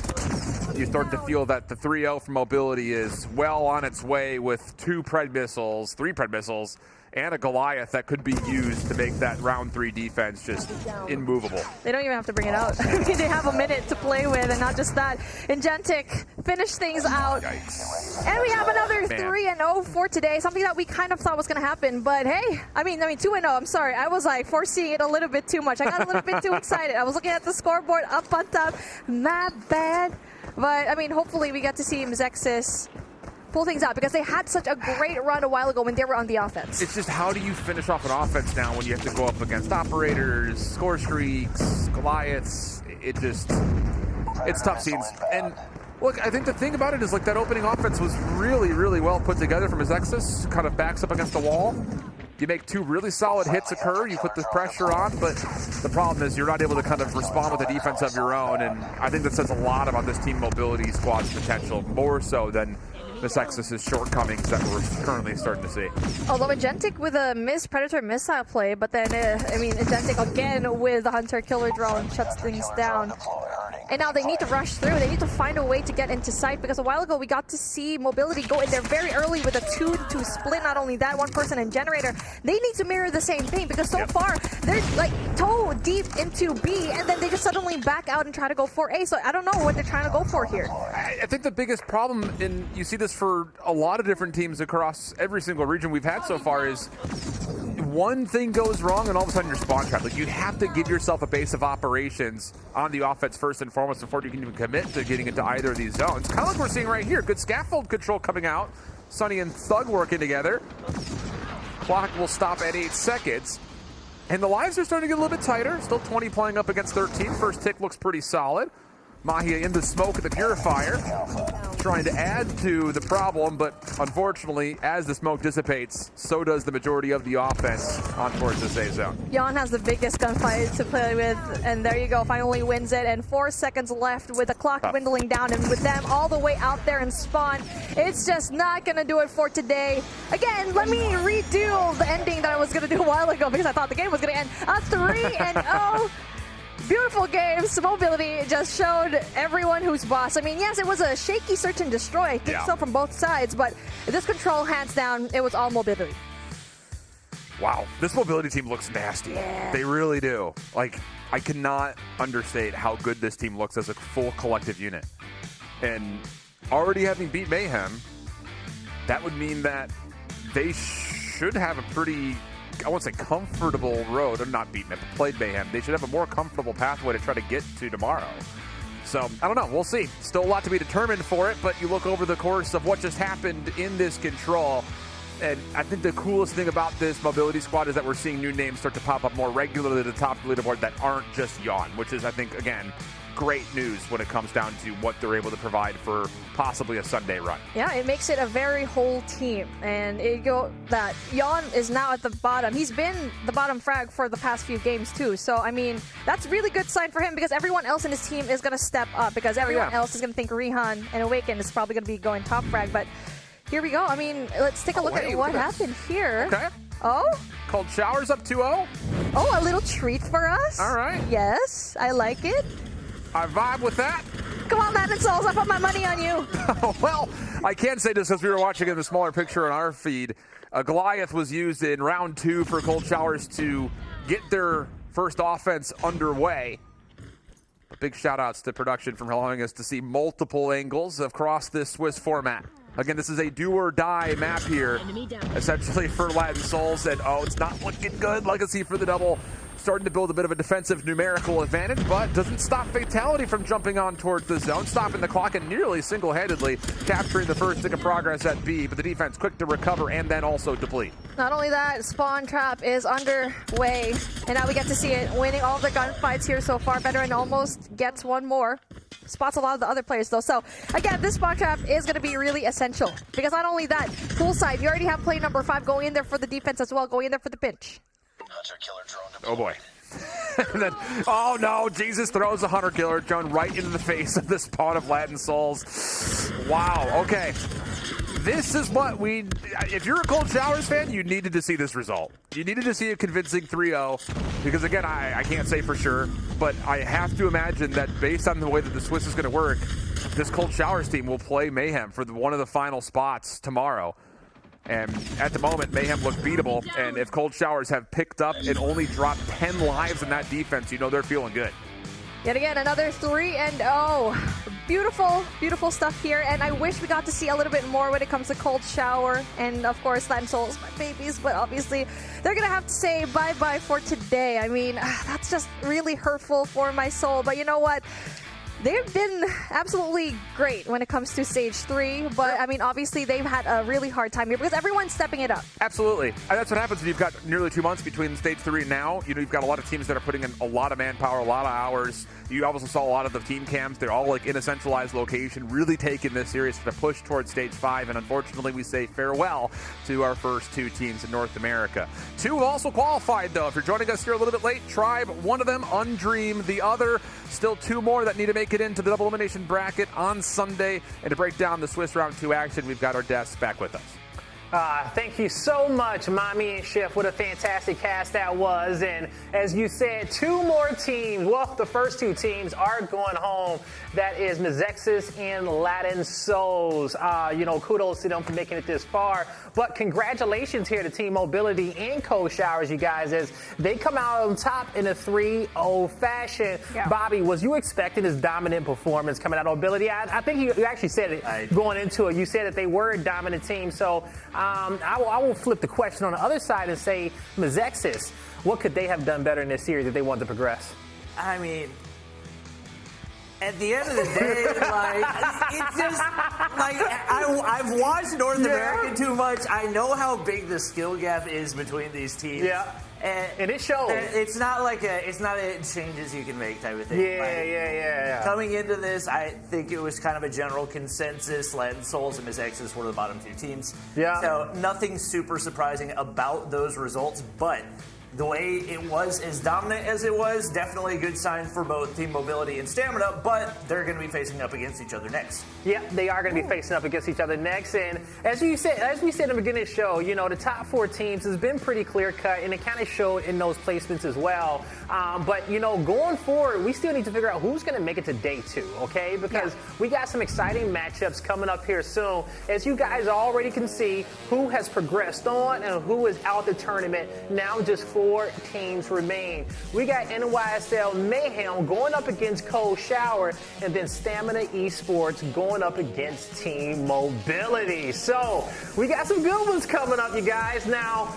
you start to feel that the 3-0 from Mobility is well on its way with 3 Pred missiles, and a Goliath that could be used to make that round 3 defense just immovable. They don't even have to bring it out. I mean, they have a minute to play with, and not just that. Ingentic finish things out. Yikes. And we have another 3-0 for today, something that we kind of thought was going to happen. But hey, I mean 2-0, I'm sorry. I was like foreseeing it a little bit too much. I got a little bit too excited. I was looking at the scoreboard up on top. Not bad. But I mean, hopefully we get to see Mzexis pull things out, because they had such a great run a while ago when they were on the offense. It's just, how do you finish off an offense now when you have to go up against operators, score streaks, Goliaths? It's tough scenes. And look, I think the thing about it is, like, that opening offense was really, really well put together from Mzexis. Kind of backs up against the wall. You make 2 really solid hits occur, you put the pressure on, but the problem is you're not able to kind of respond with a defense of your own, and I think that says a lot about this Team Mobility squad's potential, more so than Mzexis' shortcomings that we're currently starting to see. Although Ingentic with a missed Predator missile play, but then, Ingentic again with the Hunter-Killer drone shuts things down. And now they need to rush through. They need to find a way to get into sight, because a while ago we got to see Mobility go in there very early with a 2-2 split. Not only that, 1 person in Generator. They need to mirror the same thing, because so far they're like toe deep into B, and then they just suddenly back out and try to go for A. So I don't know what they're trying to go for here. I think the biggest problem, and you see this for a lot of different teams across every single region we've had so far, is one thing goes wrong and all of a sudden you're spawn trapped. Like, you have to give yourself a base of operations on the offense first and foremost before you can even commit to getting into either of these zones. Kind of like we're seeing right here. Good scaffold control coming out. Sunny and Thug working together. Clock will stop at 8 seconds. And the lives are starting to get a little bit tighter. Still 20 playing up against 13. First tick looks pretty solid. Mahia in the smoke at the Purifier, trying to add to the problem, but unfortunately, as the smoke dissipates, so does the majority of the offense on towards this A zone. Yawn has the biggest gunfight to play with, and there you go, finally wins it, and 4 seconds left with the clock dwindling down, and with them all the way out there in spawn, it's just not going to do it for today. Again, let me redo the ending that I was going to do a while ago, because I thought the game was going to end. A 3-0. Beautiful games. Mobility just showed everyone who's boss. I mean, yes, it was a shaky search and destroy. I think so from both sides, but this control, hands down, it was all Mobility. Wow, this Mobility team looks nasty. Yeah. They really do. Like, I cannot understate how good this team looks as a full collective unit. And already having beat Mayhem, that would mean that they should have a pretty, I won't say comfortable road. I'm not beating it, but played Mayhem. They should have a more comfortable pathway to try to get to tomorrow. So, I don't know. We'll see. Still a lot to be determined for it, but you look over the course of what just happened in this control, and I think the coolest thing about this Mobility squad is that we're seeing new names start to pop up more regularly at the top of the leaderboard that aren't just Yawn, which is, I think, again, great news when it comes down to what they're able to provide for possibly a Sunday run. Yeah, it makes it a very whole team, and that Yawn is now at the bottom. He's been the bottom frag for the past few games too, so I mean, that's a really good sign for him, because everyone else in his team is going to step up, because everyone else is going to think Rihan and Awaken is probably going to be going top frag, but here we go. I mean, let's take a look at what happened here. Okay. Oh? Cold Showers up 2-0. Oh, a little treat for us. All right. Yes, I like it. I vibe with that. Come on, Madden Souls, I put my money on you. Well, I can say this, as we were watching in the smaller picture on our feed, Goliath was used in round 2 for Cold Showers to get their first offense underway. Big shout-outs to production for allowing us to see multiple angles across this Swiss format. Again, this is a do-or-die map here, essentially for Latin Souls, and oh, it's not looking good. Legacy for the double. starting to build a bit of a defensive numerical advantage, but doesn't stop Fatality from jumping on towards the zone, stopping the clock and nearly single-handedly capturing the first stick of progress at B, but the defense quick to recover and then also deplete. Not only that, Spawn Trap is underway, and now we get to see it winning all the gunfights here so far. Veteran almost gets one more. Spots a lot of the other players though. So again, this Spawn Trap is going to be really essential, because not only that, poolside, you already have play number 5 going in there for the defense as well, going in there for the pinch. Oh boy. And then, oh no, Jesus throws a Hunter Killer Drone right into the face of the Spawn of Latin Souls. Wow, okay. This is what if you're a Cold Showers fan, you needed to see this result. You needed to see a convincing 3-0, because again, I can't say for sure, but I have to imagine that based on the way that the Swiss is going to work, this Cold Showers team will play Mayhem for one of the final spots tomorrow. And at the moment, Mayhem look beatable, and if Cold Showers have picked up and only dropped 10 lives in that defense, you know they're feeling good. Yet again, another 3-0. Beautiful, beautiful stuff here, and I wish we got to see a little bit more when it comes to Cold Shower and, of course, Latin Souls, my babies, but obviously they're going to have to say bye-bye for today. I mean, that's just really hurtful for my soul, but you know what? They've been absolutely great when it comes to Stage 3, but, I mean, obviously they've had a really hard time here because everyone's stepping it up. Absolutely. And that's what happens when you've got nearly 2 months between Stage 3 and now. You know, you've got a lot of teams that are putting in a lot of manpower, a lot of hours. You also saw a lot of the team cams. They're all, like, in a centralized location, really taking this serious to push towards Stage 5, and unfortunately we say farewell to our first 2 teams in North America. 2 have also qualified, though. If you're joining us here a little bit late, Tribe, one of them, Undream, the other. Still 2 more that need to make it into the double elimination bracket on Sunday. And to break down the Swiss Round 2 action, we've got our guests back with us. Thank you so much, Mommy and Chef. What a fantastic cast that was. And as you said, 2 more teams. Well, the first 2 teams are going home. That is Mezexis and Latin Souls. You know, kudos to them for making it this far. But congratulations here to Team Mobility and Cold Showers, you guys, as they come out on top in a 3-0 fashion. Yeah. Bobby, was you expecting this dominant performance coming out of Mobility? I think you actually said it going into it. You said that they were a dominant team. So I will flip the question on the other side and say, Mezexis, what could they have done better in this series if they wanted to progress? I mean, at the end of the day, like, it's just, like, I've watched North America too much. I know how big the skill gap is between these teams. Yeah. And it shows. It's not like it's not a changes you can make type of thing. Yeah. Coming into this, I think it was kind of a general consensus. Latin Souls and Mezexis were the bottom 2 teams. Yeah. So nothing super surprising about those results, but the way it was, as dominant as it was, definitely a good sign for both Team Mobility and Stamina, but they're going to be facing up against each other next. Yeah, they are going to be facing up against each other next. And as we said in the beginning of the show, you know, the top 4 teams has been pretty clear-cut, and it kind of showed in those placements as well. But, you know, going forward, we still need to figure out who's going to make it to day 2, okay? Because we got some exciting matchups coming up here soon. As you guys already can see, who has progressed on and who is out the tournament. Now just 4 teams remain. We got NYSL Mayhem going up against Cold Shower, and then Stamina Esports going up against Team Mobility. So we got some good ones coming up, you guys. Now,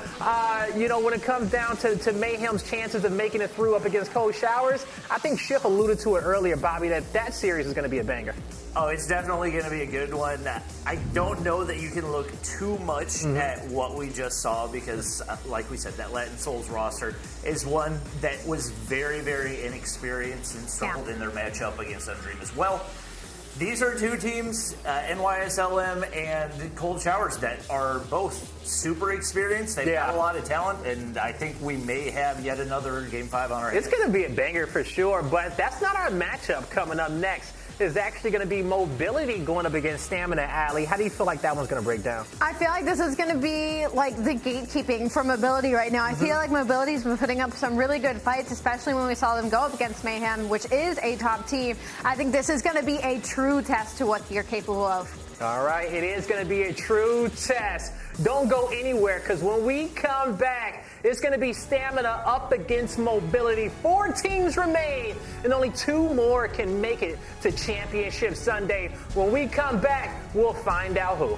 you know, when it comes down to Mayhem's chances of making it through up against Cold Showers, I think Schiff alluded to it earlier, Bobby, that series is going to be a banger. Oh, it's definitely going to be a good one. I don't know that you can look too much at what we just saw because, like we said, that Latin Souls roster is one that was very, very inexperienced and struggled in their matchup against Undream as well. These are 2 teams, NYSLM and Cold Showers, that are both super experienced. They've got a lot of talent, and I think we may have yet another Game 5 on our hands. It's going to be a banger for sure, but that's not our matchup coming up next. Is actually going to be Mobility going up against Stamina. Allie, how do you feel like that one's going to break down? I feel like this is going to be like the gatekeeping for Mobility right now. I feel like Mobility's been putting up some really good fights, especially when we saw them go up against Mayhem, which is a top team. I think this is going to be a true test to what you're capable of. All right, it is going to be a true test. Don't go anywhere, because when we come back, it's going to be Stamina up against Mobility. 4 teams remain, and only 2 more can make it to Championship Sunday. When we come back, we'll find out who.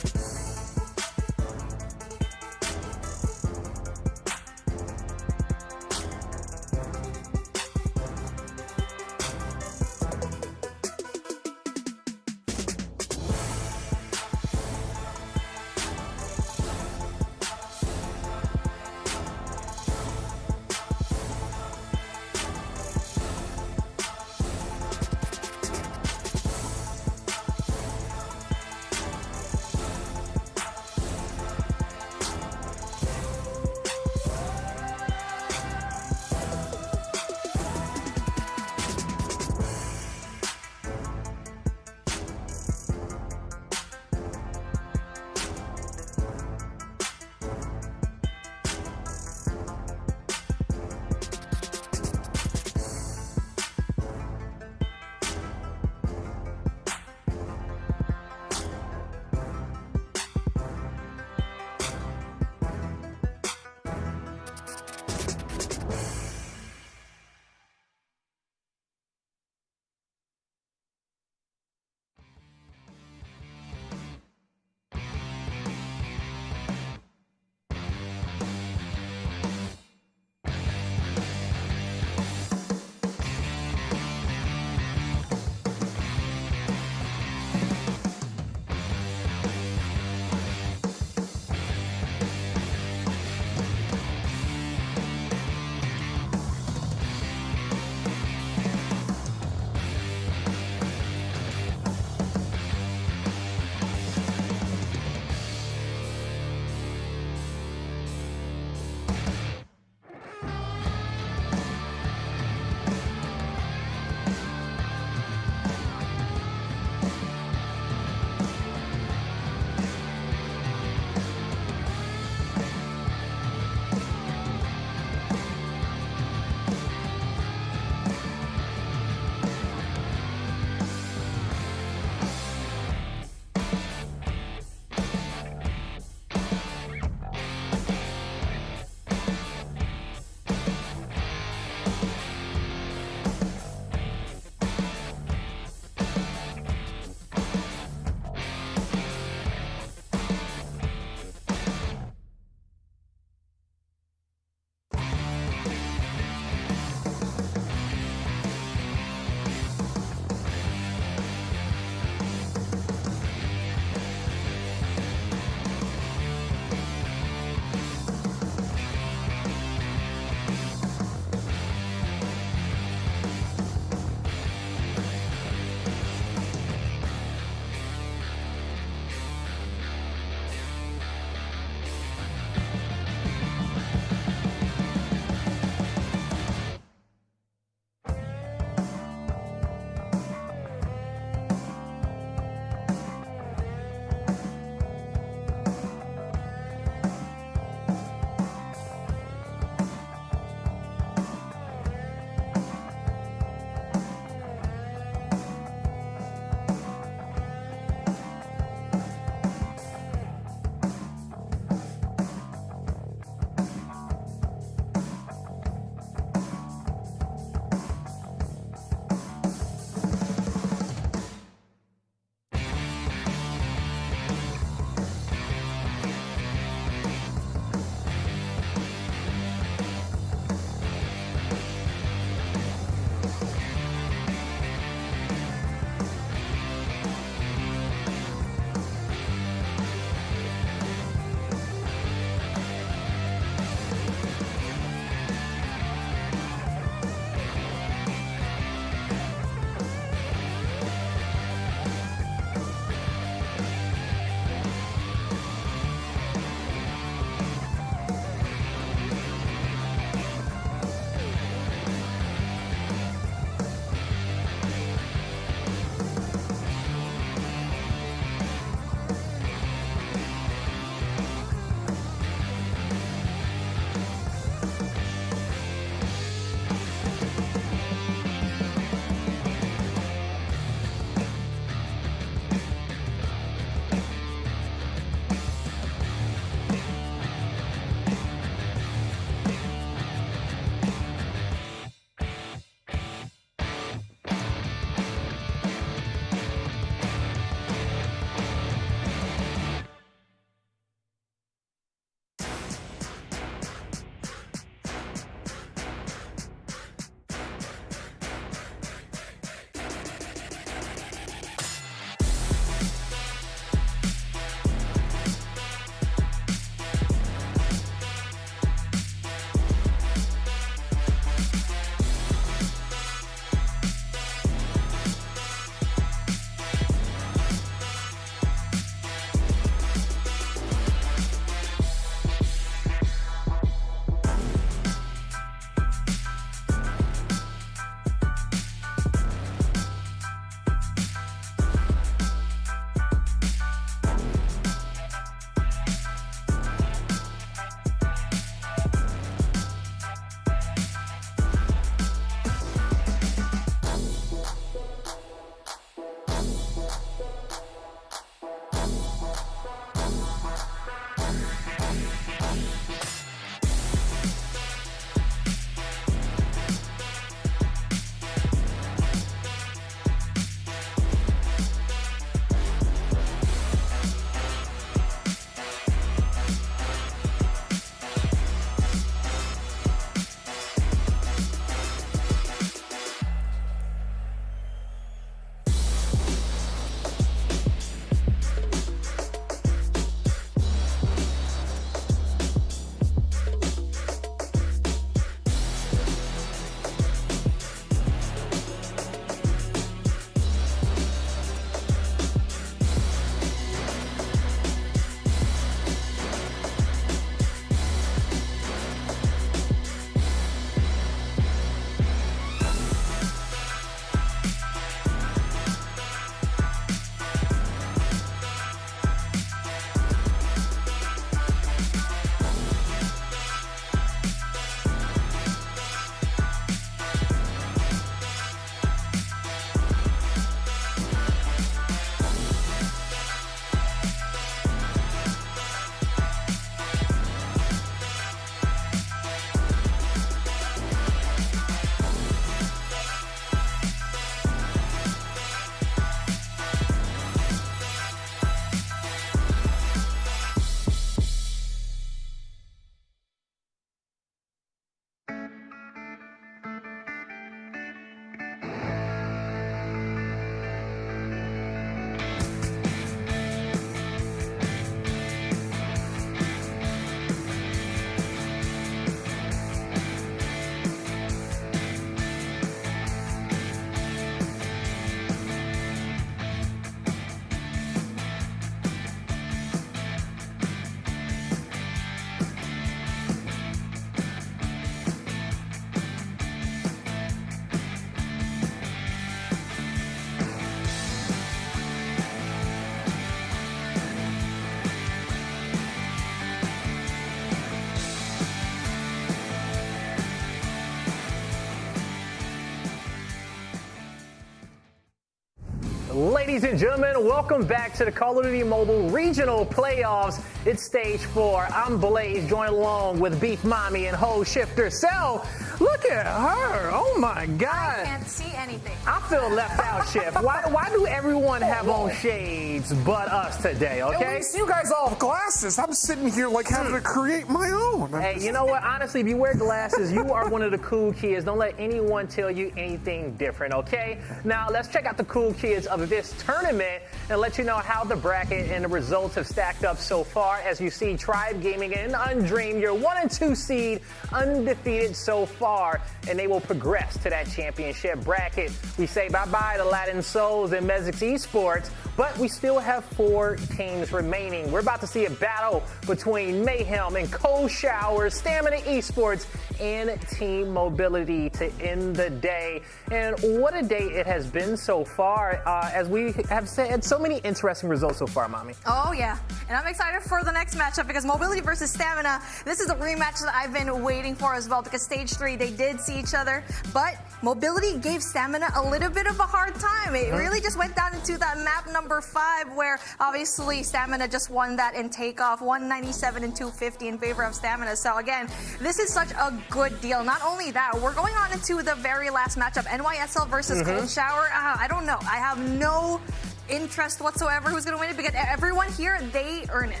Ladies and gentlemen, welcome back to the Call of Duty Mobile Regional Playoffs. It's Stage 4. I'm Blaze, joined along with Beef Mommy and Ho Shifter. So, look at her. Oh my God. I can't see anything. I feel left out, Chef. Why do everyone have on shades but us today, okay? At least you guys all have glasses. I'm sitting here like having to create my own. Hey, you know what? Honestly, if you wear glasses, you are one of the cool kids. Don't let anyone tell you anything different, okay? Now, let's check out the cool kids of this tournament and let you know how the bracket and the results have stacked up so far. As you see, Tribe Gaming and Undream, your 1 and 2 seed, undefeated so far, and they will progress to that championship bracket. We say bye-bye to Latin Souls and Mezix Esports, but we still have 4 teams remaining. We're about to see a battle between Mayhem and Cold Shower, Stamina Esports, and Team Mobility to end the day. And what a day it has been so far, as we have had so many interesting results so far, Mommy. Oh, yeah. And I'm excited for the next matchup because Mobility versus Stamina, this is a rematch that I've been waiting for as well because Stage 3, they did see each other, but Mobility gave Stamina a little bit of a hard time. It really just went down into that map number 5 where obviously Stamina just won that in takeoff, 197 and 250 in favor of Stamina. So again, this is such a good deal. Not only that, we're going on into the very last matchup, NYSL versus Cold Shower. I don't know. I have no interest whatsoever who's going to win it because everyone here, they earn it.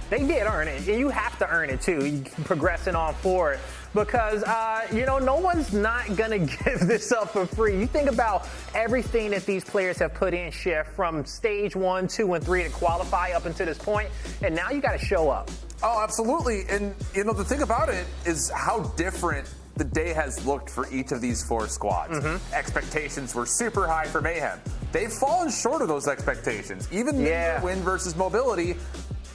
They did earn it, and you have to earn it too. You progressing on forward because no one's not gonna give this up for free. You think about everything that these players have put in, Chef, from stage 1, 2, and 3 to qualify up until this point, and now you got to show up. Oh, absolutely. And the thing about it is how different the day has looked for each of these 4 squads. Expectations were super high for Mayhem. They've fallen short of those expectations. Even the win versus Mobility,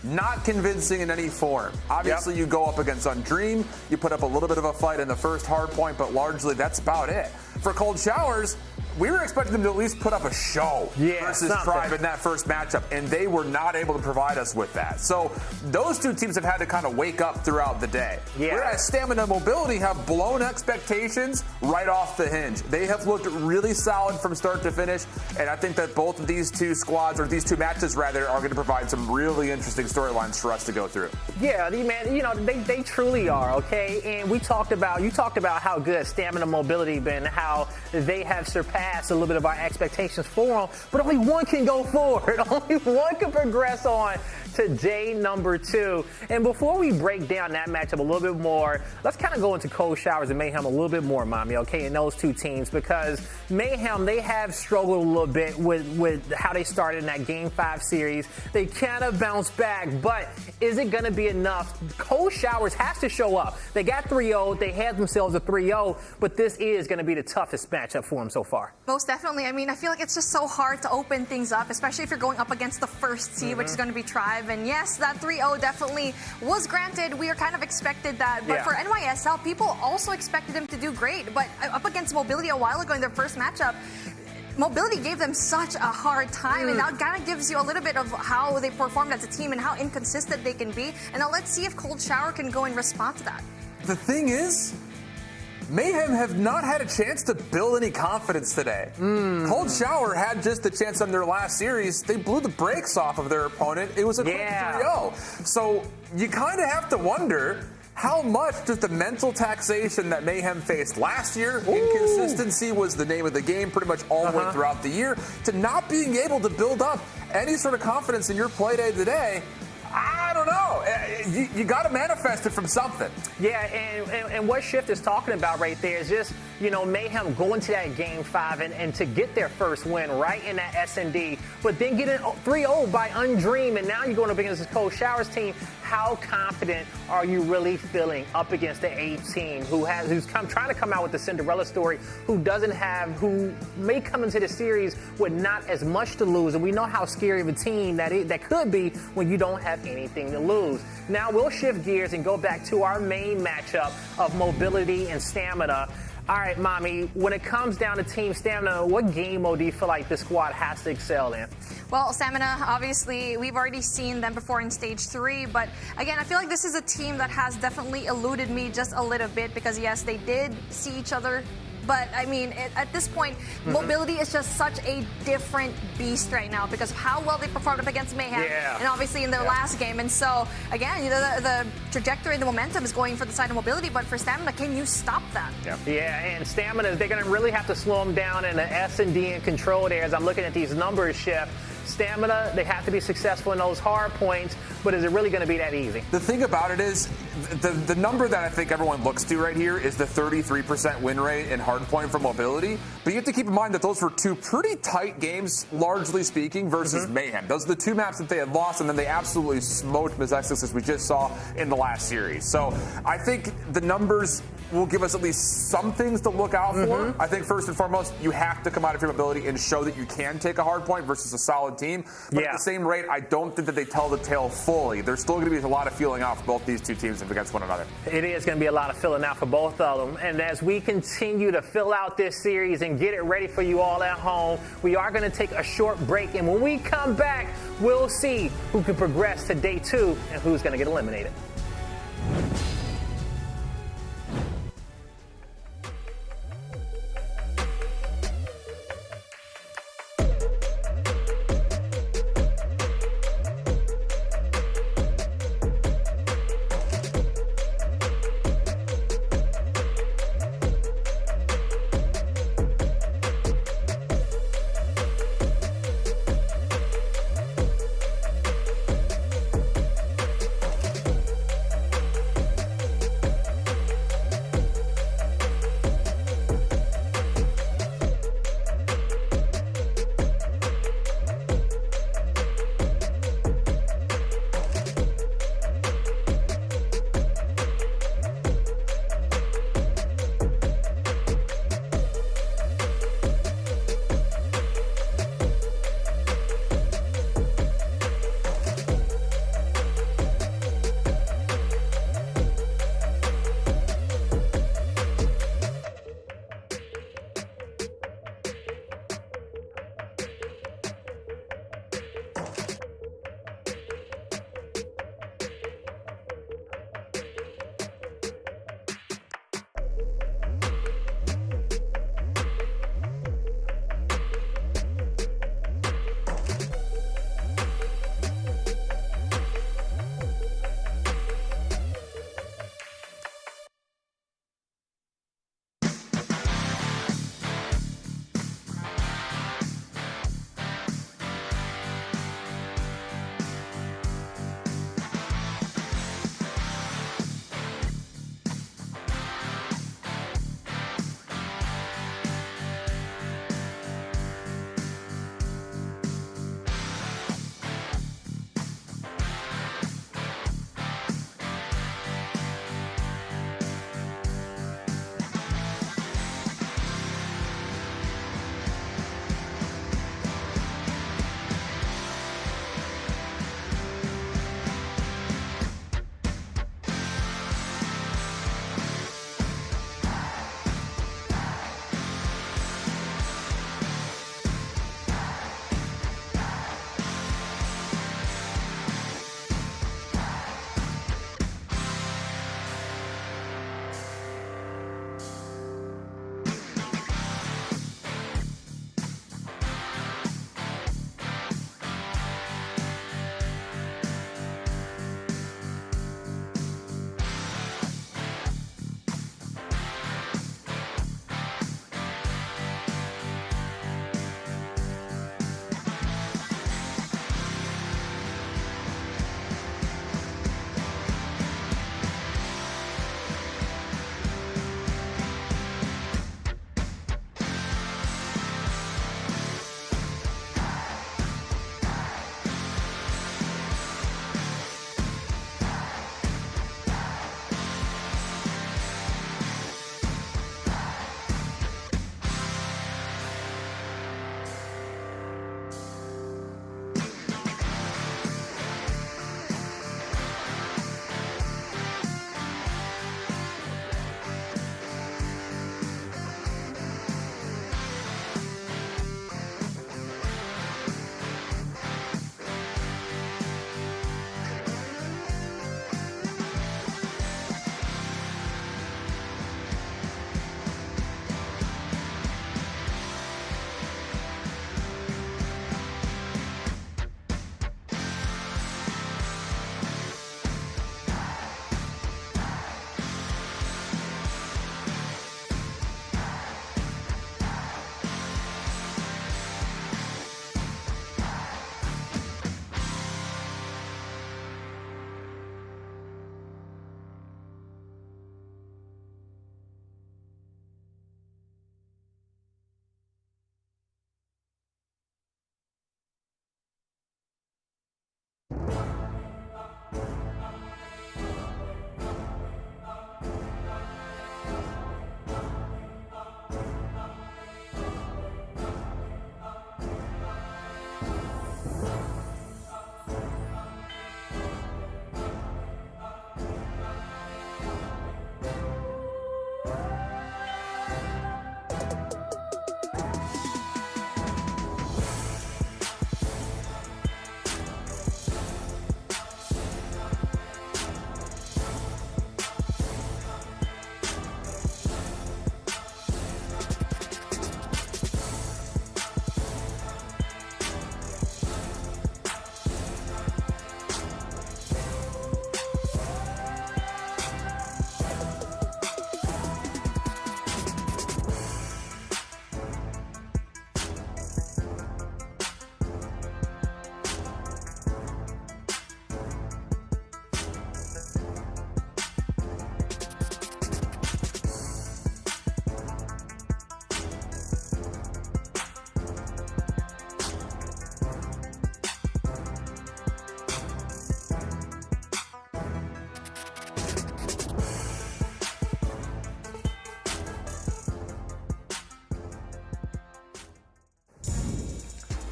not convincing in any form. Obviously, you go up against Undream, you put up a little bit of a fight in the first hard point, but largely that's about it. For Cold Showers, we were expecting them to at least put up a show versus Tribe in that first matchup, and they were not able to provide us with that. So those 2 teams have had to kind of wake up throughout the day. Whereas Stamina and Mobility have blown expectations right off the hinge. They have looked really solid from start to finish, and I think that both of these 2 squads, or these 2 matches rather, are going to provide some really interesting storylines for us to go through. Yeah, man, they truly are, okay? And you talked about how good Stamina Mobility been, how they have surpassed a little bit of our expectations for them, but only one can go forward. Only one can progress on to day number 2. And before we break down that matchup a little bit more, let's kind of go into Cold Showers and Mayhem a little bit more, Mommy, okay, in those 2 teams, because Mayhem, they have struggled a little bit with how they started in that Game 5 series. They kind of bounced back, but is it going to be enough? Cold Showers has to show up. They got 3-0. They had themselves a 3-0, but this is going to be the toughest matchup for them so far. Most definitely. I mean, I feel like it's just so hard to open things up, especially if you're going up against the first seed, which is going to be Tribe. And yes, that 3-0 definitely was granted. We are kind of expected that. But for NYSL, people also expected them to do great. But up against Mobility a while ago in their first matchup, Mobility gave them such a hard time, and that kind of gives you a little bit of how they performed as a team and how inconsistent they can be. And now let's see if Cold Shower can go and respond to that. The thing is, Mayhem have not had a chance to build any confidence today. Cold Shower had just the chance on their last series. They blew the brakes off of their opponent. It was a quick 3-0. So you kind of have to wonder how much just the mental taxation that Mayhem faced last year, inconsistency was the name of the game pretty much all the way throughout the year, to not being able to build up any sort of confidence in your play day today. I don't know. You got to manifest it from something. Yeah, and what Shift is talking about right there is just, Mayhem going to that Game 5 and to get their first win right in that S&D, but then getting 3-0 by Undream, and now you're going up against this Cold Showers team. How confident are you really feeling up against the A team who's trying to come out with the Cinderella story, who may come into the series with not as much to lose, and we know how scary of a team that could be when you don't have anything to lose. Now we'll shift gears and go back to our main matchup of Mobility and Stamina. All right, Mommy, when it comes down to Team Stamina, what game mode do you feel like this squad has to excel in? Well, Stamina, obviously, we've already seen them before in Stage 3, but again, I feel like this is a team that has definitely eluded me just a little bit because, yes, they did see each other But I mean, at this point, mobility is just such a different beast right now because of how well they performed up against Mayhem, and obviously in their last game. And so again, the trajectory, the momentum is going for the side of mobility, but for Stamina, can you stop that? Yeah, and Stamina, they're going to really have to slow them down in the S&D and control there. As I'm looking at these numbers, Chef, Stamina, they have to be successful in those hard points, but is it really going to be that easy? The thing about it is, the number that I think everyone looks to right here is the 33% win rate in hardpoint for mobility. But you have to keep in mind that those were two pretty tight games, largely speaking, versus Mayhem. Those are the two maps that they had lost, and then they absolutely smoked Miss Exodus, as we just saw in the last series. So I think the numbers will give us at least some things to look out for. I think first and foremost, you have to come out of your mobility and show that you can take a hard point versus a solid team. But at the same rate, I don't think that they tell the tale fully. There's still going to be a lot of feeling out for both these two teams against one another. It is going to be a lot of filling out for both of them. And as we continue to fill out this series and get it ready for you all at home, we are going to take a short break. And when we come back, we'll see who can progress to day 2 and who's going to get eliminated.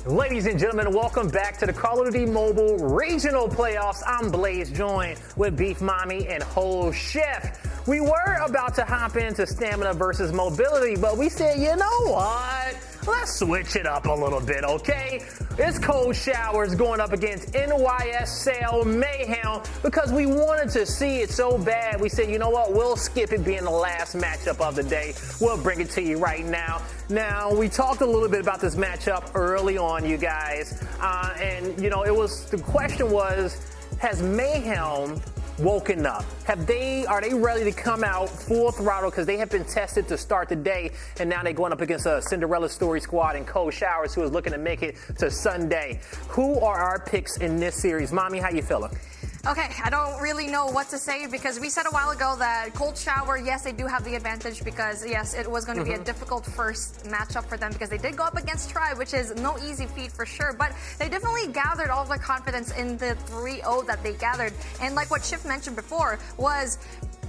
Ladies and gentlemen, welcome back to the Call of Duty Mobile Regional Playoffs. I'm Blaze, joined with Beef Mommy and Whole Chef. We were about to hop into stamina versus mobility, but we said, you know what? Let's switch it up a little bit, okay? It's Cold Showers going up against NYSL Mayhem because we wanted to see it so bad. We said, you know what? We'll skip it being the last matchup of the day. We'll bring it to you right now. Now, we talked a little bit about this matchup early on, you guys. And, you know, the question was, has Mayhem woken up? Are they ready to come out full throttle because they have been tested to start the day, and now they're going up against a Cinderella Story squad and Cold Showers, who is looking to make it to Sunday. Who are our picks in this series? Mommy, how you feeling? Okay, I don't really know what to say because we said a while ago that Cold Shower, yes, they do have the advantage because, yes, it was going to be a difficult first matchup for them because they did go up against Tribe, which is no easy feat for sure, but they definitely gathered all their confidence in the 3-0 that they gathered. And like what Schiff mentioned before was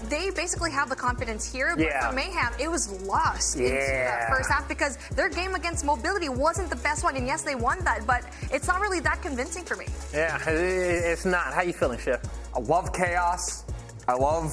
they basically have the confidence here, but for Mayhem, it was lost into that first half because their game against mobility wasn't the best one, and yes, they won that, but it's not really that convincing for me. Yeah, it's not. How you feeling, Chef? I love chaos. I love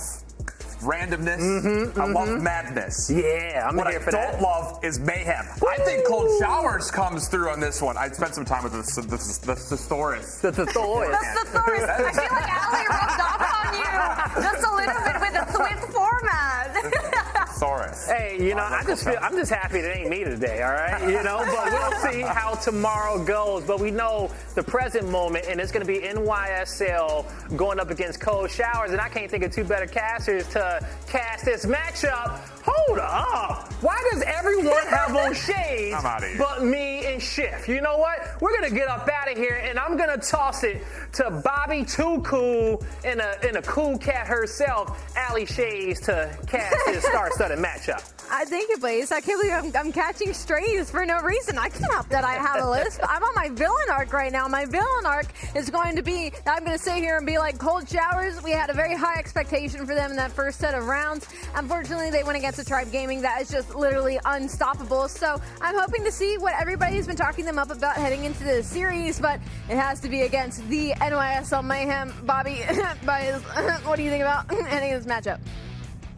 randomness. I love madness. Yeah, I'm here for that. What I don't love is mayhem. I think Cold Showers comes through on this one. I spent some time with the thesaurus. The thesaurus. The thesaurus. I feel like Ali rubbed off on you just a little bit with the Swift format. Thesaurus. Hey, you know, I'm just happy it ain't me today, all right? You know, but we'll see how tomorrow goes. But we know the present moment, and it's going to be NYSL going up against Cold Showers, and I can't think of two better casters to cast this matchup. Hold up. Why does everyone have on shades but me and Schiff? You know what? We're going to get up out of here, and I'm going to toss it to Bobby Too Cool and a cool cat herself, Ali Shades, to cast this star-studded matchup. Thank you, Blaze. I can't believe I'm catching strays for no reason. I can't help that I have a list. I'm on my villain arc right now. My villain arc is going to be, I'm going to sit here and be like, Cold Showers, we had a very high expectation for them in that first set of rounds. Unfortunately, they went against a Tribe Gaming that is just literally unstoppable. So I'm hoping to see what everybody's been talking them up about heading into the series, but it has to be against the NYSL Mayhem. Bobby, what do you think about heading into this matchup?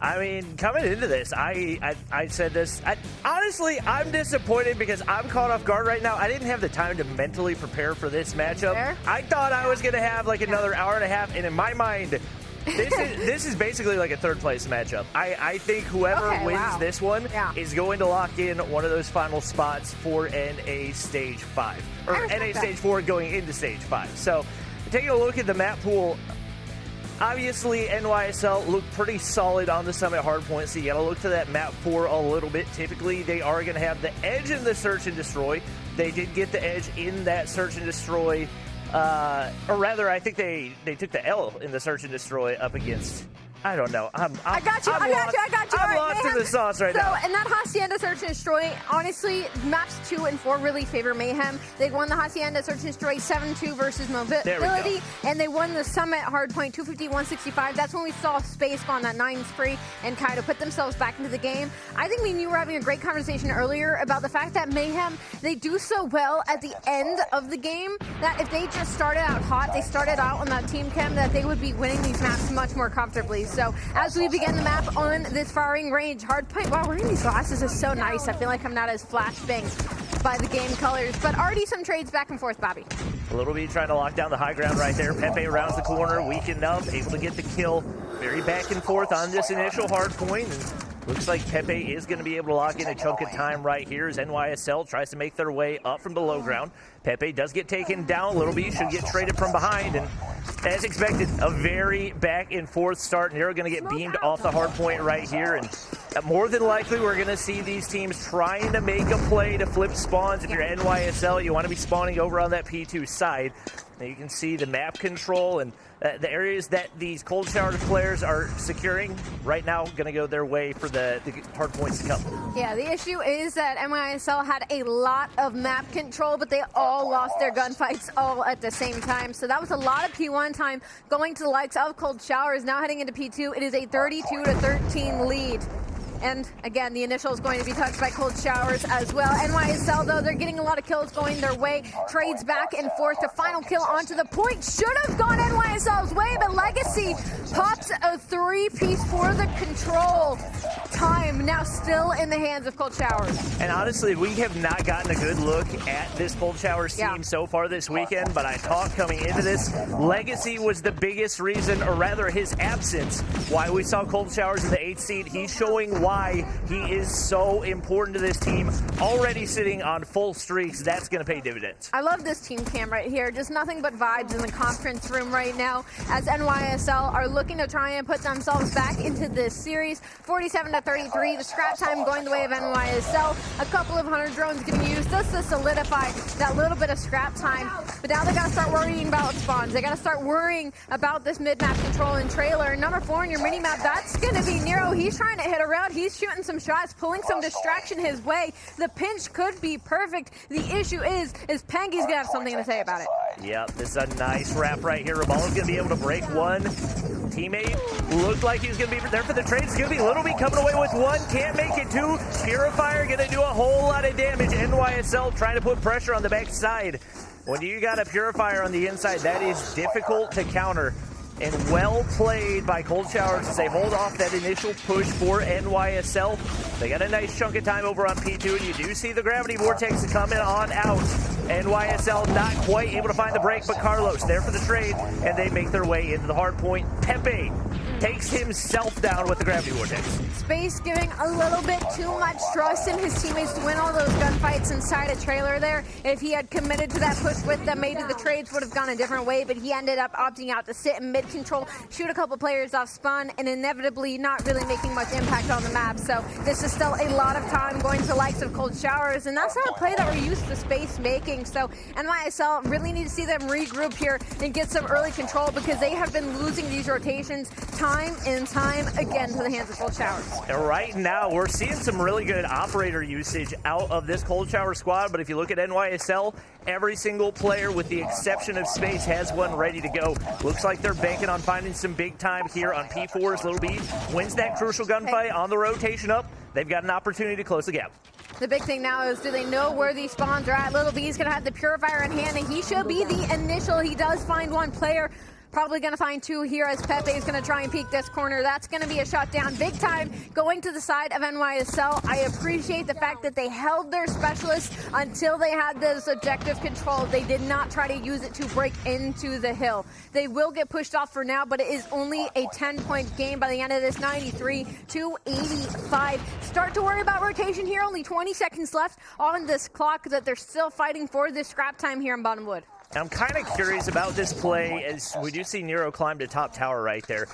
I mean, coming into this, I said this. Honestly, I'm disappointed because I'm caught off guard right now. I didn't have the time to mentally prepare for this matchup. Fair? I thought I was going to have like another hour and a half, and in my mind, this is basically like a third place matchup. I think whoever wins this one is going to lock in one of those final spots for NA Stage 5. Or NA Stage 4 going into Stage 5. So, taking a look at the map pool, obviously, NYSL looked pretty solid on the Summit hardpoint, so you got to look to that map for a little bit. Typically, they are going to have the edge in the Search and Destroy. They did get the edge in that Search and Destroy, or rather, I think they took the L in the Search and Destroy up against, I don't know. I got you. I'm lost in the sauce right now. So, in that Hacienda Search and Destroy, honestly, maps 2 and 4 really favor Mayhem. They won the Hacienda Search and Destroy 7-2 versus mobility, and they won the Summit Hardpoint 250-165. That's when we saw Space go on that 9 spree and kind of put themselves back into the game. I think me and you were having a great conversation earlier about the fact that Mayhem, they do so well at the end of the game that if they just started out hot, they started out on that team chem, that they would be winning these maps much more comfortably. So as we begin the map on this firing range, hardpoint, wow, wearing these glasses is so nice. I feel like I'm not as flashbanged by the game colors, but already some trades back and forth, Bobby. A little bit trying to lock down the high ground right there. Pepe rounds the corner, weak enough, able to get the kill. Very back and forth on this initial hardpoint. And looks like Pepe is going to be able to lock in a chunk of time right here as NYSL tries to make their way up from the low ground. Pepe does get taken down a little bit, should get traded from behind, and as expected, a very back and forth start, and they're going to get beamed off the hard point right here, and more than likely we're going to see these teams trying to make a play to flip spawns. If you're NYSL, you want to be spawning over on that P2 side. Now you can see the map control and the areas that these Cold Shower players are securing right now going to go their way for the hard points to come. Yeah, the issue is that NYSL had a lot of map control, but they all lost their gunfights all at the same time. So that was a lot of P1 time going to the likes of Cold Showers. Now heading into P2, it is a 32-13 lead. And again, the initial is going to be touched by Cold Showers as well. NYSL, though, they're getting a lot of kills going their way. Trades back and forth. The final kill onto the point should have gone NYSL's way, but Legacy pops a 3-piece for the control. Time now still in the hands of Cold Showers. And honestly, we have not gotten a good look at this Cold Showers team so far this weekend, but I thought coming into this, Legacy was the biggest reason, or rather his absence, why we saw Cold Showers in the 8th seed. He's showing why he is so important to this team, already sitting on full streaks. That's going to pay dividends. I love this team cam right here. Just nothing but vibes in the conference room right now as NYSL are looking to try and put themselves back into this series. 47-33, the scrap time going the way of NYSL. A couple of hunter drones getting used just to solidify that little bit of scrap time. But now they got to start worrying about spawns. They got to start worrying about this mid-map control and trailer. Number 4 in your mini-map, that's going to be Nero. He's trying to hit around. He's shooting some shots, pulling some distraction his way. The pinch could be perfect. The issue is Pengy's going to have something to say about it. Yep, this is a nice wrap right here. Rabalo's going to be able to break one. Teammate looked like he was going to be there for the trade. It's going to be Little B coming away with one. Can't make it two. Purifier going to do a whole lot of damage. NYSL trying to put pressure on the backside. When you got a Purifier on the inside, that is difficult to counter. And well played by Cold Showers as they hold off that initial push for NYSL. They got a nice chunk of time over on P2, and you do see the Gravity Vortex coming on out. NYSL not quite able to find the break, but Carlos there for the trade, and they make their way into the hard point. Pepe takes himself down with the Gravity Vortex. Space giving a little bit too much trust in his teammates to win all those gunfights inside a trailer there. If he had committed to that push with them, maybe the trades would have gone a different way, but he ended up opting out to sit in mid control, shoot a couple players off spawn, and inevitably not really making much impact on the map. So this is still a lot of time going to the likes of Cold Showers, and that's not a play that we're used to Space making. So NYSL really need to see them regroup here and get some early control, because they have been losing these rotations time and time again to the hands of Cold Showers. And right now, we're seeing some really good operator usage out of this Cold Shower squad, but if you look at NYSL, every single player, with the exception of Space, has one ready to go. Looks like they're banking on finding some big time here on P4's Little B. Wins that crucial gunfight on the rotation up. They've got an opportunity to close the gap. The big thing now is, do they know where these spawns are at? Little B's going to have the Purifier in hand, and he should be the initial. He does find one player. Probably going to find two here as Pepe is going to try and peek this corner. That's going to be a shot down. Big time going to the side of NYSL. I appreciate the fact that they held their specialists until they had this objective control. They did not try to use it to break into the hill. They will get pushed off for now, but it is only a 10-point game by the end of this, 93-85. Start to worry about rotation here. Only 20 seconds left on this clock that they're still fighting for this scrap time here in Bottomwood. I'm kind of curious about this play, as we do see Nero climb to top tower right there.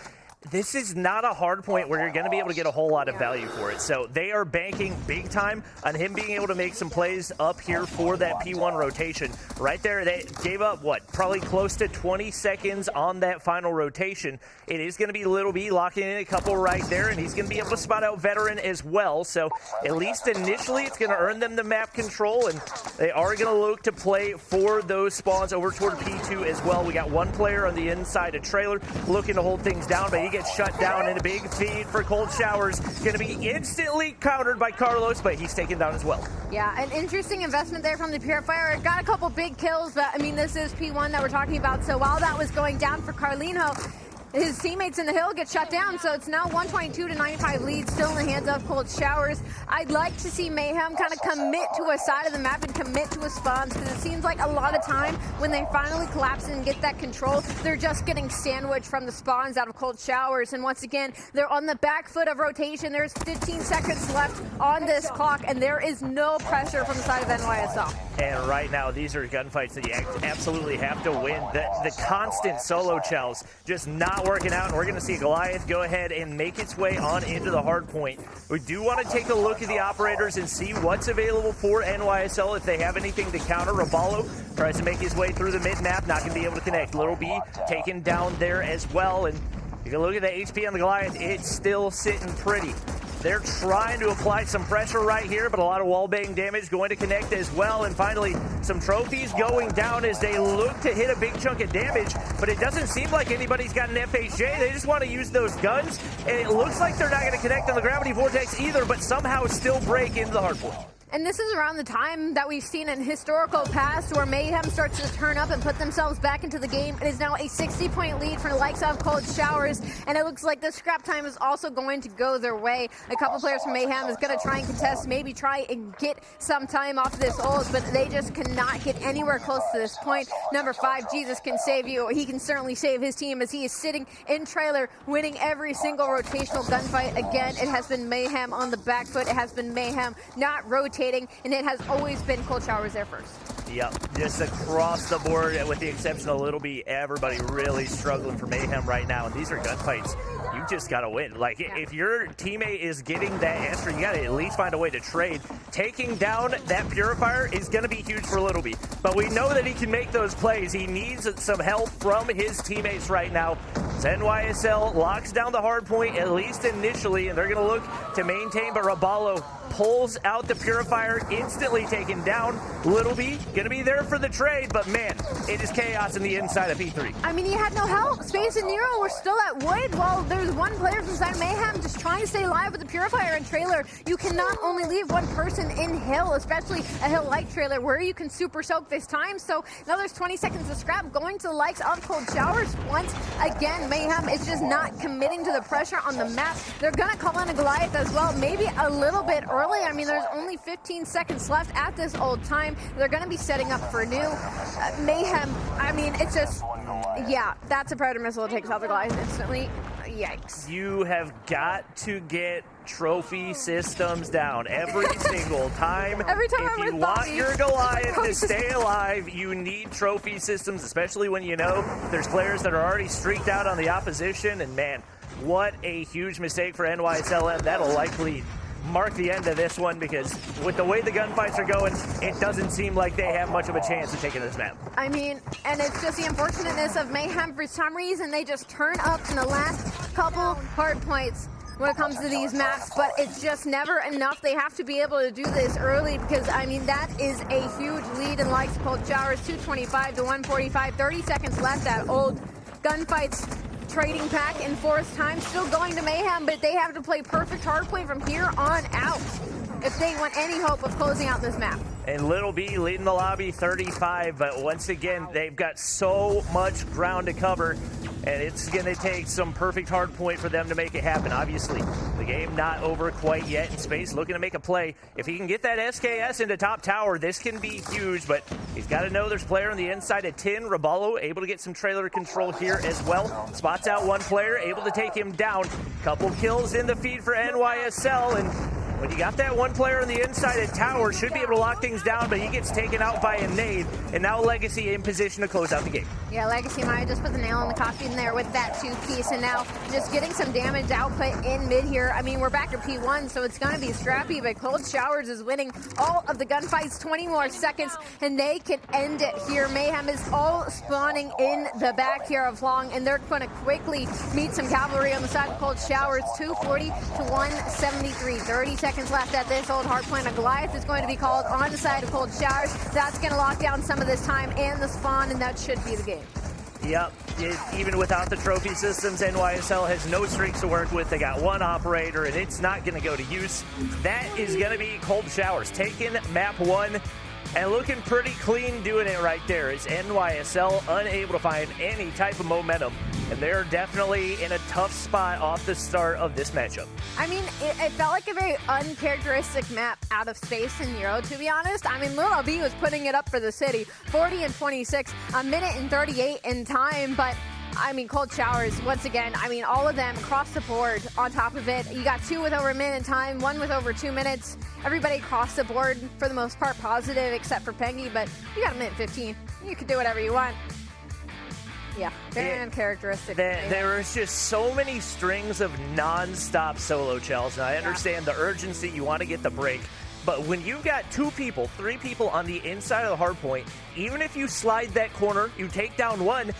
This is not a hard point where you're going to be able to get a whole lot of value for it. So they are banking big time on him being able to make some plays up here for that P1 rotation. Right there, they gave up, probably close to 20 seconds on that final rotation. It is going to be Little B locking in a couple right there, and he's going to be able to spot out Veteran as well. So at least initially, it's going to earn them the map control, and they are going to look to play for those spawns over toward P2 as well. We got one player on the inside of trailer looking to hold things down, but he gets shut down in a big feed for Cold Showers. Going to be instantly countered by Carlos, but he's taken down as well. Yeah, an interesting investment there from the Purifier. Got a couple big kills, but I mean, this is P1 that we're talking about. So while that was going down for Carlino, his teammates in the hill get shut down, so it's now 122-95 lead, still in the hands of Cold Showers. I'd like to see Mayhem kind of commit to a side of the map and commit to a spawns, because it seems like a lot of time when they finally collapse and get that control, they're just getting sandwiched from the spawns out of Cold Showers. And once again, they're on the back foot of rotation. There's 15 seconds left on this clock, and there is no pressure from the side of NYSL. And right now, these are gunfights that you absolutely have to win. The constant solo chows just not working out, and we're going to see Goliath go ahead and make its way on into the hard point. We do want to take a look at the operators and see what's available for NYSL if they have anything to counter. Rabalo tries to make his way through the mid-map, not going to be able to connect. Little B taken down there as well, and you can look at the HP on the Goliath, it's still sitting pretty. They're trying to apply some pressure right here, but a lot of wallbang damage going to connect as well. And finally, some trophies going down as they look to hit a big chunk of damage, but it doesn't seem like anybody's got an FHJ. They just want to use those guns, and it looks like they're not going to connect on the gravity vortex either, but somehow still break into the hardpoint. And this is around the time that we've seen in historical past where Mayhem starts to turn up and put themselves back into the game. It is now a 60-point lead for the likes of Cold Showers, and it looks like the scrap time is also going to go their way. A couple players from Mayhem is going to try and contest, maybe try and get some time off this ult, but they just cannot get anywhere close to this point. Number 5, Jesus can save you. He can certainly save his team as he is sitting in trailer, winning every single rotational gunfight. Again, it has been Mayhem on the back foot. It has been Mayhem not rotating, and it has always been Cold Showers there first. Yep, just across the board, with the exception of Little B, everybody really struggling for Mayhem right now. And these are gunfights. You just got to win. Like, if your teammate is getting that answer, you got to at least find a way to trade. Taking down that Purifier is going to be huge for Little B. But we know that he can make those plays. He needs some help from his teammates right now. NYSL locks down the hard point, at least initially, and they're going to look to maintain. But Raballo pulls out the Purifier, instantly taken down. Little B going to be there for the trade, but man, it is chaos in the inside of P3. I mean, he had no help. Space and Nero were still at wood while there's one player from Side Mayhem just trying to stay alive with the Purifier and trailer. You cannot only leave one person in hill, especially a hill-like trailer where you can super soak this time. So now there's 20 seconds of scrap going to the likes of Cold Showers. Once again, Mayhem is just not committing to the pressure on the map. They're going to call in a Goliath as well, maybe a little bit early. I mean, there's only 15 seconds left at this old time. They're going to be setting up for new. Mayhem, I mean, it's just, yeah, that's a Predator missile that takes out the Goliath instantly. Yikes. You have got to get trophy systems down every single time. Every time if you want your Goliath to stay alive, you need trophy systems, especially when you know there's players that are already streaked out on the opposition. And man, what a huge mistake for NYSLM. That'll likely mark the end of this one, because with the way the gunfights are going, it doesn't seem like they have much of a chance of taking this map. I mean, and it's just the unfortunateness of Mayhem. For some reason, they just turn up in the last couple hard points when it comes to these maps, but it's just never enough. They have to be able to do this early, because, I mean, that is a huge lead in likes of Cold Showers, 225 to 145, 30 seconds left. That old gunfights trading pack in forest time still going to Mayhem, but they have to play perfect hardpoint from here on out if they want any hope of closing out this map. And Little B leading the lobby 35, but once again, they've got so much ground to cover, and it's going to take some perfect hard point for them to make it happen. Obviously, the game not over quite yet in Space, looking to make a play. If he can get that SKS into top tower, this can be huge, but he's got to know there's player on the inside at 10. Raballo able to get some trailer control here as well. Spots out one player, able to take him down. Couple kills in the feed for NYSL, and when you got that one player on the inside at tower, should be able to lock things down, but he gets taken out by a nade, and now Legacy in position to close out the game. Yeah, Legacy might just put the nail in the coffin there with that two-piece, and now just getting some damage output in mid here. I mean, we're back to P1, so it's going to be scrappy, but Cold Showers is winning all of the gunfights. 20 more seconds, and they can end it here. Mayhem is all spawning in the back here of Long, and they're going to quickly meet some cavalry on the side of Cold Showers. 240 to 173, 30 seconds left at this old hardpoint. A Goliath is going to be called on the side of Cold Showers. That's going to lock down some of this time and the spawn, and that should be the game. Yep, even without the trophy systems, NYSL has no streaks to work with. They got one operator, and it's not going to go to use. That is going to be Cold Showers taking map 1 and looking pretty clean doing it right there. Is NYSL unable to find any type of momentum, and they're definitely in a tough spot off the start of this matchup. I mean, it felt like a very uncharacteristic map out of Space and Euro, to be honest. I mean, Little B was putting it up for the city. 40 and 26, a minute and 38 in time, but I mean, Cold Showers, once again, I mean, all of them across the board on top of it. You got 2 with over a minute in time, 1 with over 2 minutes. Everybody across the board, for the most part, positive, except for Pengy, but you got a minute 15. You can do whatever you want. Yeah, very uncharacteristic. There is just so many strings of non-stop solo chells, and I understand the urgency, you want to get the break. But when you've got 2 people, 3 people on the inside of the hard point, even if you slide that corner, you take down one,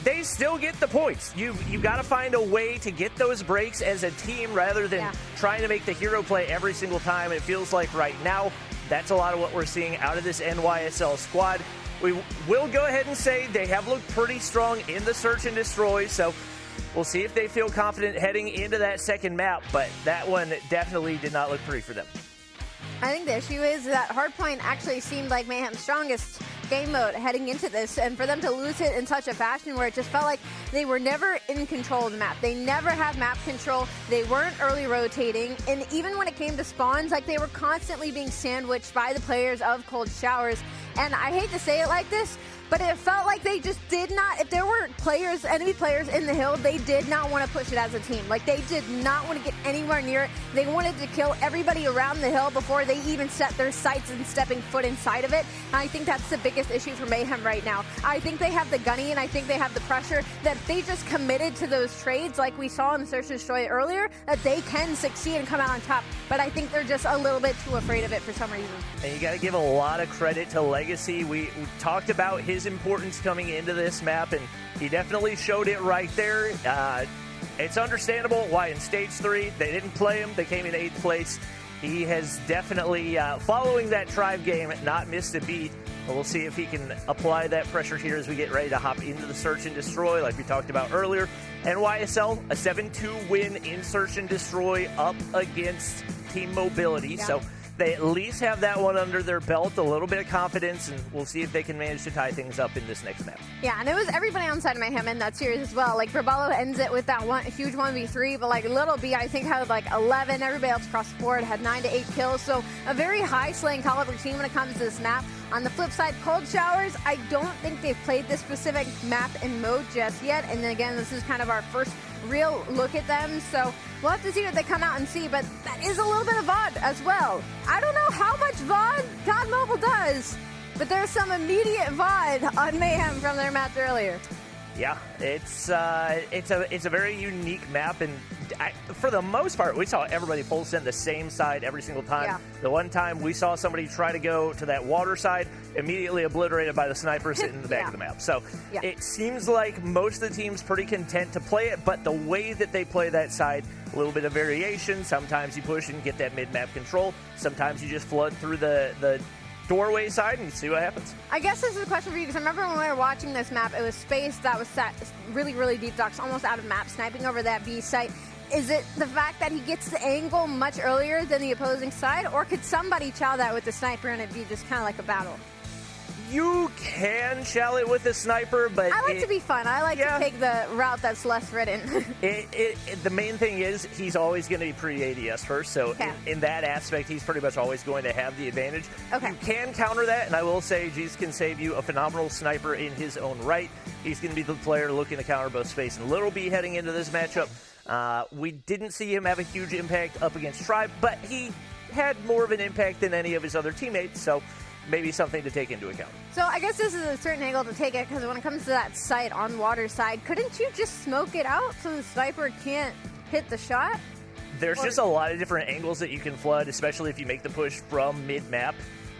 they still get the points. You've got to find a way to get those breaks as a team rather than trying to make the hero play every single time. It feels like right now that's a lot of what we're seeing out of this NYSL squad. We will go ahead and say they have looked pretty strong in the search and destroy, so we'll see if they feel confident heading into that second map, but that one definitely did not look pretty for them. I think the issue is that Hardpoint actually seemed like Mayhem's strongest game mode heading into this, and for them to lose it in such a fashion where it just felt like they were never in control of the map. They never had map control. They weren't early rotating, and even when it came to spawns, like they were constantly being sandwiched by the players of Cold Showers. And I hate to say it like this, but it felt like they just did not, if there were players, enemy players in the hill, they did not want to push it as a team. Like, they did not want to get anywhere near it. They wanted to kill everybody around the hill before they even set their sights and stepping foot inside of it. And I think that's the biggest issue for Mayhem right now. I think they have the gunny and I think they have the pressure that if they just committed to those trades like we saw in the Search and Destroy earlier, that they can succeed and come out on top. But I think they're just a little bit too afraid of it for some reason. And you got to give a lot of credit to Legacy. We talked about his importance coming into this map, and he definitely showed it right there. It's understandable why in Stage 3 they didn't play him. They came in 8th place. He has definitely, following that Tribe game, not missed a beat. We'll see if he can apply that pressure here as we get ready to hop into the Search and Destroy like we talked about earlier. NYSL, a 7-2 win in Search and Destroy up against Team Mobility. Yeah. So they at least have that one under their belt, a little bit of confidence, and we'll see if they can manage to tie things up in this next map. Yeah, and it was everybody on the side of Mayhem in that series as well. Like, Brabalo ends it with that huge 1v3, but like Little B, I think, had like 11. Everybody else across the board had 9 to 8 kills. So a very high slaying caliber team when it comes to this map. On the flip side, Cold Showers, I don't think they've played this specific map and mode just yet. And then again, this is kind of our first real look at them. So we'll have to see what they come out and see. But that is a little bit of VOD as well. I don't know how much VOD COD Mobile does, but there's some immediate VOD on Mayhem from their match earlier. Yeah, it's a very unique map, and for the most part, we saw everybody full send the same side every single time. Yeah. The one time we saw somebody try to go to that water side, immediately obliterated by the sniper sitting in the back of the map. So it seems like most of the team's pretty content to play it, but the way that they play that side, a little bit of variation. Sometimes you push and get that mid-map control. Sometimes you just flood through the doorway side and you see what happens. I guess this is a question for you, because I remember when we were watching this map, it was space that was set really, really deep docks, almost out of map, sniping over that B site. Is it the fact that he gets the angle much earlier than the opposing side, or could somebody chow that with the sniper and it be just kind of like a battle? You can shell it with a sniper, but I like to be fun. I like to take the route that's less ridden. The main thing is he's always going to be pre-ADS first, so in that aspect, he's pretty much always going to have the advantage. You can counter that, and I will say Jeez can save you a phenomenal sniper in his own right. He's going to be the player looking to counter both Space and Little B heading into this matchup. We didn't see him have a huge impact up against Tribe, but he had more of an impact than any of his other teammates, so maybe something to take into account. So I guess this is a certain angle to take it, because when it comes to that site on water side, couldn't you just smoke it out so the sniper can't hit the shot? There's just a lot of different angles that you can flood, especially if you make the push from mid-map.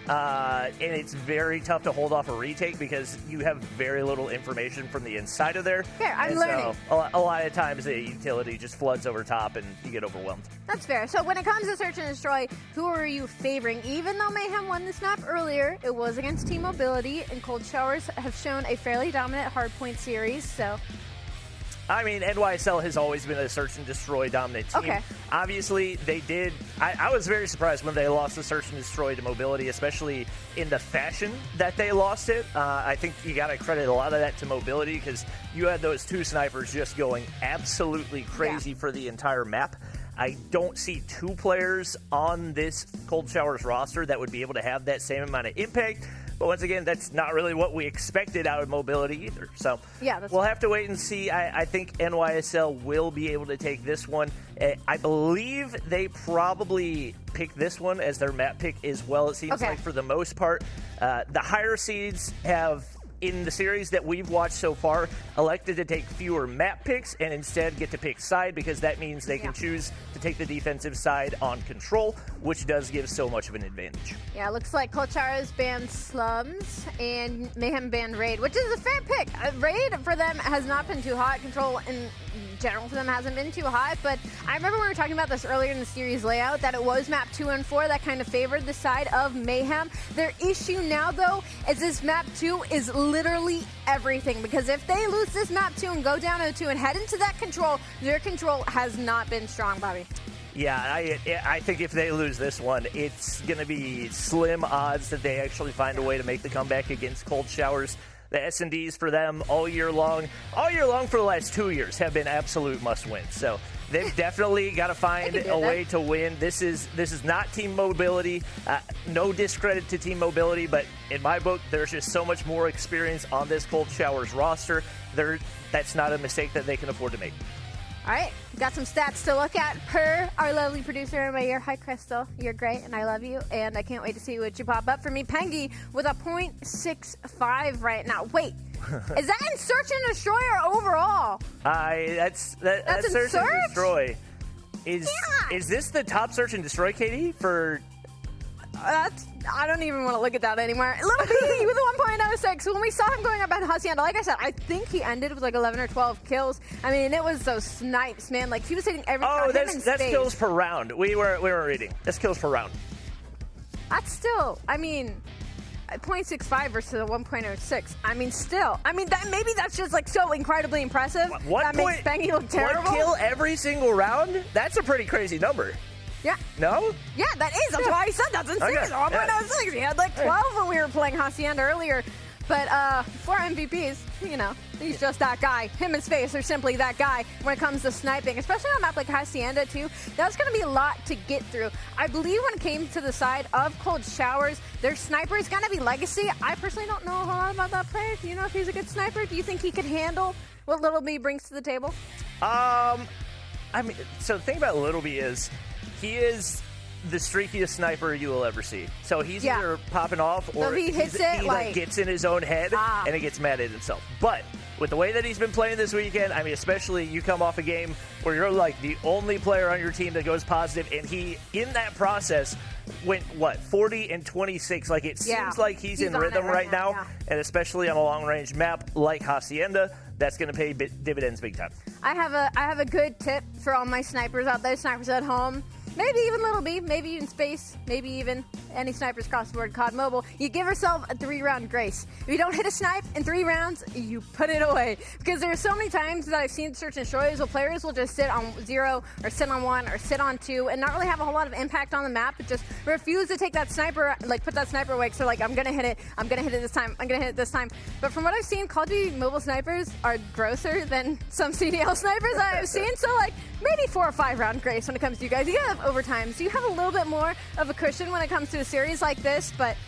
And it's very tough to hold off a retake because you have very little information from the inside of there. Fair, I'm learning. So a lot of times the utility just floods over top and you get overwhelmed. That's fair. So when it comes to Search and Destroy, who are you favoring? Even though Mayhem won this map earlier, it was against Team Mobility, and Cold Showers have shown a fairly dominant hardpoint series, so... I mean, NYSL has always been a Search and Destroy dominant team. Obviously, they did. I was very surprised when they lost the Search and Destroy to Mobility, especially in the fashion that they lost it. I think you got to credit a lot of that to Mobility, because you had those two snipers just going absolutely crazy for the entire map. I don't see two players on this Cold Showers roster that would be able to have that same amount of impact. But once again, that's not really what we expected out of Mobility either. So we'll have to wait and see. I think NYSL will be able to take this one. I believe they probably pick this one as their map pick as well, it seems like, for the most part. The higher seeds have in the series that we've watched so far, elected to take fewer map picks and instead get to pick side, because that means they can choose to take the defensive side on control, which does give so much of an advantage. Yeah, it looks like Cold Showers banned Slums and Mayhem banned Raid, which is a fair pick. Raid for them has not been too hot. Control in general for them hasn't been too hot, but I remember we were talking about this earlier in the series layout, that it was map 2 and 4 that kind of favored the side of Mayhem. Their issue now, though, is this map 2 is literally everything, because if they lose this map 2 and go down 0-2 and head into that control, their control has not been strong, Bobby. Yeah, I think if they lose this one, it's going to be slim odds that they actually find a way to make the comeback against Cold Showers. The S&Ds for them all year long for the last 2 years have been absolute must-wins. So they've definitely got to find a way to win. This is not team mobility. No discredit to team mobility, but in my book, there's just so much more experience on this Cold Showers roster. That's not a mistake that they can afford to make. All right, got some stats to look at per our lovely producer in my ear. Hi, Crystal. You're great, and I love you, and I can't wait to see what you pop up for me. Pengy with a 0.65 right now. Wait, is that in Search and Destroy or overall? That's Search and Destroy. Is this the top Search and Destroy KD for... I don't even want to look at that anymore. Little B with a 1.06. When we saw him going up at Hacienda, like I said, I think he ended with like 11 or 12 kills. I mean, it was those snipes, man. Like, he was hitting every shot. That's kills per round. We weren't reading. That's kills per round. That's still, I mean, 0.65 versus a 1.06. I mean, still. I mean, maybe that's just like so incredibly impressive. That makes Bengy look terrible. 1 kill every single round? That's a pretty crazy number. Yeah. No? Yeah, that is. That's why I said that's insane. Okay. 1.06. He had like 12 when we were playing Hacienda earlier. But 4 MVPs, you know, he's just that guy. Him and Space are simply that guy when it comes to sniping, especially on a map like Hacienda, too. That's going to be a lot to get through. I believe when it came to the side of Cold Showers, their sniper is going to be Legacy. I personally don't know a whole lot about that player. Do you know if he's a good sniper? Do you think he could handle what Little B brings to the table? I mean, so the thing about Little B is he is the streakiest sniper you will ever see. So he's either popping off or he hits it, like gets in his own head and he gets mad at himself. But with the way that he's been playing this weekend, I mean, especially you come off a game where you're like the only player on your team that goes positive, and he, in that process, went, 40 and 26. Like, it seems like he's in rhythm right now, and especially on a long-range map like Hacienda, that's going to pay dividends big time. I have a good tip for all my snipers out there, snipers at home. Maybe even Little B, maybe even Space, maybe even any snipers across the board, COD Mobile. You give yourself a 3-round grace. If you don't hit a snipe in 3 rounds, you put it away. Because there's so many times that I've seen Search and Destroys where players will just sit on 0 or sit on 1 or sit on 2 and not really have a whole lot of impact on the map, but just refuse to take that sniper, like put that sniper away. So like, I'm going to hit it this time, I'm going to hit it this time. But from what I've seen, Call of Duty Mobile snipers are grosser than some CDL snipers that I've seen. So like, maybe 4 or 5 round grace when it comes to you guys. You have overtime, so you have a little bit more of a cushion when it comes to a series like this, but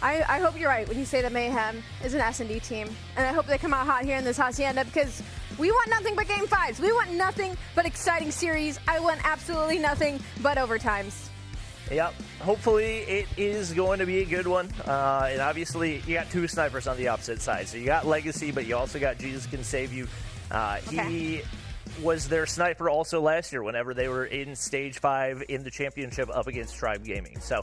I hope you're right when you say that Mayhem is an S&D team, and I hope they come out hot here in this Hacienda, because we want nothing but Game 5s. We want nothing but exciting series. I want absolutely nothing but overtimes. Yep. Hopefully it is going to be a good one. And obviously you got 2 snipers on the opposite side. So you got Legacy, but you also got Jesus Can Save You. He was their sniper also last year whenever they were in Stage 5 in the championship up against Tribe Gaming. So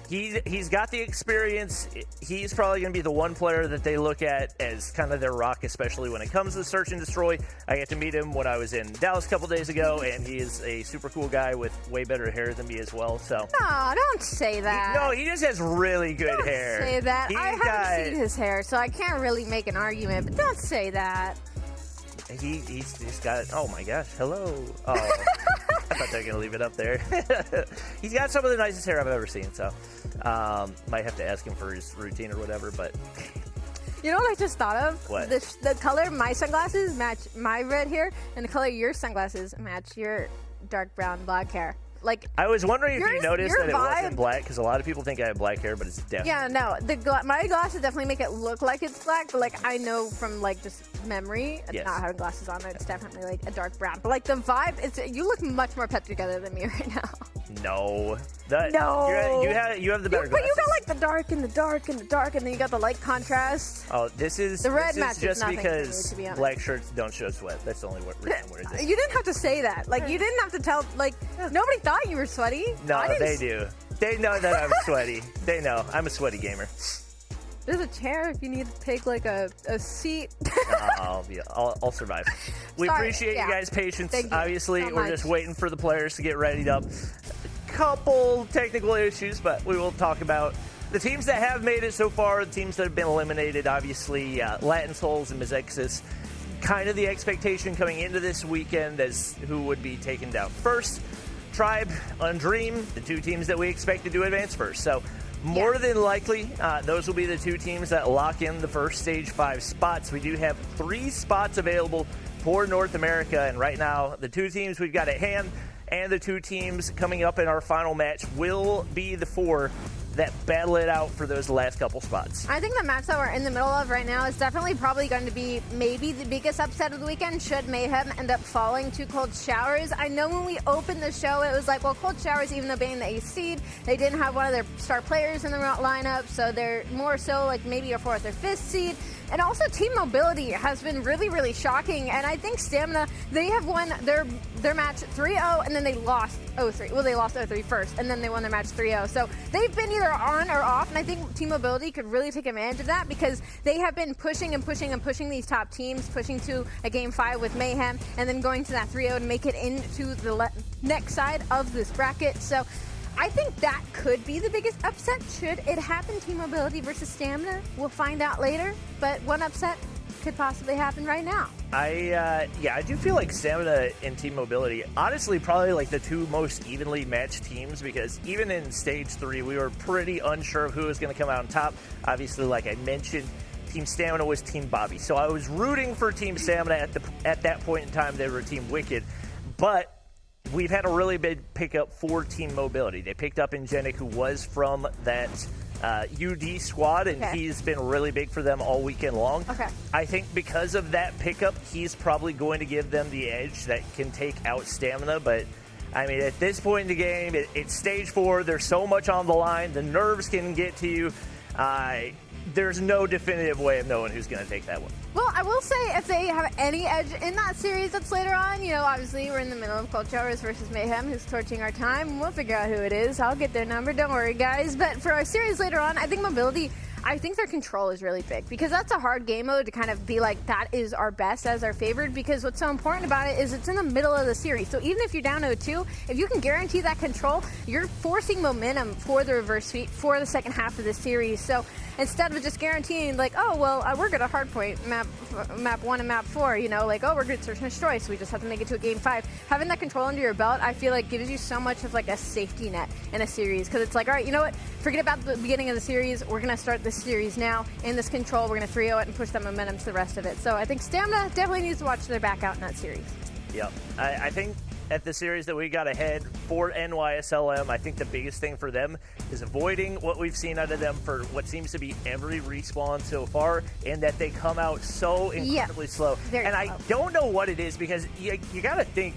he's got the experience. He's probably going to be the one player that they look at as kind of their rock, especially when it comes to Search and Destroy. I got to meet him when I was in Dallas a couple days ago, and he is a super cool guy with way better hair than me as well. So No, don't say that. he just has really good hair. Don't say that. I haven't seen his hair, so I can't really make an argument, but don't say that. He's just got, oh my gosh, hello. Oh, I thought they were going to leave it up there. He's got some of the nicest hair I've ever seen, so might have to ask him for his routine or whatever, but... You know what I just thought of? What? The color of my sunglasses match my red hair, and the color of your sunglasses match your dark brown black hair. Like, I was wondering if you noticed that it vibe, wasn't black, because a lot of people think I have black hair, but it's definitely... Yeah, no, my glasses definitely make it look like it's black, but like I know from like just memory, not having glasses on, it's definitely like a dark brown. But like the vibe, you look much more put together than me right now. No. No. You have the better But glasses. you got like the dark and the dark and the dark, and then you got the light contrast. Oh, this is The red this match is is just nothing for me, because to be honest. black shirts don't show sweat. That's the only reason we're in this. You didn't have to say that. Like, you didn't have to tell. Like, nobody thought you were sweaty. No, I didn't they do. They know that I'm sweaty. They know I'm a sweaty gamer. There's a chair if you need to take like a seat. I'll survive. We Sorry, appreciate yeah. you guys' patience. Thank you Obviously, so we're much. just waiting for the players to get readied up. Couple technical issues, but we will talk about the teams that have made it so far, the teams that have been eliminated. Obviously, Latin Souls and Mizexis. Kind of the expectation coming into this weekend as who would be taken down first. Tribe, Undream, the two teams that we expected to advance first. So more than likely, those will be the two teams that lock in the first Stage 5 spots. We do have 3 spots available for North America, and right now, the two teams we've got at hand and the two teams coming up in our final match will be the 4 that battle it out for those last couple spots. I think the match that we're in the middle of right now is definitely probably going to be maybe the biggest upset of the weekend should Mayhem end up falling to Cold Showers. I know when we opened the show, it was like, well, Cold Showers, even though being the 8th seed, they didn't have one of their star players in the lineup, so they're more so like maybe a 4th or 5th seed. And also Team Mobility has been really, really shocking. And I think Stamina, they have won their match 3-0 and then they lost 0-3. Well, they lost 0-3 first and then they won their match 3-0. So they've been either on or off. And I think Team Mobility could really take advantage of that because they have been pushing and pushing and pushing these top teams, pushing to a Game 5 with Mayhem and then going to that 3-0 to make it into the next side of this bracket. So I think that could be the biggest upset should it happen. Team Mobility versus Stamina. We'll find out later, but one upset could possibly happen right now. I do feel like Stamina and Team Mobility, honestly, probably like the two most evenly matched teams because even in Stage 3, we were pretty unsure of who was going to come out on top. Obviously, like I mentioned, Team Stamina was Team Bobby, so I was rooting for Team Stamina at that point in time. They were Team Wicked, but we've had a really big pickup for Team Mobility. They picked up Ingenic, who was from that UD squad, and he's been really big for them all weekend long. Okay. I think because of that pickup, he's probably going to give them the edge that can take out Stamina, but I mean, at this point in the game, it's Stage 4. There's so much on the line. The nerves can get to you. There's no definitive way of knowing who's going to take that one. Well, I will say if they have any edge in that series that's later on, you know, obviously we're in the middle of Cold Showers versus Mayhem, who's torching our time. We'll figure out who it is. I'll get their number. Don't worry, guys. But for our series later on, I think Mobility, I think their control is really big because that's a hard game mode to kind of be like, that is our best as our favored because what's so important about it is it's in the middle of the series. So even if you're down 0-2, if you can guarantee that control, you're forcing momentum for the reverse sweep for the second half of the series. So instead of just guaranteeing like, oh, well, we're good at hardpoint map 1 and map 4, you know, like, oh, we're good at search and destroy, so we just have to make it to a Game 5. Having that control under your belt, I feel like gives you so much of like a safety net in a series because it's like, all right, you know what? Forget about the beginning of the series. We're going to start this series now in this control. We're going to 3-0 it and push that momentum to the rest of it. So I think Stamina definitely needs to watch their back out in that series. Yep. I think at the series that we got ahead for NYSLM, I think the biggest thing for them is avoiding what we've seen out of them for what seems to be every respawn so far, and that they come out so incredibly slow. And I don't know what it is because you got to think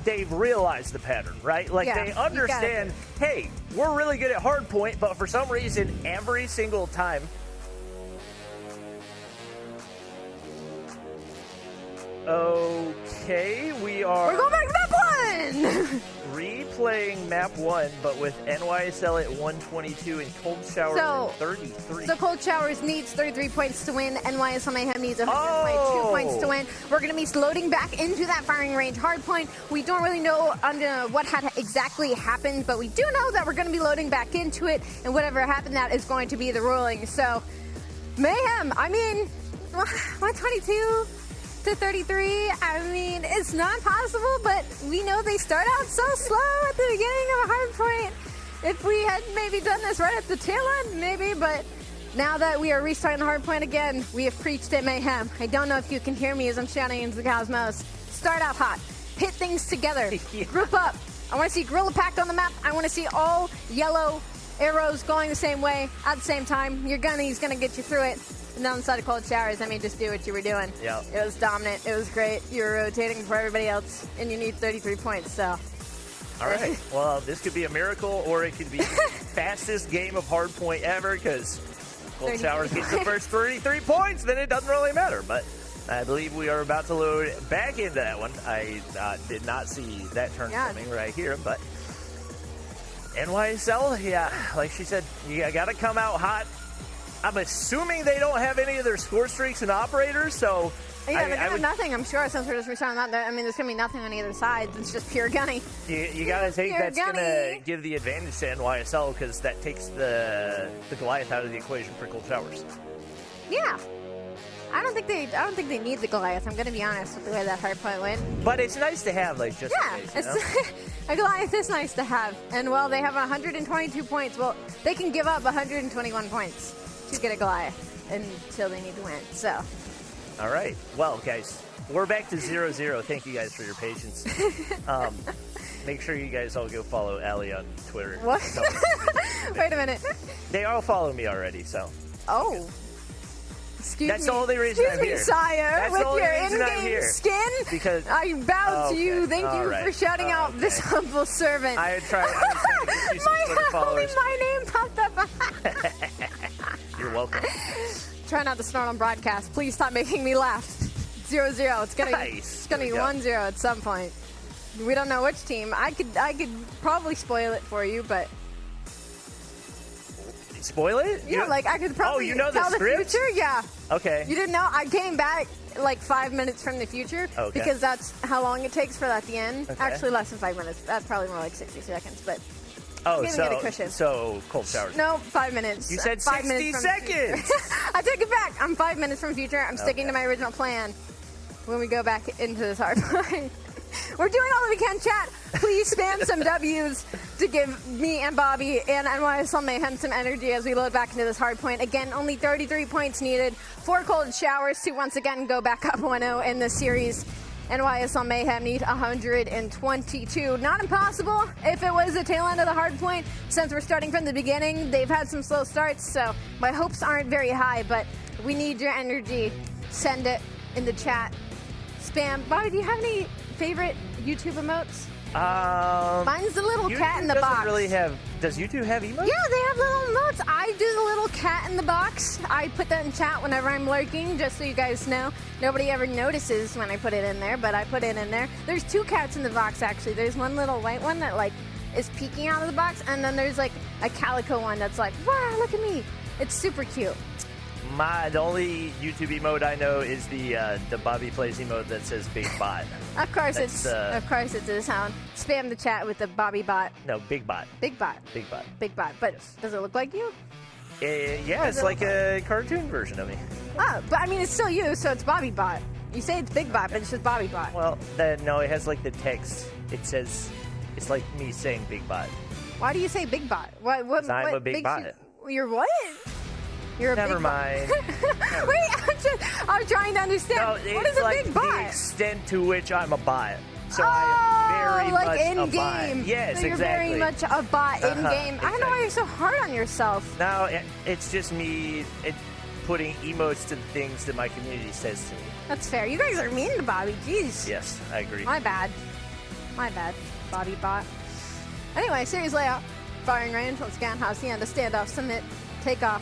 they've realized the pattern, right? Like they understand, hey, we're really good at hardpoint, but for some reason, every single time. Okay, we're going back to map 1! Replaying map 1, but with NYSL at 122 and Cold Showers at 33. So Cold Showers needs 33 points to win. NYSL Mayhem needs 122 points to win. We're going to be loading back into that firing range hardpoint. We don't really know what had exactly happened, but we do know that we're going to be loading back into it, and whatever happened, that is going to be the ruling. So Mayhem, I mean, 122 to 33, I mean, it's not possible, but we know they start out so slow at the beginning of a hard point. If we had maybe done this right at the tail end, maybe, but now that we are restarting the hard point again, we have preached at Mayhem. I don't know if you can hear me as I'm shouting into the cosmos. Start out hot, hit things together, group up. I want to see Gorilla Pact on the map. I want to see all yellow arrows going the same way at the same time. Your gunny's going to get you through it. And on the side of Cold Showers, I mean, just do what you were doing. Yep. It was dominant. It was great. You were rotating for everybody else, and you need 33 points. So All right. Well, this could be a miracle, or it could be the fastest game of Hardpoint ever, because Cold Showers gets the first 33 points, then it doesn't really matter. But I believe we are about to load back into that one. I did not see that turn coming right here, but NYSL, yeah, like she said, you got to come out hot. I'm assuming they don't have any of their score streaks and operators, so... Yeah, they're going to have nothing, I'm sure, since we're just restarting that. I mean, there's going to be nothing on either side. It's just pure gunny. You got to think that's going to give the advantage to NYSL, because that takes the Goliath out of the equation for Cold Showers. Yeah. I don't think they need the Goliath. I'm going to be honest with the way that Hardpoint went. But it's nice to have, like, just in case, you know? A Goliath is nice to have. And, well, they have 122 points. Well, they can give up 121 points to get a Goliath until they need to win. So... All right. Well, guys, we're back to 0-0. Thank you guys for your patience. Make sure you guys all go follow Allie on Twitter. What? Wait a minute. They all follow me already, so. Oh. That's the only reason I'm here. Excuse me, sire. That's with the only your reason I'm in-game here. skin, Because I bow to you. Thank you for shouting out this humble servant. I tried to get you some Twitter followers. My name popped up. You're welcome. Try not to snort on broadcast. Please stop making me laugh. 0-0. It's gonna be 1-0 at some point. We don't know which team. I could probably spoil it for you, but spoil it? Yeah, like I could probably tell the script? future. Yeah. Okay. You didn't know? I came back like 5 minutes from the future because that's how long it takes for that to end. Okay. Actually, less than 5 minutes. That's probably more like 60 seconds, but. Oh, giving it a cushion. so Cold Showers. No, 5 minutes. You said 5 60 minutes from seconds. I take it back. I'm 5 minutes from future. I'm sticking to my original plan when we go back into this hard point. We're doing all that we can, chat. Please spam some W's to give me and Bobby and NYSL Mayhem some energy as we load back into this hard point. Again, only 33 points needed for Cold Showers to once again go back up 1-0 in this series. NYSL Mayhem need 122. Not impossible if it was the tail end of the hard point. Since we're starting from the beginning, they've had some slow starts, so my hopes aren't very high, but we need your energy. Send it in the chat. Spam. Bobby, do you have any favorite YouTube emotes? Mine's the little cat in the box. Does YouTube have emotes? Yeah, they have little emotes. I do the little cat in the box. I put that in chat whenever I'm lurking, just so you guys know. Nobody ever notices when I put it in there, but I put it in there. There's two cats in the box, actually. There's one little white one that, like, is peeking out of the box, and then there's, like, a calico one that's like, wow, look at me. It's super cute. The only YouTube emote I know is the Bobby Plays emote that says Big Bot. Of course it's the sound. Spam the chat with the Bobby Bot. No, Big Bot. Big Bot. Big Bot. Big Bot. But does it look like you? Yeah, it's like a cartoon version of me. Oh, but I mean, it's still you, so it's Bobby Bot. You say it's Big Bot, but it's just Bobby Bot. Well, no, it has like the text. It says, it's like me saying Big Bot. Why do you say Big Bot? What I'm a big bot. You're what? You're a Never big mind. Wait, I'm trying to understand. No, what is a like big bot? the extent to which I'm a bot. So I am very much in a game. bot. Yes, so you're exactly. very much a bot in game. I don't know why you're so hard on yourself. No, it's just me putting emotes to the things that my community says to me. That's fair. You guys are mean to Bobby. Jeez. Yes, I agree. My bad. Bobby bot. Anyway, series layout. Firing range. Let's scan Hacienda. Standoff. Submit. Take off.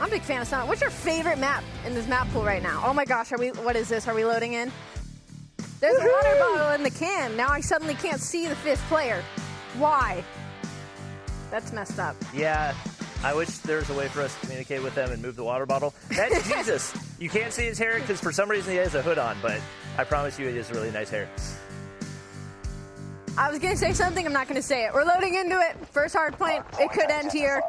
I'm a big fan of Summit. What's your favorite map in this map pool right now? Oh my gosh, what is this? Are we loading in? There's a water bottle in the can. Now I suddenly can't see the fifth player. Why? That's messed up. Yeah, I wish there was a way for us to communicate with them and move the water bottle. That's Jesus. You can't see his hair because for some reason he has a hood on, but I promise you it is really nice hair. I was going to say something, I'm not going to say it. We're loading into it. First hard point. It could end here.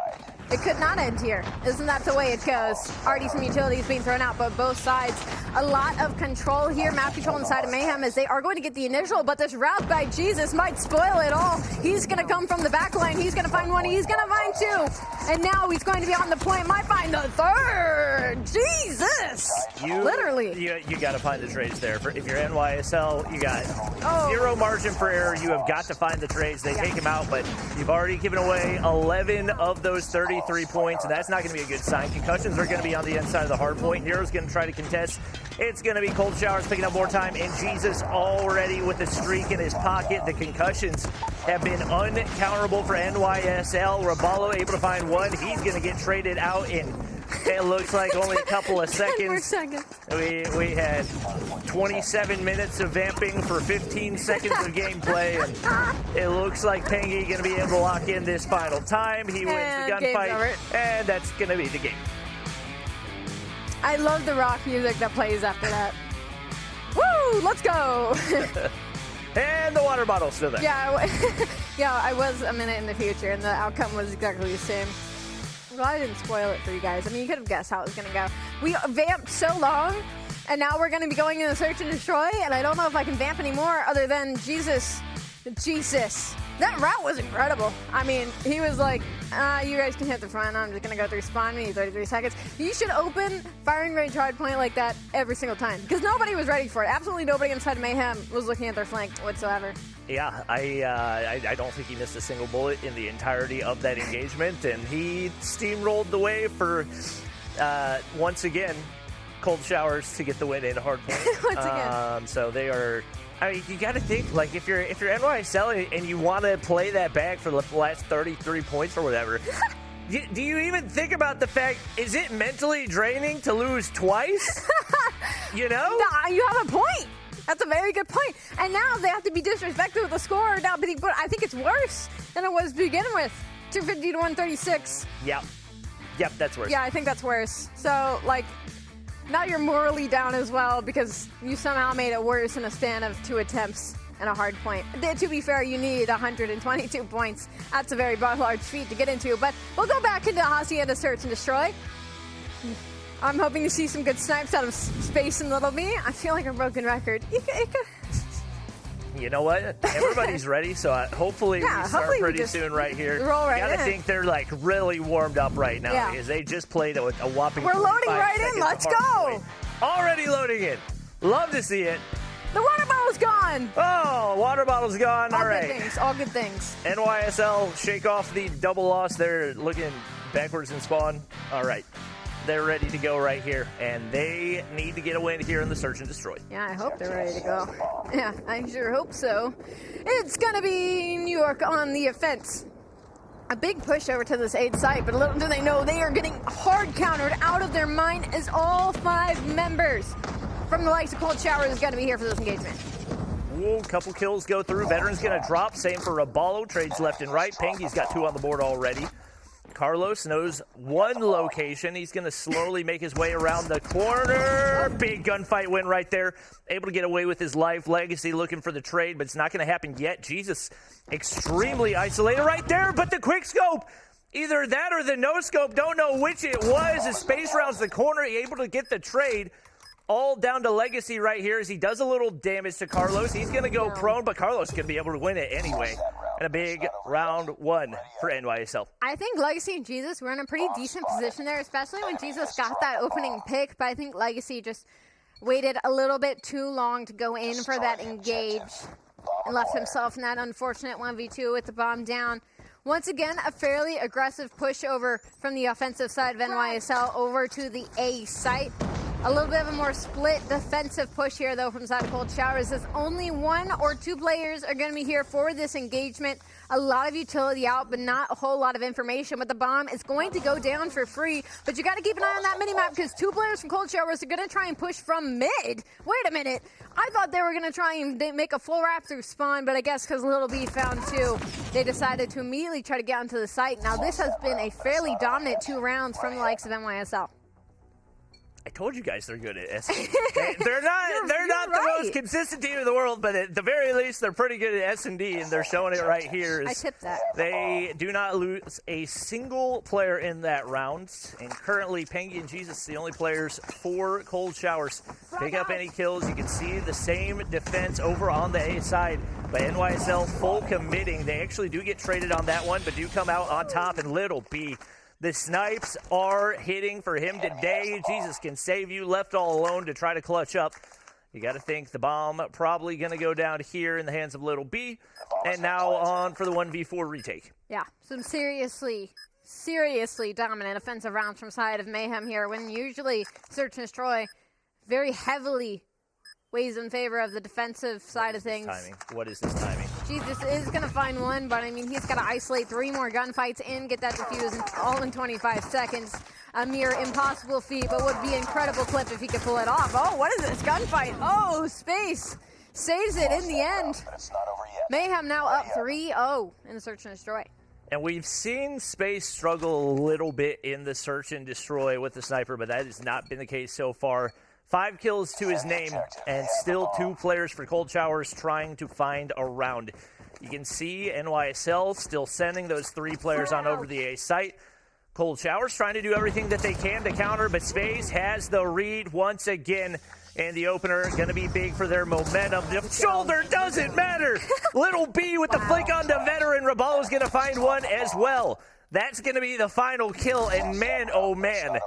It could not end here. Isn't that the way it goes? Already some utilities being thrown out, but both sides. A lot of control here. Map control on the side of Mayhem as they are going to get the initial, but this route by Jesus might spoil it all. He's going to come from the back line. He's going to find one. He's going to find two. And now he's going to be on the point. Might find the third. Jesus. Literally. You got to find the trades there. If you're NYSL, you got zero margin for error. You have got to find the trades. They take him out, but you've already given away 11 of those 30 33 points, and that's not going to be a good sign. Concussions are going to be on the inside of the hard point. Hero's going to try to contest. It's going to be Cold Showers picking up more time, and Jesus already with a streak in his pocket. The concussions have been uncounterable for NYSL. Raballo able to find one. He's going to get traded out in, it looks like, only a couple of seconds. We had 27 minutes of vamping for 15 seconds of gameplay, and it looks like Pengi going to be able to lock in this final time. He wins the gunfight, and that's going to be the game. I love the rock music that plays after that. Woo! Let's go! And the water bottle's still there. Yeah, I was a minute in the future, and the outcome was exactly the same. I'm glad I didn't spoil it for you guys. I mean, you could have guessed how it was going to go. We vamped so long, and now we're going to be going in the search and destroy, and I don't know if I can vamp anymore other than Jesus. That route was incredible. I mean, he was like, you guys can hit the front. I'm just going to go through spawn. We need 33 seconds. You should open firing range hard point like that every single time because nobody was ready for it. Absolutely nobody inside Mayhem was looking at their flank whatsoever. Yeah, I don't think he missed a single bullet in the entirety of that engagement, and he steamrolled the way for, once again, Cold Showers to get the win in hard point. Once again. So they are... I mean, you got to think, like, if you're NYSL and you want to play that back for the last 33 points or whatever, do you even think about the fact, is it mentally draining to lose twice? You know? Nah, you have a point. That's a very good point. And now they have to be disrespected with the score. Now, but I think it's worse than it was to begin with. 250 to 136. Yep, that's worse. Yeah, I think that's worse. So, like... Now you're morally down as well because you somehow made it worse in a span of 2 attempts and a hard point. To be fair, you need 122 points. That's a very large feat to get into. But we'll go back into Hacienda Search and Destroy. I'm hoping to see some good snipes out of space in Little B. I feel like a broken record. You know what? Everybody's ready, so hopefully we start pretty soon right here. Roll right in. You gotta think they're like really warmed up right now because they just played a whopping. We're loading right in. Let's go. Already loading in. Love to see it. The water bottle's gone. Oh, water bottle's gone. All right. Good things. All good things. NYSL shake off the double loss. They're looking backwards in spawn. All right. They're ready to go right here, and they need to get a win here in the Search and Destroy. Yeah, I hope they're ready to go. Yeah, I sure hope so. It's going to be New York on the offense. A big push over to this aid site, but little do they know they are getting hard countered out of their mind as all 5 members from the likes of Cold Showers is going to be here for this engagement. Ooh, couple kills go through. Veteran's going to drop. Same for Raballo. Trades left and right. Pengi's got 2 on the board already. Carlos knows 1 location. He's going to slowly make his way around the corner. Big gunfight win right there. Able to get away with his life. Legacy looking for the trade, but it's not going to happen yet. Jesus, extremely isolated right there, but the quick scope. Either that or the no scope. Don't know which it was. As Space rounds the corner, he able to get the trade. All down to Legacy right here as he does a little damage to Carlos. He's going to go prone, but Carlos going to be able to win it anyway. And a big round 1 for NYSL. I think Legacy and Jesus were in a pretty decent position there, especially when Jesus got that opening pick. But I think Legacy just waited a little bit too long to go in for that engage and left himself in that unfortunate 1v2 with the bomb down. Once again, a fairly aggressive push over from the offensive side of NYSL over to the A site. A little bit of a more split defensive push here, though, from side of Cold Showers, as only 1 or 2 players are going to be here for this engagement. A lot of utility out, but not a whole lot of information. But the bomb is going to go down for free. But you got to keep an eye on that minimap because 2 players from Cold Showers are going to try and push from mid. Wait a minute. I thought they were going to try and make a full wrap through spawn, but I guess because Little B found 2, they decided to immediately try to get onto the site. Now, this has been a fairly dominant 2 rounds from the likes of NYSL. I told you guys they're good at S&D. They're not the most consistent team in the world, but at the very least, they're pretty good at S&D, and they're showing it right here. I tipped that. They do not lose a single player in that round, and currently, Pengi and Jesus, the only players for Cold Showers. Pick up any kills. You can see the same defense over on the A side, but NYSL full committing. They actually do get traded on that one, but do come out on top, and Little B. The snipes are hitting for him today. Jesus can save you. Left all alone to try to clutch up. You got to think the bomb probably going to go down here in the hands of Little B. And now on for the 1v4 retake. Yeah, some seriously seriously dominant offensive rounds from side of Mayhem here, when usually Search and Destroy very heavily weighs in favor of the defensive side of things. Timing. What is this timing? Jesus is going to find one, but I mean, he's got to isolate 3 more gunfights and get that defused all in 25 seconds. A mere impossible feat, but would be an incredible clip if he could pull it off. Oh, what is this gunfight? Oh, Space saves it in the end. Mayhem now up 3-0 in the Search and Destroy. And we've seen Space struggle a little bit in the Search and Destroy with the sniper, but that has not been the case so far. 5 kills to his name, and still 2 players for Cold Showers trying to find a round. You can see NYSL still sending those 3 players on over the A site. Cold Showers trying to do everything that they can to counter, but Space has the read once again. And the opener going to be big for their momentum. The shoulder doesn't matter. Little B with the flick on the veteran. Raballo's going to find one as well. That's going to be the final kill, and man, oh man,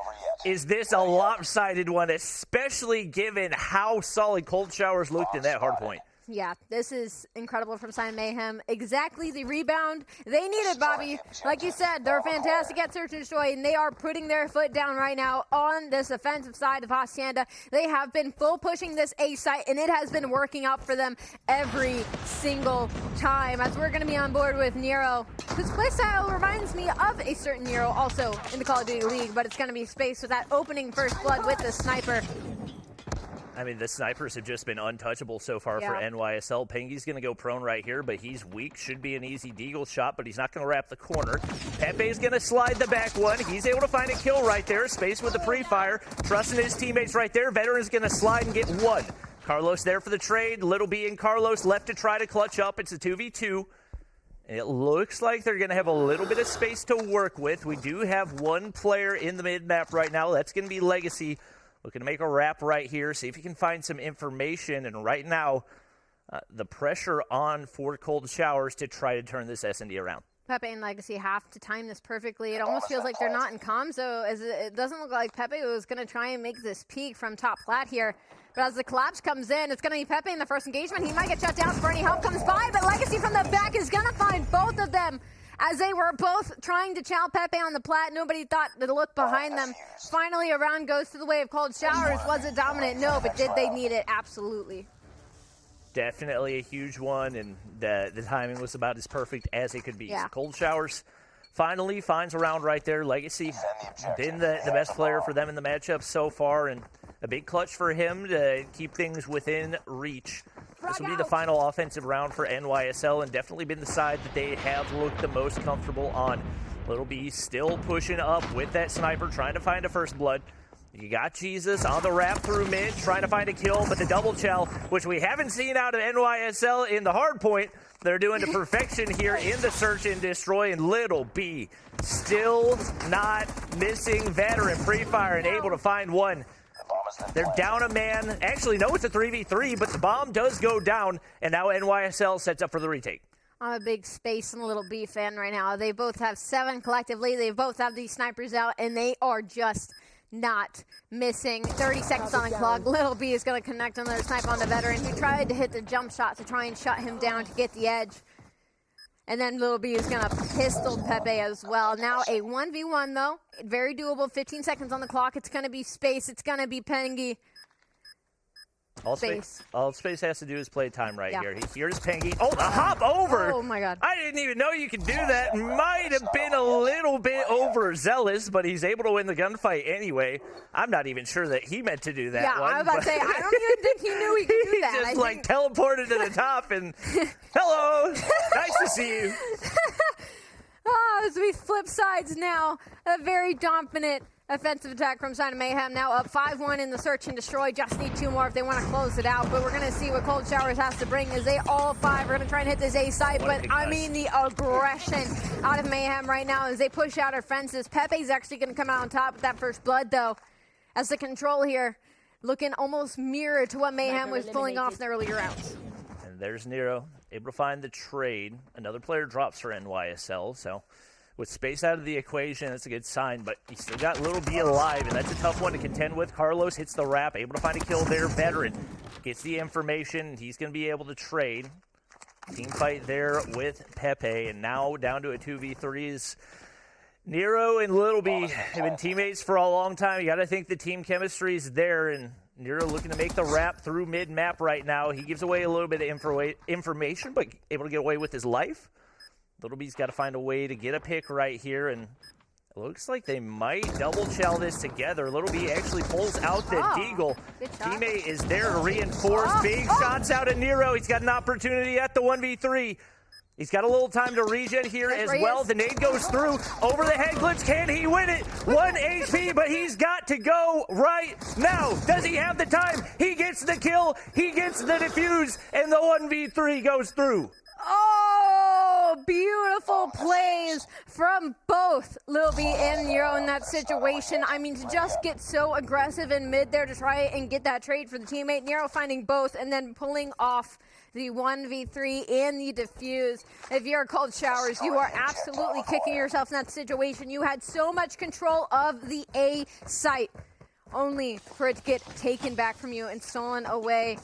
is this a lopsided one, especially given how solid Cold Showers looked in that hard point. Yeah, this is incredible from Sign Mayhem. Exactly the rebound they needed, Bobby. Like you said, they're fantastic at Search and Destroy, and they are putting their foot down right now on this offensive side of Hacienda. They have been full pushing this A site, and it has been working out for them every single time. As we're going to be on board with Nero, whose playstyle reminds me of a certain Nero also in the Call of Duty League, but it's going to be Space with that opening first blood with the sniper. I mean, the snipers have just been untouchable so far for NYSL. Pengi's going to go prone right here, but he's weak. Should be an easy deagle shot, but he's not going to wrap the corner. Pepe's going to slide the back one. He's able to find a kill right there. Space with the pre-fire. Trusting his teammates right there. Veteran's going to slide and get one. Carlos there for the trade. Little B and Carlos left to try to clutch up. It's a 2v2. It looks like they're going to have a little bit of space to work with. We do have one player in the mid-map right now. That's going to be Legacy. Looking to make a wrap right here, see if you can find some information. And right now, the pressure on for Cold Showers to try to turn this S&D around. Pepe and Legacy have to time this perfectly. It almost feels like they're not in comms, though, as it doesn't look like Pepe was going to try and make this peak from top plat here. But as the collapse comes in, it's going to be Pepe in the first engagement. He might get shut down before any help comes by, but Legacy from the back is going to find both of them. As they were both trying to chow Pepe on the plat, nobody thought to look behind them. Finally, a round goes to the way of Cold Showers. Was it dominant? No, but did they need it? Absolutely. Definitely a huge one, and the timing was about as perfect as it could be. Yeah. So Cold Showers finally finds a round right there. Legacy been the best player for them in the matchup so far, and a big clutch for him to keep things within reach. This will be the final offensive round for NYSL, and definitely been the side that they have looked the most comfortable on. Little B still pushing up with that sniper, trying to find a first blood. You got Jesus on the wrap through mid, trying to find a kill, but the double chow, which we haven't seen out of NYSL in the hard point, they're doing to perfection here in the Search and Destroy, and Little B still not missing veteran pre-fire and able to find one. They're down a man. Actually, no, it's a 3v3, but the bomb does go down, and now NYSL sets up for the retake. I'm a big Space and Little B fan right now. They both have 7 collectively. They both have these snipers out, and they are just not missing. 30 seconds on the clock. Little B is going to connect another snipe on the veteran who tried to hit the jump shot to try and shut him down to get the edge. And then Little B is going to pistol Pepe as well. Now a 1v1, though. Very doable. 15 seconds on the clock. It's going to be Space. It's going to be Pengi. All Space has to do is play time right here. Here's Pengi. Oh, the hop over! Oh, my God. I didn't even know you could do that. Might have been a little bit overzealous, but he's able to win the gunfight anyway. I'm not even sure that he meant to do that. Yeah, one, I was about to say, I don't even think he knew he could do that. He just, teleported to the top and, hello, nice to see you. As we flip sides now, a very dominant offensive attack from Sign of Mayhem. Now up 5-1 in the Search and Destroy. Just need 2 more if they want to close it out. But we're going to see what Cold Showers has to bring as they all 5 are going to try and hit this A site. But I mean the aggression out of Mayhem right now as they push out our fences. Pepe's actually going to come out on top with that first blood, though, as the control here looking almost mirror to what Mayhem was pulling off in the earlier rounds. And there's Nero, able to find the trade. Another player drops for NYSL, so with Space out of the equation, that's a good sign, but he's still got Little B alive, and that's a tough one to contend with. Carlos hits the wrap, able to find a kill there. Veteran gets the information. He's going to be able to trade. Team fight there with Pepe, and now down to a 2v3 is Nero and Little B have been teammates for a long time. You got to think the team chemistry is there, and Nero looking to make the wrap through mid-map right now. He gives away a little bit of information, but able to get away with his life. Little B's got to find a way to get a pick right here, and it looks like they might double chow this together. Little B actually pulls out the deagle. Teammate is there to reinforce. Big shots out of Nero. He's got an opportunity at the 1v3. He's got a little time to regen here as well. The nade goes through. Over the head glitch. Can he win it? 1 HP, but he's got to go right now. Does he have the time? He gets the kill. He gets the defuse, and the 1v3 goes through. Oh, beautiful plays from both Lil B and Nero in that situation. I mean, to just get so aggressive in mid there to try and get that trade for the teammate. Nero finding both and then pulling off the 1v3 and the defuse. If you're Cold Showers, you are absolutely kicking yourself in that situation. You had so much control of the A site, only for it to get taken back from you and stolen away.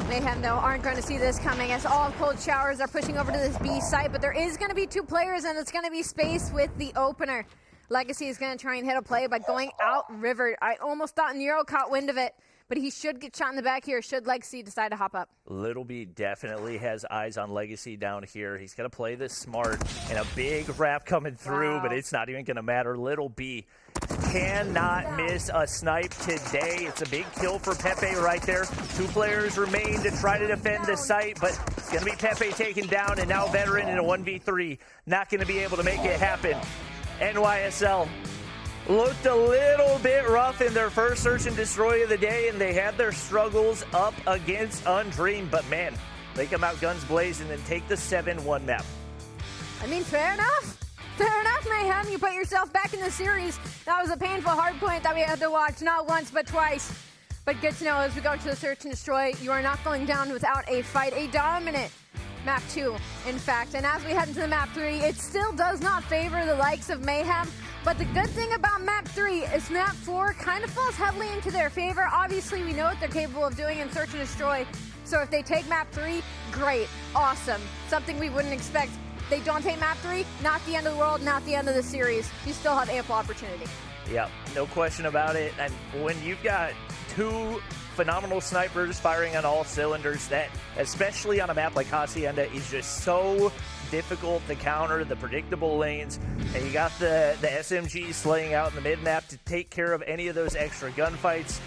Mayhem, though, aren't going to see this coming as all Cold Showers are pushing over to this B site, but there is going to be 2 players, and it's going to be space with the opener. Legacy is going to try and hit a play by going out river. I almost thought Nero caught wind of it, but he should get shot in the back here should Legacy decide to hop up. Little B definitely has eyes on Legacy down here. He's going to play this smart, and a big wrap coming through, but it's not even going to matter. Little B cannot miss a snipe today. It's a big kill for Pepe right there. 2 players remain to try to defend the site, but it's going to be Pepe taken down, and now Veteran in a 1v3. Not going to be able to make it happen. NYSL looked a little bit rough in their first search and destroy of the day, and they had their struggles up against Undream, but man, they come out guns blazing and take the 7-1 map. I mean, fair enough. Fair enough, Mayhem. You put yourself back in the series. That was a painful hard point that we had to watch, not once, but twice. But good to know as we go to the search and destroy, you are not going down without a fight. A dominant map 2, in fact. And as we head into the map 3, it still does not favor the likes of Mayhem. But the good thing about map 3 is map 4 kind of falls heavily into their favor. Obviously, we know what they're capable of doing in search and destroy. So if they take map 3, great, awesome. Something we wouldn't expect. They don't take map 3, not the end of the world, not the end of the series. You still have ample opportunity. Yeah, no question about it. And when you've got 2 phenomenal snipers firing on all cylinders, that, especially on a map like Hacienda, is just so difficult to counter the predictable lanes. And you got the SMG slaying out in the mid-map to take care of any of those extra gunfights.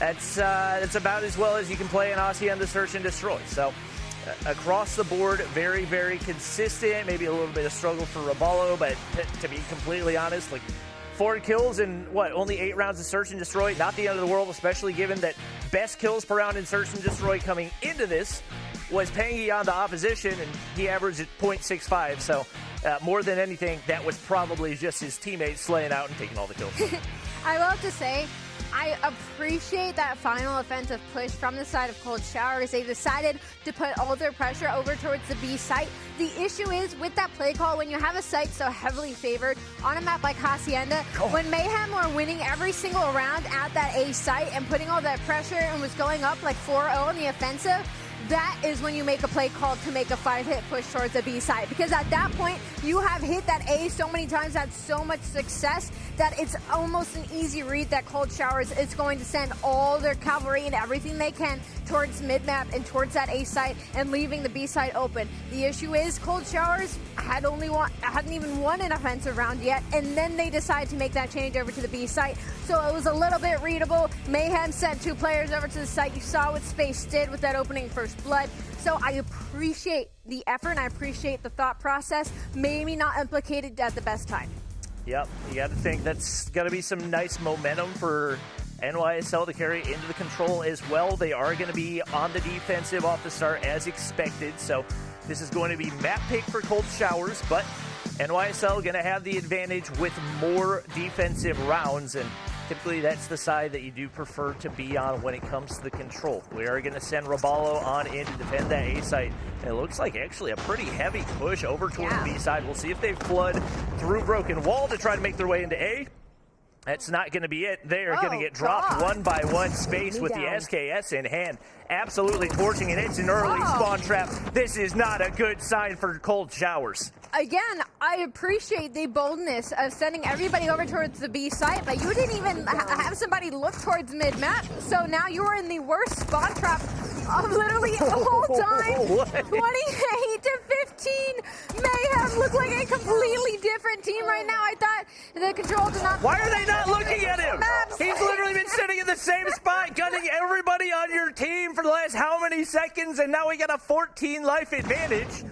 That's about as well as you can play in Hacienda Search and Destroy. So across the board, very, very consistent. Maybe a little bit of struggle for Raballo, but to be completely honest, like 4 kills in only 8 rounds of Search and Destroy. Not the end of the world, especially given that best kills per round in Search and Destroy coming into this was Pangy on the opposition, and he averaged at 0.65. So more than anything, that was probably just his teammates slaying out and taking all the kills. I love to say, I appreciate that final offensive push from the side of Cold Showers. They decided to put all their pressure over towards the B site. The issue is with that play call, when you have a site so heavily favored on a map like Hacienda, when Mayhem were winning every single round at that A site and putting all that pressure and was going up like 4-0 in the offensive, that is when you make a play call to make a 5-hit push towards the B side. Because at that point, you have hit that A so many times, had so much success, that it's almost an easy read that Cold Showers is going to send all their cavalry and everything they can towards mid-map and towards that A site and leaving the B side open. The issue is Cold Showers hadn't even won an offensive round yet, and then they decide to make that change over to the B site. So it was a little bit readable. Mayhem sent 2 players over to the site. You saw what Space did with that opening first blood. So I appreciate the effort and I appreciate the thought process, maybe not implicated at the best time. Yep, you got to think that's got to be some nice momentum for NYSL to carry into the control as well. They are going to be on the defensive off the start as expected, so this is going to be map pick for Cold Showers, but NYSL going to have the advantage with more defensive rounds, and typically that's the side that you do prefer to be on when it comes to the control. We are going to send Raballo on in to defend that A site, and it looks like actually a pretty heavy push over toward the B side. We'll see if they flood through Broken Wall to try to make their way into A. That's not going to be it. They are going to get dropped one by one. Space with the SKS in hand. Absolutely torching it. It's an early spawn trap. This is not a good sign for Cold Showers. Again, I appreciate the boldness of sending everybody over towards the B site, but you didn't even have somebody look towards mid-map. So now you're in the worst spawn trap of literally all time. 28 to 15. Mayhem look like a completely different team right now. I thought the control did not. Why are they not looking at him? He's literally been sitting in the same spot, gunning everybody on your team for the last how many seconds, and now we got a 14 life advantage.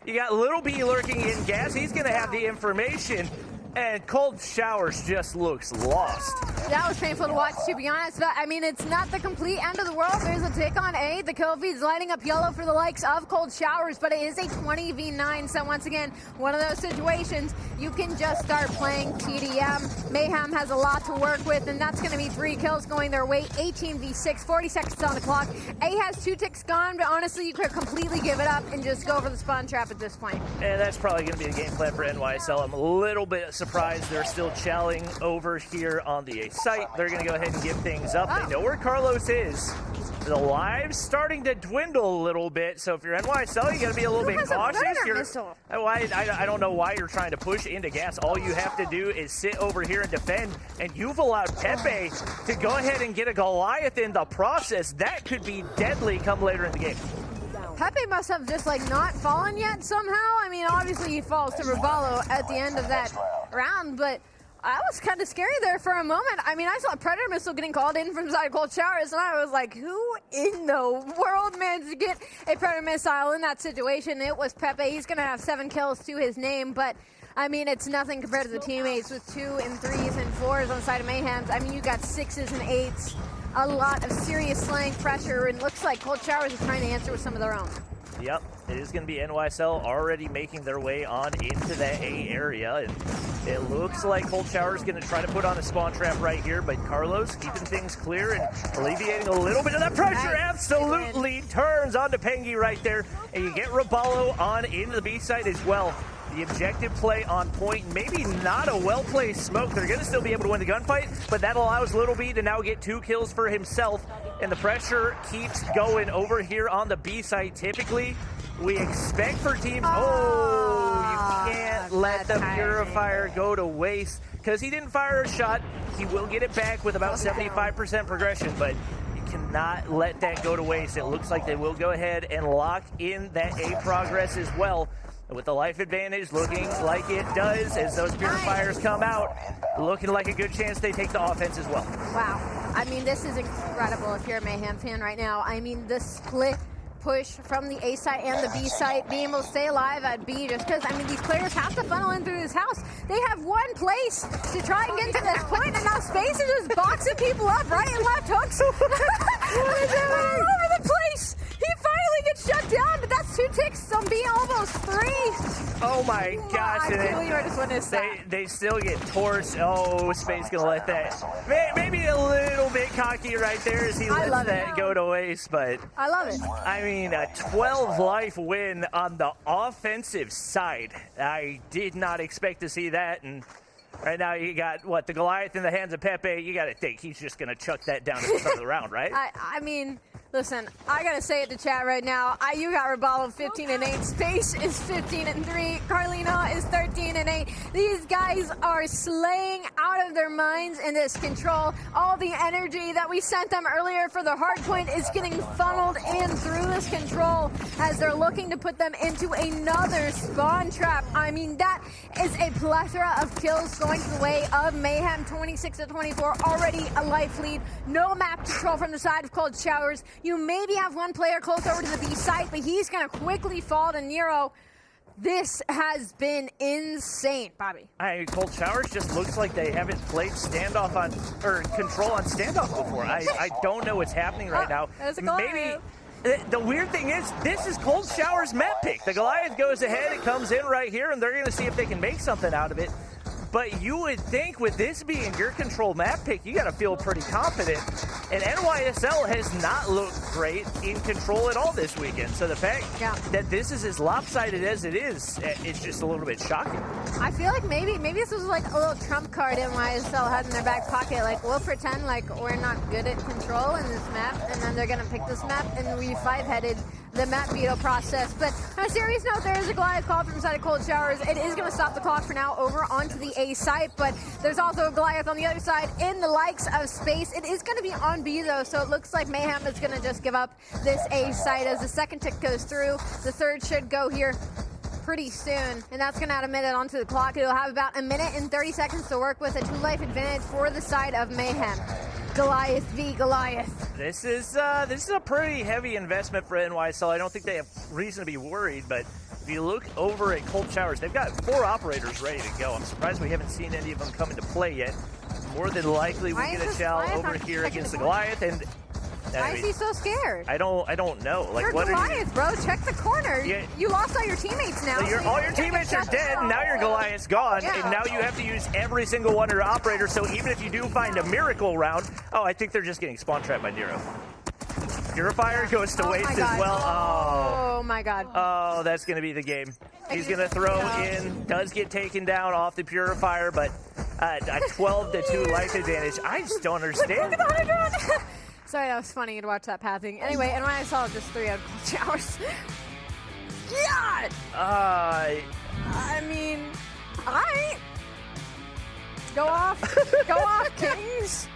You got Little B lurking in gas. He's going to have the information. And Cold Showers just looks lost. That was painful to watch, to be honest. But, I mean, it's not the complete end of the world. There's a tick on A. The kill feed's lighting up yellow for the likes of Cold Showers, but it is a 20v9. So, once again, one of those situations, you can just start playing TDM. Mayhem has a lot to work with, and that's going to be 3 kills going their way. 18v6, 40 seconds on the clock. A has 2 ticks gone, but honestly, you could completely give it up and just go for the spawn trap at this point. And that's probably going to be the game plan for NYSL. I'm a little bit surprised they're still challing over here on the A site. They're going to go ahead and give things up. They know where Carlos is. The live's starting to dwindle a little bit, so if you're NYSL, you got to be a little bit cautious. I don't know why you're trying to push into gas. All you have to do is sit over here and defend, and you've allowed Pepe to go ahead and get a Goliath in the process. That could be deadly come later in the game. Pepe must have just not fallen yet somehow. I mean, obviously he falls to Raballo at the end of that round, but I was kind of scary there for a moment. I mean, I saw a Predator missile getting called in from side Cold Showers, and I was like, who in the world managed to get a Predator missile in that situation? It was Pepe. He's going to have 7 kills to his name, but I mean, it's nothing compared to the teammates with 2 and 3s and 4s on the side of Mayhem's. I mean, you got 6s and 8s. A lot of serious slaying pressure, and looks like Cold Showers is trying to answer with some of their own. Yep, it is going to be NYSL already making their way on into that A area, and it looks like Cold Shower is going to try to put on a spawn trap right here, but Carlos keeping things clear and alleviating a little bit of that pressure. Absolutely turns onto Pengi right there, and you get Raballo on into the B side as well. The objective play on point, maybe not a well-placed smoke. They're going to still be able to win the gunfight, but that allows Little B to now get 2 kills for himself, and the pressure keeps going over here on the B side. Typically, we expect for teams, you can't let the Purifier go to waste, because he didn't fire a shot. He will get it back with about 75% progression, but you cannot let that go to waste. It looks like they will go ahead and lock in that A progress as well. With the life advantage looking like it does as those Purifiers come out, looking like a good chance they take the offense as well. Wow. I mean, this is incredible if you're a Mayhem fan right now. I mean, the split push from the A site and the B site, being able to stay alive at B, just because, I mean, these players have to funnel in through this house. They have one place to try and get to this point, and now Space is just boxing people up right and left hooks. All over the place. He finally gets shut down, but that's 2 ticks on B, almost 3. Oh my gosh. I can't believe I just witnessed that. They still get torched. Oh, Space gonna let that. Maybe a little bit cocky right there as he lets that go to waste, but I love it. I mean, a 12 life win on the offensive side. I did not expect to see that, and right now you got, the Goliath in the hands of Pepe. You got to think he's just going to chuck that down at the start of the round, right? I mean, listen, I got to say it to chat right now. You got Raballo 15-8. Space is 15-3. Carlino is 13-8. These guys are slaying out of their minds in this control. All the energy that we sent them earlier for the hard point is getting funneled in through this control as they're looking to put them into another spawn trap. I mean, that is a plethora of kills going the way of Mayhem. 26-24, already a life lead. No map control from the side of Cold Showers. You maybe have one player close over to the B site, but he's going to quickly fall to Nero. This has been insane, Bobby. Cold Showers just looks like they haven't played standoff on, or control on standoff before. I don't know what's happening right now. Maybe. The weird thing is, this is Cold Shower's map pick. The Goliath goes ahead, it comes in right here, and they're going to see if they can make something out of it. but you would think with this being your control map pick, you got to feel pretty confident. And NYSL has not looked great in control at all this weekend. So the fact that this is as lopsided as it is, it's just a little bit shocking. I feel like maybe this was like a little trump card NYSL had in their back pocket. Like, we'll pretend like we're not good at control in this map, and then they're going to pick this map, and we five-headed the map veto process. But on a serious note, there is a Goliath call from the side of Cold Showers. It is going to stop the clock for now over onto the A site, but there's also a Goliath on the other side in the likes of Space. It is going to be on B, though, so it looks like Mayhem is going to just give up this A site as the second tick goes through. The third should go here pretty soon, and that's going to add a minute onto the clock. It'll have about a minute and 30 seconds to work with, a 2-life advantage for the side of Mayhem. Goliath v. Goliath. This is a pretty heavy investment for NYSL. I don't think they have reason to be worried, but if you look over at Cold Showers, they've got 4 operators ready to go. I'm surprised we haven't seen any of them come into play yet. More than likely, we get a chow over here against the Goliath, and why is he so scared? I don't know. Like, you're what Goliath, bro. Check the corner. Yeah. You lost all your teammates now. So all your teammates are dead, and now your Goliath's gone, and now you have to use every single one of your operators. So even if you do find a miracle round, I think they're just getting spawn trapped by Nero. Purifier goes to waste as well. Oh my god. Oh, that's going to be the game. He's going to throw in, does get taken down off the Purifier, but a 12-2 life advantage. I just don't understand. Sorry, that was funny to watch that pathing. Anyway, and when I saw just 3 on Cold Showers. God! I mean, alright. Go off. Go off, Kings.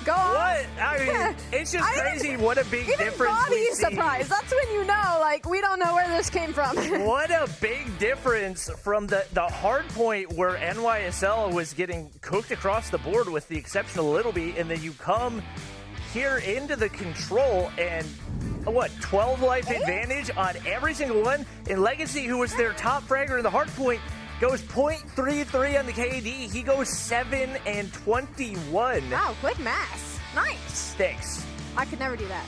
Go off. What? I mean, it's just crazy what a big difference Bobby we is see. surprised. That's when you know, like, we don't know where this came from. What a big difference from the hard point where NYSL was getting cooked across the board with the exception of Littleby, and then you come here into the control and 12 life advantage on every single one. And Legacy, who was their top fragger in the hard point, goes .33 on the KD. He goes 7 and 21. Wow, quick math. Nice. Thanks. I could never do that.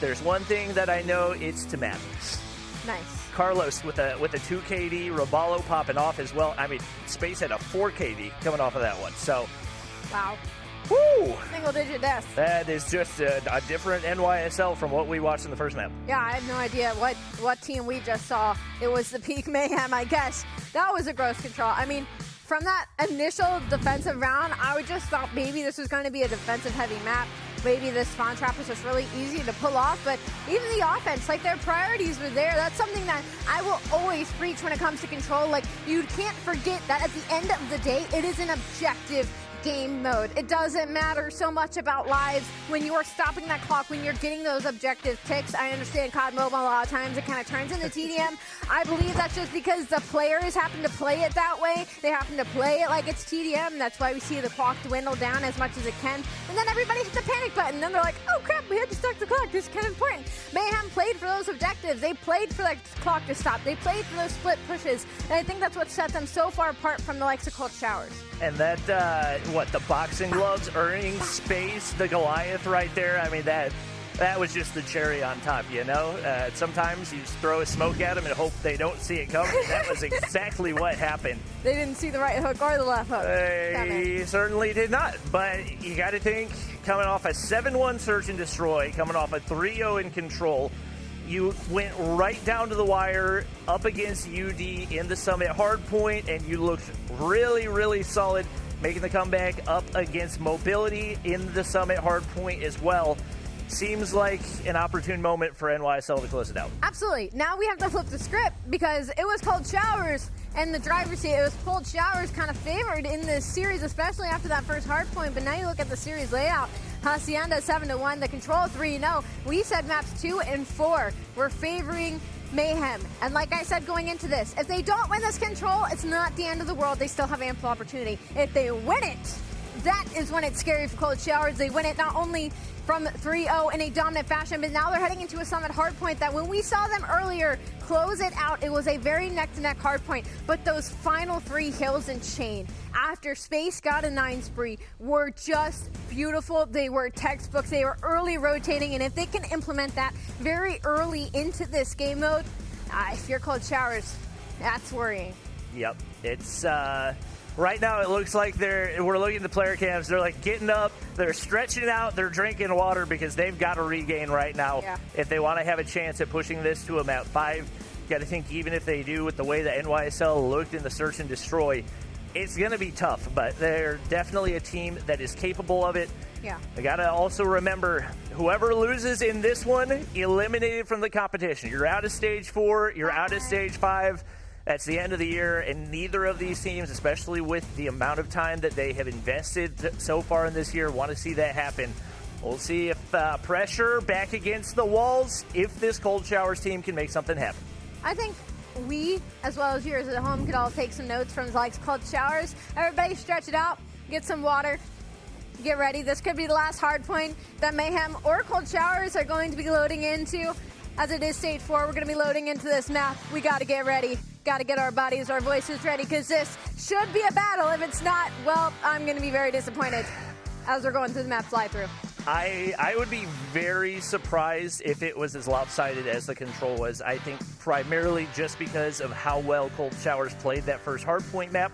There's one thing that I know, it's to math. Nice. Carlos with a 2 KD, Roballo popping off as well. I mean, Space had a 4 KD coming off of that one. So, wow. Woo! Single-digit death. That is just a different NYSL from what we watched in the first map. Yeah, I had no idea what team we just saw. It was the peak Mayhem, I guess. That was a gross control. I mean, from that initial defensive round, I would just thought maybe this was going to be a defensive-heavy map. Maybe this spawn trap was just really easy to pull off, but even the offense, like, their priorities were there. That's something that I will always preach when it comes to control. Like, you can't forget that at the end of the day, it is an objective game mode. It doesn't matter so much about lives when you're stopping that clock, when you're getting those objective ticks. I understand COD Mobile a lot of times it kind of turns into TDM. I believe that's just because the players happen to play it that way. They happen to play it like it's TDM. That's why we see the clock dwindle down as much as it can. And then everybody hits the panic button. Then they're like, oh crap, we had to start the clock. This is kind of important. Mayhem played for those objectives. They played for that clock to stop. They played for those split pushes. And I think that's what set them so far apart from the likes of Cold Showers. And that, the boxing gloves earning Space, the Goliath right there. I mean, that was just the cherry on top, you know? Sometimes you just throw a smoke at them and hope they don't see it coming. That was exactly what happened. They didn't see the right hook or the left hook. They certainly did not. But you got to think, coming off a 7-1 Search and Destroy, coming off a 3-0 in control, you went right down to the wire up against UD in the Summit hardpoint, and you looked really, really solid, making the comeback up against Mobility in the Summit hardpoint as well. Seems like an opportune moment for NYSL to close it out. Absolutely. Now we have to flip the script because it was Cold Showers and the driver's seat. It was Cold Showers kind of favored in this series, especially after that first hardpoint. But now you look at the series layout. Hacienda 7-1, the Control 3-0. We said maps 2 and 4 were favoring Mayhem. And like I said going into this, if they don't win this Control, it's not the end of the world. They still have ample opportunity. If they win it, that is when it's scary for Cold Showers. They win it not only from 3-0 in a dominant fashion, but now they're heading into a Summit hardpoint that when we saw them earlier close it out, it was a very neck-to-neck hardpoint. But those final 3 hills and chain after Space got a 9 spree were just beautiful. They were textbooks. They were early rotating, and if they can implement that very early into this game mode, if you're Cold Showers, that's worrying. Yep. It's Right now, it looks like we're looking at the player cams. They're like getting up, they're stretching out, they're drinking water because they've got to regain right now if they want to have a chance at pushing this to a map 5. Got to think even if they do with the way that NYSL looked in the search and destroy, it's going to be tough, but they're definitely a team that is capable of it. Yeah. I got to also remember, whoever loses in this one, eliminated from the competition. You're out of stage 4, you're out of stage 5. That's the end of the year, and neither of these teams, especially with the amount of time that they have invested so far in this year, want to see that happen. We'll see if pressure back against the walls, if this Cold Showers team can make something happen. I think we, as well as viewers at home, could all take some notes from the likes of Cold Showers. Everybody stretch it out, get some water, get ready. This could be the last hard point that Mayhem or Cold Showers are going to be loading into. As it is stage 4, we're going to be loading into this map. We got to get ready. Got to get our bodies, our voices ready, because this should be a battle. If it's not, well, I'm going to be very disappointed as we're going through the map fly-through. I would be very surprised if it was as lopsided as the control was. I think primarily just because of how well Cold Showers played that first hardpoint map.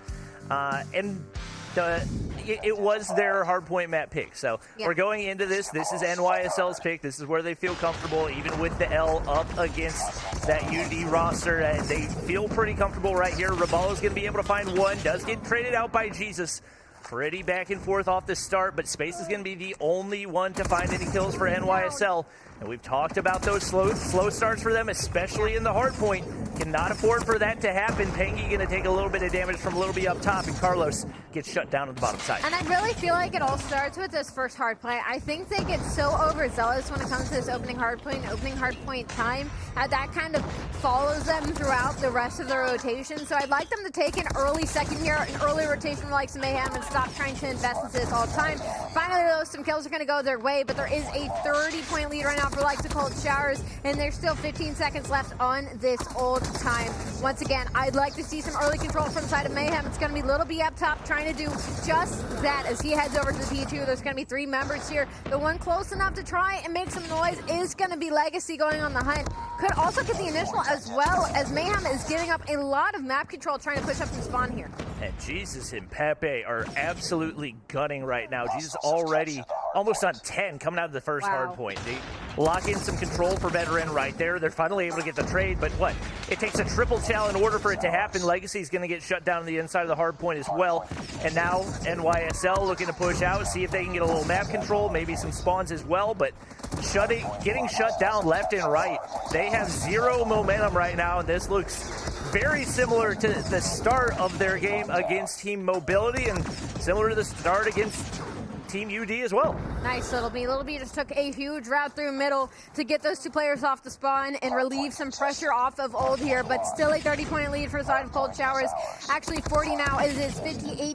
It was their hardpoint map pick. So we're going into this. This is NYSL's pick. This is where they feel comfortable, even with the L up against that UD roster. They feel pretty comfortable right here. Raballo's going to be able to find one. Does get traded out by Jesus. Pretty back and forth off the start, but Space is going to be the only one to find any kills for NYSL. And we've talked about those slow starts for them, especially in the hard point. Cannot afford for that to happen. Pengy going to take a little bit of damage from Little B up top, and Carlos gets shut down on the bottom side. And I really feel like it all starts with this first hard point. I think they get so overzealous when it comes to this opening hard point time, that kind of follows them throughout the rest of the rotation. So I'd like them to take an early second year, an early rotation like some Mayhem, and stop trying to invest into this all the time. Finally, though, some kills are going to go their way, but there is a 30-point lead right now for likes of Cold Showers, and there's still 15 seconds left on this old time. Once again, I'd like to see some early control from the side of Mayhem. It's going to be Little B up top trying to do just that as he heads over to the P2. There's going to be 3 members here. The one close enough to try and make some noise is going to be Legacy going on the hunt. Could also get the initial as well, as Mayhem is giving up a lot of map control trying to push up from spawn here. And Jesus and Pepe are absolutely gunning right now. Jesus already almost on 10 coming out of the first hard point. They lock in some control for Veteran right there. They're finally able to get the trade, but what? It takes a triple chow in order for it to happen. Legacy's going to get shut down on the inside of the hard point as well. And now NYSL looking to push out, see if they can get a little map control, maybe some spawns as well, but getting shut down left and right. They have 0 momentum right now, and this looks very similar to the start of their game against Team Mobility and similar to the start against Team UD as well. Nice, Little B. Little B just took a huge route through middle to get those 2 players off the spawn and relieve some pressure off of Old here, but still a 30-point lead for the side of Cold Showers. Actually 40 now, as it is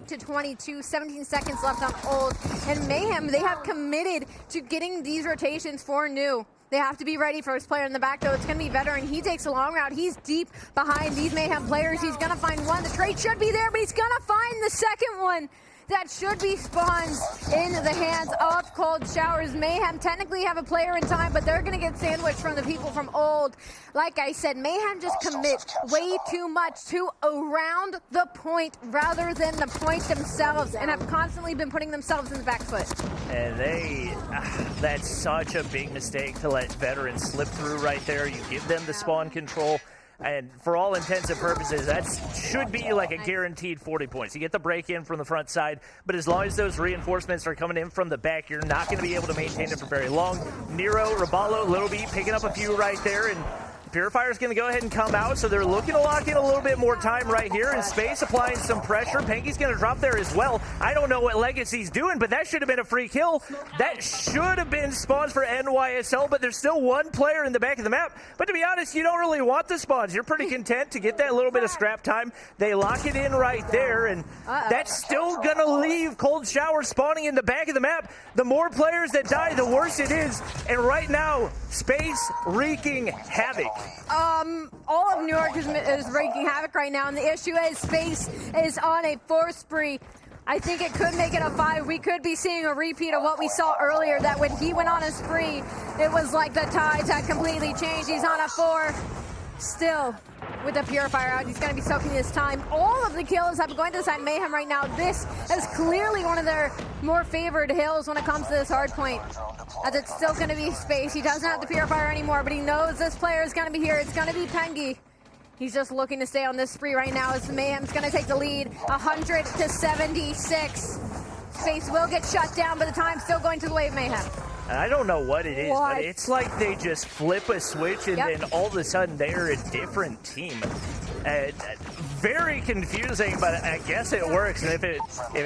58-22, 17 seconds left on Old. And Mayhem, they have committed to getting these rotations for new. They have to be ready. First player in the back, though, it's going to be Veteran. He takes a long route. He's deep behind these Mayhem players. He's going to find one. The trade should be there, but he's going to find the second one. That should be spawns in the hands of Cold Showers. Mayhem technically have a player in time, but they're going to get sandwiched from the people from Old. Like I said, Mayhem just commit way too much to around the point rather than the point themselves, and have constantly been putting themselves in the back foot. And that's such a big mistake to let Veterans slip through right there. You give them the spawn control. And for all intents and purposes, that should be like a guaranteed 40 points. You get the break in from the front side, but as long as those reinforcements are coming in from the back, you're not going to be able to maintain it for very long. Nero, Raballo, Little B picking up a few right there, and Purifier's going to go ahead and come out, so they're looking to lock in a little bit more time right here, and Space applying some pressure. Pengy's going to drop there as well. I don't know what Legacy's doing, but that should have been a free kill. That should have been spawns for NYSL, but there's still 1 player in the back of the map. But to be honest, you don't really want the spawns. You're pretty content to get that little bit of scrap time. They lock it in right there, and that's still going to leave Cold Shower spawning in the back of the map. The more players that die, the worse it is. And right now, Space wreaking havoc. All of New York is wreaking havoc right now, and the issue is Space is on a 4 spree. I think it could make it a 5. We could be seeing a repeat of what we saw earlier, that when he went on a spree, it was like the tides had completely changed. He's on a 4. Still, with the Purifier out. He's going to be soaking his time. All of the kills have been going to the side of Mayhem right now. This is clearly one of their more favored hills when it comes to this hard point, as it's still going to be space. He doesn't have the Purifier anymore, but he knows this player is going to be here. It's going to be Pengi. He's just looking to stay on this spree right now as Mayhem's going to take the lead, 100-76. Space will get shut down, but the time's still going to the way of Mayhem. I don't know what it is, but it's like they just flip a switch and then all of a sudden they're a different team. Very confusing, but I guess it works. And if it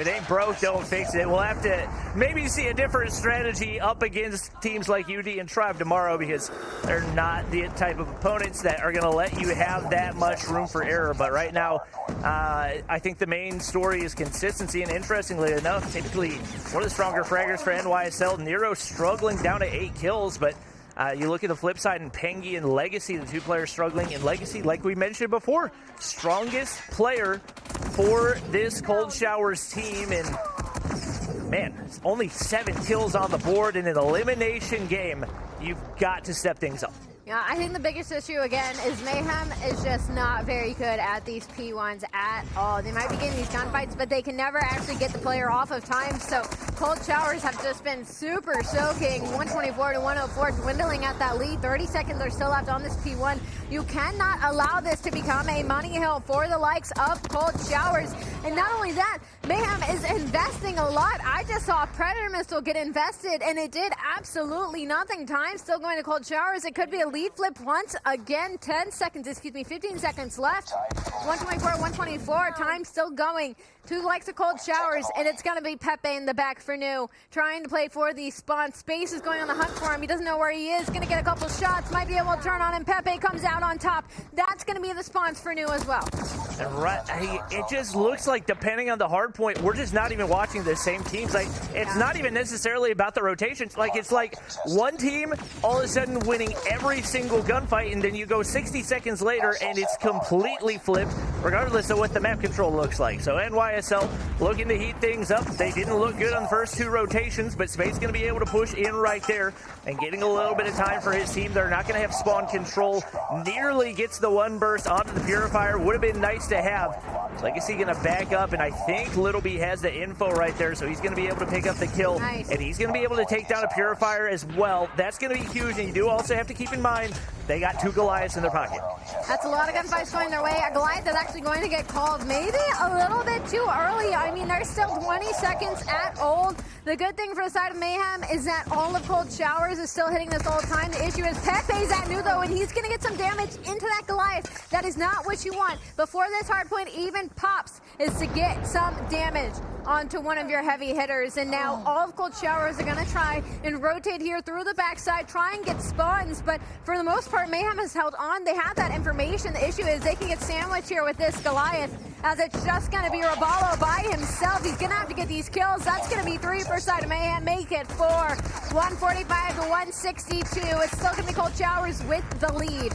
ain't broke, don't fix it. We'll have to maybe see a different strategy up against teams like UD and Tribe tomorrow, because they're not the type of opponents that are going to let you have that much room for error. But right now, I think the main story is consistency, and interestingly enough, typically one of the stronger fraggers for NYSL. Nero struggling down to 8 kills, but you look at the flip side, and Pengi and Legacy, the 2 players struggling. And Legacy, like we mentioned before, strongest player for this Cold Showers team. And man, only 7 kills on the board in an elimination game. You've got to step things up. Yeah, I think the biggest issue, again, is Mayhem is just not very good at these P1s at all. They might be getting these gunfights, but they can never actually get the player off of time. So Cold Showers have just been super soaking, 124-104, dwindling at that lead. 30 seconds are still left on this P1. You cannot allow this to become a money hill for the likes of Cold Showers. And not only that, Mayhem is investing a lot. I just saw a Predator Missile get invested, and it did absolutely nothing. Time still going to Cold Showers. It could be a lead flip once again. 15 seconds left. 124, time still going to the likes of Cold Showers, and it's going to be Pepe in the back for New, trying to play for the spawn. Space is going on the hunt for him. He doesn't know where he is. Going to get a couple shots, might be able to turn on him. Pepe comes out on top. That's going to be the spawns for New as well. Right, it just looks like, depending on the hard point, we're just not even watching the same teams. Like, it's not even necessarily about the rotations. Like, it's like one team all of a sudden winning every single gunfight, and then you go 60 seconds later and it's completely flipped, regardless of what the map control looks like. So NYSL looking to heat things up. They didn't look good on the first 2 rotations, but Spade's going to be able to push in right there and getting a little bit of time for his team. They're not going to have spawn control. Nearly gets the 1 burst onto the Purifier. Would have been nice to have. Legacy going to back up, and I think Little B has the info right there, so he's going to be able to pick up the kill. Nice. And he's going to be able to take down a Purifier as well. That's going to be huge, and you do also have to keep in mind they got 2 Goliaths in their pocket. That's a lot of gunfights going their way. A Goliath is actually going to get called maybe a little bit too early. I mean, there's still 20 seconds at old. The good thing for the side of Mayhem is that all of Cold Showers is still hitting this all the time. The issue is Pepe's at New, though, and he's going to get some damage into that Goliath. That is not what you want before this hardpoint even pops, is to get some damage onto one of your heavy hitters. And now all of Cold Showers are going to try and rotate here through the backside, try and get spawns, but for the most part, Mayhem has held on. They have that information. The issue is they can get sandwiched here with this Goliath, as it's just going to be Roballo by himself. He's going to have to get these kills. That's going to be 3 per side of Mayhem. Make it 4. 145-162. It's still going to be Cold Showers with the lead.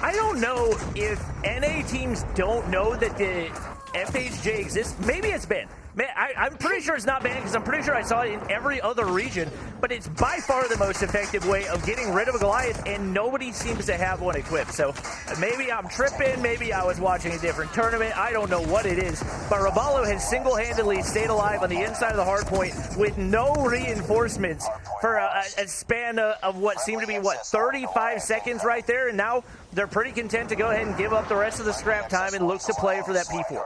I don't know if NA teams don't know that the FHJ exists. Maybe it's banned. Man, I'm pretty sure it's not banned, because I'm pretty sure I saw it in every other region, but it's by far the most effective way of getting rid of a Goliath, and nobody seems to have one equipped. So maybe I'm tripping, maybe I was watching a different tournament, I don't know what it is, but Roballo has single-handedly stayed alive on the inside of the hardpoint with no reinforcements for a span of what seemed to be, 35 seconds right there, and now they're pretty content to go ahead and give up the rest of the scrap time and look to play for that P4.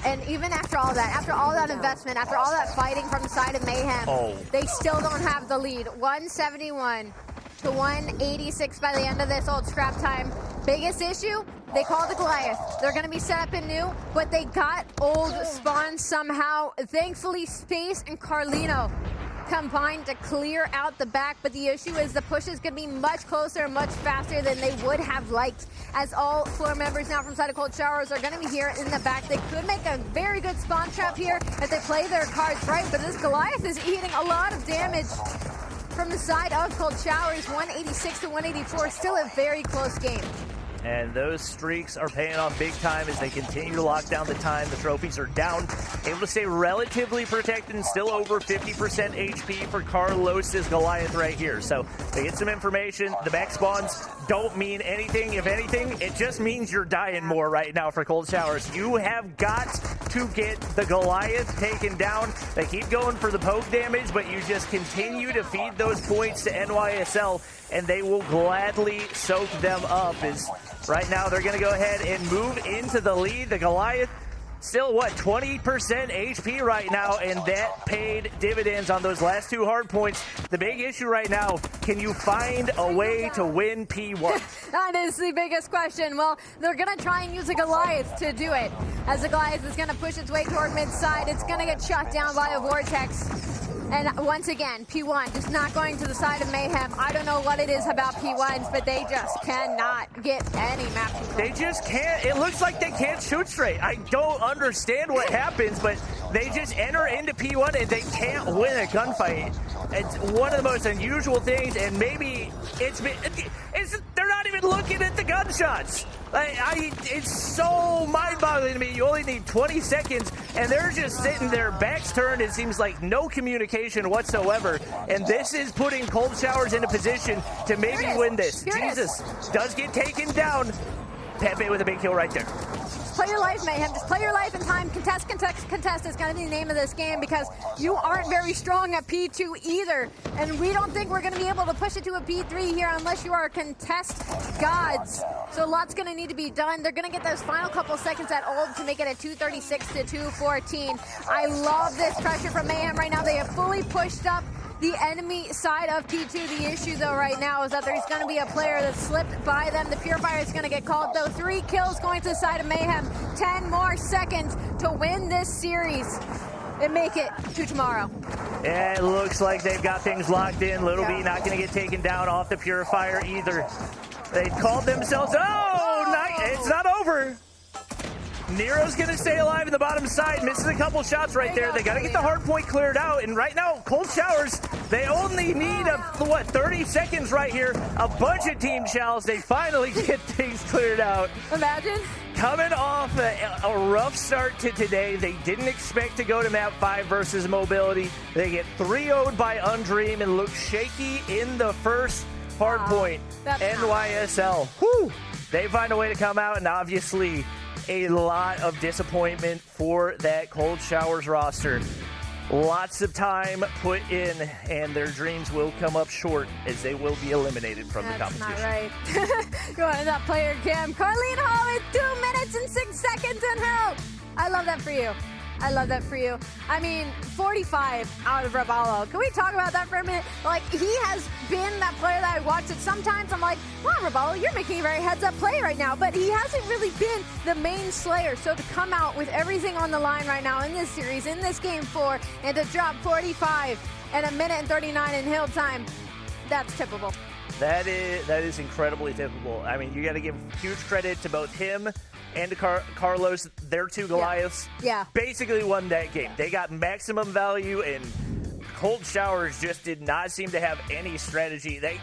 And even after all that investment, after all that fighting from the side of Mayhem, they still don't have the lead. 171-186 by the end of this old scrap time. Biggest issue, they called the Goliath. They're going to be set up in New, but they got old spawn somehow. Thankfully, Space and Carlino combined to clear out the back, but the issue is the push is going to be much closer and much faster than they would have liked, as all 4 members now from side of Cold Showers are going to be here in the back. They could make a very good spawn trap here if they play their cards right, but this Goliath is eating a lot of damage from the side of Cold Showers. 186-184, still a very close game. And those streaks are paying off big time as they continue to lock down the time. The trophies are down, able to stay relatively protected and still over 50% HP for Carlos's Goliath right here. So they get some information. The back spawns don't mean anything. If anything, it just means you're dying more right now for Cold Showers. You have got to get the Goliath taken down. They keep going for the poke damage, but you just continue to feed those points to NYSL, and they will gladly soak them up. As right now they're going to go ahead and move into the lead. The Goliath still, 20% HP right now, and that paid dividends on those last 2 hard points. The big issue right now, can you find a way to win P1? That is the biggest question. Well, they're going to try and use a Goliath to do it. As the Goliath is going to push its way toward mid-side, it's going to get shot down by a Vortex. And once again, P1 just not going to the side of Mayhem. I don't know what it is about P1s, but they just cannot get any map control. They just can't. It looks like they can't shoot straight. I don't understand what happens, but they just enter into P1 and they can't win a gunfight. It's one of the most unusual things, and maybe they're not even looking at the gunshots. It's so mind-boggling to me. You only need 20 seconds, and they're just sitting there, backs turned. It seems like no communication whatsoever, and this is putting Cold Showers in a position to maybe win this. Jesus does get taken down. Pepe with a big kill right there. Just play your life, Mayhem. Just play your life in time. Contest is going to be the name of this game because you aren't very strong at P2 either. And we don't think we're going to be able to push it to a P3 here unless you are contest gods. So a lot's going to need to be done. They're going to get those final couple seconds at ult to make it a 236 to 214. I love this pressure from Mayhem right now. They have fully pushed up the enemy side of P2. The issue, though, right now is that there's going to be a player that slipped by them. The Purifier is going to get called, though. 3 kills going to the side of Mayhem. 10 more seconds to win this series and make it to tomorrow. Yeah, it looks like they've got things locked in. Little B not going to get taken down off the Purifier either. They called themselves. It's not over. Nero's going to stay alive in the bottom side. Misses a couple shots right there. They got to get the hard point cleared out. And right now, Cold Showers, they only need 30 seconds right here. A bunch of team shells. They finally get things cleared out. Imagine. Coming off a rough start to today. They didn't expect to go to map 5 versus Mobility. They get 3-0'd by Undream and look shaky in the first hard point. NYSL. Whew. They find a way to come out, and obviously a lot of disappointment for that Cold Showers roster. Lots of time put in, and their dreams will come up short as they will be eliminated from the competition. That's not right. Going to that player cam. Carlene Hall with 2 minutes and 6 seconds in her. I love that for you. I love that for you. I mean, 45 out of Raballo. Can we talk about that for a minute? Like, he has been that player that I watched it. Sometimes I'm like, wow, Raballo, you're making a very heads-up play right now. But he hasn't really been the main slayer. So to come out with everything on the line right now in this series, in this game 4, and to drop 45 and 1 minute and 39 in hill time, that's tippable. That is incredibly tippable. I mean, you got to give huge credit to both him and to Carlos. Their 2 Goliaths basically won that game. They got maximum value, and Cold Showers just did not seem to have any strategy. They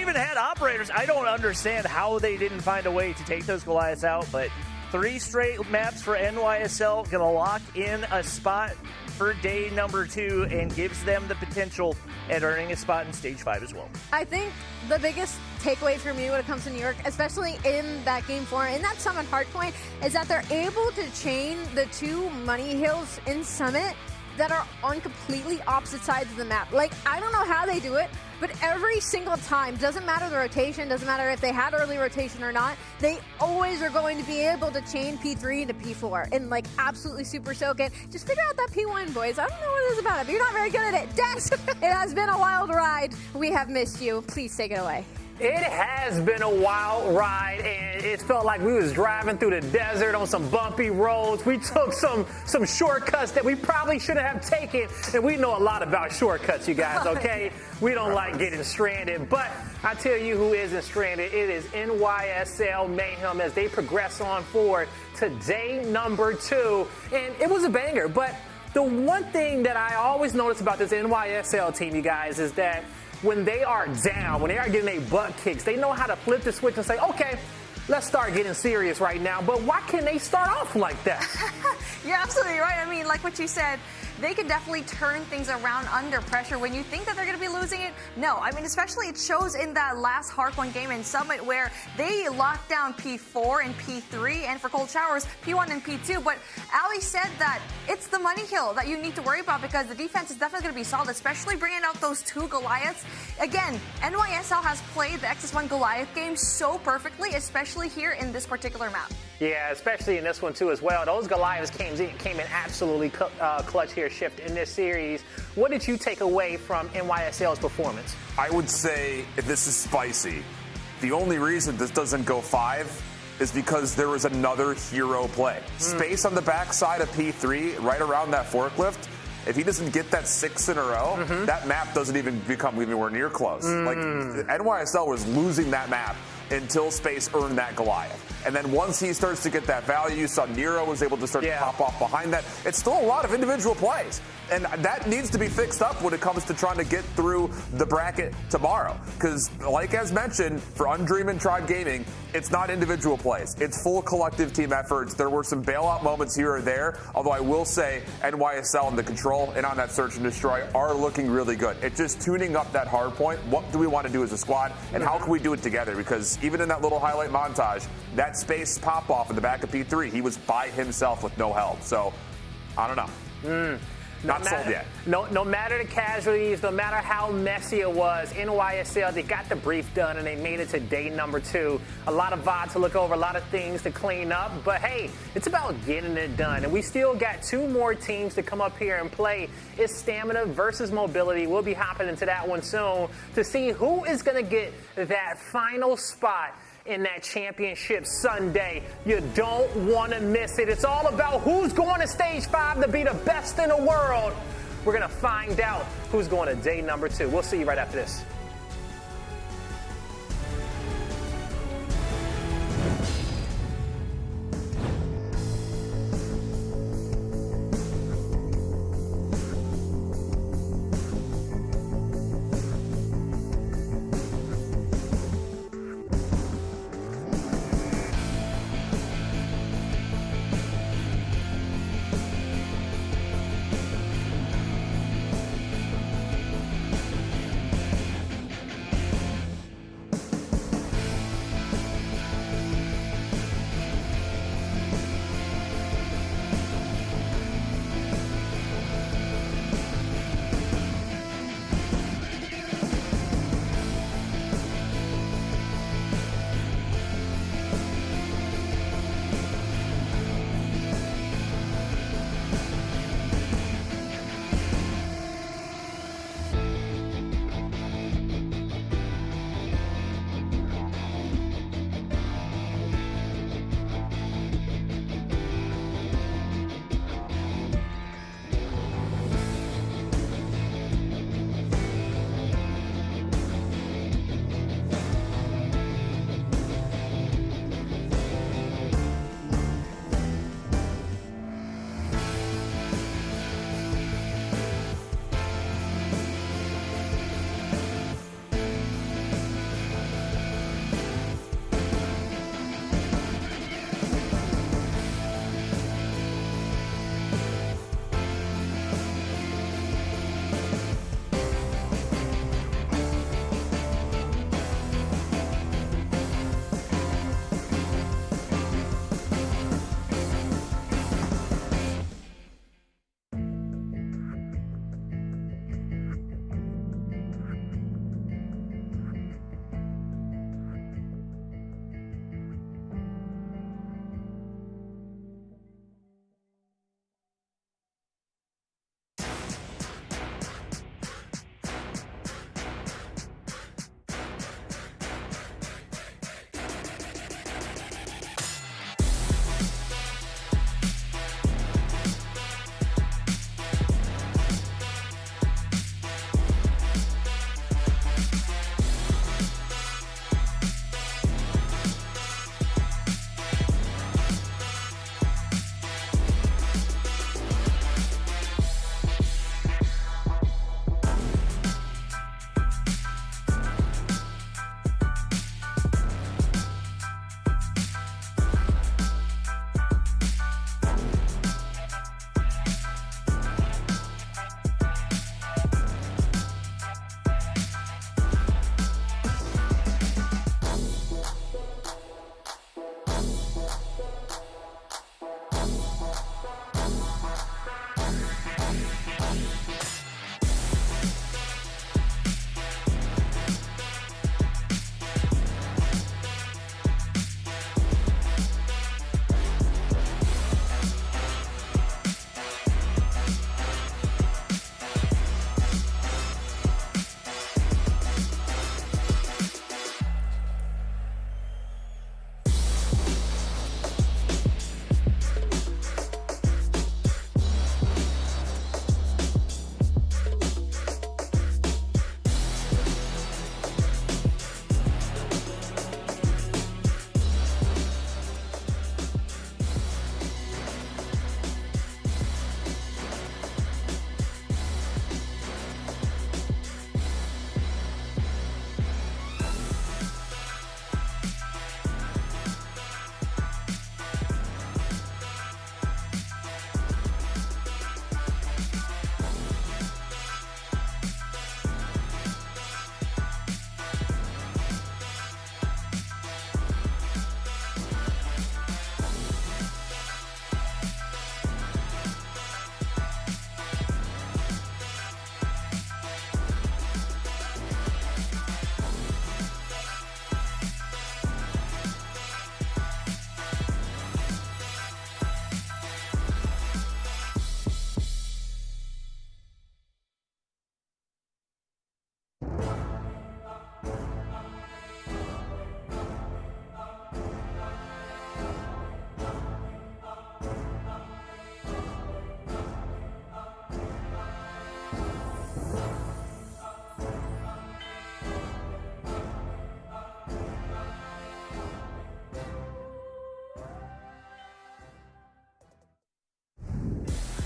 even had operators. I don't understand how they didn't find a way to take those Goliaths out, but 3 straight maps for NYSL, gonna lock in a spot for day number 2 and gives them the potential at earning a spot in stage 5 as well. I think the biggest takeaway for me when it comes to New York, especially in that game 4, in that Summit hardpoint, is that they're able to chain the 2 money hills in Summit that are on completely opposite sides of the map. Like, I don't know how they do it, but every single time, doesn't matter the rotation, doesn't matter if they had early rotation or not, they always are going to be able to chain P3 to P4 and, like, absolutely super soak it. Just figure out that P1, boys. I don't know what it is about it, but you're not very good at it. Des, it has been a wild ride. We have missed you. Please take it away. It has been a wild ride, and it felt like we was driving through the desert on some bumpy roads. We took some shortcuts that we probably shouldn't have taken, and we know a lot about shortcuts, you guys, okay? We don't like getting stranded, but I tell you who isn't stranded. It is NYSL Mayhem as they progress on forward to day number 2, and it was a banger, but the one thing that I always notice about this NYSL team, you guys, is that when they are down, when they are getting their butt kicks, they know how to flip the switch and say, okay, let's start getting serious right now. But why can't they start off like that? You're absolutely right. I mean, like what you said, they can definitely turn things around under pressure. When you think that they're going to be losing it, no. I mean, especially it shows in that last Hardpoint game in Summit where they locked down P4 and P3, and for Cold Showers, P1 and P2. But Ali said that it's the money kill that you need to worry about because the defense is definitely going to be solid, especially bringing out those two Goliaths. Again, NYSL has played the XS1 Goliath game so perfectly, especially here in this particular map. Yeah, especially in this one too as well. Those Goliaths came in absolutely clutch here, Shift, in this series. What did you take away from NYSL's performance? I would say this is spicy. The only reason this doesn't go 5 is because there was another hero play. Space on the backside of P3, right around that forklift. If he doesn't get that 6 in a row, that map doesn't even become anywhere near close. Like, NYSL was losing that map until Space earned that Goliath. And then once he starts to get that value, you saw Nero was able to start to pop off behind that. It's still a lot of individual plays. And that needs to be fixed up when it comes to trying to get through the bracket tomorrow. Because, like as mentioned, for Undream and Tribe Gaming, it's not individual plays. It's full collective team efforts. There were some bailout moments here or there, although I will say NYSL and the control and on that search and destroy are looking really good. It's just tuning up that hard point. What do we want to do as a squad, and how can we do it together? Because even in that little highlight montage, that Space pop-off in the back of P3, he was by himself with no help. So, I don't know. Not sold yet. No matter the casualties, no matter how messy it was, NYSL, they got the brief done and they made it to day number 2. A lot of VOD to look over, a lot of things to clean up, but hey, it's about getting it done. And we still got 2 more teams to come up here and play. It's Stamina versus Mobility. We'll be hopping into that one soon to see who is going to get that final spot in that championship Sunday. You don't want to miss it. It's all about who's going to stage 5 to be the best in the world. We're going to find out who's going to day number 2. We'll see you right after this.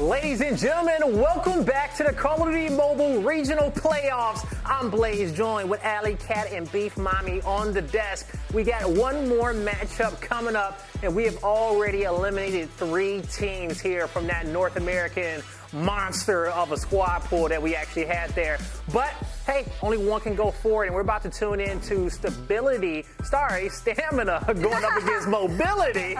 Ladies and gentlemen, welcome back to the Call of Duty Mobile Regional Playoffs. I'm Blaze, joined with Alley Cat and Beef Mommy on the desk. We got one more matchup coming up, and we have already eliminated 3 teams here from that North American monster of a squad pool that we actually had there. But hey, only one can go forward, and we're about to tune into Stamina going up against Mobility.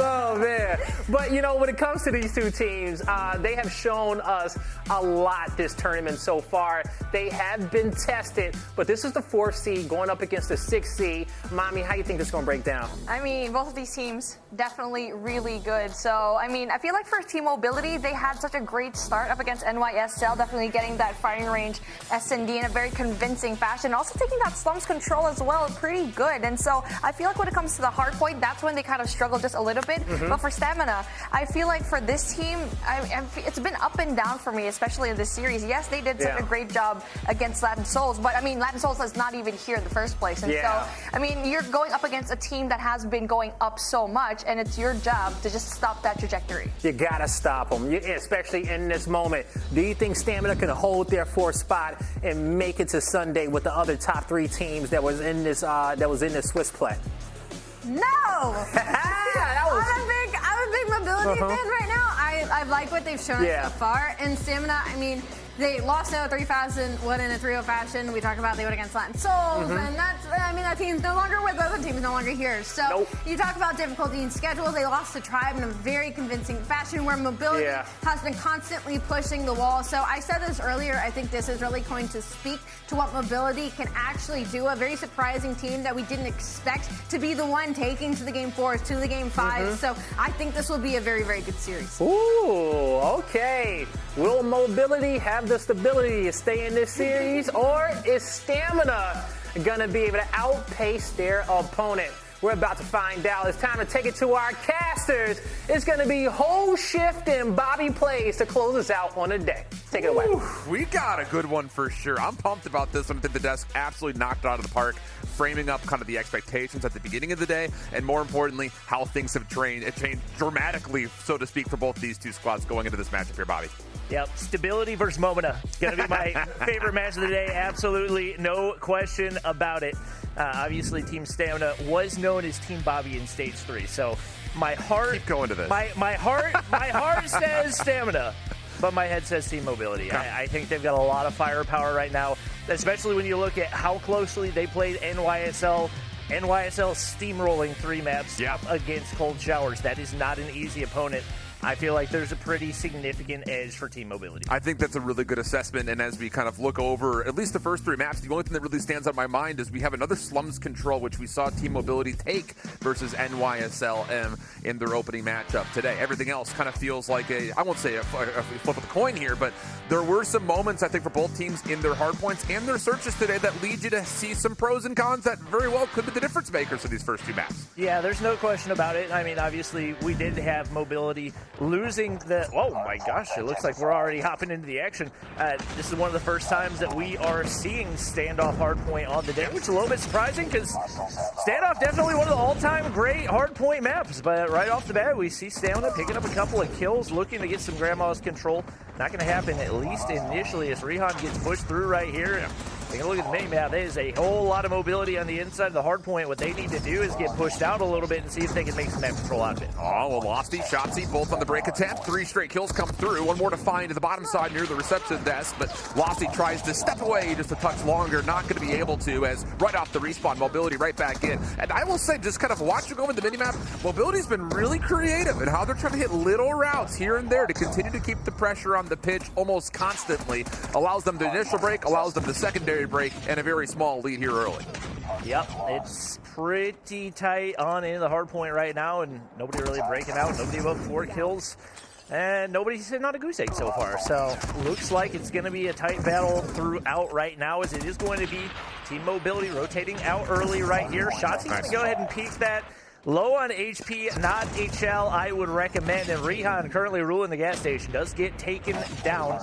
Oh man. But you know, when it comes to these 2 teams, they have shown us a lot this tournament so far. They have been tested, but this is the 4th seed going up against the 6th seed. Mommy, how do you think this is going to break down? I mean, both of these teams definitely really good. So, I mean, I feel like for Team Mobility, they had such a great start up against NYSL, definitely getting that firing range S&D in a very convincing fashion. Also taking that slums control as well, pretty good. And so I feel like when it comes to the hard point, that's when they kind of struggle just a little bit. But for Stamina, I feel like for this team, it's been up and down for me, especially in this series. Yes, they did such a great job against Latin Souls, but I mean, Latin Souls is not even here in the first place. And so, I mean, you're going up against a team that has been going up so much, and it's your job to just stop that trajectory. You gotta stop them, especially in this moment. Do you think Stamina can hold their 4th spot and make it to Sunday with the other top 3 teams that was in this Swiss play? No! I'm a big Mobility fan right now. I like what they've shown us so far. And Stamina, I mean, they lost in a 3 fashion, won in a 3-0 fashion. We talked about they went against Latin Souls, and that team's no longer with us. The team's no longer here. So you talk about difficulty in schedule. They lost to Tribe in a very convincing fashion where Mobility has been constantly pushing the wall. So I said this earlier. I think this is really going to speak to what Mobility can actually do. A very surprising team that we didn't expect to be the one taking to the game 4s, to the game 5s. So I think this will be a very, very good series. Ooh, okay. Will Mobility have the stability to stay in this series, or is Stamina gonna be able to outpace their opponent? We're about to find out. It's time to take it to our casters. It's going to be Whole Shift and Bobby Plays to close us out on the day. Take it away. We got a good one for sure. I'm pumped about this one. I think the desk absolutely knocked it out of the park, framing up kind of the expectations at the beginning of the day, and more importantly, how things have changed dramatically, so to speak, for both these 2 squads going into this matchup here, Bobby. Yep, Stability versus Momina. Going to be my favorite match of the day. Absolutely no question about it. Obviously, Team Stamina was known as Team Bobby in Stage 3. So my heart... Keep going to this. My heart says Stamina, but my head says Team Mobility. I think they've got a lot of firepower right now, especially when you look at how closely they played NYSL. NYSL steamrolling 3 maps against Cold Showers. That is not an easy opponent. I feel like there's a pretty significant edge for Team Mobility. I think that's a really good assessment, and as we kind of look over at least the first 3 maps, the only thing that really stands out in my mind is we have another slums control, which we saw Team Mobility take versus NYSLM in their opening matchup today. Everything else kind of feels like I won't say a flip of the coin here, but there were some moments, I think, for both teams in their hardpoints and their searches today that lead you to see some pros and cons that very well could be the difference makers for these first 2 maps. Yeah, there's no question about it. I mean, obviously, we did have Mobility losing the... Oh, my gosh, it looks like we're already hopping into the action. This is one of the first times that we are seeing standoff hardpoint on the day, which is a little bit surprising because standoff definitely one of the all-time great hardpoint maps. But right off the bat, we see Stamina picking up a couple of kills, looking to get some grandma's control. Not going to happen, at least initially, as Rihan gets pushed through right here. Take a look at the mini-map. There's a whole lot of mobility on the inside of the hard point. What they need to do is get pushed out a little bit and see if they can make some map control out of it. Oh, well, Lofty, Shotzi, both on the break attempt. 3 straight kills come through. One more to find at the bottom side near the reception desk, but Lofty tries to step away just a touch longer. Not going to be able to, as right off the respawn, Mobility right back in. And I will say, just kind of watching over the mini-map, Mobility's been really creative in how they're trying to hit little routes here and there to continue to keep the pressure on the pitch almost constantly. Allows them the initial break, allows them the secondary break, and a very small lead here early. Yep, it's pretty tight on in the hard point right now, and nobody really breaking out. Nobody above 4 kills, and nobody's sitting on a goose egg so far. So looks like it's going to be a tight battle throughout right now, as it is going to be Team Mobility rotating out early right here. Shotzi's going to go ahead and peek that. Low on HP, not HL, I would recommend. And Rihan, currently ruling the gas station, does get taken down.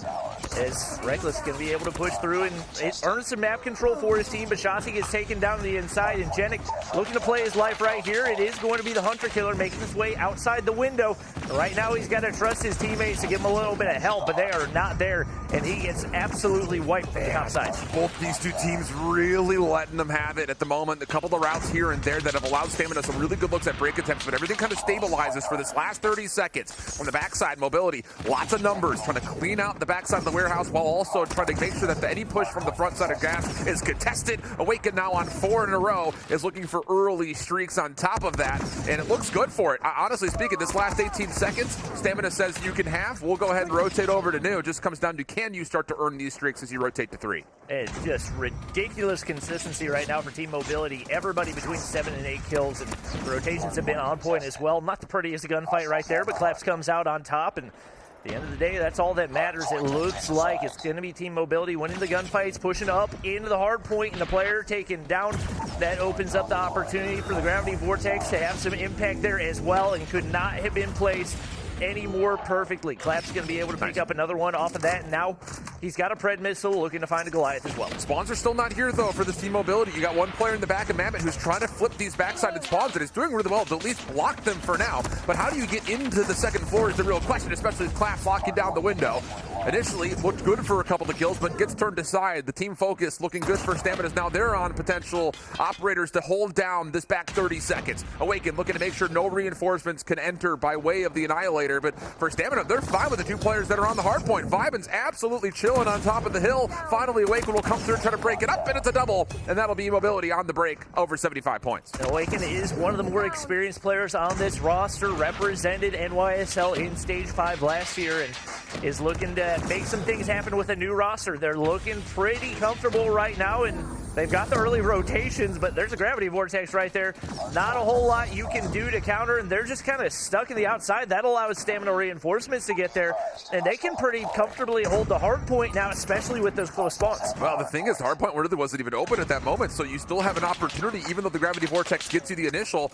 as Reckless going to be able to push through and it earns some map control for his team, but Shotzi gets taken down to the inside, and Jenik looking to play his life right here. It is going to be the Hunter Killer making his way outside the window. Right now he's got to trust his teammates to give him a little bit of help, but they are not there, and he gets absolutely wiped from the top side. Both these two teams really letting them have it at the moment. A couple of the routes here and there that have allowed Stamina some really good looks at break attempts, but everything kind of stabilizes for this last 30 seconds. On the backside, Mobility, lots of numbers, trying to clean out the backside of the warehouse while also trying to make sure that any push from the front side of gas is contested. Awaken now on 4 in a row is looking for early streaks on top of that, and it looks good for it. Honestly speaking, this last 18 seconds, Stamina says you can have. We'll go ahead and rotate over to new. It just comes down to can you start to earn these streaks as you rotate to 3. It's just ridiculous consistency right now for Team Mobility. Everybody between 7 and 8 kills, and the rotations have been on point as well. Not the prettiest gunfight right there, but Claps comes out on top, and at the end of the day, that's all that matters. It looks like it's going to be Team Mobility winning the gunfights, pushing up into the hard point, and the player taken down. That opens up the opportunity for the Gravity Vortex to have some impact there as well, and could not have been placed any more perfectly. Clap's going to be able to pick up another one off of that, and now he's got a Pred missile looking to find a Goliath as well. Spawns are still not here, though, for this Team Mobility. You got one player in the back of Mammoth who's trying to flip these backsided spawns, and is doing really well to at least block them for now. But how do you get into the second floor is the real question, especially with Claps locking down the window. Initially, looked good for a couple of kills, but gets turned aside. The team focus looking good for Stamina. Now they're on potential operators to hold down this back 30 seconds. Awaken looking to make sure no reinforcements can enter by way of the Annihilator, but for Stamina, they're fine with the two players that are on the hard point. Vibin's absolutely chilling on top of the hill. Finally, Awaken will come through and try to break it up, and it's a double, and that'll be Mobility on the break, over 75 points. And Awaken is one of the more experienced players on this roster, represented NYSL in Stage 5 last year, and is looking to make some things happen with a new roster. They're looking pretty comfortable right now, and they've got the early rotations, but there's a Gravity Vortex right there. Not a whole lot you can do to counter, and they're just kind of stuck in the outside. That allows Stamina reinforcements to get there, and they can pretty comfortably hold the hard point now, especially with those close spawns. Well, the thing is, the hard point really wasn't even open at that moment, so you still have an opportunity, even though the Gravity Vortex gets you the initial.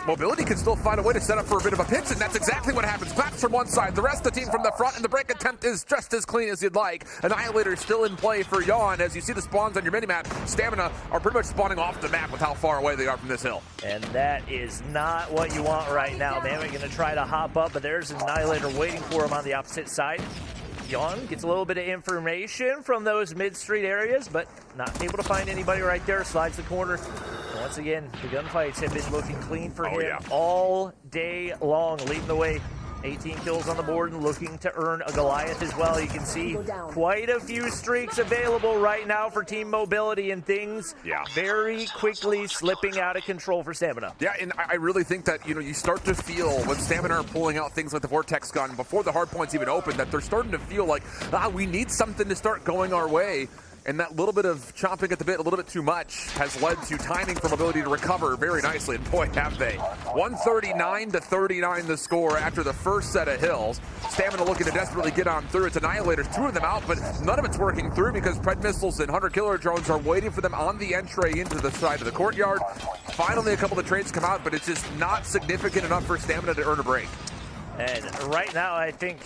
Mobility can still find a way to set up for a bit of a pinch, and that's exactly what happens. Claps from one side, the rest of the team from the front, and the break attempt is just as clean as you'd like. Annihilator is still in play for Yawn. As you see the spawns on your minimap, Stamina are pretty much spawning off the map with how far away they are from this hill. And that is not what you want right now. Mammoth going to try to hop up, but there's an Annihilator waiting for him on the opposite side. Yawn gets a little bit of information from those mid-street areas, but not able to find anybody right there. Slides the corner. Once again, the gunfights have been looking clean for him all day long, leading the way. 18 kills on the board and looking to earn a Goliath as well. You can see quite a few streaks available right now for Team Mobility, and things very quickly slipping out of control for Stamina. Yeah, and I really think that, you start to feel when Stamina are pulling out things like the Vortex gun before the hard points even open, that they're starting to feel like, we need something to start going our way. And that little bit of chomping at the bit, a little bit too much, has led to timing from ability to recover very nicely. And boy, have they. 139-39 the score after the first set of hills. Stamina looking to desperately get on through. It's Annihilators, 2 of them out, but none of it's working through because Pred missiles and Hunter Killer drones are waiting for them on the entry into the side of the courtyard. Finally, a couple of trades come out, but it's just not significant enough for Stamina to earn a break. And right now, I think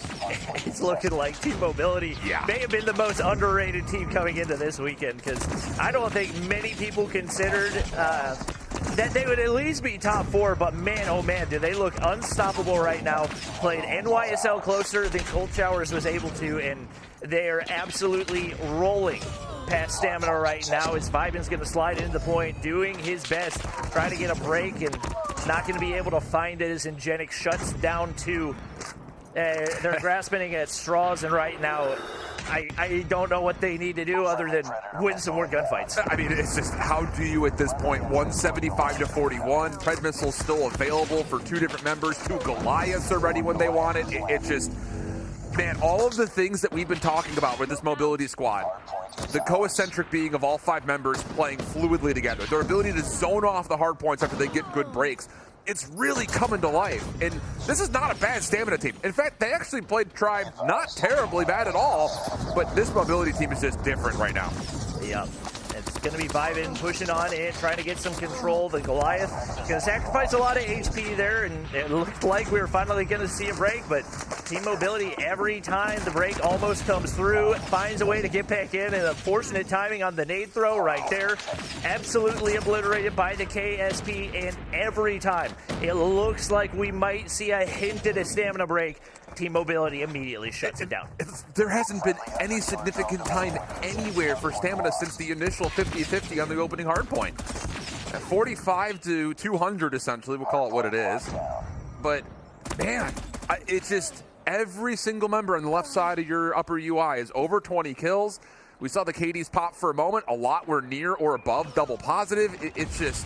it's looking like Team Mobility may have been the most underrated team coming into this weekend, because I don't think many people considered that they would at least be top 4, but man, oh man, do they look unstoppable right now. Played NYSL closer than Cold Showers was able to, and they are absolutely rolling past Stamina right now, as Vibin's going to slide into the point, doing his best, trying to get a break, and not going to be able to find it as Ingenic shuts down 2. They're grasping at straws, and right now, I don't know what they need to do other than win some more gunfights. I mean, it's just, how do you at this point? 175-41. Pred missiles still available for 2 different members. 2 Goliaths are ready when they want it. It just, man, all of the things that we've been talking about with this Mobility squad, the co-eccentric being of all 5 members playing fluidly together, their ability to zone off the hard points after they get good breaks, it's really coming to life. And this is not a bad Stamina team. In fact, they actually played Tribe not terribly bad at all, but this Mobility team is just different right now. Yeah, it's going to be Vibin pushing on in, trying to get some control. The Goliath going to sacrifice a lot of HP there, and it looked like we were finally going to see a break, but Team Mobility, every time the break almost comes through, finds a way to get back in, and unfortunate timing on the nade throw right there. Absolutely obliterated by the KSP, and every time it looks like we might see a hint at a stamina break, Team Mobility immediately shuts it down. There hasn't been any significant time anywhere for stamina since the initial 50-50 on the opening hardpoint. At 45 to 200, essentially, we'll call it what it is. But, man, it's just every single member on the left side of your upper UI is over 20 kills. We saw the KDs pop for a moment. A lot were near or above double positive. It's just,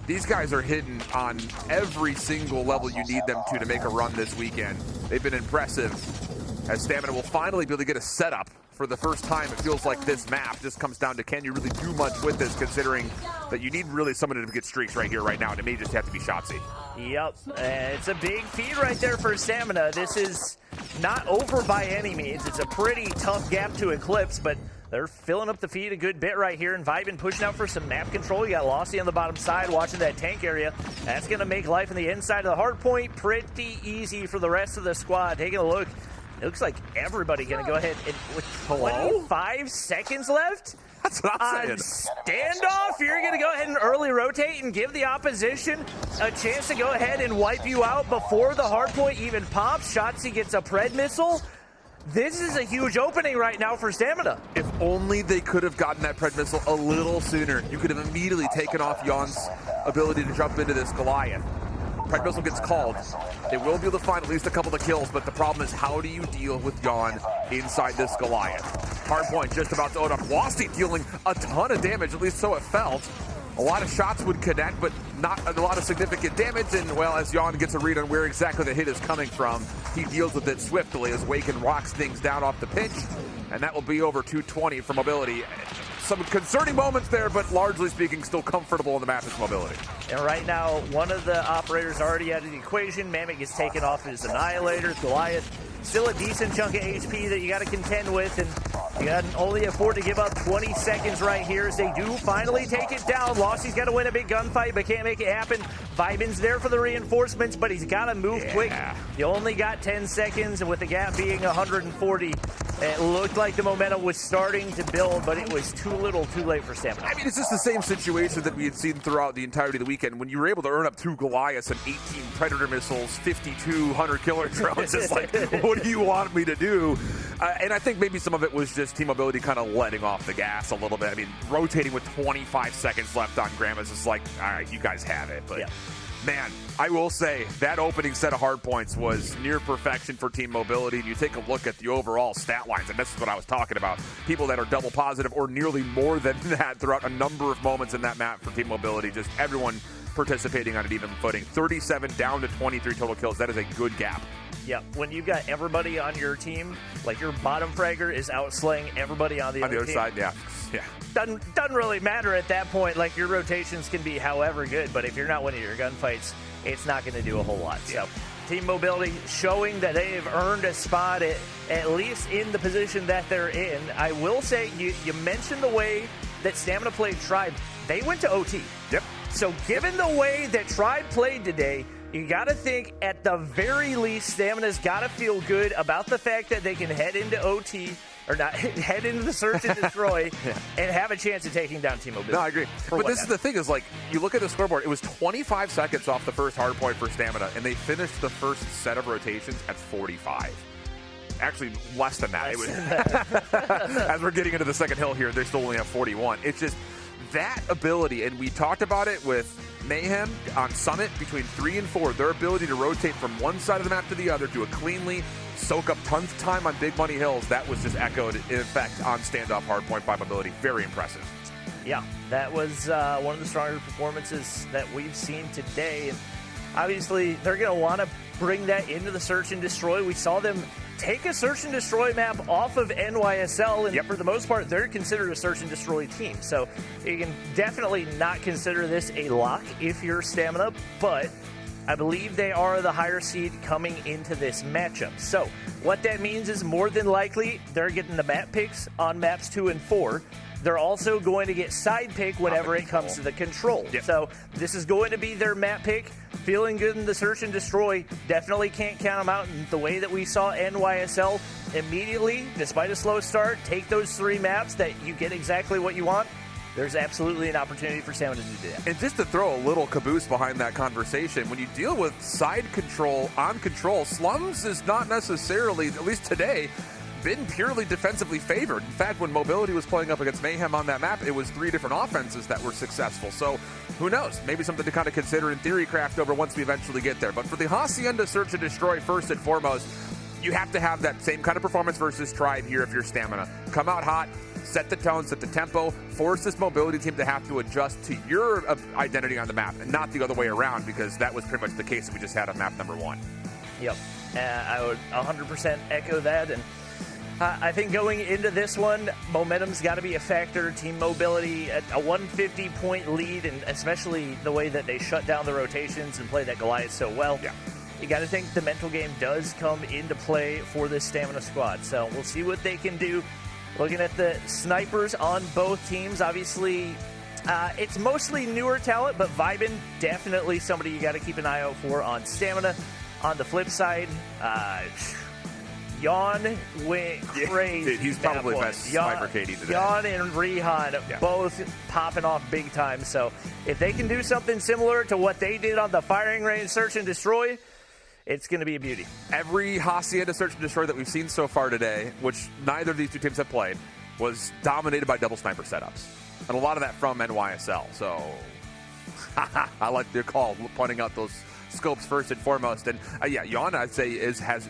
these guys are hitting on every single level you need them to make a run this weekend. They've been impressive, as Stamina will finally be able to get a setup for the first time. It feels like this map just comes down to, can you really do much with this, considering that you need really someone to get streaks right here, right now, and it may just have to be Shotzi. Yep, it's a big feed right there for Stamina. This is not over by any means. It's a pretty tough gap to eclipse, but they're filling up the feed a good bit right here, and Vibin pushing out for some map control. You got Lossy on the bottom side watching that tank area. That's going to make life on the inside of the hard point pretty easy for the rest of the squad. Taking a look, it looks like everybody going to go ahead and with 25 seconds left. That's what I'm saying. Standoff, you're going to go ahead and early rotate and give the opposition a chance to go ahead and wipe you out before the hard point even pops. Shotzi gets a Pred missile. This is a huge opening right now for Stamina. If only they could have gotten that Pred missile a little sooner. You could have immediately taken off Jan's ability to jump into this Goliath. Pred missile gets called. They will be able to find at least a couple of kills, but the problem is, how do you deal with Jan inside this Goliath? Hardpoint just about to open up. Lossy dealing a ton of damage, at least so it felt. A lot of shots would connect, but not a lot of significant damage. And, well, as Jan gets a read on where exactly the hit is coming from, he deals with it swiftly as Waken rocks things down off the pitch. And that will be over 220 for Mobility. Some concerning moments there, but largely speaking, still comfortable in the map is Mobility. And right now, one of the operators already out of the equation. Mamet gets taken off his Annihilator. Goliath, still a decent chunk of HP that you got to contend with, and you got to only afford to give up 20 seconds right here as they do finally take it down. Lossy's got to win a big gunfight, but can't make it happen. Vibin's there for the reinforcements, but he's got to move quick. You only got 10 seconds, and with the gap being 140, it looked like the momentum was starting to build, but it was too little too late for Stamina. I mean, it's just the same situation that we had seen throughout the entirety of the weekend. When you were able to earn up 2 Goliaths and 18 Predator missiles, 52 killer drones, it's like, what do you want me to do? And I think maybe some of it was just Team Mobility kind of letting off the gas a little bit. I mean, rotating with 25 seconds left on Grandma's is like, all right, you guys have it. But, man, I will say that opening set of hard points was near perfection for Team Mobility. And you take a look at the overall stat lines, and this is what I was talking about. People that are double positive or nearly more than that throughout a number of moments in that map for Team Mobility. Just everyone participating on an even footing. 37 down to 23 total kills. That is a good gap. Yeah, when you've got everybody on your team, like your bottom fragger is outslaying everybody on the other team. Side, yeah. Doesn't really matter at that point. Like, your rotations can be however good, but if you're not winning your gunfights, it's not going to do a whole lot. So, Team Mobility showing that they have earned a spot at least in the position that they're in. I will say, you mentioned the way that Stamina played Tribe. They went to OT. Yep. So, given the way that Tribe played today, you got to think, at the very least, Stamina's got to feel good about the fact that they can head into OT, or not, head into the search and destroy, and have a chance of taking down Team Mobility. No, I agree. But this is the thing, is like, you look at the scoreboard, it was 25 seconds off the first hard point for Stamina, and they finished the first set of rotations at 45. Actually, less than that. As we're getting into the second hill here, they still only have 41. It's just that ability, and we talked about it with Mayhem on Summit between 3 and 4, their ability to rotate from one side of the map to the other, do it cleanly, soak up tons of time on big money hills. That was just echoed in effect on standoff hardpoint by Mobility. Very impressive. Yeah, that was one of the stronger performances that we've seen today. And obviously, they're going to want to bring that into the search and destroy. We saw them take a search and destroy map off of NYSL, and for the most part, they're considered a search and destroy team. So you can definitely not consider this a lock if you're Stamina, but I believe they are the higher seed coming into this matchup. So what that means is, more than likely, they're getting the map picks on maps 2 and 4. they're also going to get side pick whenever it comes to the control. Yep. So this is going to be their map pick. Feeling good in the search and destroy. Definitely can't count them out in the way that we saw NYSL immediately, despite a slow start, take those 3 maps that you get exactly what you want. There's absolutely an opportunity for Stamina to do that. And just to throw a little caboose behind that conversation, when you deal with side control on control, Slums is not necessarily, at least today, been purely defensively favored. In fact, when Mobility was playing up against Mayhem on that map, it was 3 different offenses that were successful. So who knows? Maybe something to kind of consider in theory craft over once we eventually get there. But for the Hacienda Search and Destroy, first and foremost, you have to have that same kind of performance versus Tribe here if you're Stamina. Come out hot, set the tone, set the tempo, force this Mobility team to have to adjust to your identity on the map and not the other way around, because that was pretty much the case that we just had on map number 1. Yep. I would 100% echo that. And I think going into this one, momentum's got to be a factor. Team Mobility at a 150-point lead, and especially the way that they shut down the rotations and play that Goliath so well. Yeah. You got to think the mental game does come into play for this Stamina squad. So we'll see what they can do. Looking at the snipers on both teams, obviously it's mostly newer talent, but Vibin, definitely somebody you got to keep an eye out for on Stamina. On the flip side, Yawn went crazy. Dude, he's probably the best sniper KD today. Yawn and Rehan both popping off big time. So if they can do something similar to what they did on the firing range search and destroy, it's going to be a beauty. Every Hacienda Search and Destroy that we've seen so far today, which neither of these 2 teams have played, was dominated by double sniper setups. And a lot of that from NYSL. So I like the call, pointing out those scopes first and foremost. And Yawn, I'd say,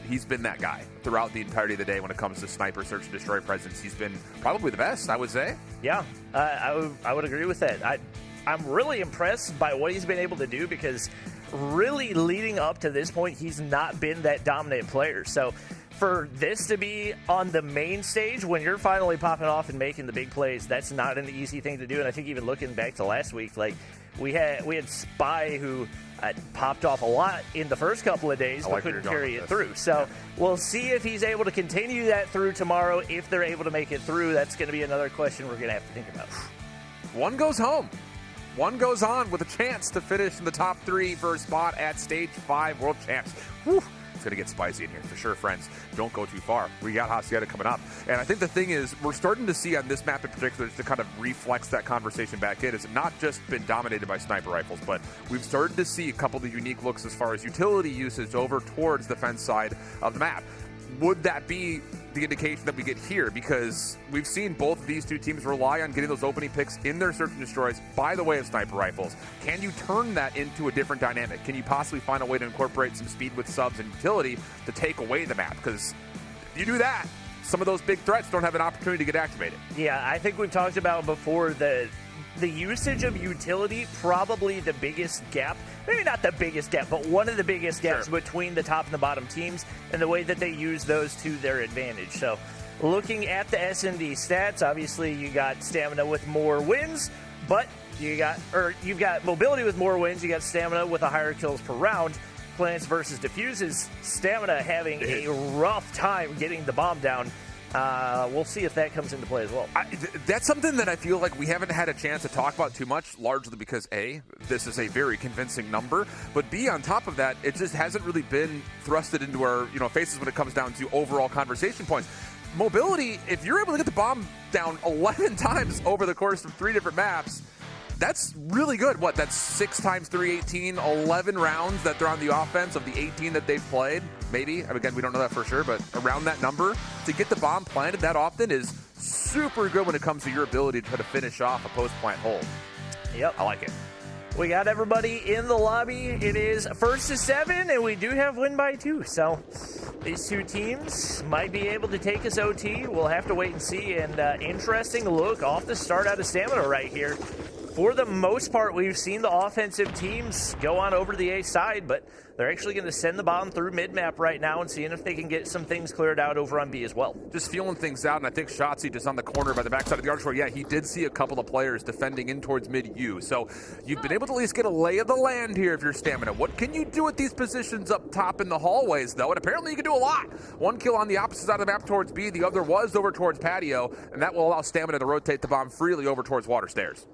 he's been that guy throughout the entirety of the day when it comes to sniper search and destroy presence. He's been probably the best, I would say. Yeah, I would agree with that. I'm really impressed by what he's been able to do, because really leading up to this point, he's not been that dominant player. So for this to be on the main stage when you're finally popping off and making the big plays, that's not an easy thing to do. And I think even looking back to last week, like we had Spy who popped off a lot in the first couple of days, but couldn't carry it through. So we'll see if he's able to continue that through tomorrow. If they're able to make it through, that's going to be another question we're going to have to think about. One goes home. One goes on with a chance to finish in the top 3 for a spot at Stage 5 World Champs. Whew. It's going to get spicy in here for sure, friends. Don't go too far. We got Hacienda coming up. And I think the thing is, we're starting to see on this map in particular, just to kind of reflex that conversation back in, is not just been dominated by sniper rifles, but we've started to see a couple of unique looks as far as utility usage over towards the fence side of the map. Would that be the indication that we get here? Because we've seen both of these 2 teams rely on getting those opening picks in their search and destroys by the way of sniper rifles. Can you turn that into a different dynamic? Can you possibly find a way to incorporate some speed with subs and utility to take away the map? Because if you do that, some of those big threats don't have an opportunity to get activated. Yeah, I think we've talked about before the usage of utility, probably the biggest gap. Maybe not the biggest gap, but one of the biggest gaps between the top and the bottom teams, and the way that they use those to their advantage. So looking at the S&D stats, obviously you got Stamina with more wins, but you've got Mobility with more wins, you got Stamina with a higher kills per round. Plants versus Diffuses, Stamina having a rough time getting the bomb down. We'll see if that comes into play as well. That's something that I feel like we haven't had a chance to talk about too much, largely because A, this is a very convincing number, but B, on top of that, it just hasn't really been thrusted into our faces when it comes down to overall conversation points. Mobility, if you're able to get the bomb down 11 times over the course of 3 different maps, that's really good. That's 6 times 3, 18, 11 rounds that they're on the offense of the 18 that they've played. Maybe. Again, we don't know that for sure, but around that number, to get the bomb planted that often is super good when it comes to your ability to try to finish off a post-plant hold. Yep. I like it. We got everybody in the lobby. It is 1st to 7, and we do have win by 2. So these 2 teams might be able to take us OT. We'll have to wait and see. And interesting look off the start out of Stamina right here. for the most part, we've seen the offensive teams go on over to the A side, but they're actually going to send the bomb through mid-map right now and seeing if they can get some things cleared out over on B as well. Just feeling things out, and I think Shotzi just on the corner by the backside of the archway. Yeah, he did see a couple of players defending in towards mid-U. So you've been able to at least get a lay of the land here if you're Stamina. What can you do at these positions up top in the hallways, though? And apparently you can do a lot. One kill on the opposite side of the map towards B. The other was over towards Patio, and that will allow Stamina to rotate the bomb freely over towards Water Stairs.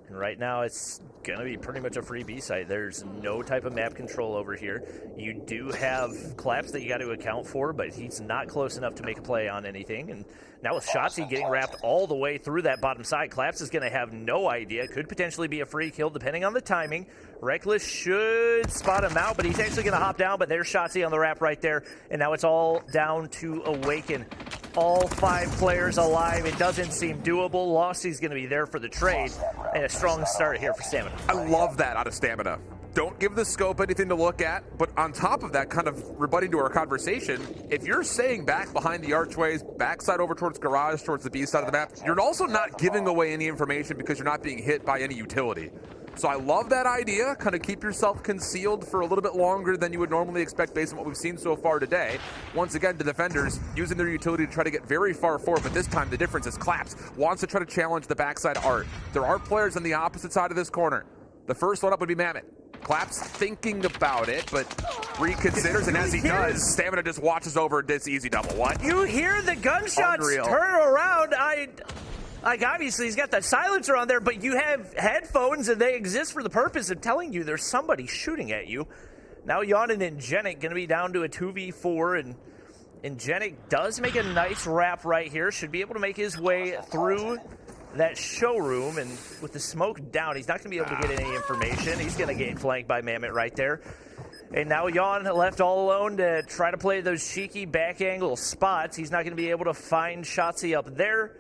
And right now it's going to be pretty much a free B site. There's no type of map control over here. You do have Claps that you got to account for, but he's not close enough to make a play on anything. And now with Shotzi getting wrapped all the way through that bottom side, Claps is going to have no idea. Could potentially be a free kill depending on the timing. Reckless should spot him out, but he's actually going to hop down. But there's Shotzi on the wrap right there. And now it's all down to Awaken. All 5 players alive. It doesn't seem doable. Losty's going to be there for the trade. And a strong start here for Stamina. I love that out of Stamina. Don't give the scope anything to look at, but on top of that, kind of rebutting to our conversation, if you're staying back behind the archways, backside over towards garage, towards the B side of the map, you're also not giving away any information because you're not being hit by any utility. So I love that idea. Kind of keep yourself concealed for a little bit longer than you would normally expect based on what we've seen so far today. Once again, the defenders using their utility to try to get very far forward, but this time the difference is Claps wants to try to challenge the backside art. There are players on the opposite side of this corner. The first one up would be Mammoth. Claps thinking about it, but reconsiders, and as he does, Stamina just watches over this easy double. What? You hear the gunshots Unreal. turn around. Like, obviously, he's got the silencer on there, but you have headphones, and they exist for the purpose of telling you there's somebody shooting at you. Now, Yon and Ingenic going to be down to a 2v4, and Ingenic does make a nice wrap right here. Should be able to make his way through that showroom, and with the smoke down, he's not going to be able to get any information. He's going to get flanked by Mammoth right there. And now Yon left all alone to try to play those cheeky back angle spots. He's not going to be able to find Shotzi up there.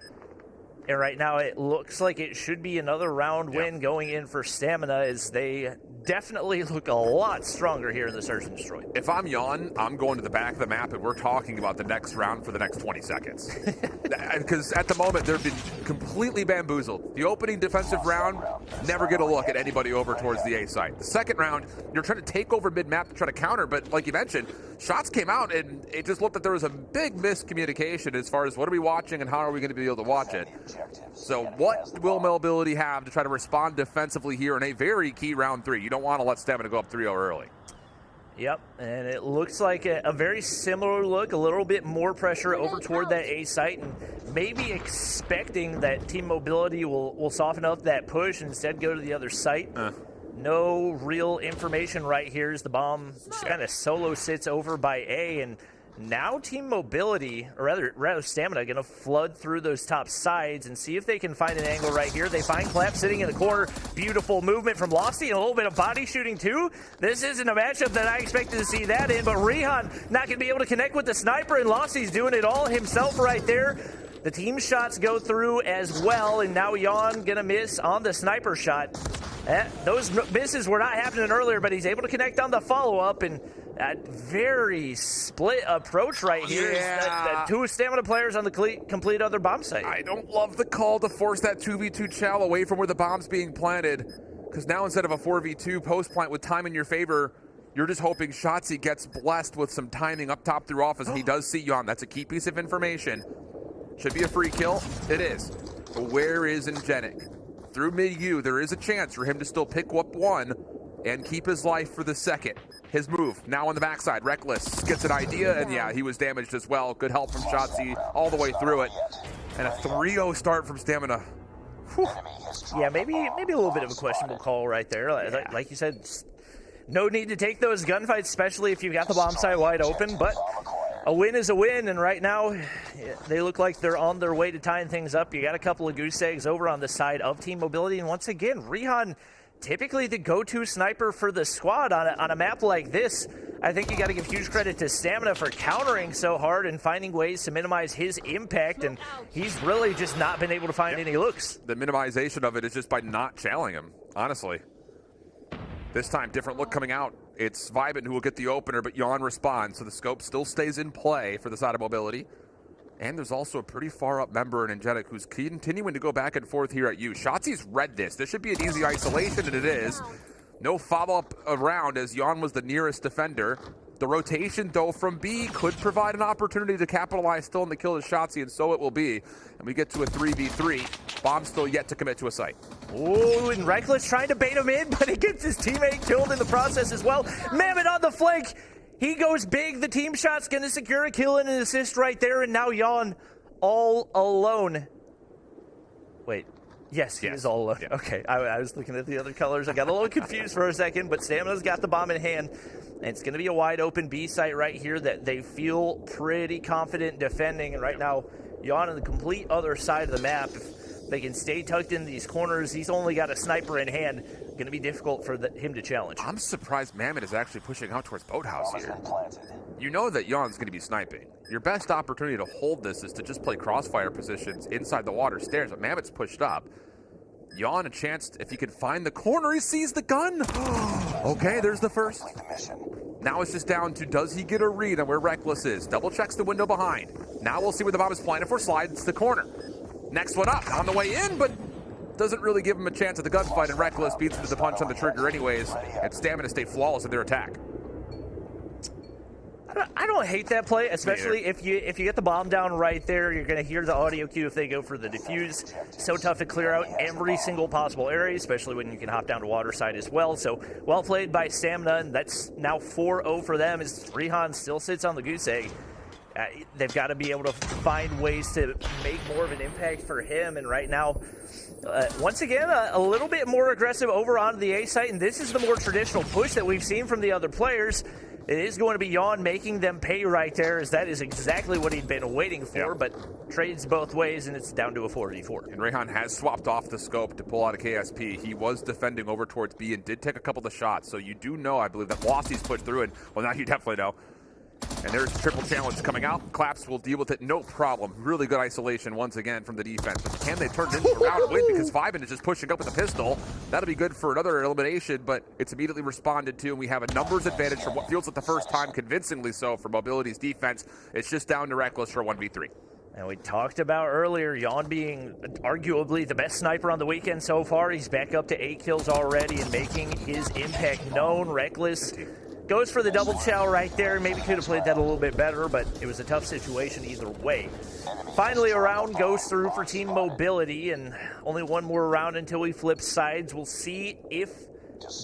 And right now it looks like it should be another round win going in for Stamina, as they definitely look a lot stronger here in the Search and Destroy. If I'm Yon, I'm going to the back of the map, and we're talking about the next round for the next 20 seconds. Because at the moment, they've been completely bamboozled. The opening defensive round, never get a look at anybody over towards the A site. The second round, you're trying to take over mid-map to try to counter, but like you mentioned, shots came out, and it just looked like there was a big miscommunication as far as what are we watching and how are we going to be able to watch it. So what will Mobility have to try to respond defensively here in a very key round 3? You don't want to let Stamina go up 3-0 early. Yep, and it looks like a very similar look, a little bit more pressure over toward that A site, and maybe expecting that Team Mobility will soften up that push and instead go to the other site. No real information right here as the bomb just kind of solo sits over by A, and now Team Mobility, or rather Stamina, going to flood through those top sides and see if they can find an angle right here. They find Clap sitting in the corner. Beautiful movement from Lofty and a little bit of body shooting too. This isn't a matchup that I expected to see that in, but Rihan not going to be able to connect with the sniper, and Lofty's doing it all himself right there. The team shots go through as well, and now Yon going to miss on the sniper shot. Those misses were not happening earlier, but he's able to connect on the follow-up, and that very split approach right here is that 2 Stamina players on the complete other bomb site. I don't love the call to force that 2v2 chow away from where the bomb's being planted, because now instead of a 4v2 post plant with time in your favor, you're just hoping Shotzi gets blessed with some timing up top through office, and he does see Yon. That's a key piece of information. Should be a free kill. It is. But where is Ingenic? Through mid-U, there is a chance for him to still pick up 1 and keep his life for the second. His move, now on the backside. Reckless gets an idea, and yeah, he was damaged as well. Good help from Shotzi all the way through it. And a 3-0 start from Stamina. Whew. Yeah, maybe a little bit of a questionable call right there. Like you said, no need to take those gunfights, especially if you've got the bomb site wide open, but a win is a win, and right now they look like they're on their way to tying things up. You got a couple of goose eggs over on the side of Team Mobility, and once again, Rihan, typically the go-to sniper for the squad on a map like this. I think you got to give huge credit to Stamina for countering so hard and finding ways to minimize his impact, and he's really just not been able to find any looks. The minimization of it is just by not challenging him, honestly. This time, different look coming out. It's Vibin who will get the opener, but Yon responds, so the scope still stays in play for the side of Mobility. And there's also a pretty far up member in Angelic who's continuing to go back and forth here at you. Shotzzy's read this. This should be an easy isolation, and it is. No follow-up around as Jan was the nearest defender. The rotation, though, from B could provide an opportunity to capitalize still on the kill of Shotzi, and so it will be. And we get to a 3v3. Bomb still yet to commit to a site. Oh, and Reckless trying to bait him in, but he gets his teammate killed in the process as well. Mammoth on the flank. He goes big. The team shot's going to secure a kill and an assist right there, and now Jan all alone. Wait. Yes, he is all alone. Yeah. Okay, I was looking at the other colors. I got a little confused for a second, but Stamina's got the bomb in hand. And it's going to be a wide open B site right here that they feel pretty confident defending. And right now, Jan on the complete other side of the map. If they can stay tucked in these corners, he's only got a sniper in hand. Going to be difficult for him to challenge. I'm surprised Mammoth is actually pushing out towards Boathouse here. You know that Jan's going to be sniping. Your best opportunity to hold this is to just play crossfire positions inside the water stairs, but Mammoth's pushed up. Jan a chance, if he can find the corner, he sees the gun. Okay, there's the first. Now it's just down to, does he get a read on where Reckless is? Double checks the window behind. Now we'll see where the bomb is planted for. Slides the corner. Next one up, on the way in, but doesn't really give him a chance at the gunfight, and Reckless beats him to the punch on the trigger anyways, and Stamina stay flawless in their attack. I don't hate that play, especially if you get the bomb down right there. You're going to hear the audio cue if they go for the defuse. So tough to clear out every single possible area, especially when you can hop down to water side as well. So well played by Stamina, and that's now 4-0 for them as Rehan still sits on the goose egg. They've got to be able to find ways to make more of an impact for him, and right now, once again, a little bit more aggressive over onto the A site, and this is the more traditional push that we've seen from the other players. It is going to be Jan making them pay right there, as that is exactly what he'd been waiting for, but trades both ways, and it's down to a 4v4. And Rehan has swapped off the scope to pull out a KSP. He was defending over towards B and did take a couple of shots, so you do know, I believe, that Lossy's pushed through, and, well, now you definitely know. And there's triple challenge coming out. Claps will deal with it, no problem. Really good isolation once again from the defense. But can they turn it into a round win? Because Vibin is just pushing up with a pistol. That'll be good for another elimination, but it's immediately responded to, and we have a numbers advantage from what feels like the first time, convincingly so, for Mobility's defense. It's just down to Reckless for 1v3. And we talked about earlier, Jan being arguably the best sniper on the weekend so far. He's back up to 8 kills already and making his impact known. Reckless goes for the double chow right there. Maybe could have played that a little bit better, but it was a tough situation either way. Finally, a round goes through for Team Mobility, and only one more round until we flip sides. We'll see if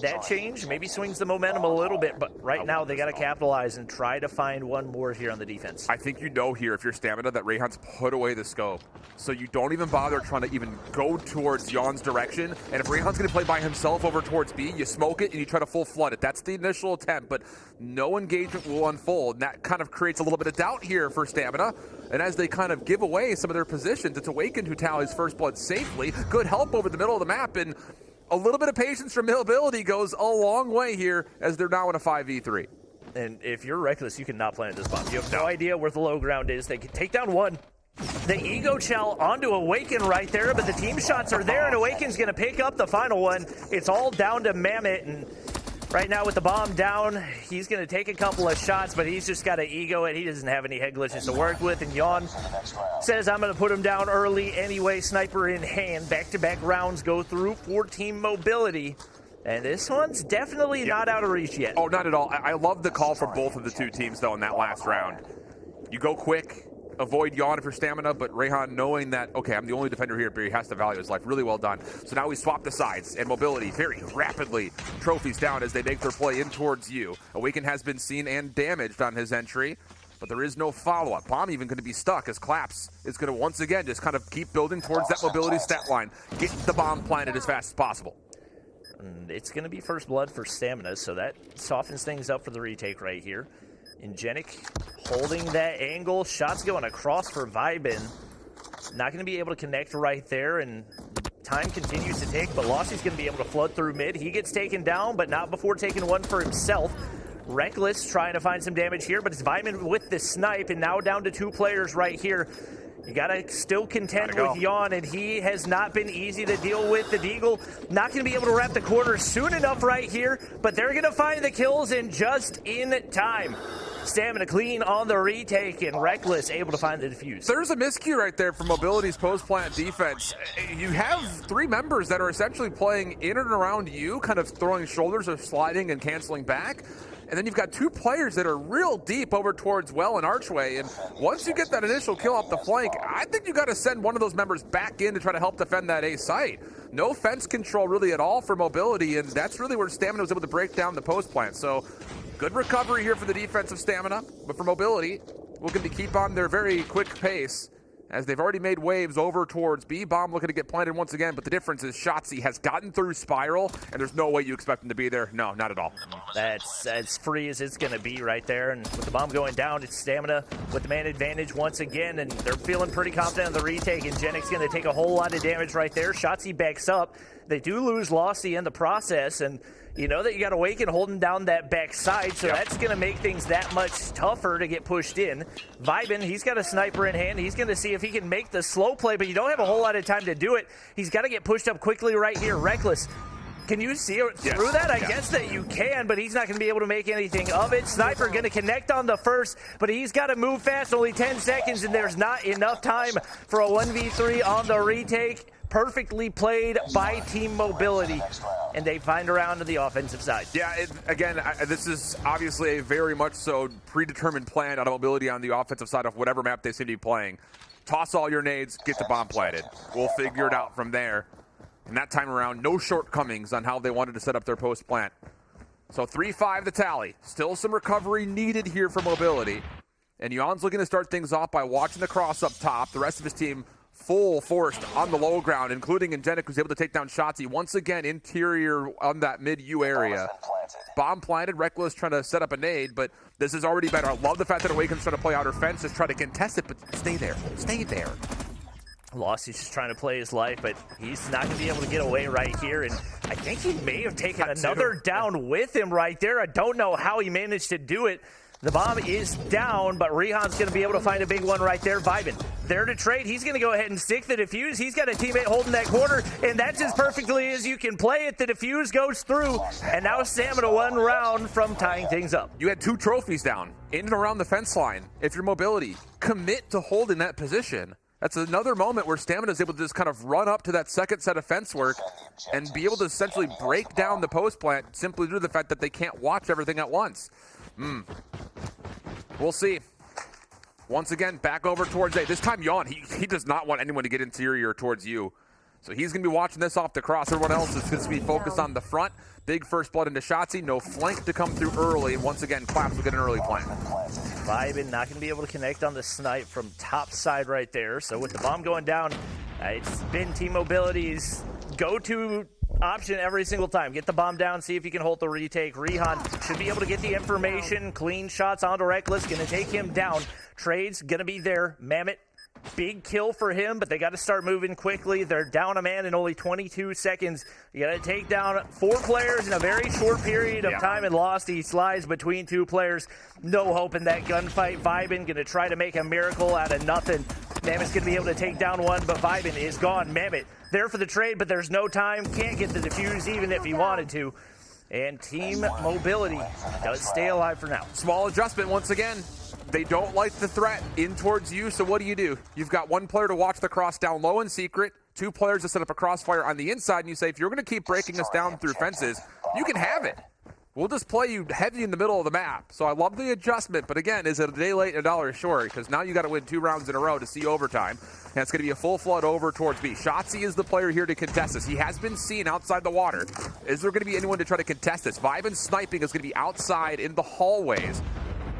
that change maybe swings the momentum a little bit, but right now they got to capitalize and try to find one more here on the defense. I think you know here, if you're Stamina, that Rehan's put away the scope. So you don't even bother trying to even go towards Jan's direction. And if Rehan's going to play by himself over towards B, you smoke it and you try to full flood it. That's the initial attempt, but no engagement will unfold. And that kind of creates a little bit of doubt here for Stamina. And as they kind of give away some of their positions, it's Awakened who tallies first blood safely. Good help over the middle of the map, and a little bit of patience from Mobility goes a long way here as they're now in a 5v3. And if you're Reckless, you cannot plant this bomb. You have no idea where the low ground is. They can take down one. The Ego Chow onto Awaken right there, but the team shots are there, and Awaken's going to pick up the final one. It's all down to Mammoth, and right now with the bomb down, he's going to take a couple of shots, but he's just got to ego it. He doesn't have any head glitches to work with, and Jan says, I'm going to put him down early anyway, sniper in hand. Back-to-back rounds go through for Team Mobility, and this one's definitely not out of reach yet. Oh, not at all. I love the call from both of the two teams, though, in that last round. You go quick, avoid Jan if you're Stamina, but Rehan knowing that, okay, I'm the only defender here, but he has to value his life. Really well done. So now we swap the sides, and Mobility very rapidly trophies down as they make their play in towards you. Awaken has been seen and damaged on his entry, but there is no follow-up. Bomb even going to be stuck as Claps is going to once again just kind of keep building towards that Mobility stat line. Get the bomb planted as fast as possible. And it's going to be first blood for Stamina, so that softens things up for the retake right here. Ingenic holding that angle. Shots going across for Vibin. Not going to be able to connect right there, and time continues to tick, but Lossy's going to be able to flood through mid. He gets taken down, but not before taking one for himself. Reckless trying to find some damage here, but it's Vibin with the snipe, and now down to 2 players right here. You gotta still contend with Jan, and he has not been easy to deal with. The Deagle not gonna be able to wrap the corner soon enough right here, but they're gonna find the kills in just in time. Stamina clean on the retake, and Reckless able to find the defuse. There's a miscue right there for Mobility's post-plant defense. You have 3 members that are essentially playing in and around you, kind of throwing shoulders or sliding and canceling back. And then you've got 2 players that are real deep over towards Well and Archway. And once you get that initial kill off the flank, I think you got to send one of those members back in to try to help defend that A site. No fence control really at all for Mobility, and that's really where Stamina was able to break down the post plant. So good recovery here for the defensive Stamina, but for Mobility, looking to keep on their very quick pace as they've already made waves over towards B. Bomb looking to get planted once again, but the difference is Shotzi has gotten through Spiral, and there's no way you expect him to be there. No, not at all. That's as free as it's going to be right there, and with the bomb going down, it's Stamina with the man advantage once again, and they're feeling pretty confident on the retake, and Genix going to take a whole lot of damage right there. Shotzi backs up. They do lose Lossy in the process, and you know that you got Awaken holding down that back side, so that's going to make things that much tougher to get pushed in. Vibin, he's got a sniper in hand. He's going to see if he can make the slow play, but you don't have a whole lot of time to do it. He's got to get pushed up quickly right here. Reckless, can you see through that? I guess that you can, but he's not going to be able to make anything of it. Sniper going to connect on the first, but he's got to move fast. Only 10 seconds, and there's not enough time for a 1v3 on the retake. Perfectly played by Team Mobility, and they find around to the offensive side. Yeah, this is obviously a very much so predetermined plan out of Mobility on the offensive side of whatever map they seem to be playing. Toss all your nades, get the bomb planted. We'll figure it out from there. And that time around, no shortcomings on how they wanted to set up their post plant. So 3-5 the tally. Still some recovery needed here for Mobility. And Yuan's looking to start things off by watching the cross up top. The rest of his team full forced on the low ground, including Ingenic, who's able to take down Shotzi. Once again, interior on that mid-U area. Bomb planted, Reckless trying to set up a nade, but this is already better. I love the fact that Awaken's trying to play outer fence, just try to contest it, but stay there. Stay there. Lossy's just trying to play his life, but he's not going to be able to get away right here, and I think he may have taken another down with him right there. I don't know how he managed to do it. The bomb is down, but Rihan's going to be able to find a big one right there. Vibin there to trade. He's going to go ahead and stick the defuse. He's got a teammate holding that corner, and that's as perfectly as you can play it. The defuse goes through, and now Stamina 1 round from tying things up. You had 2 trophies down in and around the fence line. If your Mobility, commit to holding that position. That's another moment where Stamina is able to just kind of run up to that second set of fence work and be able to essentially break down the post plant simply due to the fact that they can't watch everything at once. We'll see. Once again, back over towards A. This time, Yawn, he does not want anyone to get interior towards you. So he's going to be watching this off the cross. Everyone else is going to be focused on the front. Big first blood into Shotzi. No flank to come through early. And once again, Claps will get an early plant. Vibin not going to be able to connect on the snipe from top side right there. So with the bomb going down, it's been Team Mobility's go-to option every single time. Get the bomb down, see if you can hold the retake. Rihan should be able to get the information. Clean shots onto Reckless. Going to take him down. Trade's going to be there. Mammoth, big kill for him, but they got to start moving quickly. They're down a man in only 22 seconds. You got to take down 4 players in a very short period of time, and lost. He slides between 2 players. No hope in that gunfight. Vibin going to try to make a miracle out of nothing. Mammoth's going to be able to take down one, but Vibin is gone. Mammoth there for the trade, but there's no time. Can't get the defuse even if he wanted to. And Team Mobility does stay alive for now. Small adjustment once again. They don't like the threat in towards you, so what do? You've got 1 player to watch the cross down low in secret, 2 players to set up a crossfire on the inside, and you say, if you're going to keep breaking us down through fences, you can have it. We'll just play you heavy in the middle of the map. So I love the adjustment, but again, is it a day late and a dollar short? Because now you got to win 2 rounds in a row to see overtime. And it's going to be a full flood over towards B. Shotzi is the player here to contest this. He has been seen outside the water. Is there going to be anyone to try to contest this? Vibin sniping is going to be outside in the hallways.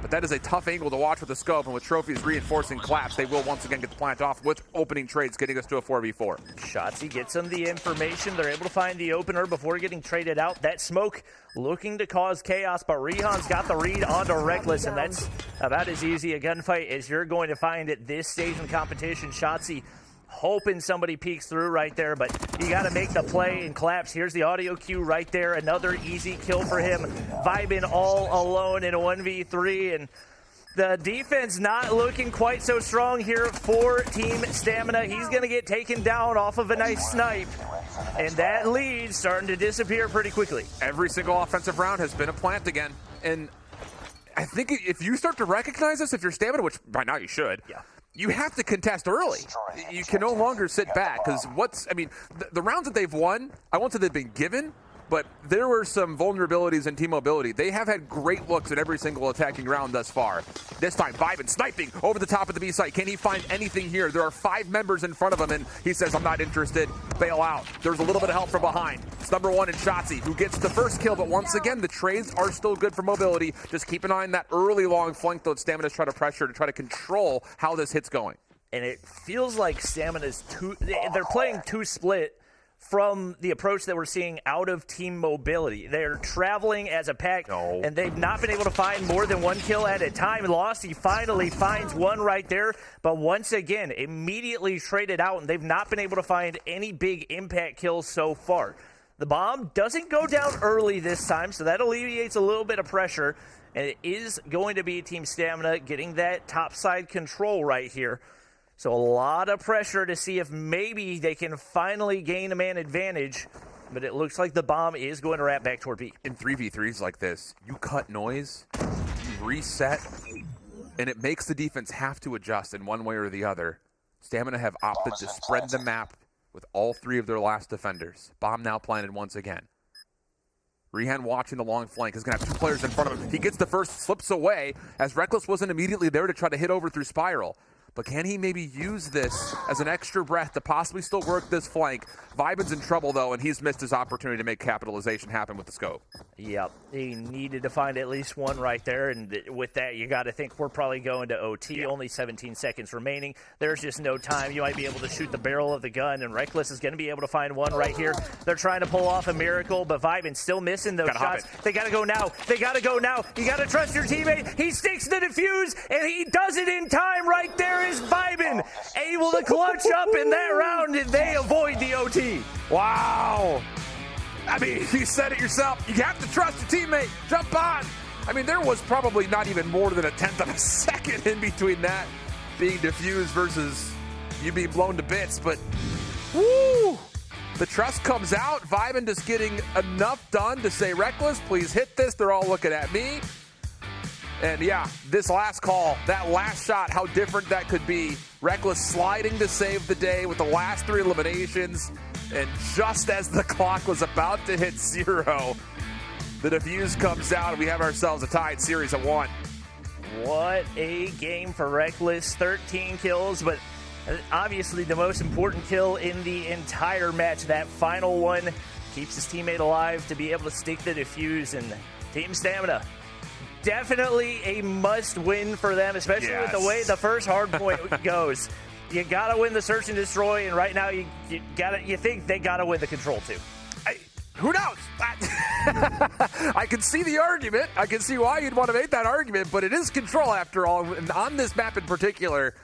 But that is a tough angle to watch with the scope, and with trophies reinforcing Claps, they will once again get the plant off with opening trades, getting us to a 4v4. Shotzi gets them the information. They're able to find the opener before getting traded out. That smoke looking to cause chaos, but Rihan's got the read onto Reckless, and that's about as easy a gunfight as you're going to find at this stage in the competition. Shotzi hoping somebody peeks through right there, but you got to make the play and Claps. Here's the audio cue right there. Another easy kill for him. Vibin all alone in a 1v3, and the defense not looking quite so strong here for Team Stamina. He's going to get taken down off of a nice snipe, and that lead starting to disappear pretty quickly. Every single offensive round has been a plant again, and I think if you start to recognize this, if you're Stamina, which by now you should, you have to contest early. You can no longer sit back because the rounds that they've won, I won't say they've been given, but there were some vulnerabilities in team mobility. They have had great looks at every single attacking round thus far. This time, Vibin sniping over the top of the B site. Can he find anything here? There are 5 members in front of him, and he says, I'm not interested. Bail out. There's a little bit of help from behind. It's number 1 in Shotzi, who gets the first kill, but once again, the trades are still good for mobility. Just keep an eye on that early long flank, though. Stamina's trying to pressure to try to control how this hit's going. And it feels like Stamina's they're playing too split from the approach that we're seeing out of team mobility. They're traveling as a pack, and they've not been able to find more than 1 kill at a time. Lost, he finally finds one right there, but once again, immediately traded out, and they've not been able to find any big impact kills so far. The bomb doesn't go down early this time, so that alleviates a little bit of pressure, and it is going to be Team Stamina getting that topside control right here. So a lot of pressure to see if maybe they can finally gain a man advantage, but it looks like the bomb is going to wrap back toward B. In 3v3s like this, you cut noise, you reset, and it makes the defense have to adjust in one way or the other. Stamina have opted to spread the map with all 3 of their last defenders. Bomb now planted once again. Rehan watching the long flank is going to have 2 players in front of him. He gets the first, slips away, as Reckless wasn't immediately there to try to hit over through Spiral. But can he maybe use this as an extra breath to possibly still work this flank? Vibin's in trouble, though, and he's missed his opportunity to make capitalization happen with the scope. Yep, he needed to find at least one right there, and with that, you got to think we're probably going to OT. Only 17 seconds remaining. There's just no time. You might be able to shoot the barrel of the gun, and Reckless is going to be able to find one right here. They're trying to pull off a miracle, but Vibin's still missing those shots. They got to go now. They got to go now. You got to trust your teammate. He sticks the defuse, and he does it in time. Right there is Vibin, able to clutch up in that round, and they avoid the OT. Wow. I mean, you said it yourself. You have to trust your teammate. Jump on. I mean, there was probably not even more than 1/10 of a second in between that being diffused versus you being blown to bits. But, woo, the trust comes out. Vibin just getting enough done to say, Reckless, please hit this. They're all looking at me. And yeah, this last call, that last shot, how different that could be. Reckless sliding to save the day with the last 3 eliminations. And just as the clock was about to hit 0, the defuse comes out, and we have ourselves a tied series at 1. What a game for Reckless. 13 kills, but obviously the most important kill in the entire match. That final one keeps his teammate alive to be able to stick the defuse, and Team Stamina, definitely a must-win for them, especially with the way the first hard point goes. You gotta win the search and destroy, and right now you think they gotta win the control too. Who knows? I can see the argument. I can see why you'd want to make that argument, but it is control after all. And on this map in particular,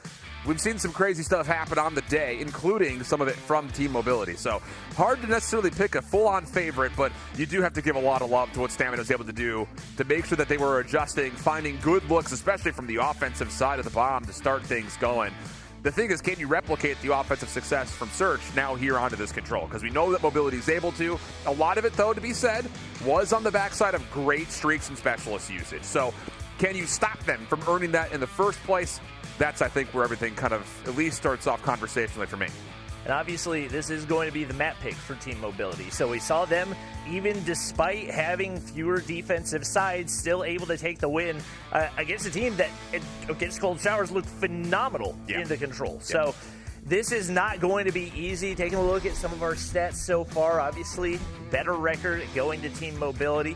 we've seen some crazy stuff happen on the day, including some of it from team mobility. So hard to necessarily pick a full-on favorite, but you do have to give a lot of love to what Stamina was able to do to make sure that they were adjusting, finding good looks, especially from the offensive side of the bomb to start things going. The thing is, can you replicate the offensive success from Search now here onto this control? Because we know that mobility is able to. A lot of it, though, to be said, was on the backside of great streaks and specialist usage. So can you stop them from earning that in the first place? That's, I think, where everything kind of at least starts off conversationally for me. And obviously, this is going to be the map pick for team mobility. So we saw them, even despite having fewer defensive sides, still able to take the win against a team that, against Cold Showers, looked phenomenal in the control. So this is not going to be easy. Taking a look at some of our stats so far, obviously, better record going to team mobility.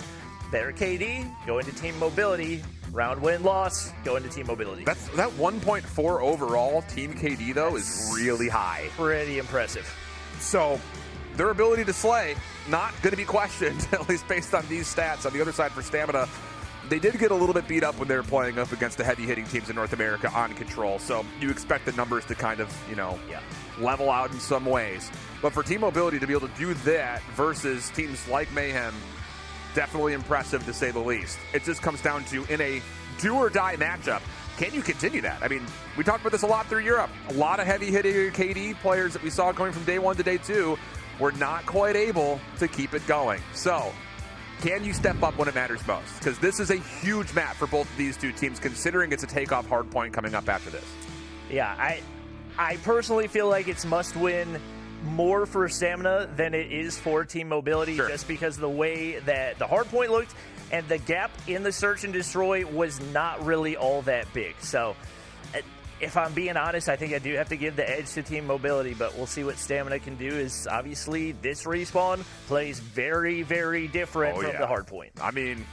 Better KD going to team mobility. Round win-loss, going to team mobility. That 1.4 overall team KD, though, is really high. Pretty impressive. So their ability to slay, not going to be questioned, at least based on these stats. On the other side for Stamina, they did get a little bit beat up when they were playing up against the heavy-hitting teams in North America on control. So you expect the numbers to kind of, level out in some ways. But for team mobility to be able to do that versus teams like Mayhem, definitely impressive to say the least. It just comes down to, in a do-or-die matchup, can you continue that? I mean, we talked about this a lot through Europe. A lot of heavy-hitting KD players that we saw going from day 1 to day 2 were not quite able to keep it going. So, can you step up when it matters most? Because this is a huge map for both of these two teams, considering it's a takeoff hard point coming up after this. Yeah, I personally feel like it's must-win more for Stamina than it is for Team Mobility, just because of the way that the hard point looked and the gap in the search and destroy was not really all that big. So if I'm being honest, I think I do have to give the edge to Team Mobility, but we'll see what Stamina can do. Is obviously this respawn plays very, very different from the hard point. I mean,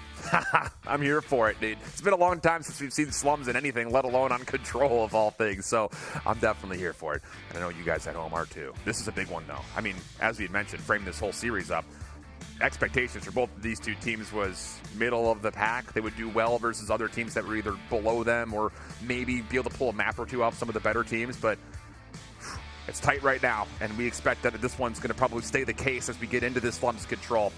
I'm here for it, dude. It's been a long time since we've seen slums in anything, let alone on control of all things, so I'm definitely here for it. And I know you guys at home are too. This is a big one, though. I mean, as we had mentioned, frame this whole series up, expectations for both of these two teams was middle of the pack. They would do well versus other teams that were either below them or maybe be able to pull a map or two off some of the better teams, but it's tight right now, and we expect that this one's going to probably stay the case as we get into this slums control.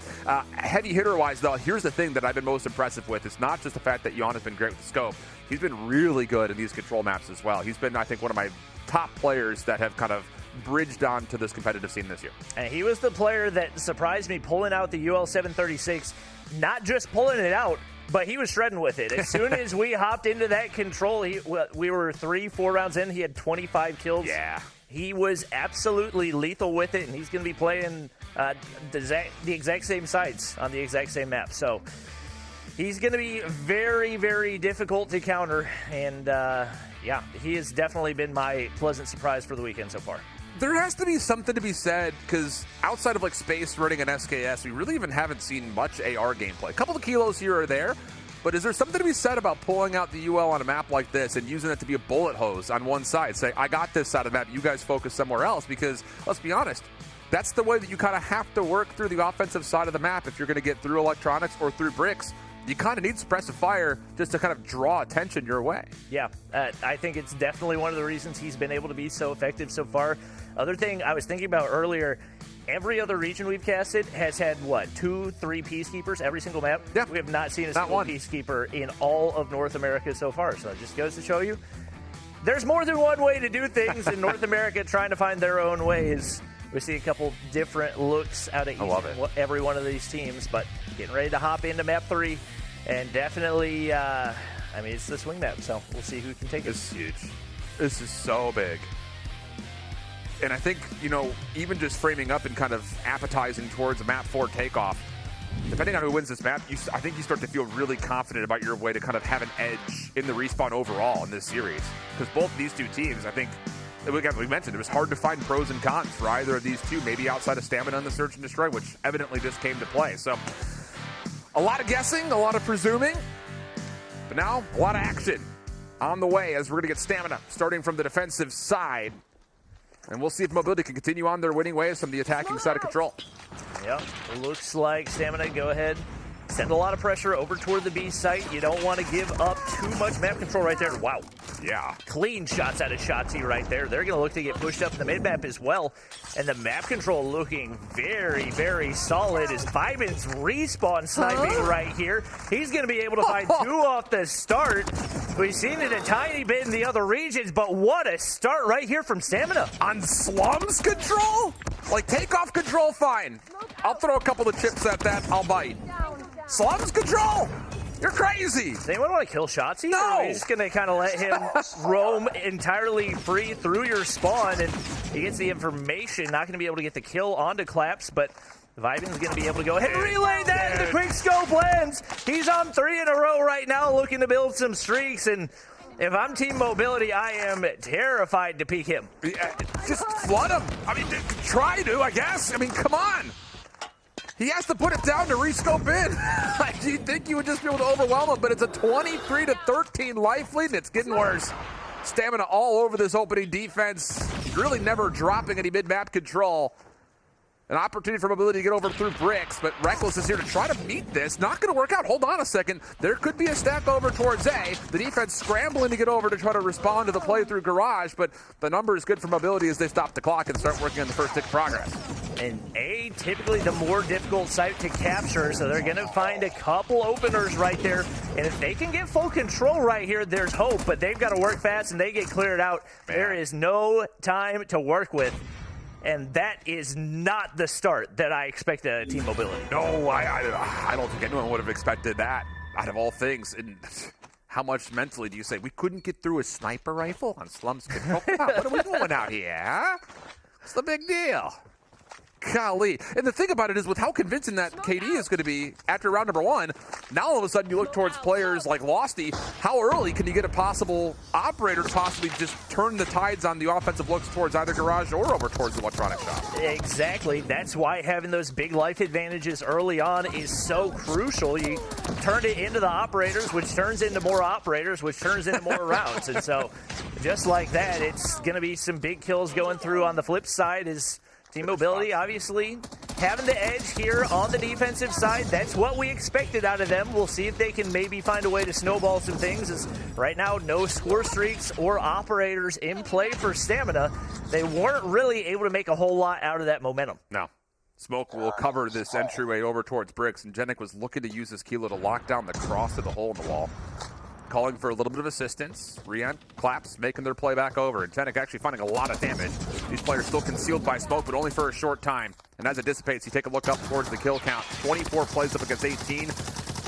Heavy hitter-wise, though, here's the thing that I've been most impressive with. It's not just the fact that Jan has been great with the scope. He's been really good in these control maps as well. He's been, I think, one of my top players that have kind of bridged on to this competitive scene this year. And he was the player that surprised me pulling out the UL 736, not just pulling it out, but he was shredding with it. As soon as we hopped into that control, we were 3-4 rounds in, he had 25 kills. Yeah. He was absolutely lethal with it, and he's going to be playing the exact same sites on the exact same map. So he's going to be very, very difficult to counter, and yeah, he has definitely been my pleasant surprise for the weekend so far. There has to be something to be said, because outside of like Space running an SKS, we really even haven't seen much AR gameplay. A couple of kilos here or there, but is there something to be said about pulling out the UL on a map like this and using it to be a bullet hose on one side? Say, I got this side of the map, you guys focus somewhere else, because let's be honest, that's the way that you kind of have to work through the offensive side of the map if you're going to get through electronics or through bricks. You kind of need suppressive fire just to kind of draw attention your way. Yeah, I think it's definitely one of the reasons he's been able to be so effective so far. Other thing I was thinking about earlier, every other region we've casted has had, 2-3 Peacekeepers every single map? Yeah. We have not seen a single Peacekeeper in all of North America so far. So it just goes to show you, there's more than one way to do things in North America, trying to find their own ways. We see a couple different looks out of every one of these teams, but getting ready to hop into map 3, and definitely, I mean, it's the swing map, so we'll see who can take it. This is huge. This is so big. And I think, even just framing up and kind of appetizing towards a map 4 takeoff, depending on who wins this map, I think you start to feel really confident about your way to kind of have an edge in the respawn overall in this series. Because both these two teams, I think, we mentioned, it was hard to find pros and cons for either of these two, maybe outside of Stamina and the Search and Destroy, which evidently just came to play. So a lot of guessing, a lot of presuming, but now a lot of action on the way as we're going to get Stamina starting from the defensive side. And we'll see if Mobility can continue on their winning ways from the attacking side of control. Yep, looks like Stamina, go ahead. Send a lot of pressure over toward the B site. You don't want to give up too much map control right there. Wow. Yeah. Clean shots out of Shotzi right there. They're going to look to get pushed up in the mid-map as well. And the map control looking very, very solid as Viben's respawn sniping right here. He's going to be able to find 2 off the start. We've seen it a tiny bit in the other regions, but what a start right here from Stamina. On slums control? Like takeoff control, fine. I'll throw a couple of chips at that. I'll bite. Slums control? You're crazy. Does anyone want to kill Shotzi? No. Or are we just going to kind of let him roam entirely free through your spawn, and he gets the information, not going to be able to get the kill onto Claps, but Viben's going to be able to go ahead and relay that, and the quick scope lands. He's on 3 in a row right now, looking to build some streaks, and if I'm Team Mobility, I am terrified to peek him. Just flood him. I mean, try to, I guess. I mean, come on. He has to put it down to rescope in. You'd think you would just be able to overwhelm him, but it's a 23-13 life lead, and it's getting worse. Stamina all over this opening defense. Really never dropping any mid-map control. An opportunity for Mobility to get over through bricks, but Reckless is here to try to meet this. Not going to work out. Hold on a second. There could be a stack over towards A. The defense scrambling to get over to try to respond to the play through Garage, but the number is good for Mobility as they stop the clock and start working on the first tick of progress. And A, typically the more difficult site to capture, so they're going to find a couple openers right there. And if they can get full control right here, there's hope, but they've got to work fast and they get cleared out. Man. There is no time to work with. And that is not the start that I expect a Team Mobility. No, I don't think anyone would have expected that out of all things. And how much mentally do you say, we couldn't get through a sniper rifle on Slum's control? Come on, what are we doing out here, huh? What's the big deal? Golly. And the thing about it is, with how convincing that KD is going to be after round number 1, now all of a sudden you look towards players like Losty. How early can you get a possible operator to possibly just turn the tides on the offensive looks towards either Garage or over towards the electronic shop? Exactly. That's why having those big life advantages early on is so crucial. You turn it into the operators, which turns into more operators, which turns into more rounds. And so just like that, it's going to be some big kills going through. On the flip side is Team Mobility, obviously, having the edge here on the defensive side. That's what we expected out of them. We'll see if they can maybe find a way to snowball some things. As right now, no score streaks or operators in play for Stamina. They weren't really able to make a whole lot out of that momentum. No. Smoke will cover this entryway over towards Bricks, and Jenik was looking to use his kilo to lock down the cross to the hole in the wall. Calling for a little bit of assistance. Rian, Claps making their play back over. And Jenik actually finding a lot of damage. These players still concealed by smoke, but only for a short time. And as it dissipates, you take a look up towards the kill count. 24 plays up against 18.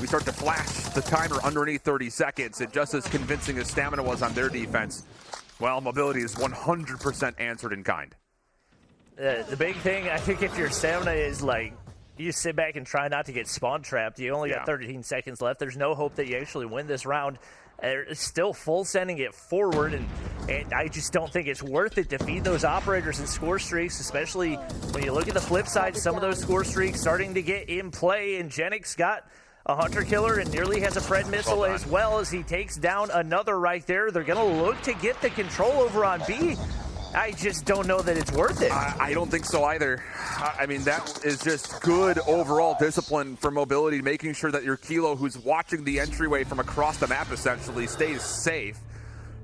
We start to flash the timer underneath 30 seconds. And just as convincing as Stamina was on their defense, well, Mobility is 100% answered in kind. The big thing, I think, if your Stamina is like, you sit back and try not to get spawn trapped. You only got 13 seconds left. There's no hope that you actually win this round. They're still full sending it forward, and I just don't think it's worth it to feed those operators and score streaks, especially when you look at the flip side. Some of those score streaks starting to get in play, and Jenik's got a Hunter Killer and nearly has a Pred Missile as well as he takes down another right there. They're going to look to get the control over on B. I just don't know that it's worth it. I don't think so either. I mean, that is just good overall discipline for Mobility, making sure that your Kilo, who's watching the entryway from across the map essentially, stays safe.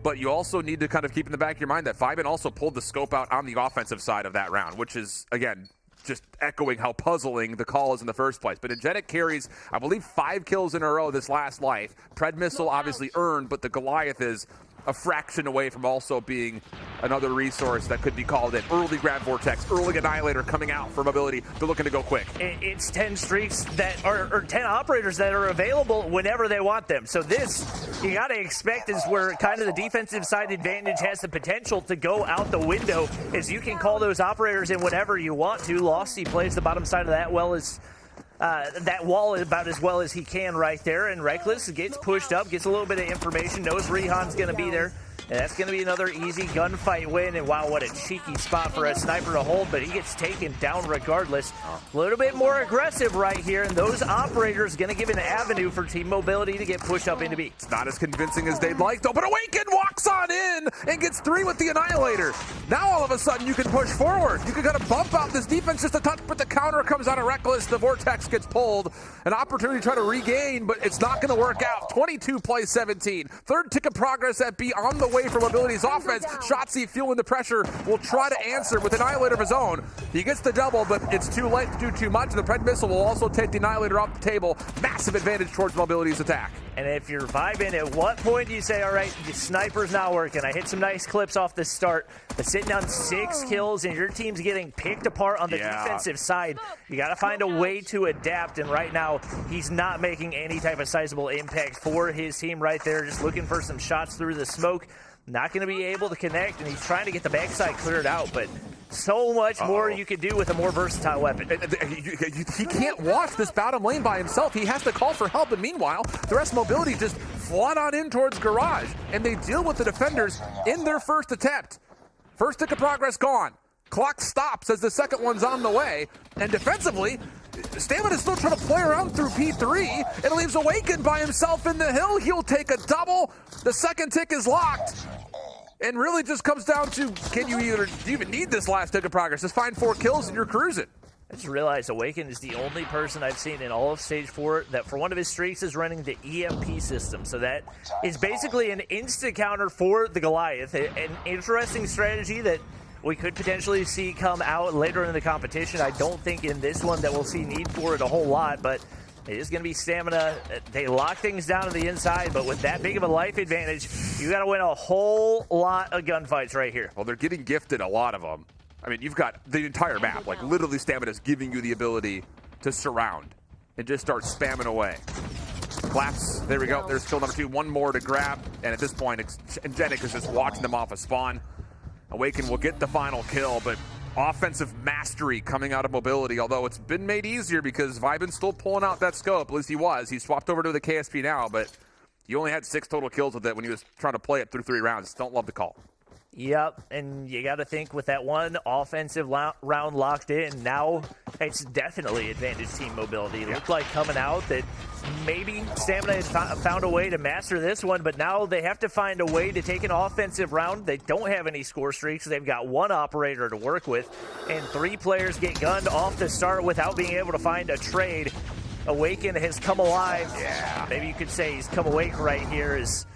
But you also need to kind of keep in the back of your mind that Fiben also pulled the scope out on the offensive side of that round, which is, again, just echoing how puzzling the call is in the first place. But Jenik carries, I believe, 5 kills in a row this last life. Pred Missile obviously earned, but the Goliath is a fraction away from also being another resource that could be called in. Early Grab Vortex, early Annihilator coming out for Mobility. They're looking to go quick. It's 10 streaks that are, or 10 operators that are available whenever they want them. So this, you got to expect, is where kind of the defensive side advantage has the potential to go out the window, as you can call those operators in whenever you want to. Losty plays the bottom side of that that wall about as well as he can right there, and Reckless gets pushed up, gets a little bit of information, knows Rihan's going to be there, and that's going to be another easy gunfight win. And wow, what a cheeky spot for a sniper to hold, but he gets taken down regardless. A little bit more aggressive right here, and those operators going to give an avenue for Team Mobility to get pushed up into B. It's not as convincing as they'd like, though, but Awaken walks on in and gets 3 with the Annihilator. Now all of a sudden you can push forward. You can kind of bump out this defense just a touch, but the counter comes out of Reckless. The Vortex gets pulled. An opportunity to try to regain, but it's not going to work out. 22 plays 17. Third tick of progress at B on the way for Mobility's offense. Shotzzy, feeling the pressure, will try to answer with Annihilator of his own. He gets the double, but it's too late to do too much. The Pred Missile will also take the Annihilator off the table. Massive advantage towards Mobility's attack. And if you're vibing, at what point do you say, all right, the sniper's not working? I hit some nice clips off the start, but sitting on 6 kills and your team's getting picked apart on the defensive side, you got to find a way to adapt. And right now, he's not making any type of sizable impact for his team right there, just looking for some shots through the smoke. Not going to be able to connect, and he's trying to get the backside cleared out, but so much more you could do with a more versatile weapon. He can't watch this bottom lane by himself. He has to call for help, and meanwhile, the rest of Mobility just flood on in towards Garage, and they deal with the defenders in their first attempt. First tick of progress gone. Clock stops as the second one's on the way, and defensively, Stamina's still trying to play around through P3. It leaves Awaken by himself in the hill. He'll take a double. The second tick is locked. And really just comes down to, do you even need this last tick of progress? Just find 4 kills and you're cruising. I just realized Awaken is the only person I've seen in all of Stage 4 that for one of his streaks is running the EMP system. So that is basically an instant counter for the Goliath. An interesting strategy that we could potentially see come out later in the competition. I don't think in this one that we'll see need for it a whole lot, but it is going to be Stamina. They lock things down to the inside, but with that big of a life advantage, you got to win a whole lot of gunfights right here. Well, they're getting gifted a lot of them. I mean, you've got the entire map. Like, literally, Stamina's giving you the ability to surround and just start spamming away. Collapse. There we go. There's kill number 2. One more to grab. And at this point, Engenic is just watching them off a spawn. Awaken will get the final kill, but offensive mastery coming out of Mobility, although it's been made easier because Vibin's still pulling out that scope. At least he was. He swapped over to the KSP now, but he only had 6 total kills with it when he was trying to play it through 3 rounds. Don't love the call. Yep, and you got to think with that one offensive round locked in, now it's definitely advantage team Mobility. It looked like coming out that maybe Stamina had found a way to master this one, but now they have to find a way to take an offensive round. They don't have any score streaks. They've got 1 operator to work with, and 3 players get gunned off the start without being able to find a trade. Awaken has come alive. Yeah. Maybe you could say he's come awake right here as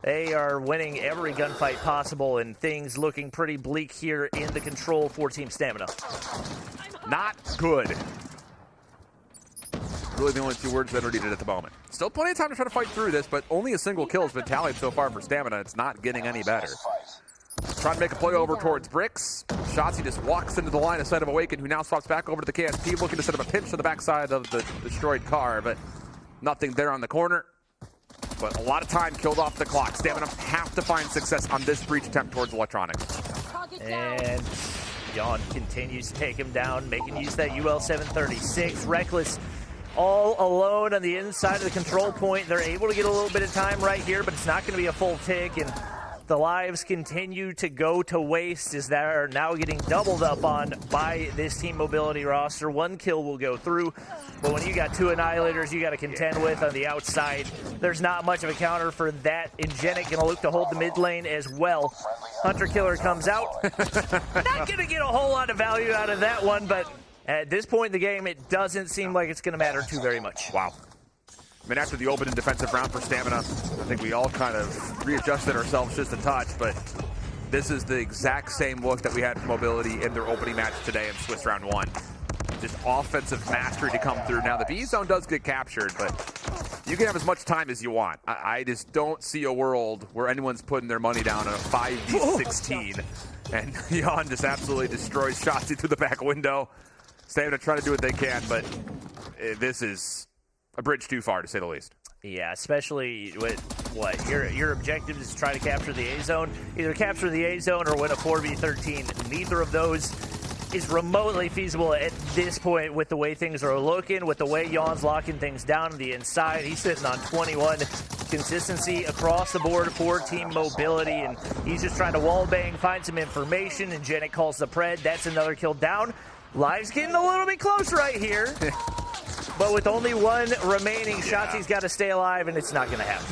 they are winning every gunfight possible, and things looking pretty bleak here in the control for Team Stamina. Not good. Really the only 2 words that are needed at the moment. Still plenty of time to try to fight through this, but only a single kill has been tallied so far for Stamina. It's not getting any better. Trying to make a play over towards Bricks. Shotzi just walks into the line of sight of Awaken, who now swaps back over to the KSP, looking to set up a pinch to the backside of the destroyed car, but nothing there on the corner. But a lot of time killed off the clock. Stamina have to find success on this breach attempt towards Electronics. And Yawn continues to take him down, making use of that UL 736. Reckless all alone on the inside of the control point. They're able to get a little bit of time right here, but it's not going to be a full tick, and the lives continue to go to waste as they are now getting doubled up on by this Team Mobility roster. 1 kill will go through, but when you got 2 Annihilators you got to contend with on the outside, there's not much of a counter for that. Engenic going to look to hold the mid lane as well. Hunter Killer comes out. Not going to get a whole lot of value out of that one, but at this point in the game, it doesn't seem like it's going to matter too very much. Wow. I mean, after the open and defensive round for Stamina, I think we all kind of readjusted ourselves just a touch, but this is the exact same look that we had for Mobility in their opening match today in Swiss Round 1. Just offensive mastery to come through. Now, the B zone does get captured, but you can have as much time as you want. I just don't see a world where anyone's putting their money down on a 5v16, and Yawn just absolutely destroys Shotzi through the back window. Stamina trying to do what they can, but this is a bridge too far, to say the least. Yeah, especially with what your objective is to try to capture the A zone. Either capture the A zone or win a 4v13. Neither of those is remotely feasible at this point with the way things are looking, with the way Yawn's locking things down on the inside. He's sitting on 21. Consistency across the board for Team Mobility, and he's just trying to wall bang, find some information, and Janet calls the pred. That's another kill down. Lives getting a little bit close right here. But with only 1 remaining, Shotzi's got to stay alive, and it's not going to happen.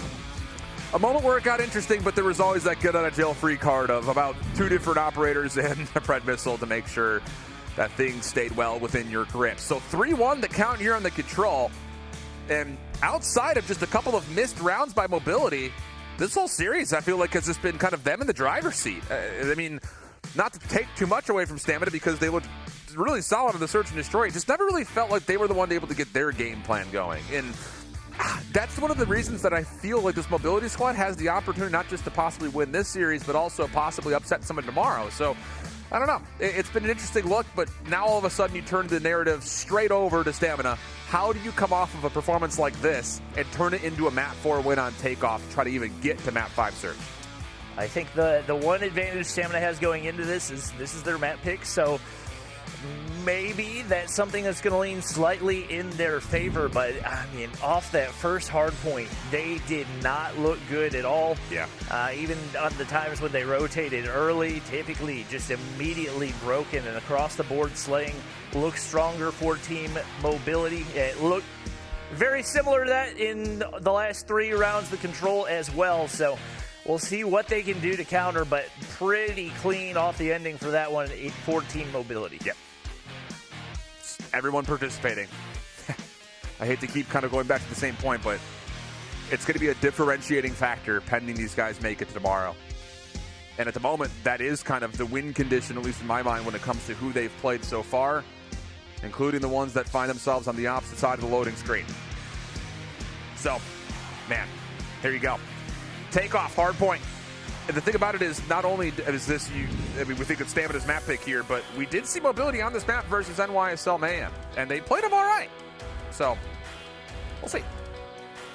A moment where it got interesting, but there was always that get out of jail free card of about 2 different operators and a Pred missile to make sure that things stayed well within your grip. So 3-1 the count here on the control. And outside of just a couple of missed rounds by Mobility, this whole series, I feel like, has just been kind of them in the driver's seat. I mean, not to take too much away from Stamina because they looked really solid in the search and destroy. It just never really felt like they were the one able to get their game plan going. And that's one of the reasons that I feel like this Mobility squad has the opportunity not just to possibly win this series, but also possibly upset someone tomorrow. So, I don't know. It's been an interesting look, but now all of a sudden you turn the narrative straight over to Stamina. How do you come off of a performance like this and turn it into a map 4 win on takeoff to try to even get to map 5 search? I think the one advantage Stamina has going into this is their map pick, so maybe that's something that's going to lean slightly in their favor, but I mean, off that first hard point, they did not look good at all. Yeah. Even on the times when they rotated early, typically just immediately broken, and across the board slaying looks stronger for Team Mobility. It looked very similar to that in the last 3 rounds of the control as well, so we'll see what they can do to counter, but pretty clean off the ending for that one for Team Mobility. Yep. Everyone participating. I hate to keep kind of going back to the same point, but it's going to be a differentiating factor pending these guys make it to tomorrow. And at the moment, that is kind of the win condition, at least in my mind, when it comes to who they've played so far, including the ones that find themselves on the opposite side of the loading screen. So, man, here you go. Takeoff, hard point. And the thing about it is, not only is this, we think it's Stamina's map pick here, but we did see mobility on this map versus NYSL Mayhem, and they played them all right. So, we'll see.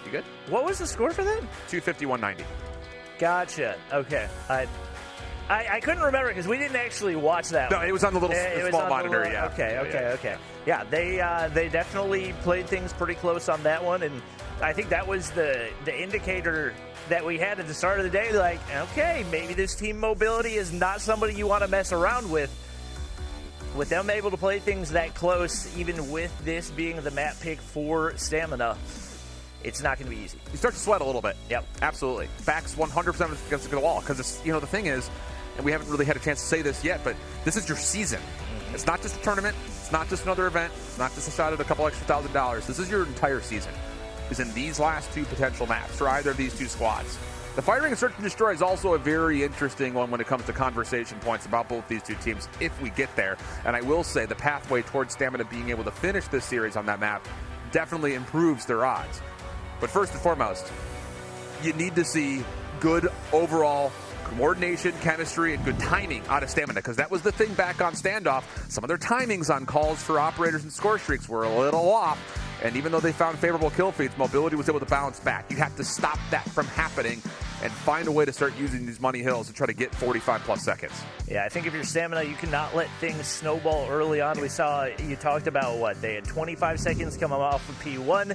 You good? What was the score for them? 250-190. Gotcha. Okay. I couldn't remember because we didn't actually watch that No, one. it was on the little small monitor, yeah. Okay. Yeah, they definitely played things pretty close on that one, and I think that was the indicator that we had at the start of the day, like, okay, maybe this team mobility is not somebody you want to mess around with. With them able to play things that close, even with this being the map pick for Stamina, it's not going to be easy. You start to sweat a little bit. Yep. Absolutely. Backs 100% against the wall, because, the thing is, and we haven't really had a chance to say this yet, but this is your season. It's not just a tournament. It's not just another event. It's not just a shot at a couple extra $1,000. This is your entire season. Is in these last two potential maps for either of these two squads. The Firing and Search and Destroy is also a very interesting one when it comes to conversation points about both these two teams if we get there. And I will say the pathway towards Stamina being able to finish this series on that map definitely improves their odds. But first and foremost, you need to see good overall coordination, chemistry, and good timing out of Stamina, because that was the thing back on Standoff. Some of their timings on calls for operators and score streaks were a little off, and even though they found favorable kill feeds, mobility was able to bounce back. You have to stop that from happening and find a way to start using these money hills to try to get 45-plus seconds. Yeah, I think if you're Stamina, you cannot let things snowball early on. We saw, you talked about, they had 25 seconds coming off of P1,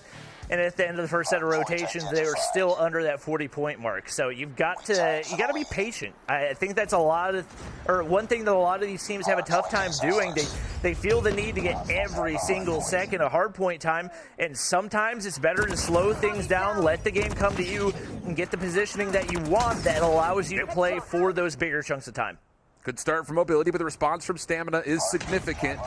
and at the end of the first set of rotations, they were still under that 40-point mark. So you've got to be patient. I think that's one thing that a lot of these teams have a tough time doing. They feel the need to get every single second of hardpoint time, and sometimes it's better to slow things down, let the game come to you, and get the positioning that you want that allows you to play for those bigger chunks of time. Good start for mobility, but the response from Stamina is significant.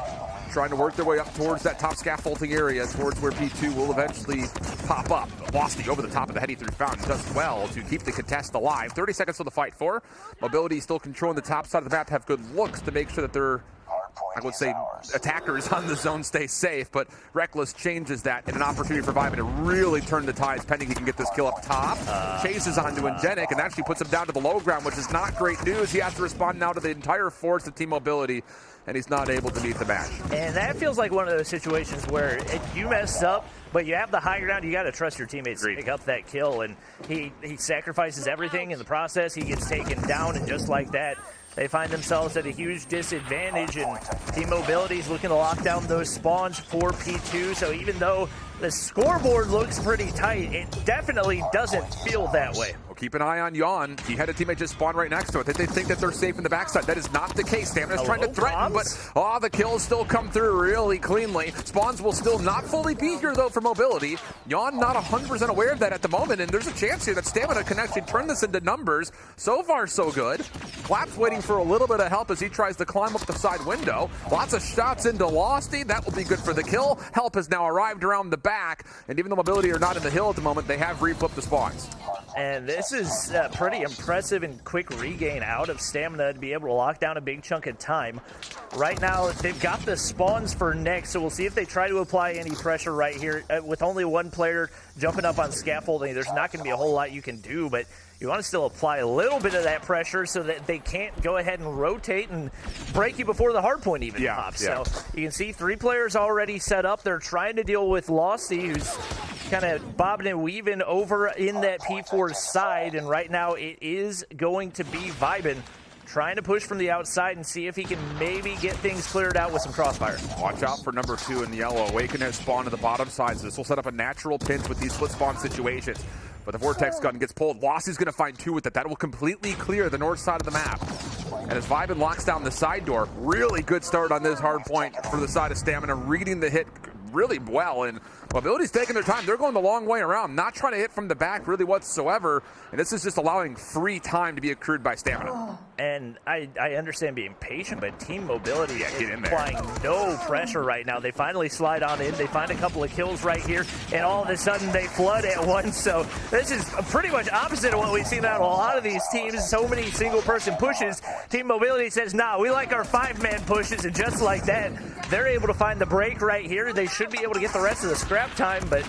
Trying to work their way up towards that top scaffolding area, towards where P2 will eventually pop up. Losty over the top of the heady through fountain does well to keep the contest alive. 30 seconds for the fight for. Mobility still controlling the top side of the map, have good looks to make sure that they're, I would say, attackers on the zone stay safe, but Reckless changes that in an opportunity for Vyman to really turn the tides, pending he can get this kill up top. Chases onto Engenic and actually puts him down to the low ground, which is not great news. He has to respond now to the entire force of Team Mobility, and he's not able to meet the match. And that feels like one of those situations where you messed up, but you have the high ground. You got to trust your teammates to pick up that kill, and he sacrifices everything in the process. He gets taken down, and just like that, they find themselves at a huge disadvantage, and Team Mobility is looking to lock down those spawns for P2. So even though the scoreboard looks pretty tight, it definitely doesn't feel that way. Well, keep an eye on Yawn. He had a teammate just spawn right next to it. They think that they're safe in the backside. That is not the case. Stamina's trying to threaten, but the kills still come through really cleanly. Spawns will still not fully be here, though, for mobility. Yawn not 100% aware of that at the moment, and there's a chance here that Stamina can actually turn this into numbers. So far, so good. Clap's waiting for a little bit of help as he tries to climb up the side window. Lots of shots into Losty. That will be good for the kill. Help has now arrived around the back, and even though mobility are not in the hill at the moment, they have reflipped the spawns. And this is pretty impressive and quick regain out of Stamina to be able to lock down a big chunk of time. Right now, they've got the spawns for next, so we'll see if they try to apply any pressure right here. With only one player jumping up on scaffolding, there's not going to be a whole lot you can do, but you want to still apply a little bit of that pressure so that they can't go ahead and rotate and break you before the hardpoint even pops. So you can see 3 players already set up. They're trying to deal with Losty, who's kind of bobbing and weaving over in that P4 side, and right now it is going to be Vibin trying to push from the outside and see if he can maybe get things cleared out with some crossfire. Watch out for number 2 in yellow. Awaken has spawned to the bottom side, so this will set up a natural pinch with these split spawn situations. But the Vortex gun gets pulled. Losty's going to find 2 with it. That will completely clear the north side of the map. And as Vibin locks down the side door, really good start on this hard point for the side of Stamina, reading the hit really well, and Mobility's taking their time. They're going the long way around, not trying to hit from the back really whatsoever, and this is just allowing free time to be accrued by Stamina. And I understand being patient, but Team Mobility is applying no pressure right now. They finally slide on in, they find a couple of kills right here, and all of a sudden they flood at once. So this is pretty much opposite of what we've seen out of a lot of these teams. So many single-person pushes. Team Mobility says, nah, we like our 5-man pushes, and just like that, they're able to find the break right here. They should be able to get the rest of the scrap time, but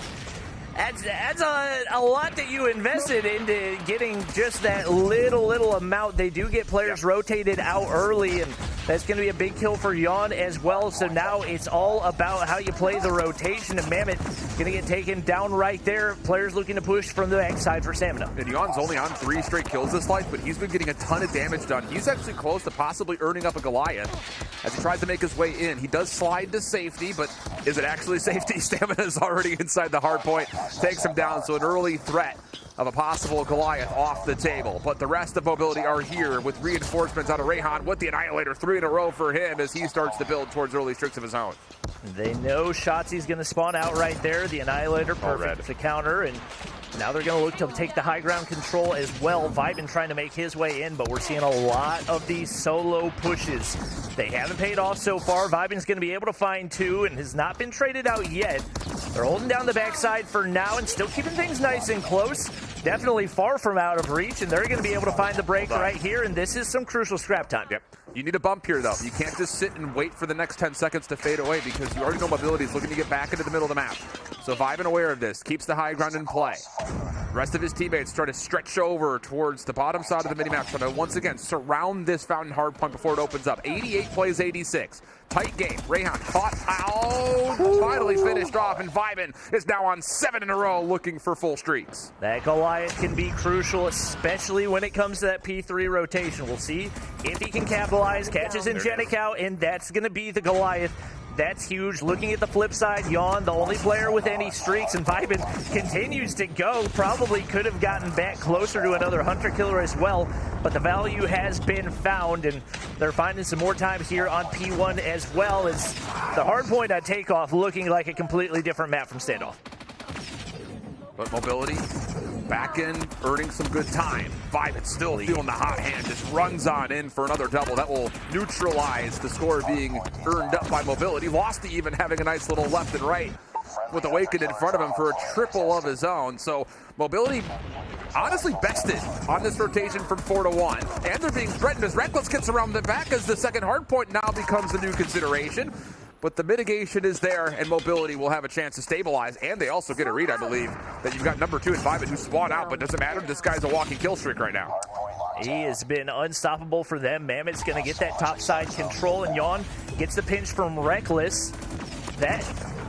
That's a lot that you invested into getting just that little amount. They do get players rotated out early, and that's going to be a big kill for Yawn as well. So now it's all about how you play the rotation, and Mammoth going to get taken down right there. Players looking to push from the backside for Stamina. And Yawn's only on 3 straight kills this life, but he's been getting a ton of damage done. He's actually close to possibly earning up a Goliath as he tries to make his way in. He does slide to safety, but is it actually safety? Stamina is already inside the hard point. Takes him down, so an early threat of a possible Goliath off the table. But the rest of Mobility are here with reinforcements out of Rayhan with the Annihilator. 3 in a row for him as he starts to build towards early streaks of his own. They know Shotzi's going to spawn out right there. The Annihilator, perfect to counter, and now they're going to look to take the high ground control as well. Vibin trying to make his way in, but we're seeing a lot of these solo pushes. They haven't paid off so far. Vibin's going to be able to find 2 and has not been traded out yet. They're holding down the backside for now and still keeping things nice and close. Definitely far from out of reach, and they're going to be able to find the break right here, and this is some crucial scrap time. Yep. You need a bump here, though. You can't just sit and wait for the next 10 seconds to fade away because you already know Mobility is looking to get back into the middle of the map. So Vibin aware of this, keeps the high ground in play. The rest of his teammates try to stretch over towards the bottom side of the minimap, trying to once again surround this fountain hardpoint before it opens up. 88 plays 86. Tight game. Rayhan caught out. Finally finished off, and Vibin is now on 7 in a row looking for full streaks. That Goliath can be crucial, especially when it comes to that P3 rotation. We'll see if he can capitalize, catches Ingenic out, and that's going to be the Goliath. That's huge. Looking at the flip side, Yawn, the only player with any streaks, and Vibin continues to go. Probably could have gotten back closer to another Hunter Killer as well, but the value has been found, and they're finding some more time here on P1 as well as the hard point on takeoff looking like a completely different map from standoff. But Mobility back in, earning some good time. Vibin still feeling the hot hand, just runs on in for another double. That will neutralize the score being earned up by Mobility. Losty even having a nice little left and right with Awakened in front of him for a triple of his own. So Mobility honestly bested on this rotation from 4 to 1. And they're being threatened as Reckless gets around the back as the second hard point now becomes the new consideration. But the mitigation is there, and Mobility will have a chance to stabilize, and they also get a read, I believe, that you've got number 2 and Vibin who spawn out, but doesn't matter. This guy's a walking kill streak right now. He has been unstoppable for them. Mammoth's going to get that top side control, and Yawn gets the pinch from Reckless. That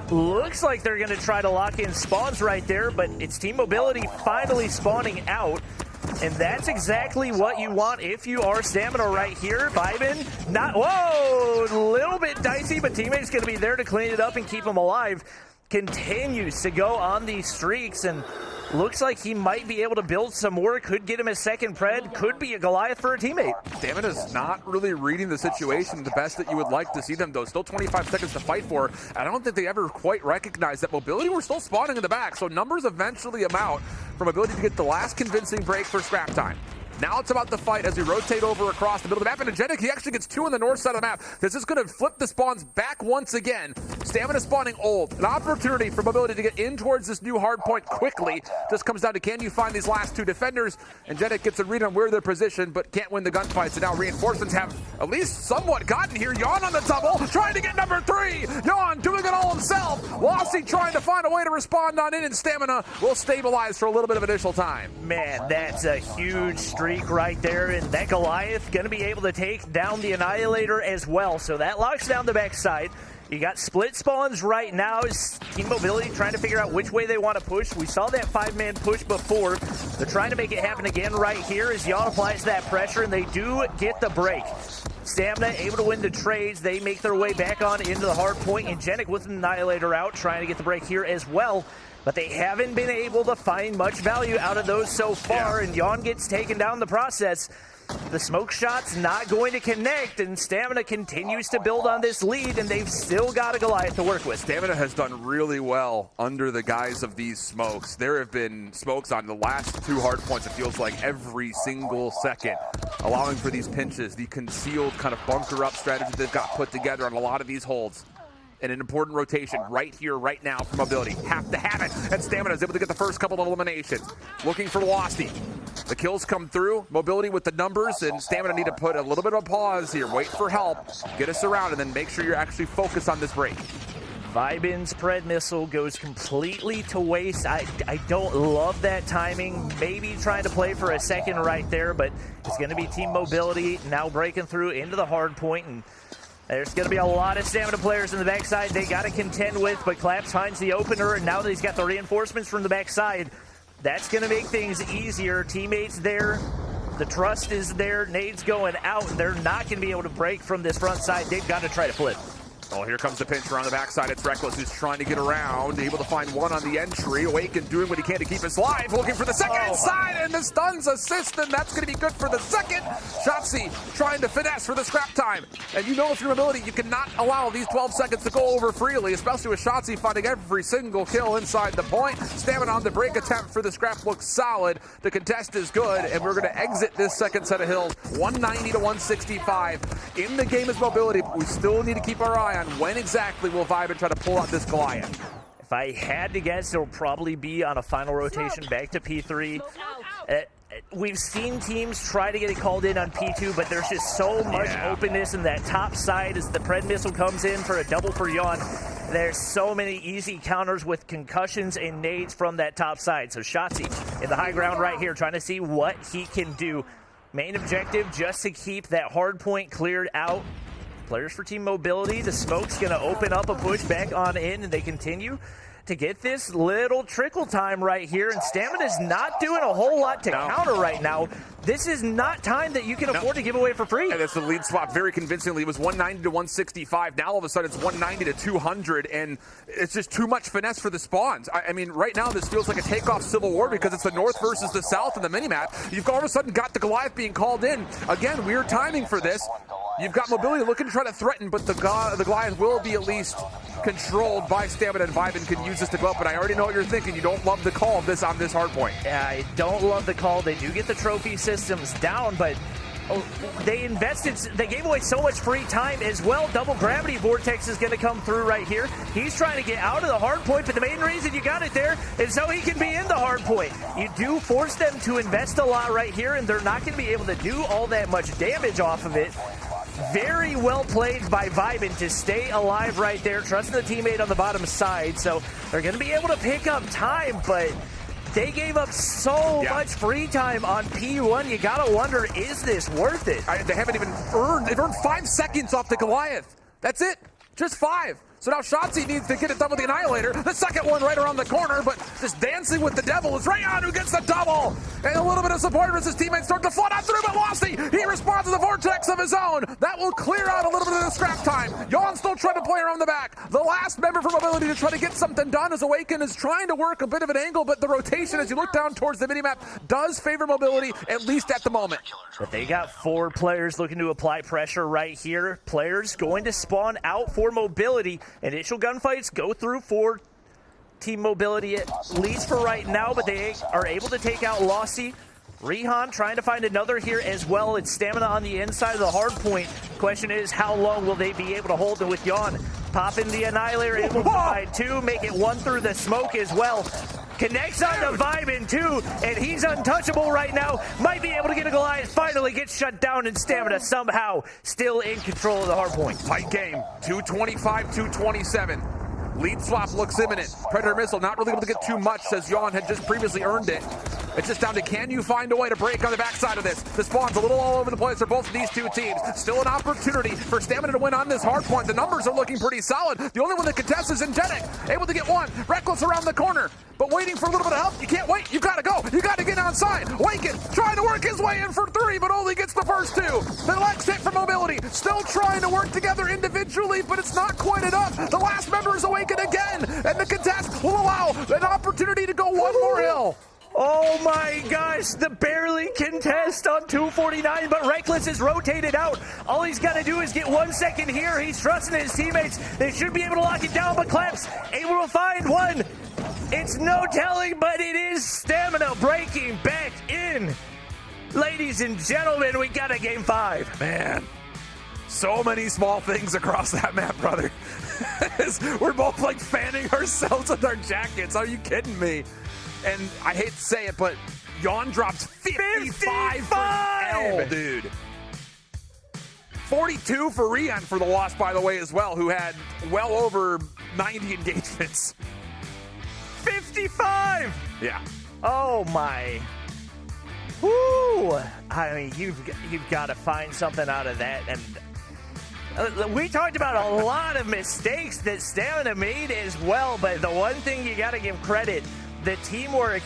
looks like they're going to try to lock in spawns right there, but it's Team Mobility finally spawning out. And that's exactly what you want if you are Stamina right here. Vibin, whoa, a little bit dicey, but teammates going to be there to clean it up and keep him alive. Continues to go on these streaks, and looks like he might be able to build some more. Could get him a second pred, could be a Goliath for a teammate. Stamina's not really reading the situation the best that you would like to see them, though. Still 25 seconds to fight for. I don't think they ever quite recognized that Mobility were still spawning in the back, so numbers eventually amount for Mobility to get the last convincing break for scrap time. Now it's about the fight as we rotate over across the middle of the map. And Ingenic, he actually gets 2 on the north side of the map. This is going to flip the spawns back once again. Stamina spawning old. An opportunity for Mobility to get in towards this new hard point quickly. Just comes down to, can you find these last 2 defenders? Ingenic gets a read on where they're positioned, but can't win the gunfight. So now reinforcements have at least somewhat gotten here. Yawn on the double, trying to get number 3. Yawn doing it all himself. Lossy trying to find a way to respond on in, and Stamina will stabilize for a little bit of initial time. Man, that's a huge streak right there, and that Goliath going to be able to take down the Annihilator as well. So that locks down the backside. You got split spawns right now. Team Mobility trying to figure out which way they want to push. We saw that 5-man push before. They're trying to make it happen again right here as Yawn applies that pressure, and they do get the break. Stamina able to win the trades. They make their way back on into the hard point. Ingenic with an Annihilator out, trying to get the break here as well. But they haven't been able to find much value out of those so far, and Yawn gets taken down the process. The smoke shot's not going to connect, and Stamina continues to build on this lead, and they've still got a Goliath to work with. Stamina has done really well under the guise of these smokes. There have been smokes on the last 2 hard points, it feels like, every single second, allowing for these pinches, the concealed kind of bunker up strategy they've got put together on a lot of these holds. And an important rotation right here, right now for Mobility. Have to have it. And Stamina is able to get the first couple of eliminations. Looking for Losty. The kills come through. Mobility with the numbers, and Stamina need to put a little bit of a pause here. Wait for help. Get us around, and then make sure you're actually focused on this break. Vibin's Pred Missile goes completely to waste. I don't love that timing. Maybe trying to play for a second right there, but it's going to be Team Mobility now breaking through into the hard point, and there's going to be a lot of stamina players in the backside they got to contend with, but Claps finds the opener, and now that he's got the reinforcements from the backside, that's going to make things easier. Teammates there. The trust is there. Nade's going out, and they're not going to be able to break from this front side. They've got to try to flip. Oh, here comes the pincher on the backside. It's Reckless who's trying to get around, able to find one on the entry. Awaken doing what he can to keep us live, looking for the second side, and the stuns assist, and that's going to be good for the second. Shotzi trying to finesse for the scrap time. And you know through mobility, you cannot allow these 12 seconds to go over freely, especially with Shotzi finding every single kill inside the point. Stamina on the break attempt for the scrap looks solid. The contest is good, and we're going to exit this second set of hills, 190 to 165. In the game is mobility, but we still need to keep our eye on when exactly will Vibin try to pull out this Goliath. If I had to guess, it'll probably be on a final rotation back to P3. We've seen teams try to get it called in on P2, but there's just so much openness in that top side as the Pred Missile comes in for a double for Yawn. There's so many easy counters with concussions and nades from that top side. So Shotzi in the high ground right here, trying to see what he can do. Main objective, just to keep that hard point cleared out. Players for Team Mobility, the smoke's going to open up a push back on in, and they continue to get this little trickle time right here, and Stamina's not doing a whole lot to counter right now. This is not time that you can afford to give away for free. And that's the lead swap very convincingly. It was 190 to 165. Now all of a sudden it's 190 to 200, and it's just too much finesse for the spawns. I mean, right now this feels like a takeoff civil war because it's the north versus the south in the minimap. You've all of a sudden got the Goliath being called in. Again, weird timing for this. You've got mobility looking to try to threaten, but the Goliath will be at least controlled by Stamina, and Vibin can use this to go up. But I already know what you're thinking. You don't love the call of this on this hard point. Yeah, I don't love the call. They do get the trophy systems down, but they gave away so much free time as well. Double gravity vortex is going to come through right here. He's trying to get out of the hard point, but the main reason you got it there is so he can be in the hard point. You do force them to invest a lot right here, and they're not going to be able to do all that much damage off of it. Very well played by Vibin to stay alive right there, trusting the teammate on the bottom side. So they're going to be able to pick up time, but they gave up so much free time on P1. You got to wonder, is this worth it? They haven't even earned, they've earned 5 seconds off the Goliath. That's it, just 5. So now Shotzi needs to get it done with the Annihilator. The second one right around the corner, but just dancing with the devil is Rayon who gets the double. And a little bit of support as his teammates start to flood out through, but Losty, he responds to the vortex of his own. That will clear out a little bit of the scrap time. Yawn still trying to play around the back. The last member for mobility to try to get something done as Awaken is trying to work a bit of an angle, but the rotation as you look down towards the minimap does favor mobility, at least at the moment. But they got 4 players looking to apply pressure right here. Players going to spawn out for mobility. Initial gunfights go through for Team Mobility, at least for right now, but they are able to take out Lossy. Rihan trying to find another here as well. It's Stamina on the inside of the hard point. Question is, how long will they be able to hold it with Yawn? Popping the Annihilator, able to find 2, make it 1 through the smoke as well. Connects on the Vibin too, and he's untouchable right now. Might be able to get a Goliath, finally gets shut down, and Stamina somehow still in control of the hard point. Tight game, 225, 227. Lead swap looks imminent. Predator Missile not really able to get too much, says Yawn had just previously earned it. It's just down to, can you find a way to break on the backside of this? The spawn's a little all over the place for both of these two teams. Still an opportunity for Stamina to win on this hard point. The numbers are looking pretty solid. The only one that contests is Ingenic, able to get 1. Reckless around the corner, but waiting for a little bit of help. You can't wait. You got to go. You got to get outside. Waken trying to work his way in for 3, but only gets the first 2. The next hit for mobility. Still trying to work together individually, but it's not quite enough. The last member is Awaken again, and the contest will allow an opportunity to go 1 more hill. Oh my gosh, the barely contest on 249, but Reckless is rotated out. All he's got to do is get 1 second here. He's trusting his teammates. They should be able to lock it down, but Claps able to find 1. It's no telling, but it is Stamina breaking back in. Ladies and gentlemen, we got a game 5. Man, so many small things across that map, brother. We're both like fanning ourselves with our jackets. Are you kidding me? And I hate to say it, but Yawn drops 55 for L, dude. 42 for Rion for the loss, by the way, as well, who had well over 90 engagements. 55! Yeah. Oh, my. Woo! I mean, you've got to find something out of that. And we talked about a lot of mistakes that Stamina made as well, but the one thing you got to give credit, the teamwork,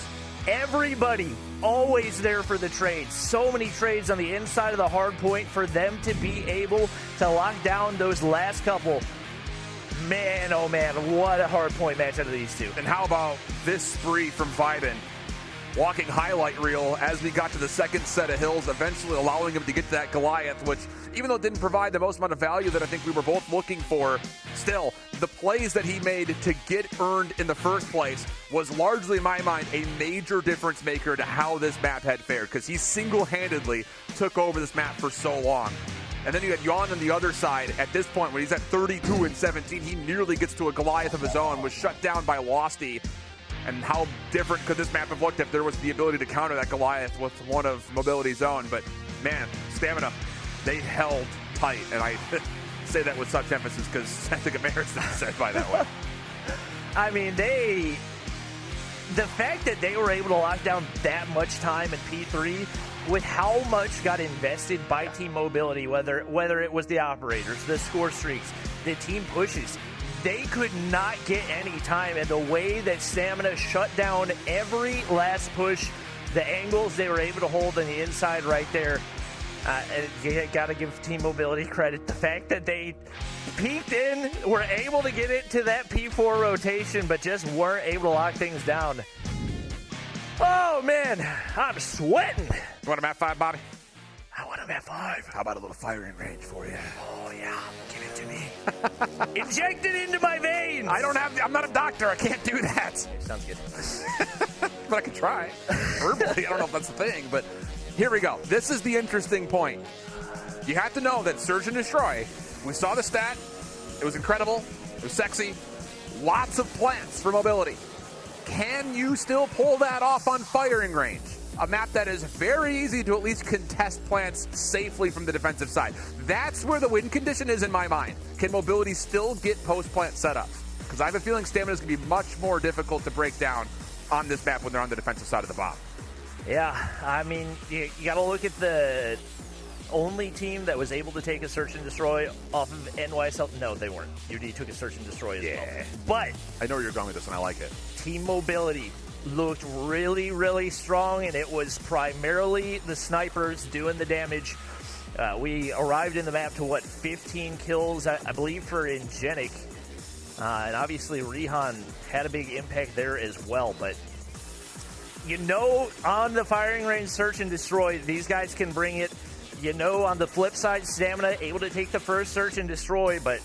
everybody always there for the trades. So many trades on the inside of the hard point for them to be able to lock down those last couple. Man, oh man, what a hard point match out of these two. And how about this spree from Viden? Walking highlight reel as we got to the second set of hills, eventually allowing him to get to that Goliath, which, even though it didn't provide the most amount of value that I think we were both looking for, still, the plays that he made to get earned in the first place was largely, in my mind, a major difference maker to how this map had fared, because he single-handedly took over this map for so long. And then you had Yon on the other side. At this point, when he's at 32 and 17, he nearly gets to a Goliath of his own, was shut down by Losty. And how different could this map have looked if there was the ability to counter that Goliath with one of Mobility's own? But, man, Stamina, they held tight. And I say that with such emphasis because I think America's not said by that way. I mean, the fact that they were able to lock down that much time in P3 with how much got invested by Team Mobility, whether it was the operators, the score streaks, the team pushes, they could not get any time. And the way that Stamina shut down every last push, the angles they were able to hold on the inside right there, you got to give Team Mobility credit. The fact that they peeked in, were able to get it to that P4 rotation, but just weren't able to lock things down. Oh, man, I'm sweating. You want a map 5, Bobby? I want a map 5. How about a little firing range for you? Oh, yeah. Give it to me. Inject it into my veins. I'm not a doctor. I can't do that. Sounds good. But I could try. Verbally, I don't know if that's the thing, but here we go. This is the interesting point. You have to know that Search and Destroy, we saw the stat. It was incredible. It was sexy. Lots of plants for Mobility. Can you still pull that off on firing range? A map that is very easy to at least contest plants safely from the defensive side. That's where the win condition is in my mind. Can Mobility still get post-plant setups? Because I have a feeling Stamina is going to be much more difficult to break down on this map when they're on the defensive side of the bomb. Yeah, I mean, you got to look at the only team that was able to take a Search and Destroy off of NYSL. No, they weren't. UD took a Search and Destroy as well. But I know where you're going with this, and I like it. Team Mobility looked really, really strong, and it was primarily the snipers doing the damage. We arrived in the map to, 15 kills, I believe, for Ingenic. And obviously, Rihan had a big impact there as well. But, on the firing range, Search and Destroy, these guys can bring it. On the flip side, Stamina able to take the first Search and Destroy, but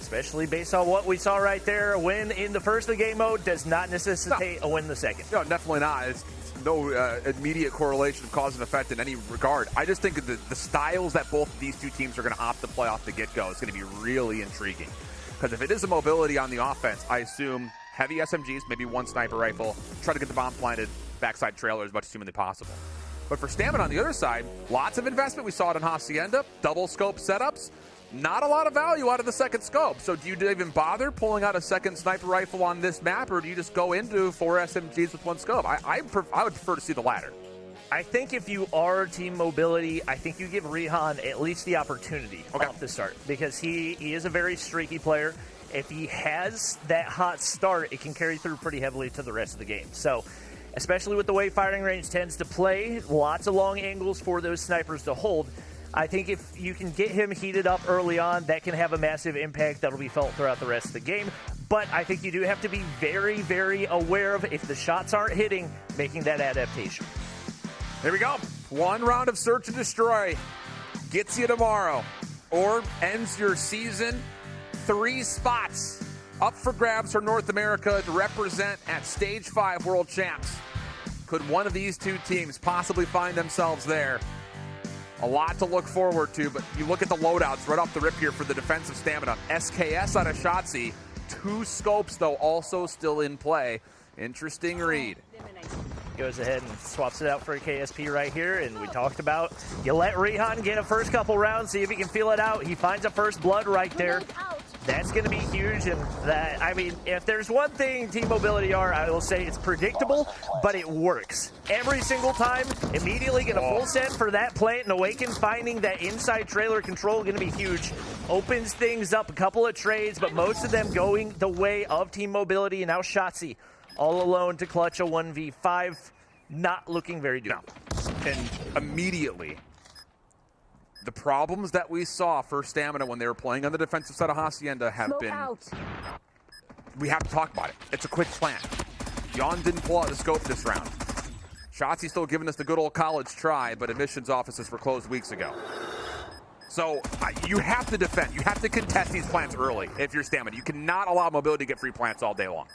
especially based on what we saw right there, a win in the first of the game mode does not necessitate a win the second. No, definitely not. It's no immediate correlation of cause and effect in any regard. I just think that the styles that both of these two teams are going to opt to play off the get-go is going to be really intriguing. Because if it is a Mobility on the offense, I assume heavy SMGs, maybe one sniper rifle, try to get the bomb planted, backside trailer as much as humanly possible. But for Stamina on the other side, lots of investment. We saw it in Hacienda, double scope setups. Not a lot of value out of the second scope. So do you even bother pulling out a second sniper rifle on this map, or do you just go into 4 SMGs with one scope? I would prefer to see the latter. I think if you are Team Mobility, I think you give Rihan at least the opportunity off the start, because he is a very streaky player. If he has that hot start, it can carry through pretty heavily to the rest of the game. So, especially with the way firing range tends to play, lots of long angles for those snipers to hold. I think if you can get him heated up early on, that can have a massive impact that'll be felt throughout the rest of the game. But I think you do have to be very, very aware of, if the shots aren't hitting, making that adaptation. Here we go. One round of Search and Destroy gets you tomorrow, or ends your season. 3 spots up for grabs for North America to represent at Stage 5 World Champs. Could one of these two teams possibly find themselves there? A lot to look forward to, but you look at the loadouts right off the rip here for the defensive Stamina. SKS out of Shotzi. 2 scopes, though, also still in play. Interesting read. goes ahead and swaps it out for a KSP right here. And we talked about you let Rihan get a first couple rounds, see if he can feel it out. He finds a first blood right there. That's going to be huge. And that, I mean, if there's one thing Team Mobility are, I will say it's predictable, but it works. Every single time, immediately get a full set for that plant, and Awaken finding that inside trailer control going to be huge. Opens things up, a couple of trades, but most of them going the way of Team Mobility. And now Shotzi all alone to clutch a 1v5. Not looking very good. No. And immediately, the problems that we saw for Stamina when they were playing on the defensive side of Hacienda have been... We have to talk about it. It's a quick plan. Jan didn't pull out the scope this round. Shotzi's still giving us the good old college try, but admissions offices were closed weeks ago. So you have to defend. You have to contest these plants early if you're Stamina. You cannot allow Mobility to get free plants all day long.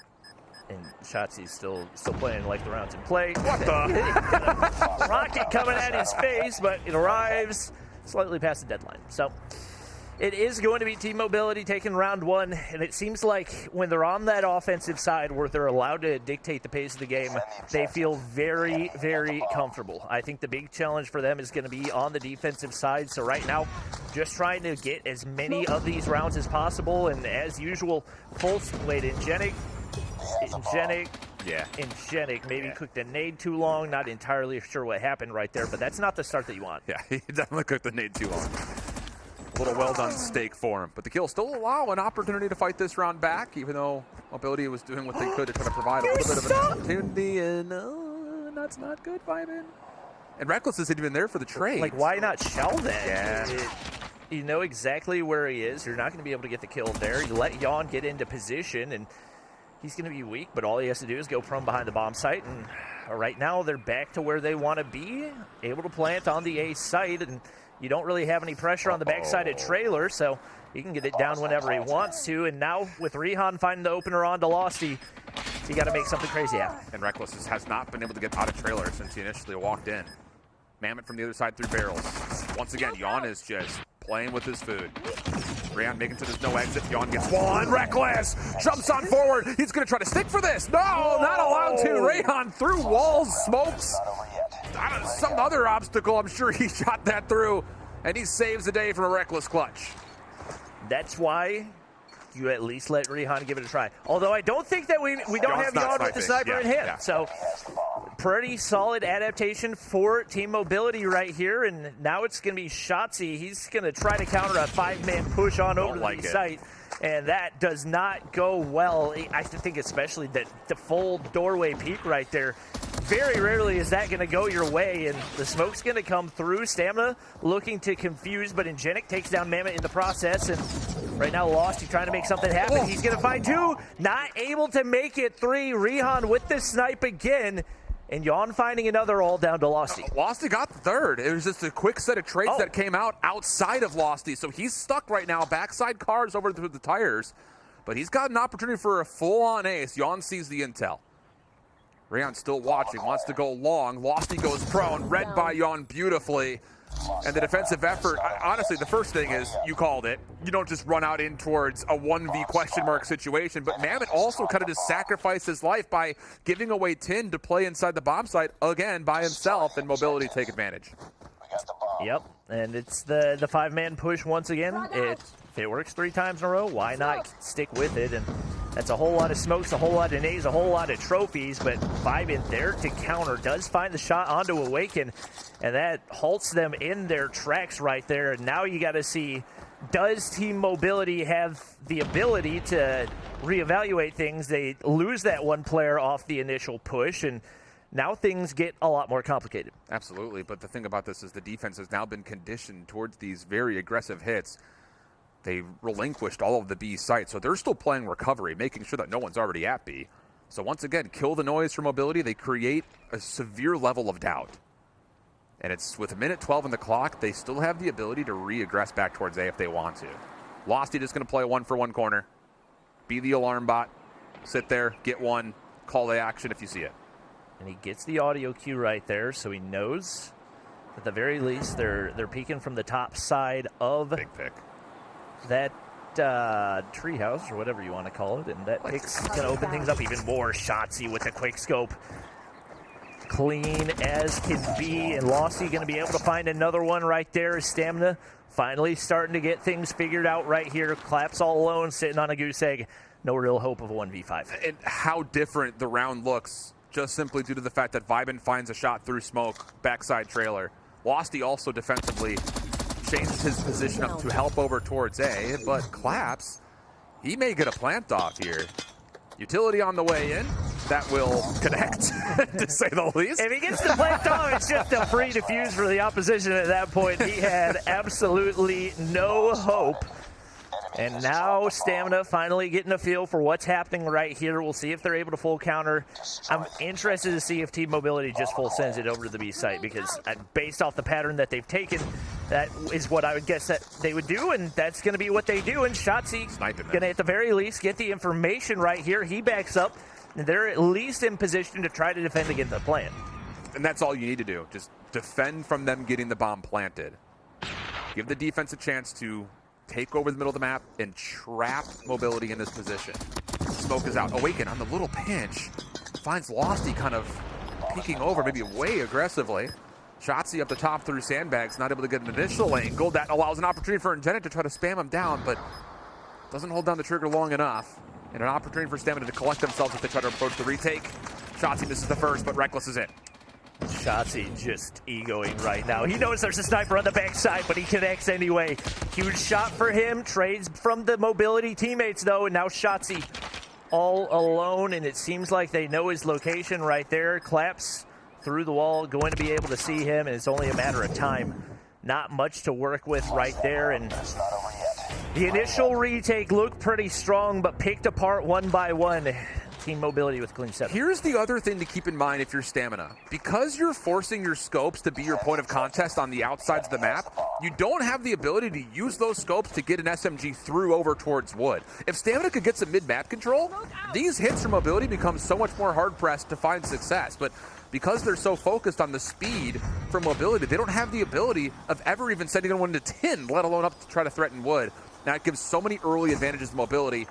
And Shotzi's still playing like the round's in play. What the? Rocket coming at his face, but it arrives slightly past the deadline. So it is going to be Team Mobility taking round one, and it seems like when they're on that offensive side where they're allowed to dictate the pace of the game, they feel very, very comfortable. I think the big challenge for them is going to be on the defensive side. So right now, just trying to get as many of these rounds as possible, and as usual, full wait, Ingenic, maybe cooked a nade too long. Not entirely sure what happened right there, but that's not the start that you want. Yeah, he definitely cooked the nade too long. A little well-done steak for him. But the kill still allow an opportunity to fight this round back, even though Mobility was doing what they could to try to provide a little bit of an opportunity. And that's not good, Vyman. And Reckless isn't even there for the trade. Like, why not shell that? Yeah. You know exactly where he is. You're not going to be able to get the kill there. You let Jan get into position, and he's going to be weak, but all he has to do is go from behind the bomb site. And right now, they're back to where they want to be, able to plant on the A site, and you don't really have any pressure on the backside of trailer, so he can get it down whenever he wants to. And now, with Rihan finding the opener on to Losty, you got to make something crazy happen. And Reckless has not been able to get out of trailer since he initially walked in. Mammoth from the other side through barrels. Once again, Jan is just playing with his food. Rihan making to there's no exit. Jan gets one. Reckless jumps on forward. He's going to try to stick for this. No, not allowed to. Rihan through walls, smokes. Some other obstacle, I'm sure he shot that through, and he saves the day from a Reckless clutch. That's why you at least let Rihan give it a try. Although I don't think that we don't have Jan with the sniper in hand. Yeah. So pretty solid adaptation for Team Mobility right here. And now it's going to be Shotzi. He's going to try to counter a 5-man push on over to the site. And that does not go well. I think especially that the full doorway peek right there. Very rarely is that going to go your way, and the smoke's going to come through. Stamina looking to confuse, but Ingenic takes down Mammoth in the process, and right now Lost, he's trying to make something happen. He's going to find two, not able to make it three. Rihan with the snipe again, and Jan finding another all down to Losty. Losty got the third. It was just a quick set of trades that came out outside of Losty, so he's stuck right now. Backside cars over through the tires, but he's got an opportunity for a full-on ace. Jan sees the intel. Rihan still watching, wants to go long. Losty goes prone, read by Jan beautifully. And the defensive effort, honestly, the first thing is, you called it. You don't just run out in towards a 1v question mark situation. But Mammoth also kind of just sacrificed his life by giving away Tin to play inside the bomb site again by himself, and Mobility take advantage. Yep, and it's the 5-man push once again. If it works 3 times in a row, why not stick with it? And that's a whole lot of smokes, a whole lot of nades, a whole lot of trophies, but Vyman there to counter, does find the shot onto Awaken, and that halts them in their tracks right there. And now you got to see, does Team Mobility have the ability to reevaluate things? They lose that one player off the initial push, and now things get a lot more complicated. Absolutely, but the thing about this is the defense has now been conditioned towards these very aggressive hits. They relinquished all of the B sites, so they're still playing recovery, making sure that no one's already at B. So once again, kill the noise for Mobility. They create a severe level of doubt. And it's with 1:12 on the clock, they still have the ability to re-aggress back towards A if they want to. Losty just going to play a 1-for-1 corner. Be the alarm bot. Sit there, get one, call the action if you see it. And he gets the audio cue right there, so he knows at the very least they're peeking from the top side of big pick. That treehouse, or whatever you want to call it, and that pick's going to open things up even more. Shotzi with the quick scope. clean as can be, and Losty going to be able to find another one right there. Stamina finally starting to get things figured out right here. Claps all alone, sitting on a goose egg. No real hope of a 1v5. And how different the round looks, just simply due to the fact that Vibin finds a shot through smoke, backside trailer. Losty also defensively changed his position up to help over towards A, but Claps, he may get a plant off here. Utility on the way in. That will connect, to say the least. If he gets the plant off, it's just a free defuse for the opposition at that point. He had absolutely no hope. And now Stamina finally getting a feel for what's happening right here. We'll see if they're able to full counter. I'm interested to see if Team Mobility just full sends it over to the B site, because based off the pattern that they've taken, that is what I would guess that they would do, and that's going to be what they do. And Shotzi going to, at the very least, get the information right here. He backs up, and they're at least in position to try to defend against the plant. And that's all you need to do. Just defend from them getting the bomb planted. Give the defense a chance to take over the middle of the map and trap Mobility in this position. Smoke is out. Awaken on the little pinch. Finds Losty kind of peeking over, maybe way aggressively. Shotzi up the top through sandbags, not able to get an initial angle. That allows an opportunity for Ingenic to try to spam him down, but doesn't hold down the trigger long enough. And an opportunity for Stamina to collect themselves if they try to approach the retake. Shotzi misses the first, but Reckless is it. Shotzi just egoing right now. He knows there's a sniper on the backside, but he connects anyway. Huge shot for him. Trades from the Mobility teammates, though, and now Shotzi all alone, and it seems like they know his location right there. Claps through the wall, going to be able to see him, and it's only a matter of time. Not much to work with right there, and the initial retake looked pretty strong, but picked apart one by one. Team Mobility with clean 7. Here's the other thing to keep in mind if you're Stamina. Because you're forcing your scopes to be your point of contest on the outsides of the map, you don't have the ability to use those scopes to get an SMG through over towards wood. If Stamina could get some mid-map control, these hits from Mobility become so much more hard-pressed to find success. But because they're so focused on the speed from Mobility, they don't have the ability of ever even sending anyone to 10, let alone up to try to threaten wood. Now it gives so many early advantages to Mobility.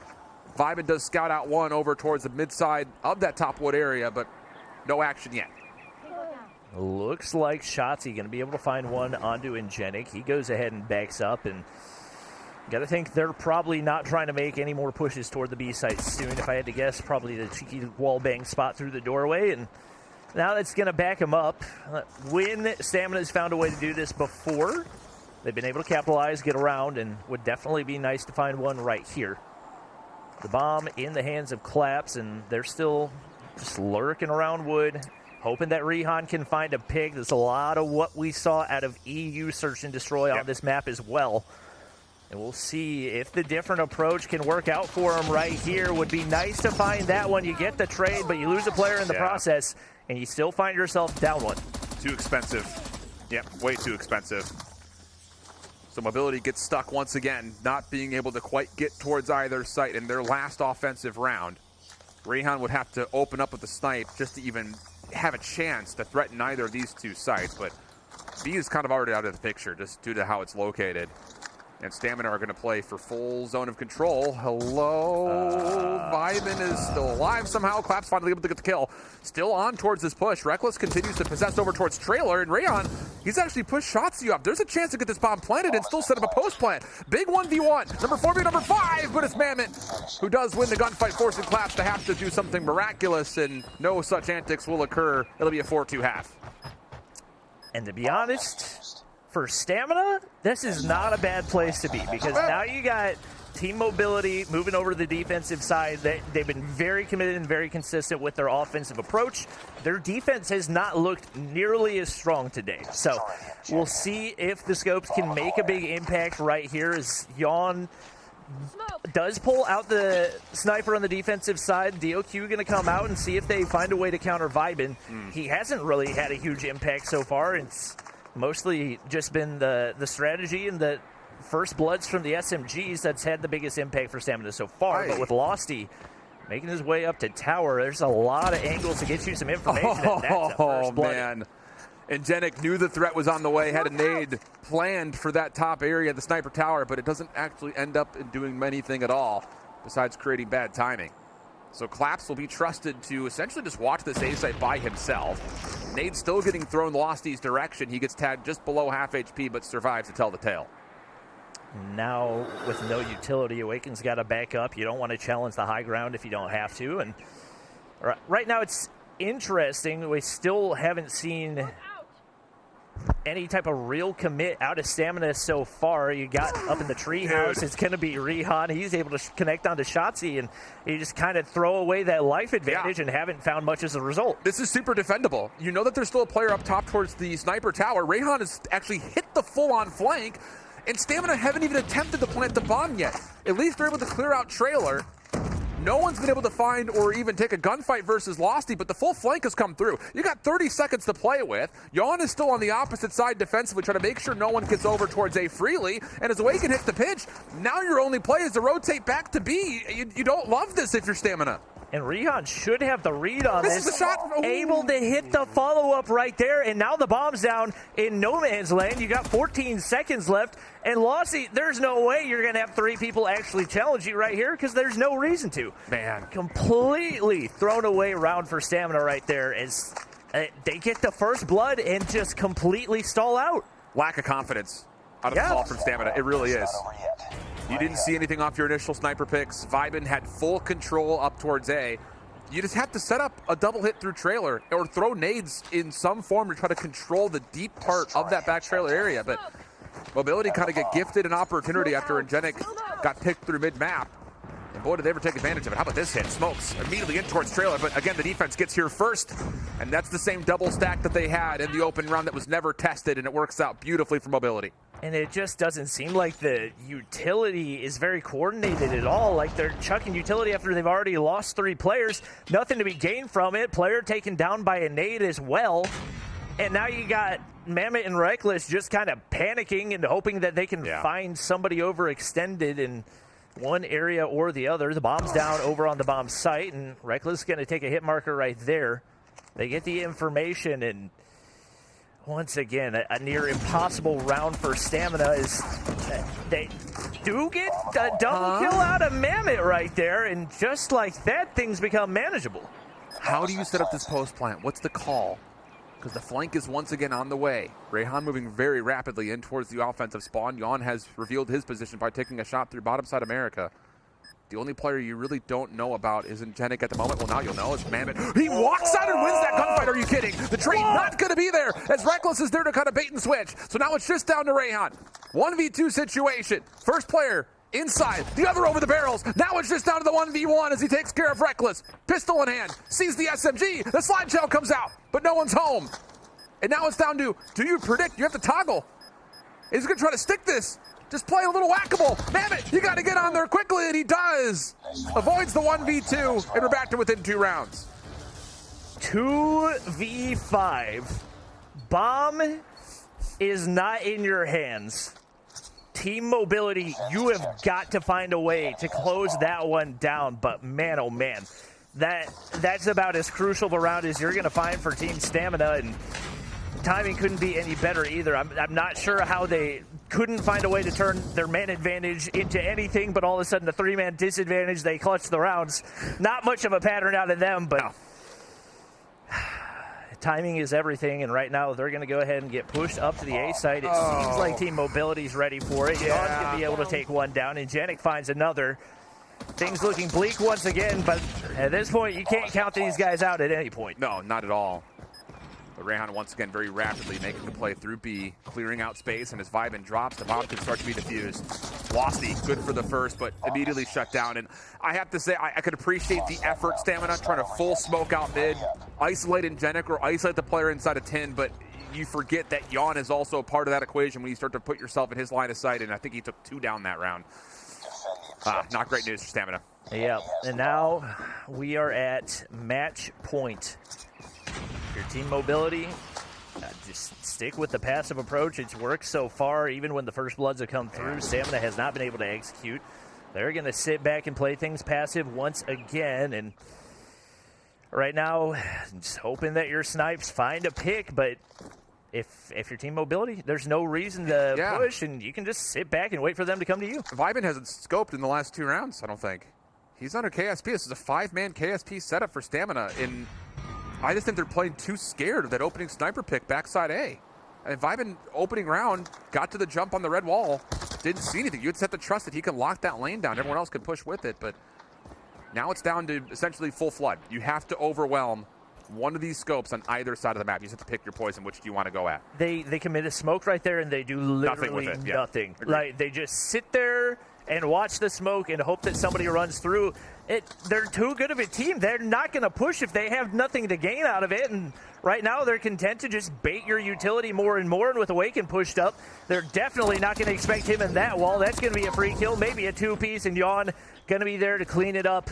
Vibin does scout out one over towards the mid side of that top wood area, but no action yet. Looks like Shotzi going to be able to find one onto Ingenic. He goes ahead and backs up, and got to think they're probably not trying to make any more pushes toward the B site soon. If I had to guess, probably the cheeky wall bang spot through the doorway, and now that's going to back him up. When Stamina's found a way to do this before, they've been able to capitalize, get around, and would definitely be nice to find one right here. The bomb in the hands of Claps, and they're still just lurking around wood, hoping that Rehan can find a pig. There's a lot of what we saw out of EU Search and Destroy on this map as well. And we'll see if the different approach can work out for him right here. Would be nice to find that one. You get the trade, but you lose a player in the process, and you still find yourself down one. Too expensive. Yep, way too expensive. So Mobility gets stuck once again, not being able to quite get towards either site in their last offensive round. Rehan would have to open up with the snipe just to even have a chance to threaten either of these two sites, but B is kind of already out of the picture just due to how it's located. And Stamina are going to play for full zone of control. Hello. Vibin is still alive somehow. Claps finally able to get the kill. Still on towards this push. Reckless continues to possess over towards Trailer. And Rayon, he's actually pushed Shotzi up. There's a chance to get this bomb planted and still set up a post plant. Big 1v1. Number 4 v number 5. But it's Mammoth who does win the gunfight, forcing Claps to have to do something miraculous. And no such antics will occur. It'll be a 4-2 half. And to be honest, for Stamina, this is not a bad place to be, because now you got Team Mobility moving over to the defensive side. They've been very committed and very consistent with their offensive approach. Their defense has not looked nearly as strong today. So we'll see if the scopes can make a big impact right here as Yawn does pull out the sniper on the defensive side. DOQ going to come out and see if they find a way to counter Vibin. He hasn't really had a huge impact so far. It's mostly just been the strategy and the first bloods from the SMGs that's had the biggest impact for Stamina so far. But with Losty making his way up to tower, there's a lot of angles to get you some information. Oh, man. Ingenic knew the threat was on the way, had a nade planned for that top area, the sniper tower, but it doesn't actually end up in doing anything at all besides creating bad timing. So Claps will be trusted to essentially just watch this A site by himself. Nade's still getting thrown Losty's direction. He gets tagged just below half HP, but survives to tell the tale. Now, with no utility, Awaken's got to back up. You don't want to challenge the high ground if you don't have to. And right now, it's interesting. We still haven't seen any type of real commit out of Stamina so far. You got up in the treehouse. It's going to be Rihan. He's able to connect onto Shotzi, and you just kind of throw away that life advantage and haven't found much as a result. This is super defendable. You know that there's still a player up top towards the sniper tower. Rihan has actually hit the full-on flank, and Stamina haven't even attempted to plant the bomb yet. At least they're able to clear out trailer. No one's been able to find or even take a gunfight versus Losty, but the full flank has come through. You got 30 seconds to play with. Yawn is still on the opposite side defensively, trying to make sure no one gets over towards A freely. And as Awaken hits the pinch, now your only play is to rotate back to B. You don't love this if you're Stamina. And Rihan should have the read on this. This is the shot. Able to hit the follow-up right there, and now the bomb's down in no man's land. You got 14 seconds left, and Losty, there's no way you're going to have 3 people actually challenge you right here because there's no reason to. Man. Completely thrown away round for Stamina right there as they get the first blood and just completely stall out. Lack of confidence out of the ball from Stamina. It really is. You didn't see anything off your initial sniper picks. Vibin had full control up towards A. You just have to set up a double hit through trailer or throw nades in some form to try to control the deep part of that back trailer area. But Mobility kind of get gifted an opportunity after Engenic got picked through mid-map. And boy, did they ever take advantage of it. How about this hit? Smokes immediately in towards trailer, but again, the defense gets here first. And that's the same double stack that they had in the open round that was never tested, and it works out beautifully for Mobility. And it just doesn't seem like the utility is very coordinated at all. Like they're chucking utility after they've already lost 3 players. Nothing to be gained from it. Player taken down by a nade as well. And now you got Mammoth and Reckless just kind of panicking and hoping that they can find somebody overextended in one area or the other. The bomb's down over on the bomb site, and Reckless is going to take a hit marker right there. They get the information, and once again, a near impossible round for Stamina is they do get a double kill out of Mammoth right there, and just like that, things become manageable. How do you set up this post plant? What's the call? Because the flank is once again on the way. Rayhan moving very rapidly in towards the offensive spawn. Yawn has revealed his position by taking a shot through bottom side America. The only player you really don't know about is Engenic at the moment. Well, now you'll know. It's Mammoth. He walks out and wins that gunfight. Are you kidding? The trade not going to be there as Reckless is there to kind of bait and switch. So now it's just down to Rayhan. 1v2 situation. First player inside, the other over the barrels. Now it's just down to the 1v1 as he takes care of Reckless. Pistol in hand, sees the SMG. The slide shell comes out, but no one's home. And now it's down to, do you predict? You have to toggle. Is he going to try to stick this? Just play a little whack-a-mole. Mammoth, you got to get on there quickly, and he does. Avoids the 1v2, and we're back to within 2 rounds. 2v5. Bomb is not in your hands. Team Mobility, you have got to find a way to close that one down. But man, oh man, that's about as crucial of a round as you're going to find for Team Stamina, and timing couldn't be any better either. I'm not sure how they couldn't find a way to turn their man advantage into anything, but all of a sudden the 3-man disadvantage, they clutch the rounds. Not much of a pattern out of them, but timing is everything, and right now they're going to go ahead and get pushed up to the A site. It seems like Team Mobility's ready for it. Yawn's going to be able to take one down, and Engenic finds another. Things looking bleak once again, but at this point you can't count these guys out at any point. No, not at all. But Rayhan once again very rapidly making the play through B, clearing out space, and as Vibin drops, the bomb can start to be defused. Losty, good for the first, but immediately shut down. And I have to say, I could appreciate the effort, Stamina, trying to full smoke out mid, isolate Engenic or isolate the player inside a 10, but you forget that Yawn is also part of that equation when you start to put yourself in his line of sight, and I think he took 2 down that round. Not great news for Stamina. Yeah, and now we are at match point. Your Team Mobility, just stick with the passive approach. It's worked so far, even when the first bloods have come through. Stamina has not been able to execute. They're going to sit back and play things passive once again, and right now, just hoping that your snipes find a pick, but if your Team Mobility, there's no reason to push, and you can just sit back and wait for them to come to you. Vibin hasn't scoped in the last 2 rounds, I don't think. He's under KSP. This is a 5-man KSP setup for Stamina in I just think they're playing too scared of that opening sniper pick backside A. And Vibin opening round, got to the jump on the red wall, didn't see anything. You just have to trust that he can lock that lane down. Everyone else can push with it, but now it's down to essentially full flood. You have to overwhelm one of these scopes on either side of the map. You just have to pick your poison. Which do you want to go at? They commit a smoke right there, and they do literally nothing. With it. Nothing. Agreed. Like, they just sit there and watch the smoke and hope that somebody runs through it. They're too good of a team. They're not going to push if they have nothing to gain out of it. And right now they're content to just bait your utility more and more. And with Awaken pushed up, they're definitely not going to expect him in that wall. That's going to be a free kill, maybe a two-piece, and Yawn going to be there to clean it up.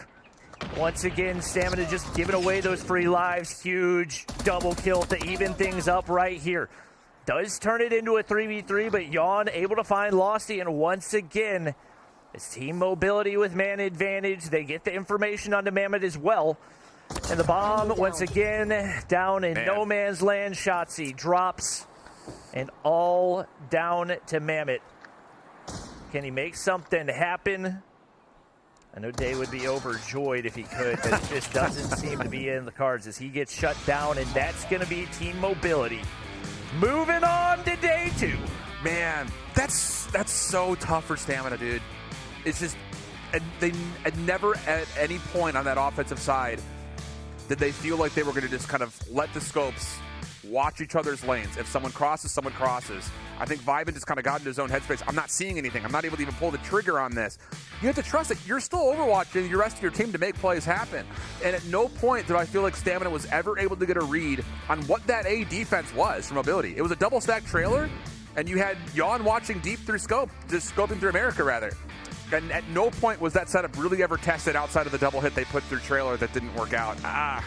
Once again, Stamina just giving away those free lives. Huge double kill to even things up right here. Does turn it into a 3v3, but Yawn able to find Losty, and once again, it's team mobility with man advantage. They get the information onto Mammoth as well. And the bomb, once again, down in no man's land. Shotzi drops, and all down to Mammoth. Can he make something happen? I know Day would be overjoyed if he could, but it just doesn't seem to be in the cards as he gets shut down, and that's going to be team mobility. Moving on to day 2. Man, that's so tough for Stamina, dude. It's just, they never at any point on that offensive side did they feel like they were going to just kind of let the scopes watch each other's lanes. If someone crosses, someone crosses. I think Vibin just kind of got into his own headspace. I'm not seeing anything. I'm not able to even pull the trigger on this. You have to trust that you're still overwatching the rest of your team to make plays happen. And at no point did I feel like Stamina was ever able to get a read on what that A defense was for mobility. It was a double stack trailer, and you had Yawn watching deep through scope, just scoping through America rather. And at no point was that setup really ever tested outside of the double hit they put through trailer that didn't work out. I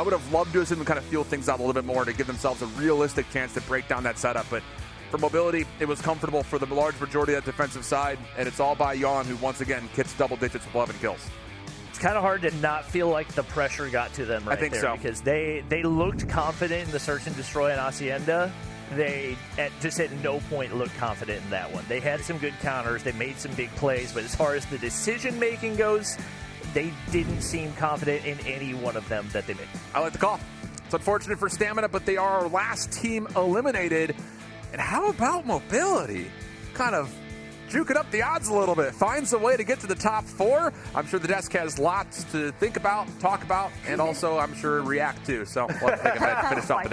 would have loved to have seen them kind of feel things out a little bit more to give themselves a realistic chance to break down that setup. But for mobility, it was comfortable for the large majority of that defensive side, and it's all by Yawn, who once again hits double digits with 11 kills. It's kind of hard to not feel like the pressure got to them right I think there so. Because they looked confident in the search and destroy in Hacienda. They at no point looked confident in that one. They had some good counters. They made some big plays. But as far as the decision-making goes, they didn't seem confident in any one of them that they made. I like the call. It's unfortunate for Stamina, but they are our last team eliminated. And how about mobility? Kind of juking up the odds a little bit. Finds a way to get to the top 4. I'm sure the desk has lots to think about, talk about, and also, I'm sure, react to. So let's take a minute to finish off the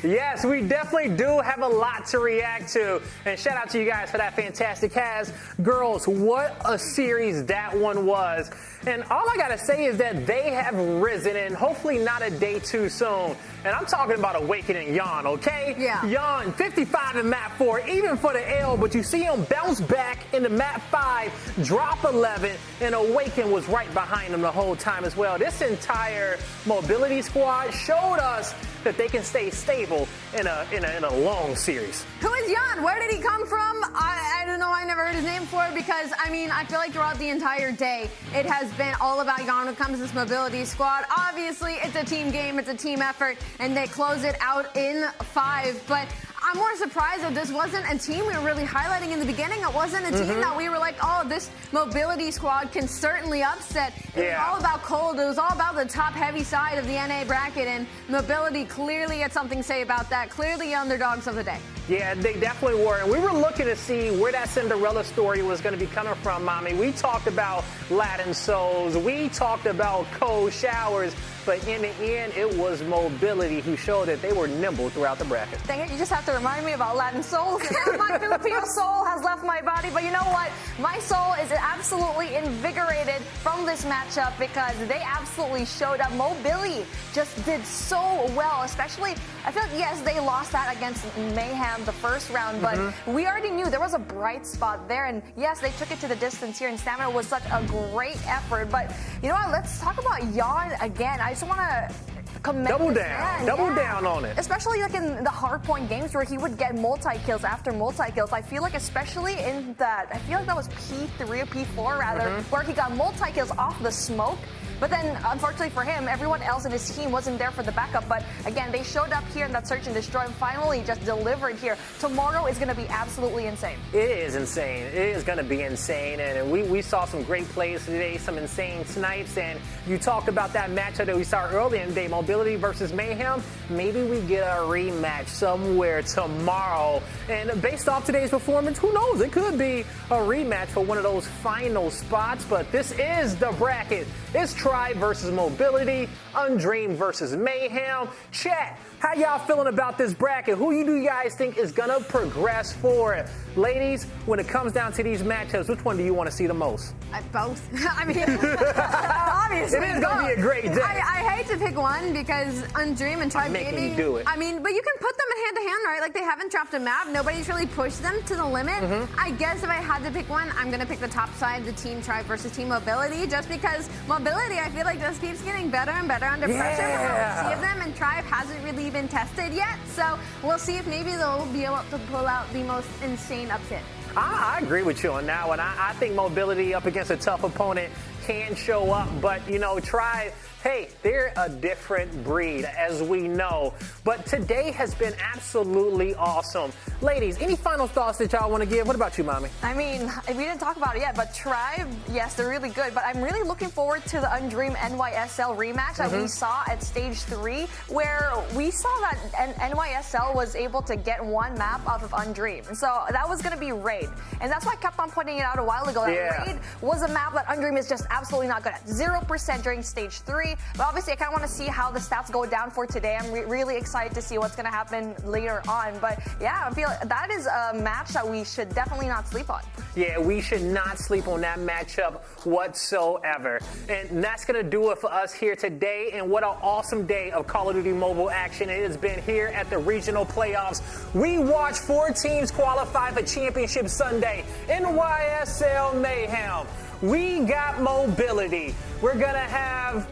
day. Yes, we definitely do have a lot to react to. And shout out to you guys for that fantastic cast. Girls, what a series that one was. And all I got to say is that they have risen, and hopefully not a day too soon. And I'm talking about Awakening Yawn, okay? Yeah. Yawn, 55 in map 4, even for the L, but you see him bounce back into map 5, drop 11, and Awaken was right behind him the whole time as well. This entire mobility squad showed us that they can stay stable in a long series. Who is Yawn? Where did he come from? I don't know. I never heard his name before because, I mean, I feel like throughout the entire day, it has been all about Yawn when it comes to this mobility squad. Obviously, it's a team game. It's a team effort, and they close it out in 5. But I'm more surprised that this wasn't a team we were really highlighting in the beginning. It wasn't a team that we were like, oh, this mobility squad can certainly upset. It was all about cold. It was all about the top heavy side of the NA bracket, and mobility clearly had something to say about that. Clearly underdogs of the day. Yeah, they definitely were. And we were looking to see where that Cinderella story was going to be coming from, Mommy. We talked about Latin Souls. We talked about cold showers. But in the end, it was mobility who showed that they were nimble throughout the bracket. Dang it, you just have to remind me about Latin soul. My Filipino soul has left my body, but you know what? My soul is absolutely invigorated from this matchup because they absolutely showed up. Mobility just did so well, especially, I feel like, yes, they lost that against Mayhem the first round, but we already knew there was a bright spot there, and yes, they took it to the distance here, and Stamina was such a great effort, but you know what? Let's talk about Yawn again. I just want to commend Double this down. man. Double down on it. Especially like in the hardpoint games where he would get multi-kills after multi-kills. I feel like especially in that, I feel like that was P3 or P4 rather, where he got multi-kills off the smoke. But then, unfortunately for him, everyone else in his team wasn't there for the backup. But again, they showed up here in that search and destroy and finally just delivered here. Tomorrow is going to be absolutely insane. It is insane. It is going to be insane. And we saw some great plays today, some insane snipes. And you talked about that matchup that we saw earlier in the day, Mobility versus Mayhem. Maybe we get a rematch somewhere tomorrow. And based off today's performance, who knows? It could be a rematch for one of those final spots. But this is the bracket. It's Tribe versus Mobility, Undream versus Mayhem. Chat, how y'all feeling about this bracket? Who do you guys think is going to progress forward? Ladies, when it comes down to these matchups, which one do you want to see the most? Both. I mean, obviously. It is going to be a great day. I hate to pick one because Undream and Tribe Gaming. You do it. I mean, but you can put them in hand-to-hand, right? Like, they haven't dropped a map. Nobody's really pushed them to the limit. I guess if I had to pick one, I'm going to pick the top side, the Team Tribe versus Team Mobility, just because Mobility, I feel like, just keeps getting better and better under pressure from what we see of them, and Tribe hasn't really been tested yet. So we'll see if maybe they'll be able to pull out the most insane upset. I agree with you on that one. I think Mobility up against a tough opponent can show up, but, you know, Tribe, hey, they're a different breed, as we know. But today has been absolutely awesome. Ladies, any final thoughts that y'all want to give? What about you, Mommy? I mean, we didn't talk about it yet, but Tribe, yes, they're really good. But I'm really looking forward to the Undream NYSL rematch that we saw at Stage 3, where we saw that NYSL was able to get one map off of Undream. And so that was going to be Raid. And that's why I kept on pointing it out a while ago, that Raid was a map that Undream is just absolutely not good at. 0% during Stage 3. But obviously, I kind of want to see how the stats go down for today. I'm really excited to see what's going to happen later on. But yeah, I feel that is a match that we should definitely not sleep on. Yeah, we should not sleep on that matchup whatsoever. And that's going to do it for us here today. And what an awesome day of Call of Duty Mobile action it has been here at the regional playoffs. We watched 4 teams qualify for Championship Sunday. NYSL Mayhem. We got Mobility. We're going to have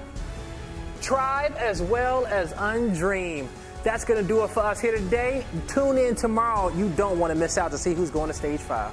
Tribe as well as Undream. That's going to do it for us here today. Tune in tomorrow. You don't want to miss out to see who's going to Stage 5.